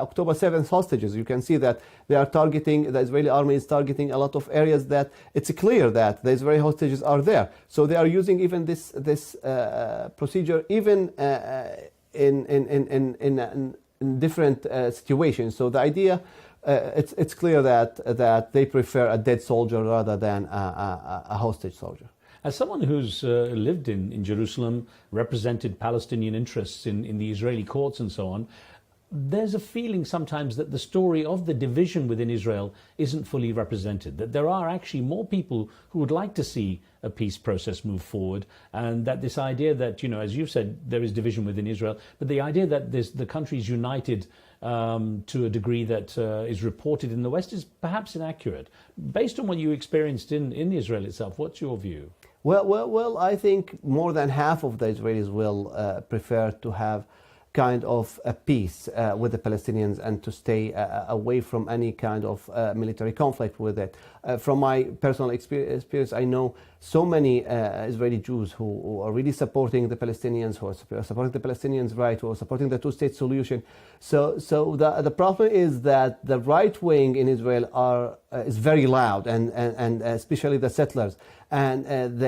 October 7th hostages. You can see that they are targeting, the Israeli army is targeting a lot of areas that it's clear that the Israeli hostages are there. So they are using even this procedure even in different situations. So the idea, it's clear that they prefer a dead soldier rather than a hostage soldier. As someone who's lived in Jerusalem, represented Palestinian interests in the Israeli courts and so on, there's a feeling sometimes that the story of the division within Israel isn't fully represented, that there are actually more people who would like to see a peace process move forward, and that this idea that, as you've said, there is division within Israel, but the idea that the country is united to a degree that is reported in the West is perhaps inaccurate. Based on what you experienced in Israel itself, what's your view? Well, I think more than half of the Israelis will prefer to have kind of a peace with the Palestinians and to stay away from any kind of military conflict with it. From my personal experience, I know so many Israeli Jews who are really supporting the Palestinians, who are supporting the Palestinians' right, who are supporting the two-state solution. So the problem is that the right wing in Israel is very loud, and especially the settlers. And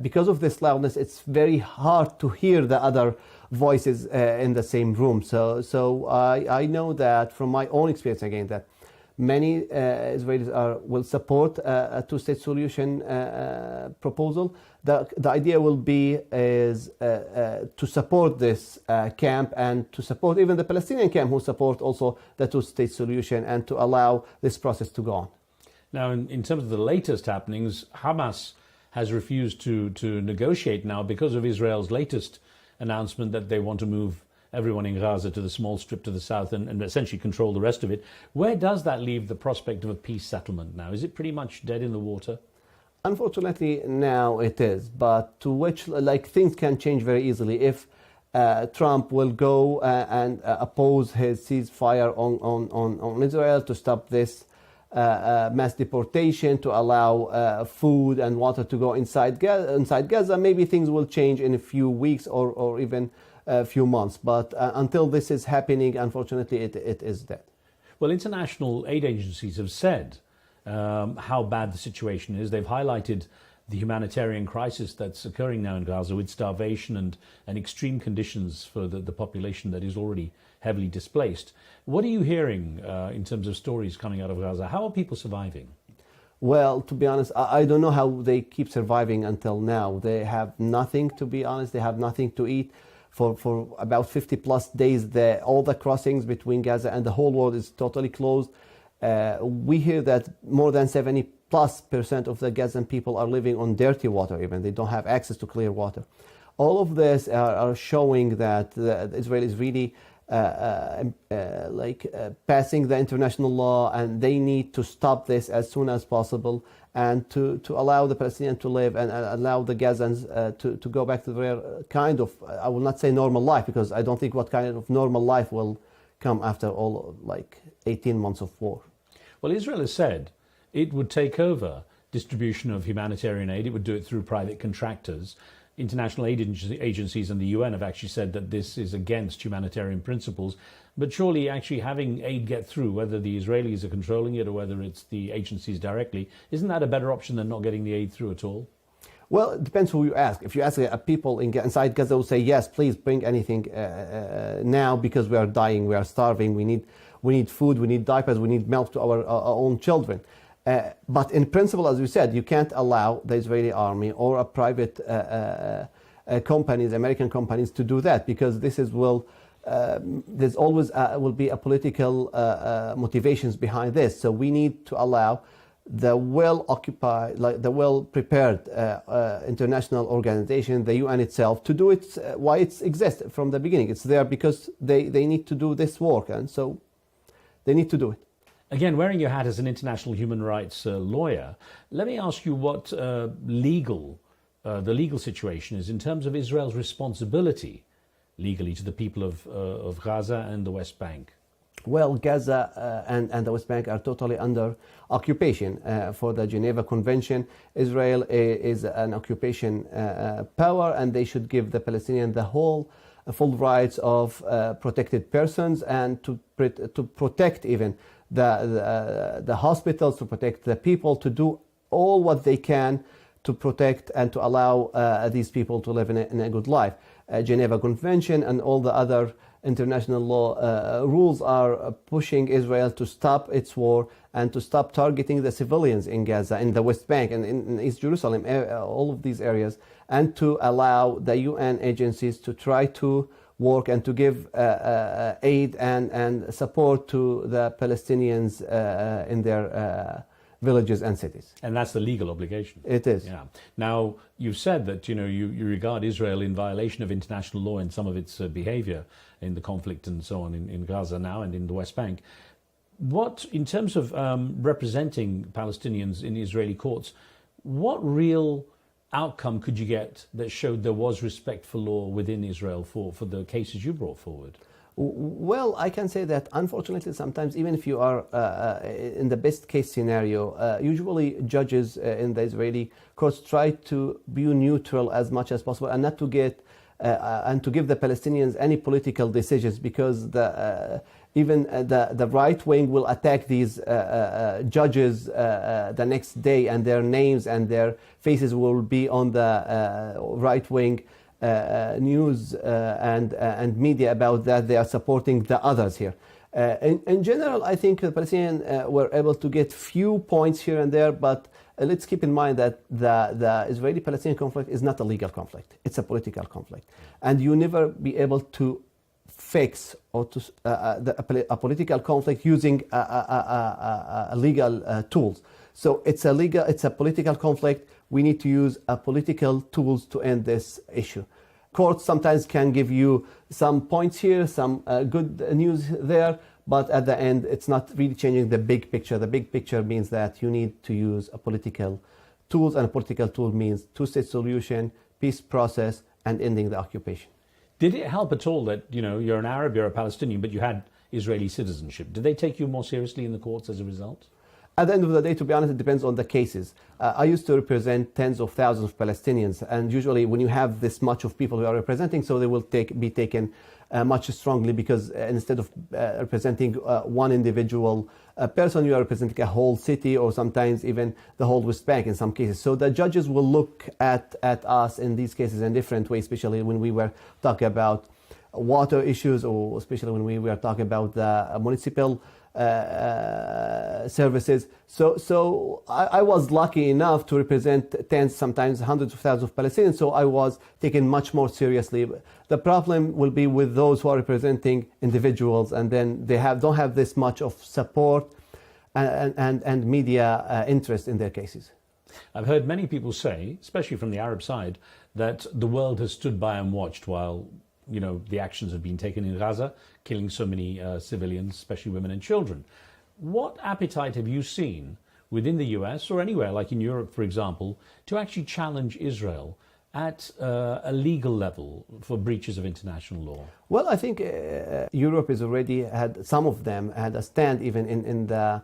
because of this loudness, it's very hard to hear the other voices in the same room. So I know that from my own experience again that many Israelis will support a two-state solution proposal. The idea will be is to support this camp and to support even the Palestinian camp who support also the two-state solution and to allow this process to go on. Now, in terms of the latest happenings, Hamas has refused to negotiate now because of Israel's latest announcement that they want to move everyone in Gaza to the small strip to the south and essentially control the rest of it. Where does that leave the prospect of a peace settlement now? Is it pretty much dead in the water? Unfortunately, now it is, but to which things can change very easily if Trump will go and oppose his ceasefire on Israel to stop this mass deportation, to allow food and water to go inside Gaza. Maybe things will change in a few weeks or even a few months. But until this is happening, unfortunately, it is dead. Well, international aid agencies have said how bad the situation is. They've highlighted the humanitarian crisis that's occurring now in Gaza with starvation and extreme conditions for the population that is already heavily displaced. What are you hearing in terms of stories coming out of Gaza? How are people surviving? Well, to be honest, I don't know how they keep surviving until now. They have nothing, to be honest. They have nothing to eat. For about 50 plus days, all the crossings between Gaza and the whole world is totally closed. We hear that more than 70% of the Gazan people are living on dirty water even. They don't have access to clear water. All of this are showing that Israel is really passing the international law, and they need to stop this as soon as possible and to allow the Palestinians to live and allow the Gazans to go back to their kind of, I will not say normal life, because I don't think what kind of normal life will come after all 18 months of war. Well, Israel has said it would take over distribution of humanitarian aid. It would do it through private contractors. International aid agencies and the UN have actually said that this is against humanitarian principles. But surely actually having aid get through, whether the Israelis are controlling it or whether it's the agencies directly, isn't that a better option than not getting the aid through at all? Well, it depends who you ask. If you ask people inside Gaza, will say, yes, please bring anything now because we are dying, we are starving, we need food, we need diapers, we need milk to our own children. But in principle, as you said, you can't allow the Israeli army or a private companies, American companies, to do that, because this will there's always will be a political motivations behind this. So we need to allow the well-occupied, like the well-prepared international organization, the UN itself, to do it why it exists from the beginning. It's there because they need to do this work, and so they need to do it. Again, wearing your hat as an international human rights lawyer, let me ask you what the legal situation is in terms of Israel's responsibility legally to the people of Gaza and the West Bank. Well, Gaza and the West Bank are totally under occupation. For the Geneva Convention, Israel is an occupation power, and they should give the Palestinians the full rights of protected persons, and to protect even the hospitals, to protect the people, to do all what they can to protect and to allow these people to live in a good life. Geneva Convention and all the other international law rules are pushing Israel to stop its war and to stop targeting the civilians in Gaza, in the West Bank and in East Jerusalem, all of these areas, and to allow the UN agencies to try to work and to give aid and support to the Palestinians in their villages and cities. And that's the legal obligation. It is. Yeah. Now, you've said that you regard Israel in violation of international law in some of its behavior in the conflict and so on in Gaza now and in the West Bank. What, in terms of representing Palestinians in Israeli courts, what real outcome could you get that showed there was respect for law within Israel for the cases you brought forward? Well, I can say that unfortunately sometimes, even if you are in the best case scenario, usually judges in the Israeli courts try to be neutral as much as possible and not to get and to give the Palestinians any political decisions, because even the right wing will attack these judges the next day, and their names and their faces will be on the right wing news and media about that they are supporting the others here. In general, I think the Palestinians were able to get few points here and there, but let's keep in mind that the Israeli-Palestinian conflict is not a legal conflict. It's a political conflict. And you never be able to fix or to a political conflict using legal tools. So it's a political conflict. We need to use political tools to end this issue. Courts sometimes can give you some points here, some good news there, but at the end, it's not really changing the big picture. The big picture means that you need to use a political tools, and a political tool means two-state solution, peace process, and ending the occupation. Did it help at all that, you're an Arab, you're a Palestinian, but you had Israeli citizenship? Did they take you more seriously in the courts as a result? At the end of the day, to be honest, it depends on the cases. I used to represent tens of thousands of Palestinians, and usually when you have this much of people who are representing, so they will be taken much strongly, because instead of representing one individual person, you are representing a whole city, or sometimes even the whole West Bank in some cases. So the judges will look at us in these cases in different ways, especially when we were talking about water issues, or especially when we were talking about the municipal services. So I was lucky enough to represent tens, sometimes hundreds of thousands of Palestinians, so I was taken much more seriously. The problem will be with those who are representing individuals, and then they don't have this much of support and media interest in their cases. I've heard many people say, especially from the Arab side, that the world has stood by and watched while the actions have been taken in Gaza, killing so many civilians, especially women and children. What appetite have you seen within the US or anywhere, like in Europe, for example, to actually challenge Israel at a legal level for breaches of international law? Well, I think Europe has already had, some of them had a stand even in the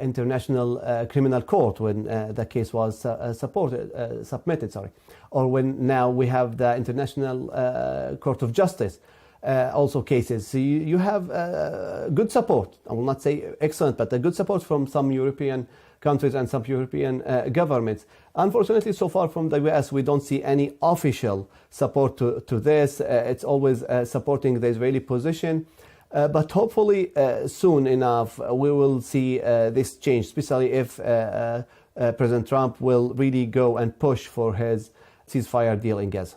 International Criminal Court when the case was submitted, or when now we have the International Court of Justice, also cases. So you have good support. I will not say excellent, but a good support from some European countries and some European governments. Unfortunately, so far from the US, we don't see any official support to this. It's always supporting the Israeli position. But hopefully soon enough we will see this change, especially if President Trump will really go and push for his ceasefire deal in Gaza.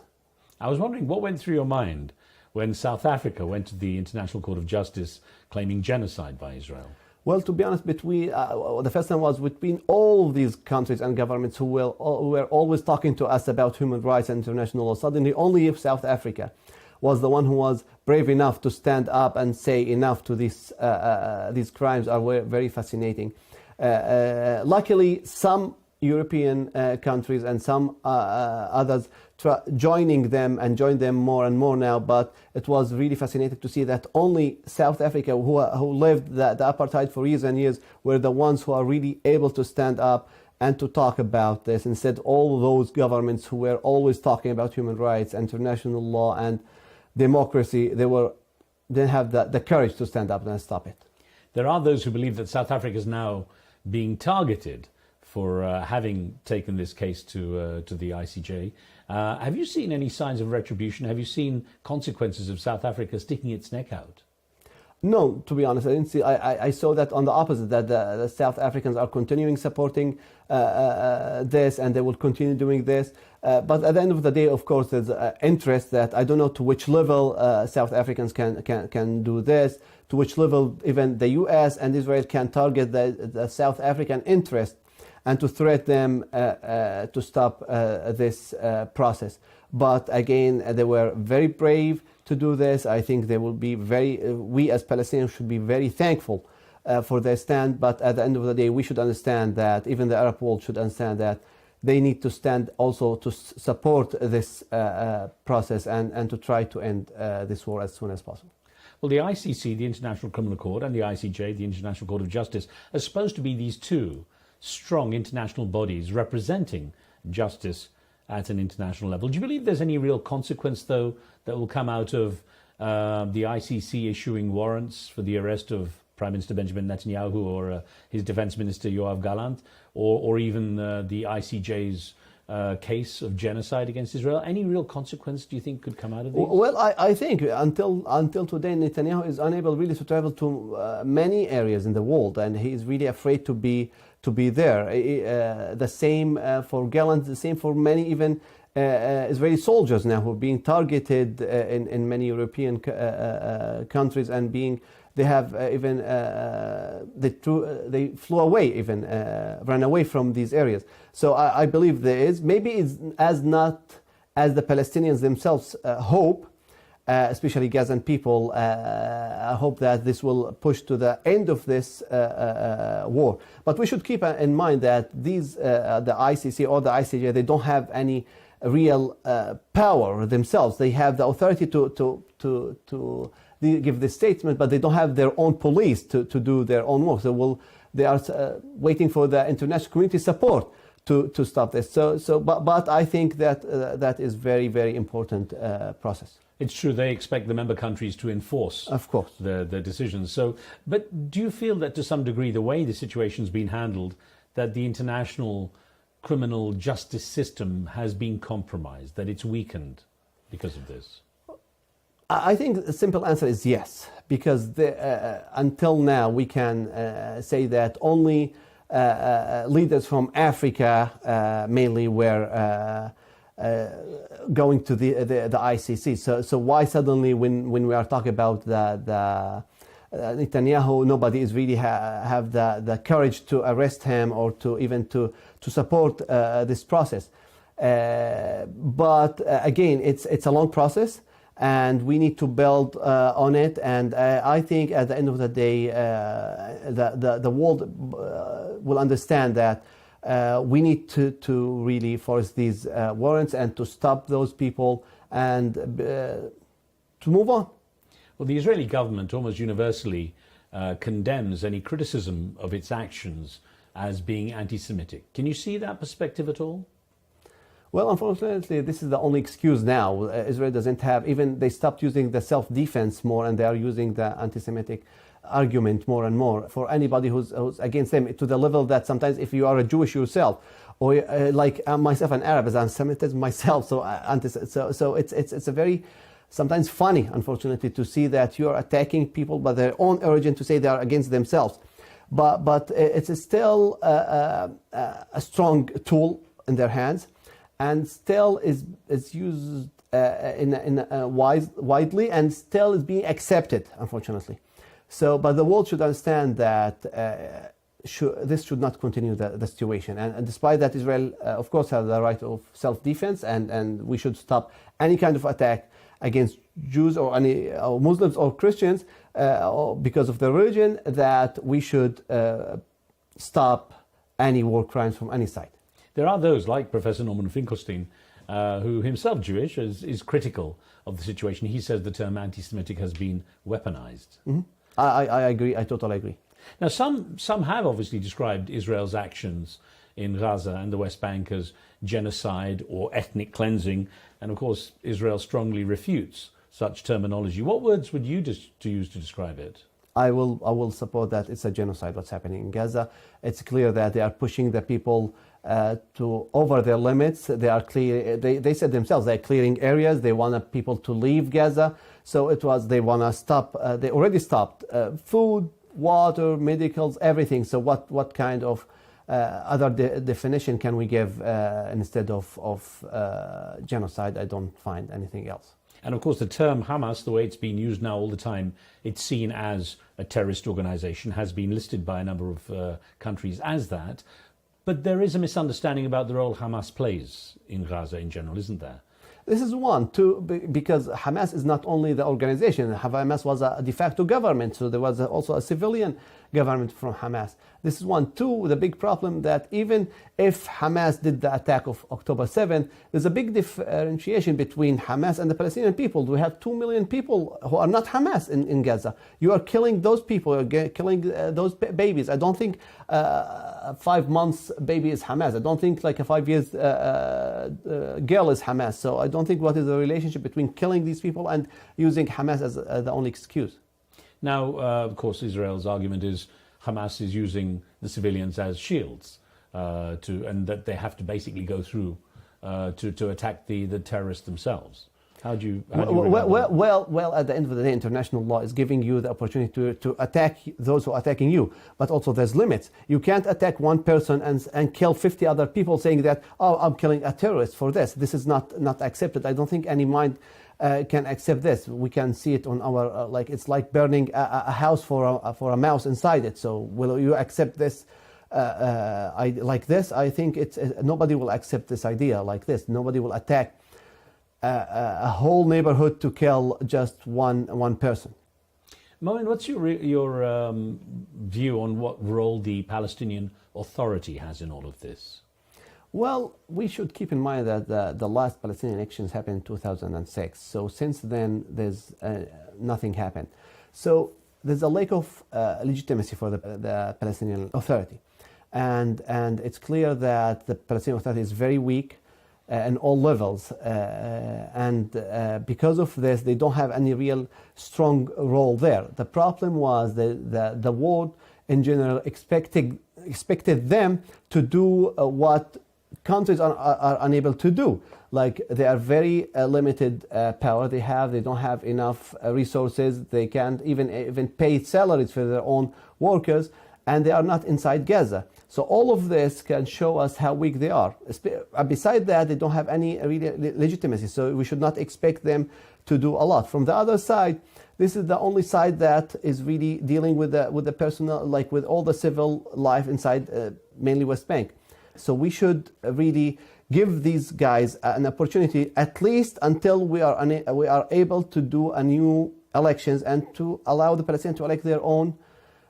I was wondering what went through your mind when South Africa went to the International Court of Justice claiming genocide by Israel? Well, to be honest, the first time was between all these countries and governments who were always talking to us about human rights and international law. Suddenly, only South Africa was the one who was brave enough to stand up and say enough to these crimes are very fascinating. Luckily, some European countries and some others joining them and join them more and more now, but it was really fascinating to see that only South Africa, who lived the apartheid for years and years, were the ones who are really able to stand up and to talk about this. Instead, all those governments who were always talking about human rights, international law and democracy, they didn't have the courage to stand up and stop it. There are those who believe that South Africa is now being targeted for having taken this case to the ICJ. Have you seen any signs of retribution? Have you seen consequences of South Africa sticking its neck out? No, to be honest, I didn't see. I saw that on the opposite, that the South Africans are continuing supporting this, and they will continue doing this. But at the end of the day, of course, there's interest that I don't know to which level South Africans can do this, to which level even the US and Israel can target the South African interest and to threat them to stop this process. But again, they were very brave to do this. I think they will be we as Palestinians should be very thankful for their stand. But at the end of the day, we should understand that, even the Arab world should understand that they need to stand also to support this process and to try to end this war as soon as possible. Well, the ICC, the International Criminal Court, and the ICJ, the International Court of Justice, are supposed to be these two strong international bodies representing justice at an international level. Do you believe there's any real consequence, though, that will come out of the ICC issuing warrants for the arrest of Prime Minister Benjamin Netanyahu or his Defense Minister Yoav Gallant, or even the ICJ's case of genocide against Israel? Any real consequence do you think could come out of these? Well, I think until today, Netanyahu is unable really to travel to many areas in the world, and he is really afraid to be there. The same for Gallant, the same for many even Israeli soldiers now who are being targeted in many European countries and they have even they flew away, even ran away from these areas. So I believe there is, maybe it's not as the Palestinians themselves hope, especially Gazan people. I hope that this will push to the end of this war. But we should keep in mind that these the ICC or the ICJ, they don't have any real power themselves. They have the authority to give this statement, but they don't have their own police to do their own work. So they are waiting for the international community support to stop this. But I think that that is very, very important process. It's true, they expect the member countries to enforce, of course, the decisions. So, but do you feel that to some degree, the way the situation's been handled, that the international criminal justice system has been compromised, that it's weakened because of this? I think the simple answer is yes, because until now we can say that only leaders from Africa mainly were going to the ICC. So why suddenly, when we are talking about the Netanyahu, nobody is really have the courage to arrest him or to even to support this process. But again, it's a long process, and we need to build on it. And I think at the end of the day, the world will understand that we need to really force these warrants and to stop those people and to move on. Well, the Israeli government almost universally condemns any criticism of its actions as being anti-Semitic. Can you see that perspective at all? Well, unfortunately, this is the only excuse now. Israel doesn't have, even they stopped using the self-defense more, and they are using the anti-Semitic argument more and more for anybody who's against them, to the level that sometimes if you are a Jewish yourself, or like myself, an Arab, as anti-Semitism myself, so it's a very sometimes funny, unfortunately, to see that you are attacking people by their own origin to say they are against themselves. But it's still a strong tool in their hands, and still is used widely and still is being accepted, unfortunately. So, but the world should understand that this should not continue the situation. And despite that, Israel, of course, has the right of self-defense, and we should stop any kind of attack against Jews or any Muslims or Christians because of their religion, that we should stop any war crimes from any side. There are those, like Professor Norman Finkelstein, who himself Jewish, is critical of the situation. He says the term anti-Semitic has been weaponized. Mm-hmm. I agree. I totally agree. Now, some have obviously described Israel's actions in Gaza and the West Bank as genocide or ethnic cleansing, and of course Israel strongly refutes such terminology. What words would you use to describe it? I will support that it's a genocide what's happening in Gaza. It's clear that they are pushing the people to over their limits. They are clear. They said themselves they're clearing areas. They want people to leave Gaza. So they want to stop. They already stopped food, water, medicals, everything. So what kind of other definition can we give instead of genocide? I don't find anything else. And of course, the term Hamas, the way it's been used now all the time, it's seen as a terrorist organization, has been listed by a number of countries as that. But there is a misunderstanding about the role Hamas plays in Gaza in general, isn't there? This is one, two, because Hamas is not only the organization. Hamas was a de facto government, so there was also a civilian government from Hamas. This is one. Two, the big problem that even if Hamas did the attack of October 7th, there's a big differentiation between Hamas and the Palestinian people. We have 2 million people who are not Hamas in Gaza. You are killing those people, you're killing those babies. I don't think a 5 months baby is Hamas. I don't think like a 5 years girl is Hamas. So I don't think what is the relationship between killing these people and using Hamas as the only excuse. Now, of course, Israel's argument is Hamas is using the civilians as shields, and that they have to basically go through to attack the terrorists themselves. How do you well, at the end of the day, international law is giving you the opportunity to attack those who are attacking you. But also there's limits. You can't attack one person and kill 50 other people saying that, oh, I'm killing a terrorist for this. This is not accepted. I don't think any mind can accept this. We can see it on our, it's like burning a house for a mouse inside it. So will you accept this? Like this? I think nobody will accept this idea like this. Nobody will attack a whole neighborhood to kill just one person. Moen, what's your view on what role the Palestinian Authority has in all of this? Well, we should keep in mind that the last Palestinian elections happened in 2006. So since then, there's nothing happened. So there's a lack of legitimacy for the Palestinian Authority, and it's clear that the Palestinian Authority is very weak in all levels, and because of this, they don't have any real strong role there. The problem was the world in general expected them to do what countries are unable to do. Like they are very limited power they have. They don't have enough resources. They can't even pay salaries for their own workers, and they are not inside Gaza. So all of this can show us how weak they are. Besides that, they don't have any really legitimacy. So we should not expect them to do a lot. From the other side, this is the only side that is really dealing with the personal, like with all the civil life inside mainly West Bank. So we should really give these guys an opportunity, at least until we are able to do a new elections and to allow the Palestinians to elect their own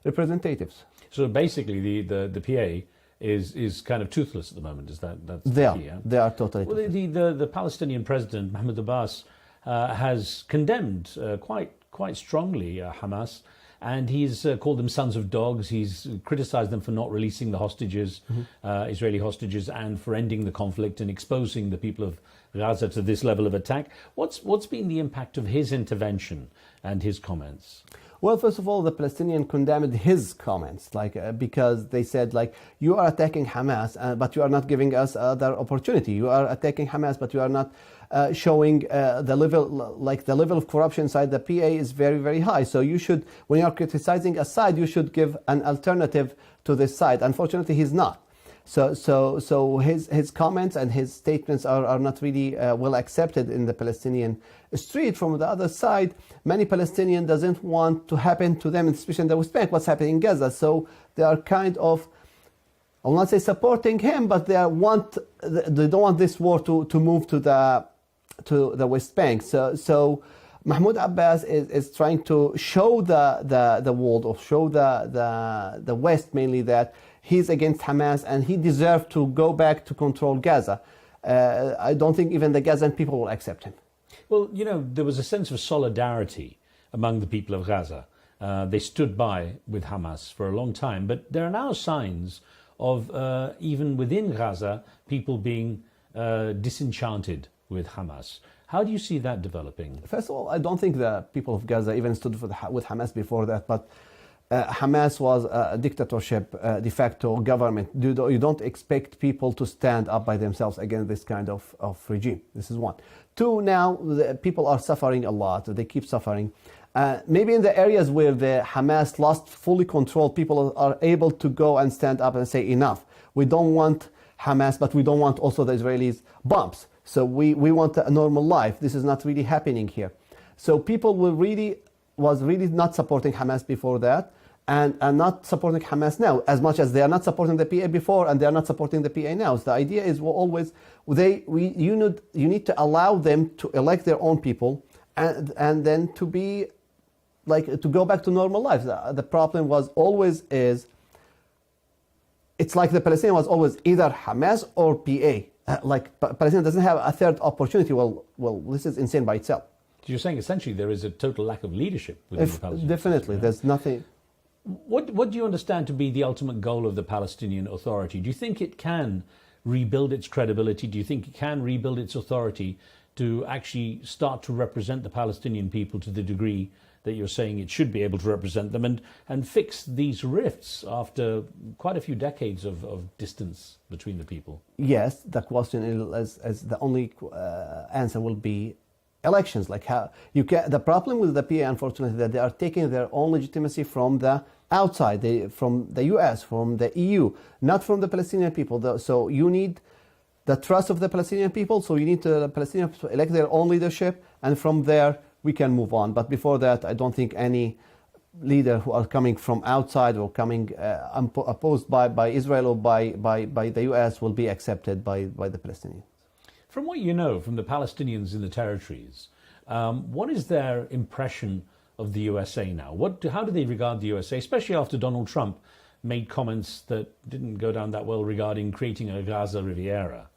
representatives. So basically, the PA is kind of toothless at the moment. Is that's they are? The key, yeah? They are totally. Well, the Palestinian president Mahmoud Abbas has condemned quite strongly Hamas, and he's called them sons of dogs. He's criticized them for not releasing the hostages, Israeli hostages, and for ending the conflict and exposing the people of Gaza to this level of attack. What's been the impact of his intervention and his comments? Well, first of all, the Palestinians condemned his comments, because they said, you are attacking Hamas, but you are not giving us other opportunity. You are attacking Hamas, but you are not showing the level of corruption inside the PA is very, very high. So you should, when you are criticizing a side, you should give an alternative to this side. Unfortunately, he's not. So his comments and his statements are not really well accepted in the Palestinian street. From the other side, many Palestinians doesn't want to happen to them, especially in the West Bank, what's happening in Gaza. So they are kind of, I will not say supporting him, but they don't want this war to move to the West Bank. So Mahmoud Abbas is trying to show the world, or show the West mainly, that he's against Hamas and he deserves to go back to control Gaza. I don't think even the Gazan people will accept him. Well, you know, there was a sense of solidarity among the people of Gaza. They stood by with Hamas for a long time, but there are now signs of even within Gaza people being disenchanted with Hamas. How do you see that developing? First of all, I don't think the people of Gaza even stood with Hamas before that, but Hamas was a dictatorship, de facto government. You don't expect people to stand up by themselves against this kind of regime. This is one. Two, now the people are suffering a lot. They keep suffering. Maybe in the areas where the Hamas lost fully control, people are able to go and stand up and say, enough. We don't want Hamas, but we don't want also the Israelis bombs. So we want a normal life. This is not really happening here. So people was really not supporting Hamas before that, and not supporting Hamas now, as much as they are not supporting the PA before and they are not supporting the PA now. So the idea is always you need to allow them to elect their own people and then to be to go back to normal life. The problem was always it's like the Palestinian was always either Hamas or PA. Palestine doesn't have a third opportunity. Well, this is insane by itself. So you're saying essentially there is a total lack of leadership within the Palestinians. Definitely, there's nothing. What do you understand to be the ultimate goal of the Palestinian Authority? Do you think it can rebuild its credibility? Do you think it can rebuild its authority to actually start to represent the Palestinian people to the degree that you're saying it should be able to represent them, and fix these rifts after quite a few decades of distance between the people? Yes, the question is the only answer will be elections. Like how you can. The problem with the PA, unfortunately, that they are taking their own legitimacy from the outside, from the US, from the EU, not from the Palestinian people. So you need the trust of the Palestinian people. So you need the Palestinians to elect their own leadership, and from there we can move on. But before that, I don't think any leader who are coming from outside or coming opposed by Israel or by the US will be accepted by the Palestinians. From what you know from the Palestinians in the territories, what is their impression of the USA now? How do they regard the USA, especially after Donald Trump made comments that didn't go down that well regarding creating a Gaza Riviera?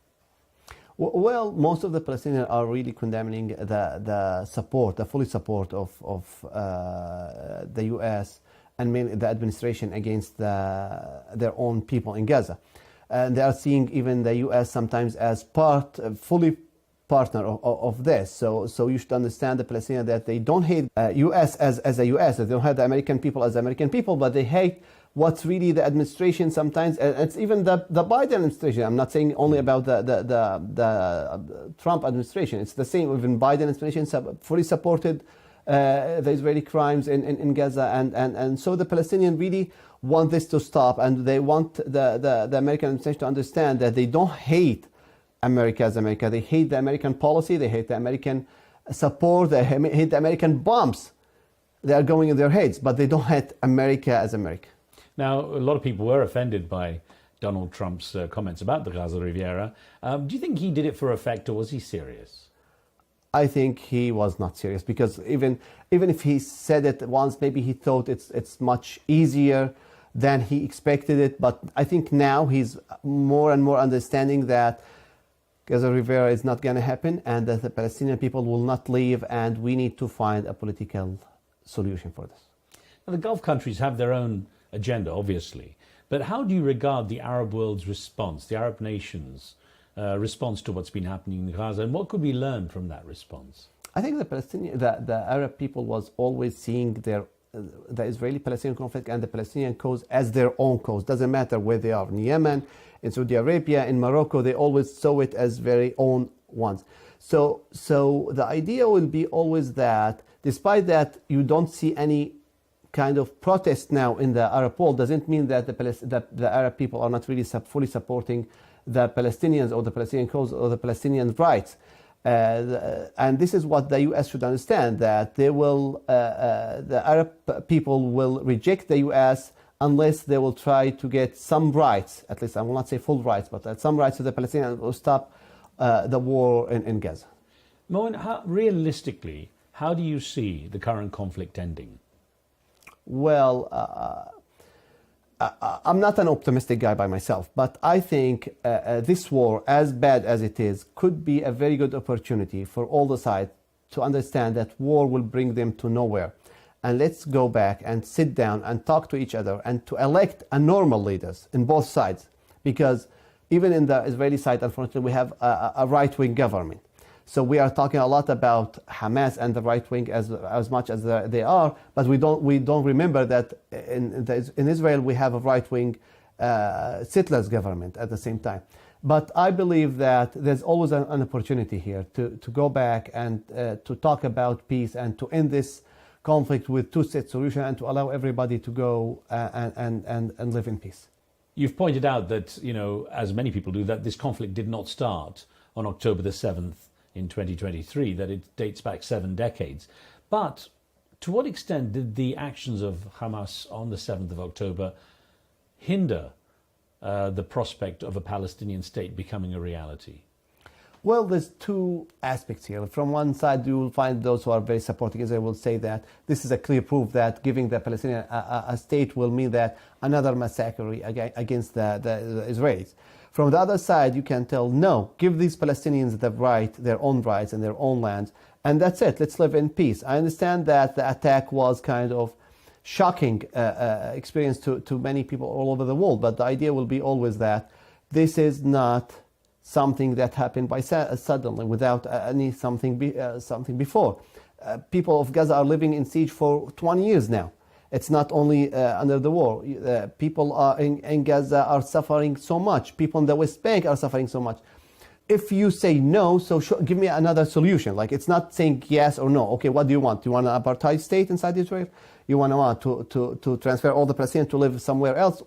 Well, most of the Palestinians are really condemning the fully support of the U.S. and mainly the administration against their own people in Gaza. And they are seeing even the U.S. sometimes as fully partner of this. So you should understand the Palestinians that they don't hate U.S. as a U.S. They don't hate the American people as American people, but they hate what's really the administration sometimes. It's even the Biden administration. I'm not saying only about the Trump administration. It's the same. Even Biden administration fully supported the Israeli crimes in Gaza. And so the Palestinians really want this to stop. And they want the American administration to understand that they don't hate America as America. They hate the American policy. They hate the American support. They hate the American bombs. They are going in their heads, but they don't hate America as America. Now, a lot of people were offended by Donald Trump's comments about the Gaza Riviera. Do you think he did it for effect, or was he serious? I think he was not serious, because even if he said it once, maybe he thought it's much easier than he expected it. But I think now he's more and more understanding that Gaza Riviera is not going to happen, and that the Palestinian people will not leave, and we need to find a political solution for this. Now, the Gulf countries have their own agenda, obviously, but how do you regard the Arab world's response, the Arab nations' response to what's been happening in Gaza, and what could we learn from that response? I think the Arab people was always seeing the Israeli-Palestinian conflict and the Palestinian cause as their own cause. Doesn't matter where they are, in Yemen, in Saudi Arabia, in Morocco, they always saw it as very own ones. So the idea will be always that, despite that, you don't see any kind of protest now in the Arab world doesn't mean that the Arab people are not really fully supporting the Palestinians or the Palestinian cause or the Palestinian rights. And this is what the U.S. should understand, that they will, the Arab people will reject the U.S. unless they will try to get some rights, at least I will not say full rights, but some rights to the Palestinians will stop the war in Gaza. Moen, realistically, how do you see the current conflict ending? Well, I'm not an optimistic guy by myself, but I think this war, as bad as it is, could be a very good opportunity for all the sides to understand that war will bring them to nowhere. And let's go back and sit down and talk to each other and to elect a normal leaders in both sides. Because even in the Israeli side, unfortunately, we have a right-wing government. So we are talking a lot about Hamas and the right wing as much as they are, but we don't remember that in Israel we have a right wing settlers government at the same time. But I believe that there's always an opportunity here to go back and to talk about peace and to end this conflict with two-state solution and to allow everybody to go and live in peace. You've pointed out that, as many people do, that this conflict did not start on October the 7th. In 2023, that it dates back 7 decades. But to what extent did the actions of Hamas on the 7th of October hinder the prospect of a Palestinian state becoming a reality? Well, there's two aspects here. From one side, you will find those who are very supporting Israel will say that this is a clear proof that giving the Palestinian a state will mean that another massacre against the Israelis. From the other side, you can tell, no, give these Palestinians the right, their own rights and their own lands, and that's it, let's live in peace. I understand that the attack was kind of shocking experience to many people all over the world, but the idea will be always that this is not something that happened by suddenly, without something before. People of Gaza are living in siege for 20 years now. It's not only under the war. People in Gaza are suffering so much. People in the West Bank are suffering so much. If you say no, so give me another solution. Like, it's not saying yes or no. Okay, what do you want? Do you want an apartheid state inside Israel? You want to transfer all the Palestinians to live somewhere else?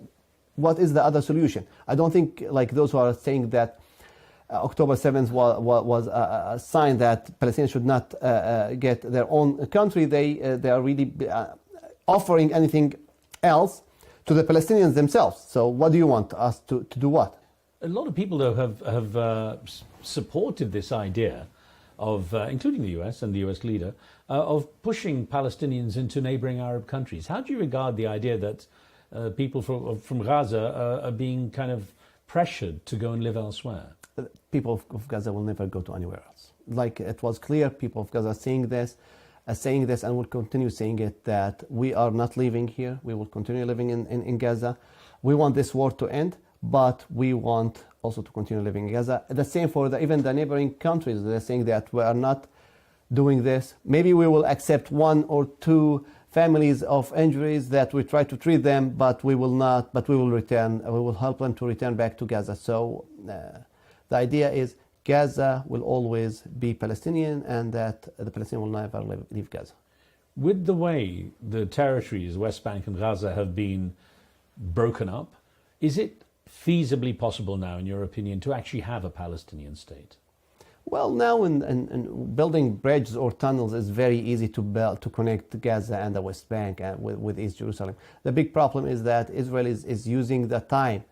What is the other solution? I don't think like those who are saying that October 7th was a sign that Palestinians should not get their own country. They are really offering anything else to the Palestinians themselves. So what do you want us to do what? A lot of people, though, have supported this idea of, including the US and the US leader, of pushing Palestinians into neighboring Arab countries. How do you regard the idea that people from Gaza are being kind of pressured to go and live elsewhere? People of Gaza will never go to anywhere else. Like, it was clear, people of Gaza are saying this and will continue saying it, that we are not leaving here. We will continue living in Gaza. We want this war to end, but we want also to continue living in Gaza. The same for even the neighboring countries. They're saying that we are not doing this. Maybe we will accept 1 or 2 families of injuries that we try to treat them, but we will not. But we will return. We will help them to return back to Gaza. So the idea is Gaza will always be Palestinian, and that the Palestinians will never leave Gaza. With the way the territories, West Bank and Gaza, have been broken up, is it feasibly possible now, in your opinion, to actually have a Palestinian state? Well, now in building bridges or tunnels is very easy to build, to connect Gaza and the West Bank with East Jerusalem. The big problem is that Israel is using the time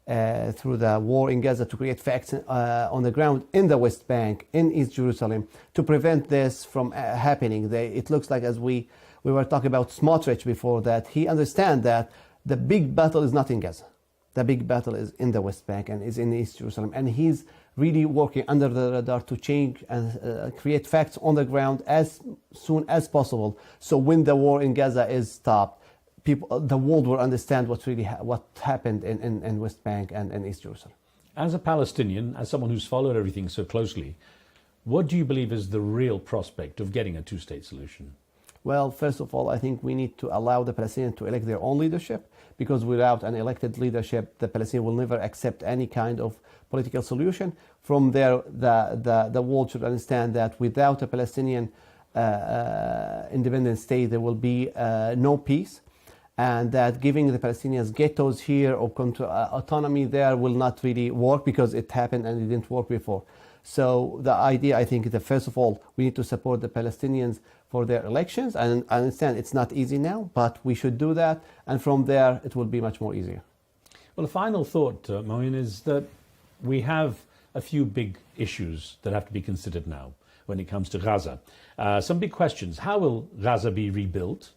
through the war in Gaza to create facts on the ground in the West Bank, in East Jerusalem, to prevent this from happening. It looks like, as we were talking about Smotrich before, that he understands that the big battle is not in Gaza. The big battle is in the West Bank and is in East Jerusalem. And he's really working under the radar to change and create facts on the ground as soon as possible. So when the war in Gaza is stopped, the world will understand what happened in West Bank and in East Jerusalem. As a Palestinian, as someone who's followed everything so closely, what do you believe is the real prospect of getting a two-state solution? Well, first of all, I think we need to allow the Palestinians to elect their own leadership, because without an elected leadership, the Palestinians will never accept any kind of political solution. From there, the world should understand that without a Palestinian independent state, there will be no peace, and that giving the Palestinians ghettos here or autonomy there will not really work, because it happened and it didn't work before. So the idea, I think, is that first of all, we need to support the Palestinians for their elections. And I understand it's not easy now, but we should do that. And from there, it will be much more easier. Well, a final thought, Moin, is that we have a few big issues that have to be considered now when it comes to Gaza. Some big questions. How will Gaza be rebuilt?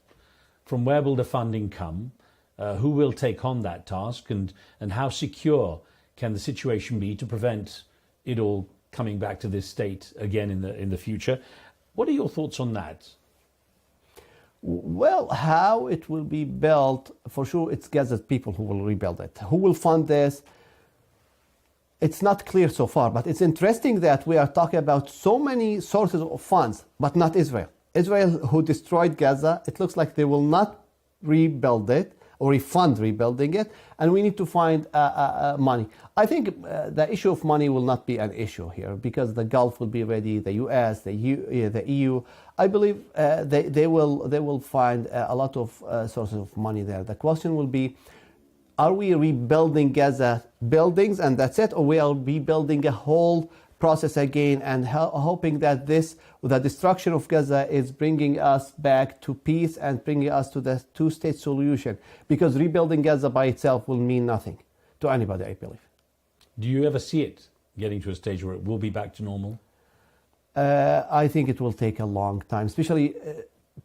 From where will the funding come? Who will take on that task? And how secure can the situation be to prevent it all coming back to this state again in the future? What are your thoughts on that? Well, how it will be built, for sure, it's Gaza's people who will rebuild it. Who will fund this? It's not clear so far, but it's interesting that we are talking about so many sources of funds, but not Israel. Israel, who destroyed Gaza, it looks like they will not rebuild it or refund rebuilding it, and we need to find money. I think the issue of money will not be an issue here, because the Gulf will be ready, the US, the EU. I believe they will find a lot of sources of money there. The question will be, are we rebuilding Gaza buildings and that's it, or we are rebuilding a whole process again and hoping that the destruction of Gaza is bringing us back to peace and bringing us to the two-state solution? Because rebuilding Gaza by itself will mean nothing to anybody, I believe. Do you ever see it getting to a stage where it will be back to normal? I think it will take a long time, especially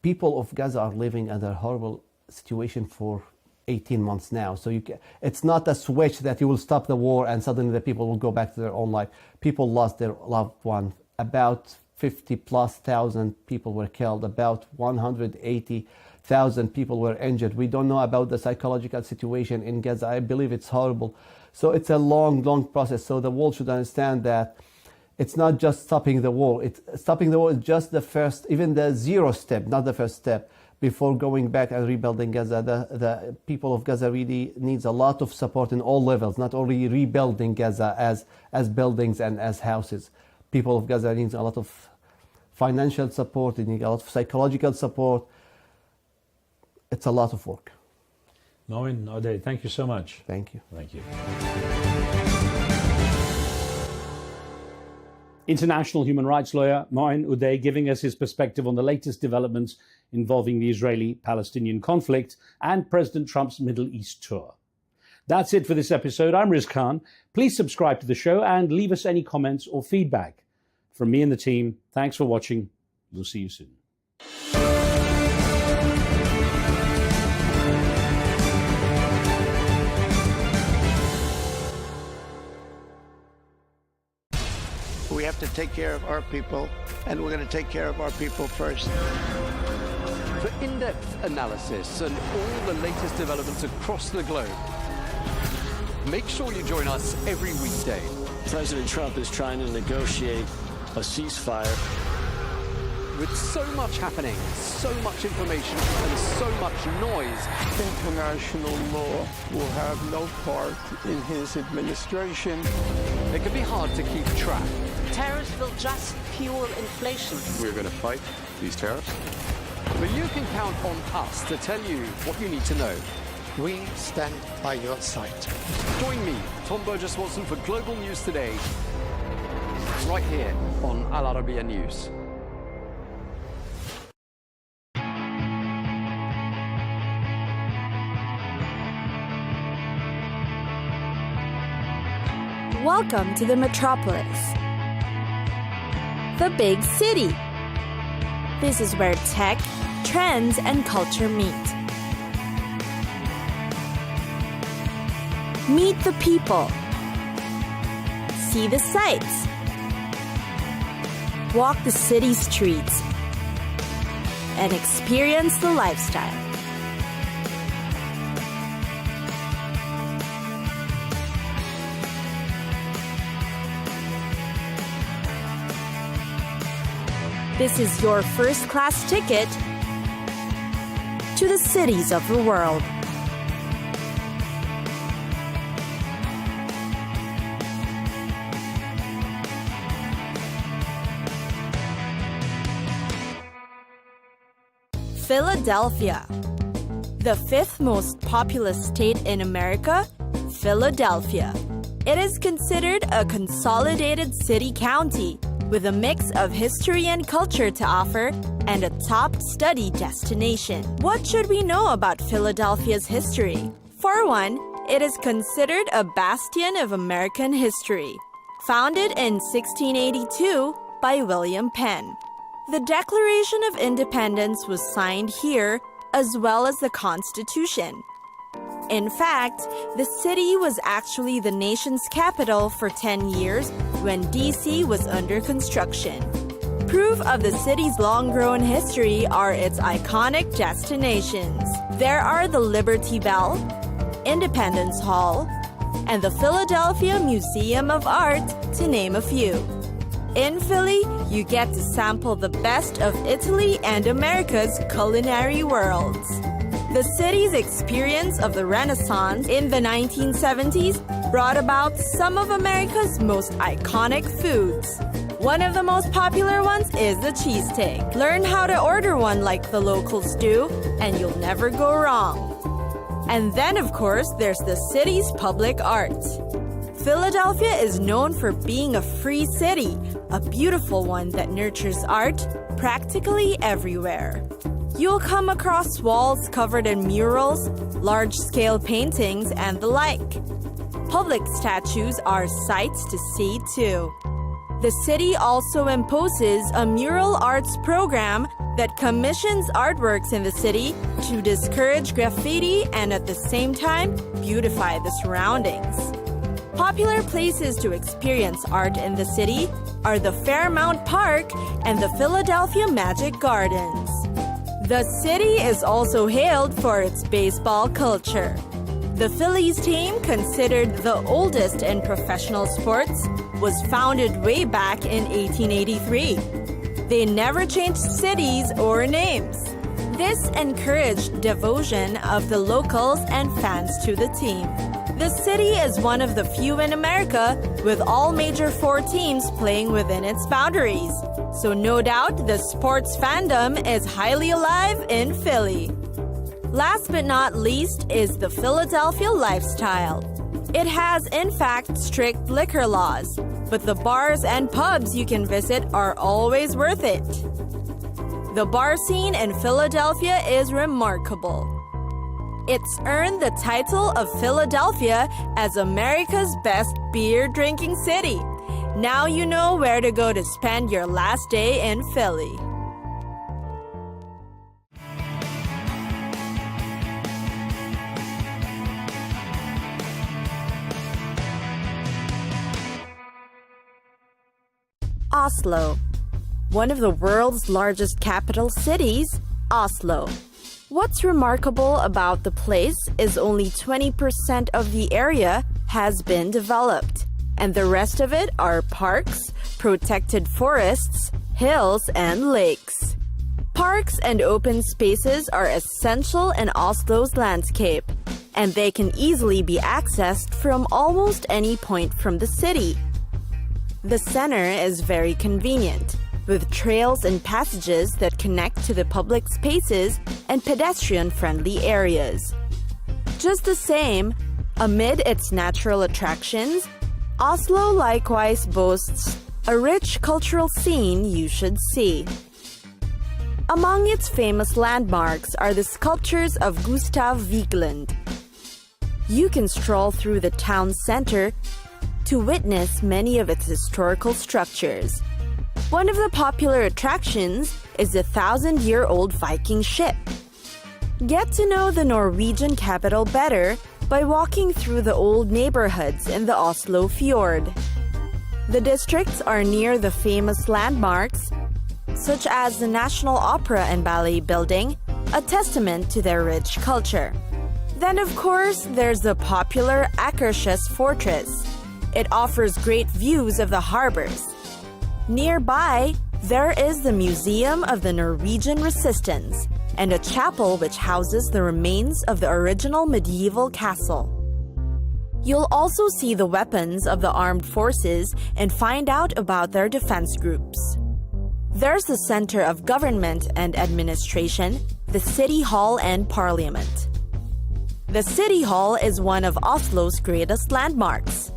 people of Gaza are living under a horrible situation for 18 months now. So it's not a switch that you will stop the war and suddenly the people will go back to their own life. People lost their loved one. About 50,000+ people were killed. About 180,000 people were injured. We don't know about the psychological situation in Gaza. I believe it's horrible. So it's a long, long process. So the world should understand that it's not just stopping the war. Stopping the war is just the first, even the zero step, not the first step. Before going back and rebuilding Gaza, the people of Gaza really needs a lot of support in all levels, not only rebuilding Gaza as buildings and as houses. People of Gaza needs a lot of financial support, they need a lot of psychological support. It's a lot of work. Moin, Ode, thank you so much. Thank you. Thank you. International human rights lawyer Moin Uday giving us his perspective on the latest developments involving the Israeli-Palestinian conflict and President Trump's Middle East tour. That's it for this episode. I'm Riz Khan. Please subscribe to the show and leave us any comments or feedback. From me and the team, thanks for watching. We'll see you soon. We have to take care of our people, and we're going to take care of our people first. For in-depth analysis and all the latest developments across the globe, make sure you join us every weekday. President Trump is trying to negotiate a ceasefire. With so much happening, so much information, and so much noise, international law will have no part in his administration. It can be hard to keep track. Tariffs will just fuel inflation. We're going to fight these tariffs. But you can count on us to tell you what you need to know. We stand by your side. Join me, Tom Burges Watson, for Global News Today, right here on Al Arabiya News. Welcome to the metropolis, the big city. This is where tech, trends, and culture meet. Meet the people. See the sights. Walk the city streets. And experience the lifestyle. This is your first-class ticket to the cities of the world. Philadelphia. The fifth most populous state in America, Philadelphia. It is considered a consolidated city-county with a mix of history and culture to offer and a top study destination. What should we know about Philadelphia's history? For one, it is considered a bastion of American history. Founded in 1682 by William Penn. The Declaration of Independence was signed here, as well as the Constitution. In fact, the city was actually the nation's capital for 10 years when D.C. was under construction. Proof of the city's long-grown history are its iconic destinations. There are the Liberty Bell, Independence Hall, and the Philadelphia Museum of Art, to name a few. In Philly, you get to sample the best of Italy and America's culinary worlds. The city's experience of the Renaissance in the 1970s brought about some of America's most iconic foods. One of the most popular ones is the cheesesteak. Learn how to order one like the locals do, and you'll never go wrong. And then, of course, there's the city's public art. Philadelphia is known for being a free city, a beautiful one that nurtures art practically everywhere. You'll come across walls covered in murals, large-scale paintings, and the like. Public statues are sights to see, too. The city also imposes a mural arts program that commissions artworks in the city to discourage graffiti and at the same time beautify the surroundings. Popular places to experience art in the city are the Fairmount Park and the Philadelphia Magic Gardens. The city is also hailed for its baseball culture. The Phillies team, considered the oldest in professional sports, was founded way back in 1883. They never changed cities or names. This encouraged devotion of the locals and fans to the team. The city is one of the few in America with all major 4 teams playing within its boundaries. So no doubt the sports fandom is highly alive in Philly. Last but not least is the Philadelphia lifestyle. It has, in fact, strict liquor laws, but the bars and pubs you can visit are always worth it. The bar scene in Philadelphia is remarkable. It's earned the title of Philadelphia as America's best beer-drinking city. Now you know where to go to spend your last day in Philly. Oslo. One of the world's largest capital cities, Oslo. What's remarkable about the place is only 20% of the area has been developed, and the rest of it are parks, protected forests, hills, and lakes. Parks and open spaces are essential in Oslo's landscape, and they can easily be accessed from almost any point from the city. The center is very convenient, with trails and passages that connect to the public spaces and pedestrian-friendly areas. Just the same, amid its natural attractions, Oslo likewise boasts a rich cultural scene you should see. Among its famous landmarks are the sculptures of Gustav Vigeland. You can stroll through the town center to witness many of its historical structures. One of the popular attractions is the 1,000-year-old Viking ship. Get to know the Norwegian capital better by walking through the old neighborhoods in the Oslo Fjord. The districts are near the famous landmarks, such as the National Opera and Ballet Building, a testament to their rich culture. Then, of course, there's the popular Akershus Fortress. It offers great views of the harbors. Nearby, there is the Museum of the Norwegian Resistance and a chapel which houses the remains of the original medieval castle. You'll also see the weapons of the armed forces and find out about their defense groups. There's the center of government and administration, the City Hall and Parliament. The City Hall is one of Oslo's greatest landmarks.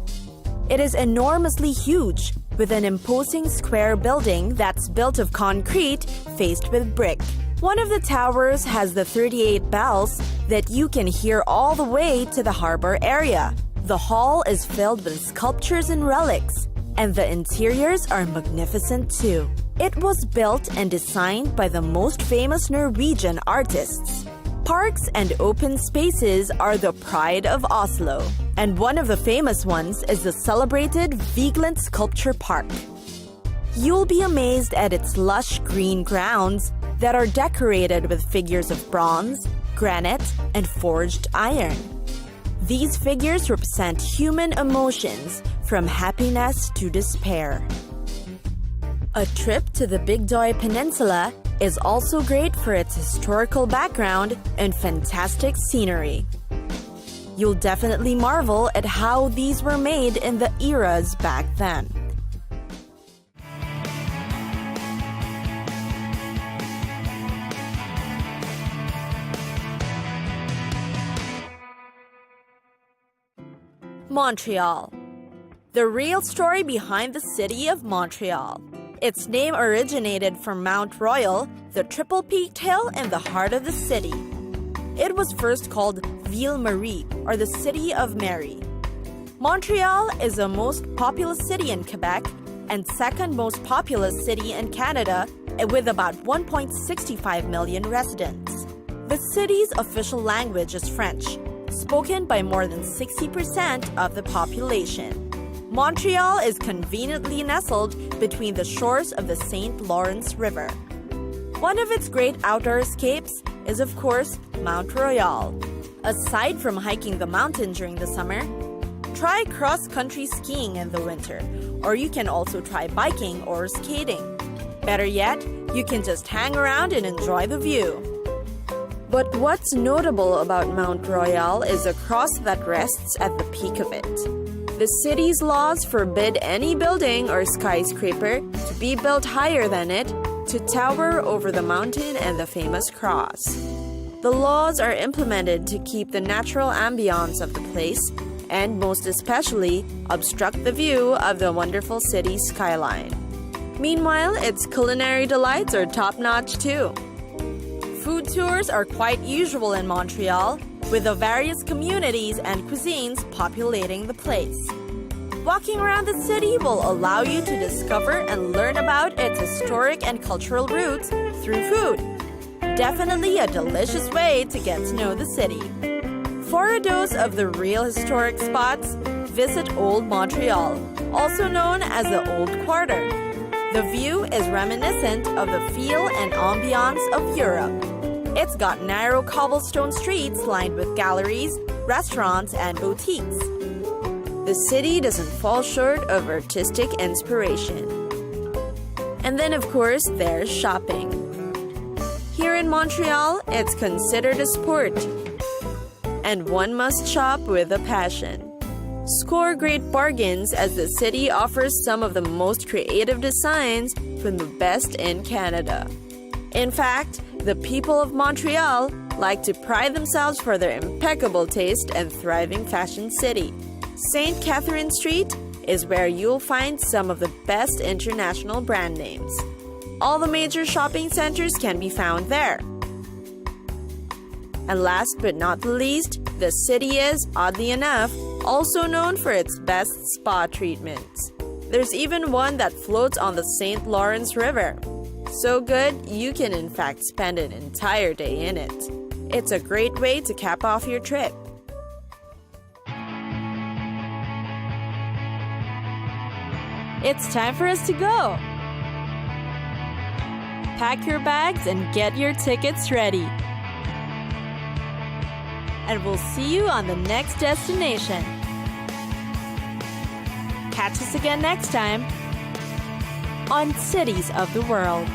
It is enormously huge, with an imposing square building that's built of concrete faced with brick. One of the towers has the 38 bells that you can hear all the way to the harbor area. The hall is filled with sculptures and relics, and the interiors are magnificent too. It was built and designed by the most famous Norwegian artists. Parks and open spaces are the pride of Oslo, and one of the famous ones is the celebrated Vigeland Sculpture Park. You'll be amazed at its lush green grounds that are decorated with figures of bronze, granite, and forged iron. These figures represent human emotions from happiness to despair. A trip to the Big Doy Peninsula is also great for its historical background and fantastic scenery. You'll definitely marvel at how these were made in the eras back then. Montreal. The real story behind the city of Montreal. Its name originated from Mount Royal, the triple-peaked hill in the heart of the city. It was first called Ville Marie, or the City of Mary. Montreal is the most populous city in Quebec and second most populous city in Canada, with about 1.65 million residents. The city's official language is French, spoken by more than 60% of the population. Montreal is conveniently nestled between the shores of the St. Lawrence River. One of its great outdoor escapes is, of course, Mount Royal. Aside from hiking the mountain during the summer, try cross-country skiing in the winter, or you can also try biking or skating. Better yet, you can just hang around and enjoy the view. But what's notable about Mount Royal is the cross that rests at the peak of it. The city's laws forbid any building or skyscraper to be built higher than it, to tower over the mountain and the famous cross. The laws are implemented to keep the natural ambiance of the place, and most especially obstruct the view of the wonderful city skyline. Meanwhile, its culinary delights are top-notch too. Food tours are quite usual in Montreal, with the various communities and cuisines populating the place. Walking around the city will allow you to discover and learn about its historic and cultural roots through food. Definitely a delicious way to get to know the city. For a dose of the real historic spots, visit Old Montreal, also known as the Old Quarter. The view is reminiscent of the feel and ambiance of Europe. It's got narrow cobblestone streets lined with galleries, restaurants, and boutiques. The city doesn't fall short of artistic inspiration. And then, of course, there's shopping. Here in Montreal, it's considered a sport, and one must shop with a passion. Score great bargains as the city offers some of the most creative designs from the best in Canada. In fact, the people of Montreal like to pride themselves for their impeccable taste and thriving fashion city. St. Catherine Street is where you'll find some of the best international brand names. All the major shopping centers can be found there. And last but not the least, the city is, oddly enough, also known for its best spa treatments. There's even one that floats on the St. Lawrence River. So good, you can in fact spend an entire day in it. It's a great way to cap off your trip. It's time for us to go. Pack your bags and get your tickets ready. And we'll see you on the next destination. Catch us again next time on Cities of the World.